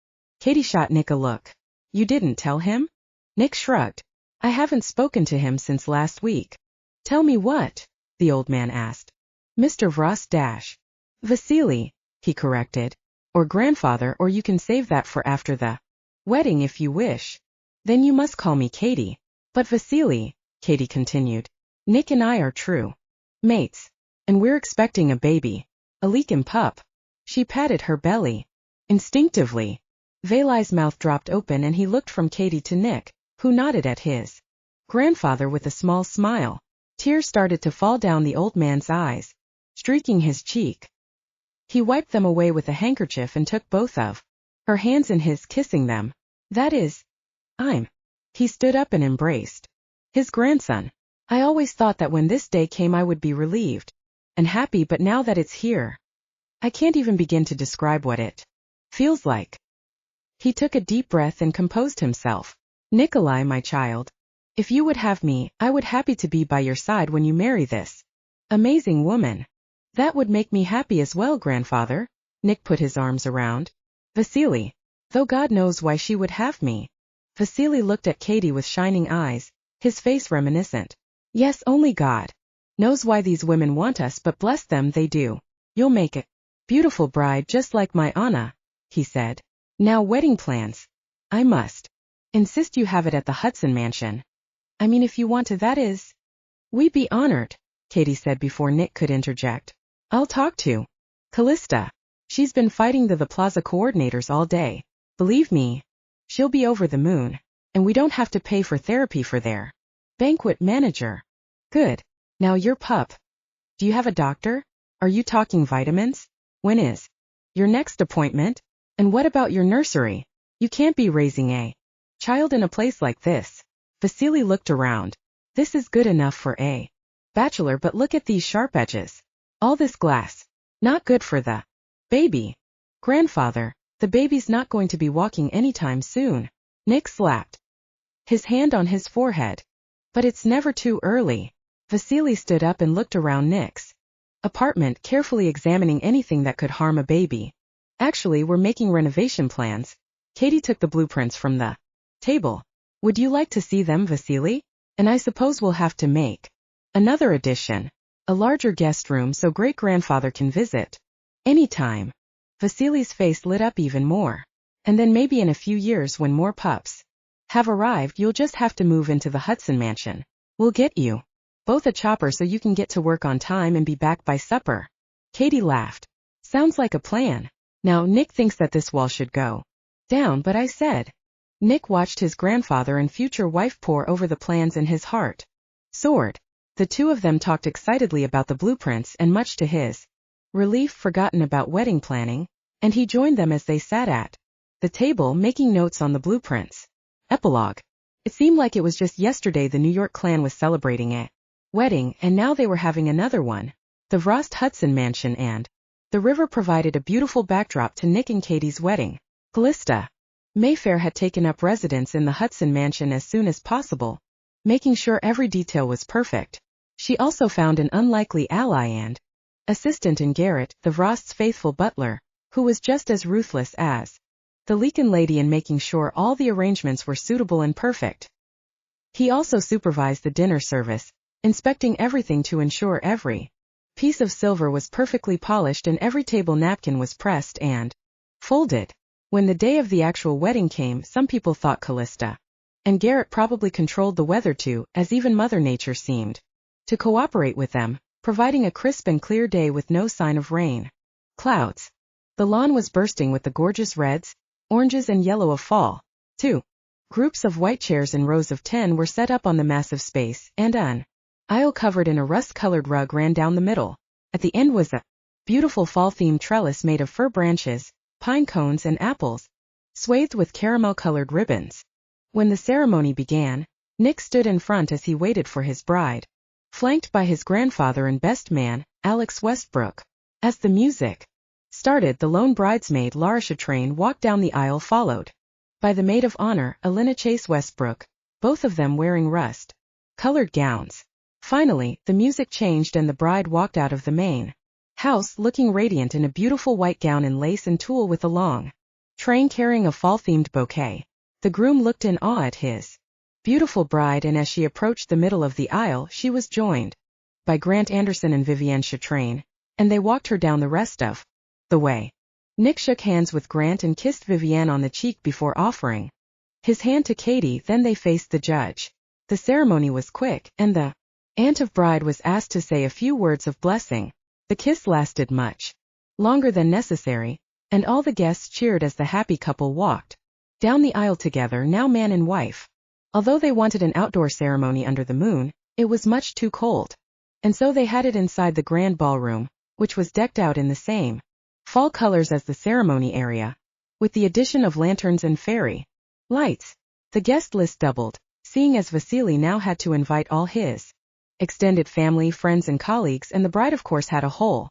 Cady shot Nick a look. You didn't tell him? Nick shrugged. I haven't spoken to him since last week. Tell me what? The old man asked. Mr. Vrost dash. Vasily, he corrected. Or grandfather, or you can save that for after the wedding if you wish. Then you must call me Cady. But Vasily, Cady continued, Nick and I are true mates. And we're expecting a baby. A Lycan pup. She patted her belly. Instinctively, Vali's mouth dropped open and he looked from Cady to Nick, who nodded at his grandfather with a small smile. Tears started to fall down the old man's eyes, streaking his cheek. He wiped them away with a handkerchief and took both of her hands in his, kissing them. That is, He stood up and embraced his grandson. I always thought that when this day came I would be relieved and happy, but now that it's here, I can't even begin to describe what it feels like. He took a deep breath and composed himself. Nikolai, my child, if you would have me, I would happy to be by your side when you marry this amazing woman. That would make me happy as well, grandfather. Nick put his arms around Vasily. Though God knows why she would have me. Vasily looked at Cady with shining eyes, his face reminiscent. Yes, only God knows why these women want us, but bless them, they do. You'll make a beautiful bride just like my Anna, he said. Now wedding plans. I must insist you have it at the Hudson Mansion. I mean, if you want to, that is. We'd be honored, Cady said before Nick could interject. I'll talk to Callista. She's been fighting the plaza coordinators all day. Believe me, she'll be over the moon. And we don't have to pay for therapy for their banquet manager. Good. Now your pup. Do you have a doctor? Are you talking vitamins? When is your next appointment? And what about your nursery? You can't be raising a child in a place like this. Vasily looked around. This is good enough for a bachelor, but look at these sharp edges. All this glass. Not good for the baby. Grandfather, the baby's not going to be walking anytime soon. Nick slapped his hand on his forehead. But it's never too early. Vasily stood up and looked around Nick's apartment, carefully examining anything that could harm a baby. Actually, we're making renovation plans. Cady took the blueprints from the table. Would you like to see them, Vasily? And I suppose we'll have to make another addition. A larger guest room so great-grandfather can visit anytime. Vasily's face lit up even more. And then maybe in a few years when more pups have arrived, you'll just have to move into the Hudson Mansion. We'll get you both a chopper so you can get to work on time and be back by supper. Cady laughed. Sounds like a plan. Now Nick thinks that this wall should go down, but I said. Nick watched his grandfather and future wife pore over the plans in his heart. Soared. The two of them talked excitedly about the blueprints and, much to his relief, forgotten about wedding planning, and he joined them as they sat at the table making notes on the blueprints. Epilogue. It seemed like it was just yesterday the New York clan was celebrating a wedding, and now they were having another one. The Vrost Hudson Mansion and the river provided a beautiful backdrop to Nick and Cady's wedding. Callista Mayfair had taken up residence in the Hudson Mansion as soon as possible, making sure every detail was perfect. She also found an unlikely ally and assistant in Garrett, the Vrost's faithful butler, who was just as ruthless as the Lycan lady in making sure all the arrangements were suitable and perfect. He also supervised the dinner service, inspecting everything to ensure every piece of silver was perfectly polished and every table napkin was pressed and folded. When the day of the actual wedding came, some people thought Callista and Garrett probably controlled the weather too, as even Mother Nature seemed to cooperate with them, providing a crisp and clear day with no sign of rain. Clouds. The lawn was bursting with the gorgeous reds, oranges and yellow of fall. 2 groups of white chairs in rows of 10 were set up on the massive space, and an aisle covered in a rust-colored rug ran down the middle. At the end was a beautiful fall-themed trellis made of fir branches, pine cones and apples, swathed with caramel-colored ribbons. When the ceremony began, Nick stood in front as he waited for his bride, flanked by his grandfather and best man, Alex Westbrook. As the music started, the lone bridesmaid, Alynna Chase, walked down the aisle, followed by the maid of honor, Alynna Chase Westbrook, both of them wearing rust-colored gowns. Finally, the music changed and the bride walked out of the main house looking radiant in a beautiful white gown in lace and tulle with a long train carrying a fall-themed bouquet. The groom looked in awe at his beautiful bride, and as she approached the middle of the aisle, she was joined by Grant Anderson and Vivienne Chatrain, and they walked her down the rest of the way. Nick shook hands with Grant and kissed Vivienne on the cheek before offering his hand to Cady. Then they faced the judge. The ceremony was quick, and the aunt of bride was asked to say a few words of blessing. The kiss lasted much longer than necessary, and all the guests cheered as the happy couple walked down the aisle together, now man and wife. Although they wanted an outdoor ceremony under the moon, it was much too cold, and so they had it inside the grand ballroom, which was decked out in the same fall colors as the ceremony area, with the addition of lanterns and fairy lights. The guest list doubled, seeing as Vasily now had to invite all his extended family, friends and colleagues, and the bride of course had a whole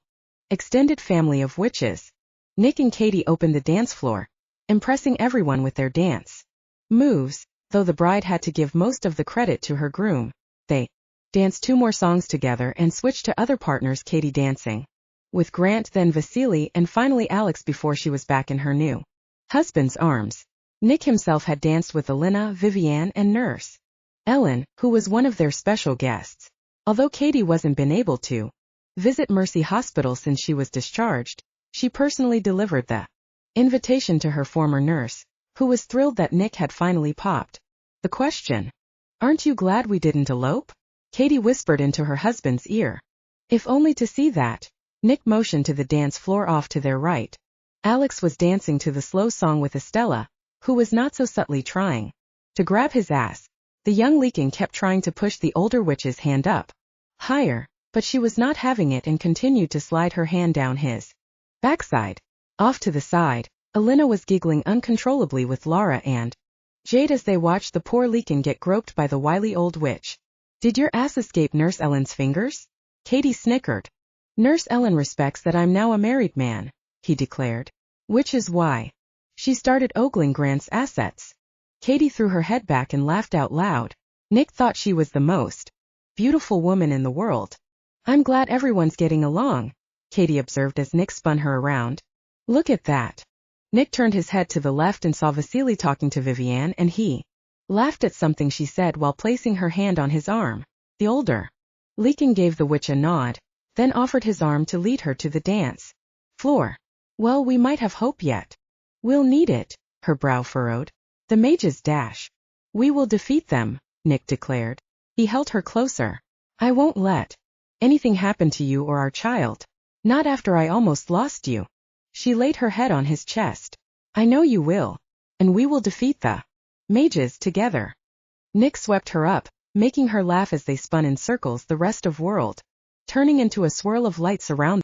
extended family of witches. Nick and Cady opened the dance floor, impressing everyone with their dance moves, though the bride had to give most of the credit to her groom. They danced 2 more songs together and switched to other partners, Cady dancing with Grant, then Vasily, and finally Alex before she was back in her new husband's arms. Nick himself had danced with Alynna, Vivienne, and Nurse Ellen, who was one of their special guests. Although Cady wasn't been able to visit Mercy Hospital since she was discharged, she personally delivered the invitation to her former nurse, who was thrilled that Nick had finally popped the question. "Aren't you glad we didn't elope?" Cady whispered into her husband's ear. If only to see that. Nick motioned to the dance floor off to their right. Alex was dancing to the slow song with Estella, who was not so subtly trying to grab his ass. The young Lycan kept trying to push the older witch's hand up higher, but she was not having it and continued to slide her hand down his backside. Off to the side, Alynna was giggling uncontrollably with Laura and Jade as they watched the poor Lycan get groped by the wily old witch. "Did your ass escape Nurse Ellen's fingers?" Cady snickered. "Nurse Ellen respects that I'm now a married man," he declared. "Which is why she started ogling Grant's assets." Cady threw her head back and laughed out loud. Nick thought she was the most beautiful woman in the world. "I'm glad everyone's getting along," Cady observed as Nick spun her around. "Look at that." Nick turned his head to the left and saw Vasily talking to Vivienne, and he laughed at something she said while placing her hand on his arm. The older Lycan gave the witch a nod, then offered his arm to lead her to the dance floor. "Well, we might have hope yet." "We'll need it," her brow furrowed. "The mages dash. We will defeat them," Nick declared. He held her closer. "I won't let anything happen to you or our child. Not after I almost lost you." She laid her head on his chest. "I know you will. And we will defeat the mages together." Nick swept her up, making her laugh as they spun in circles, the rest of world turning into a swirl of lights around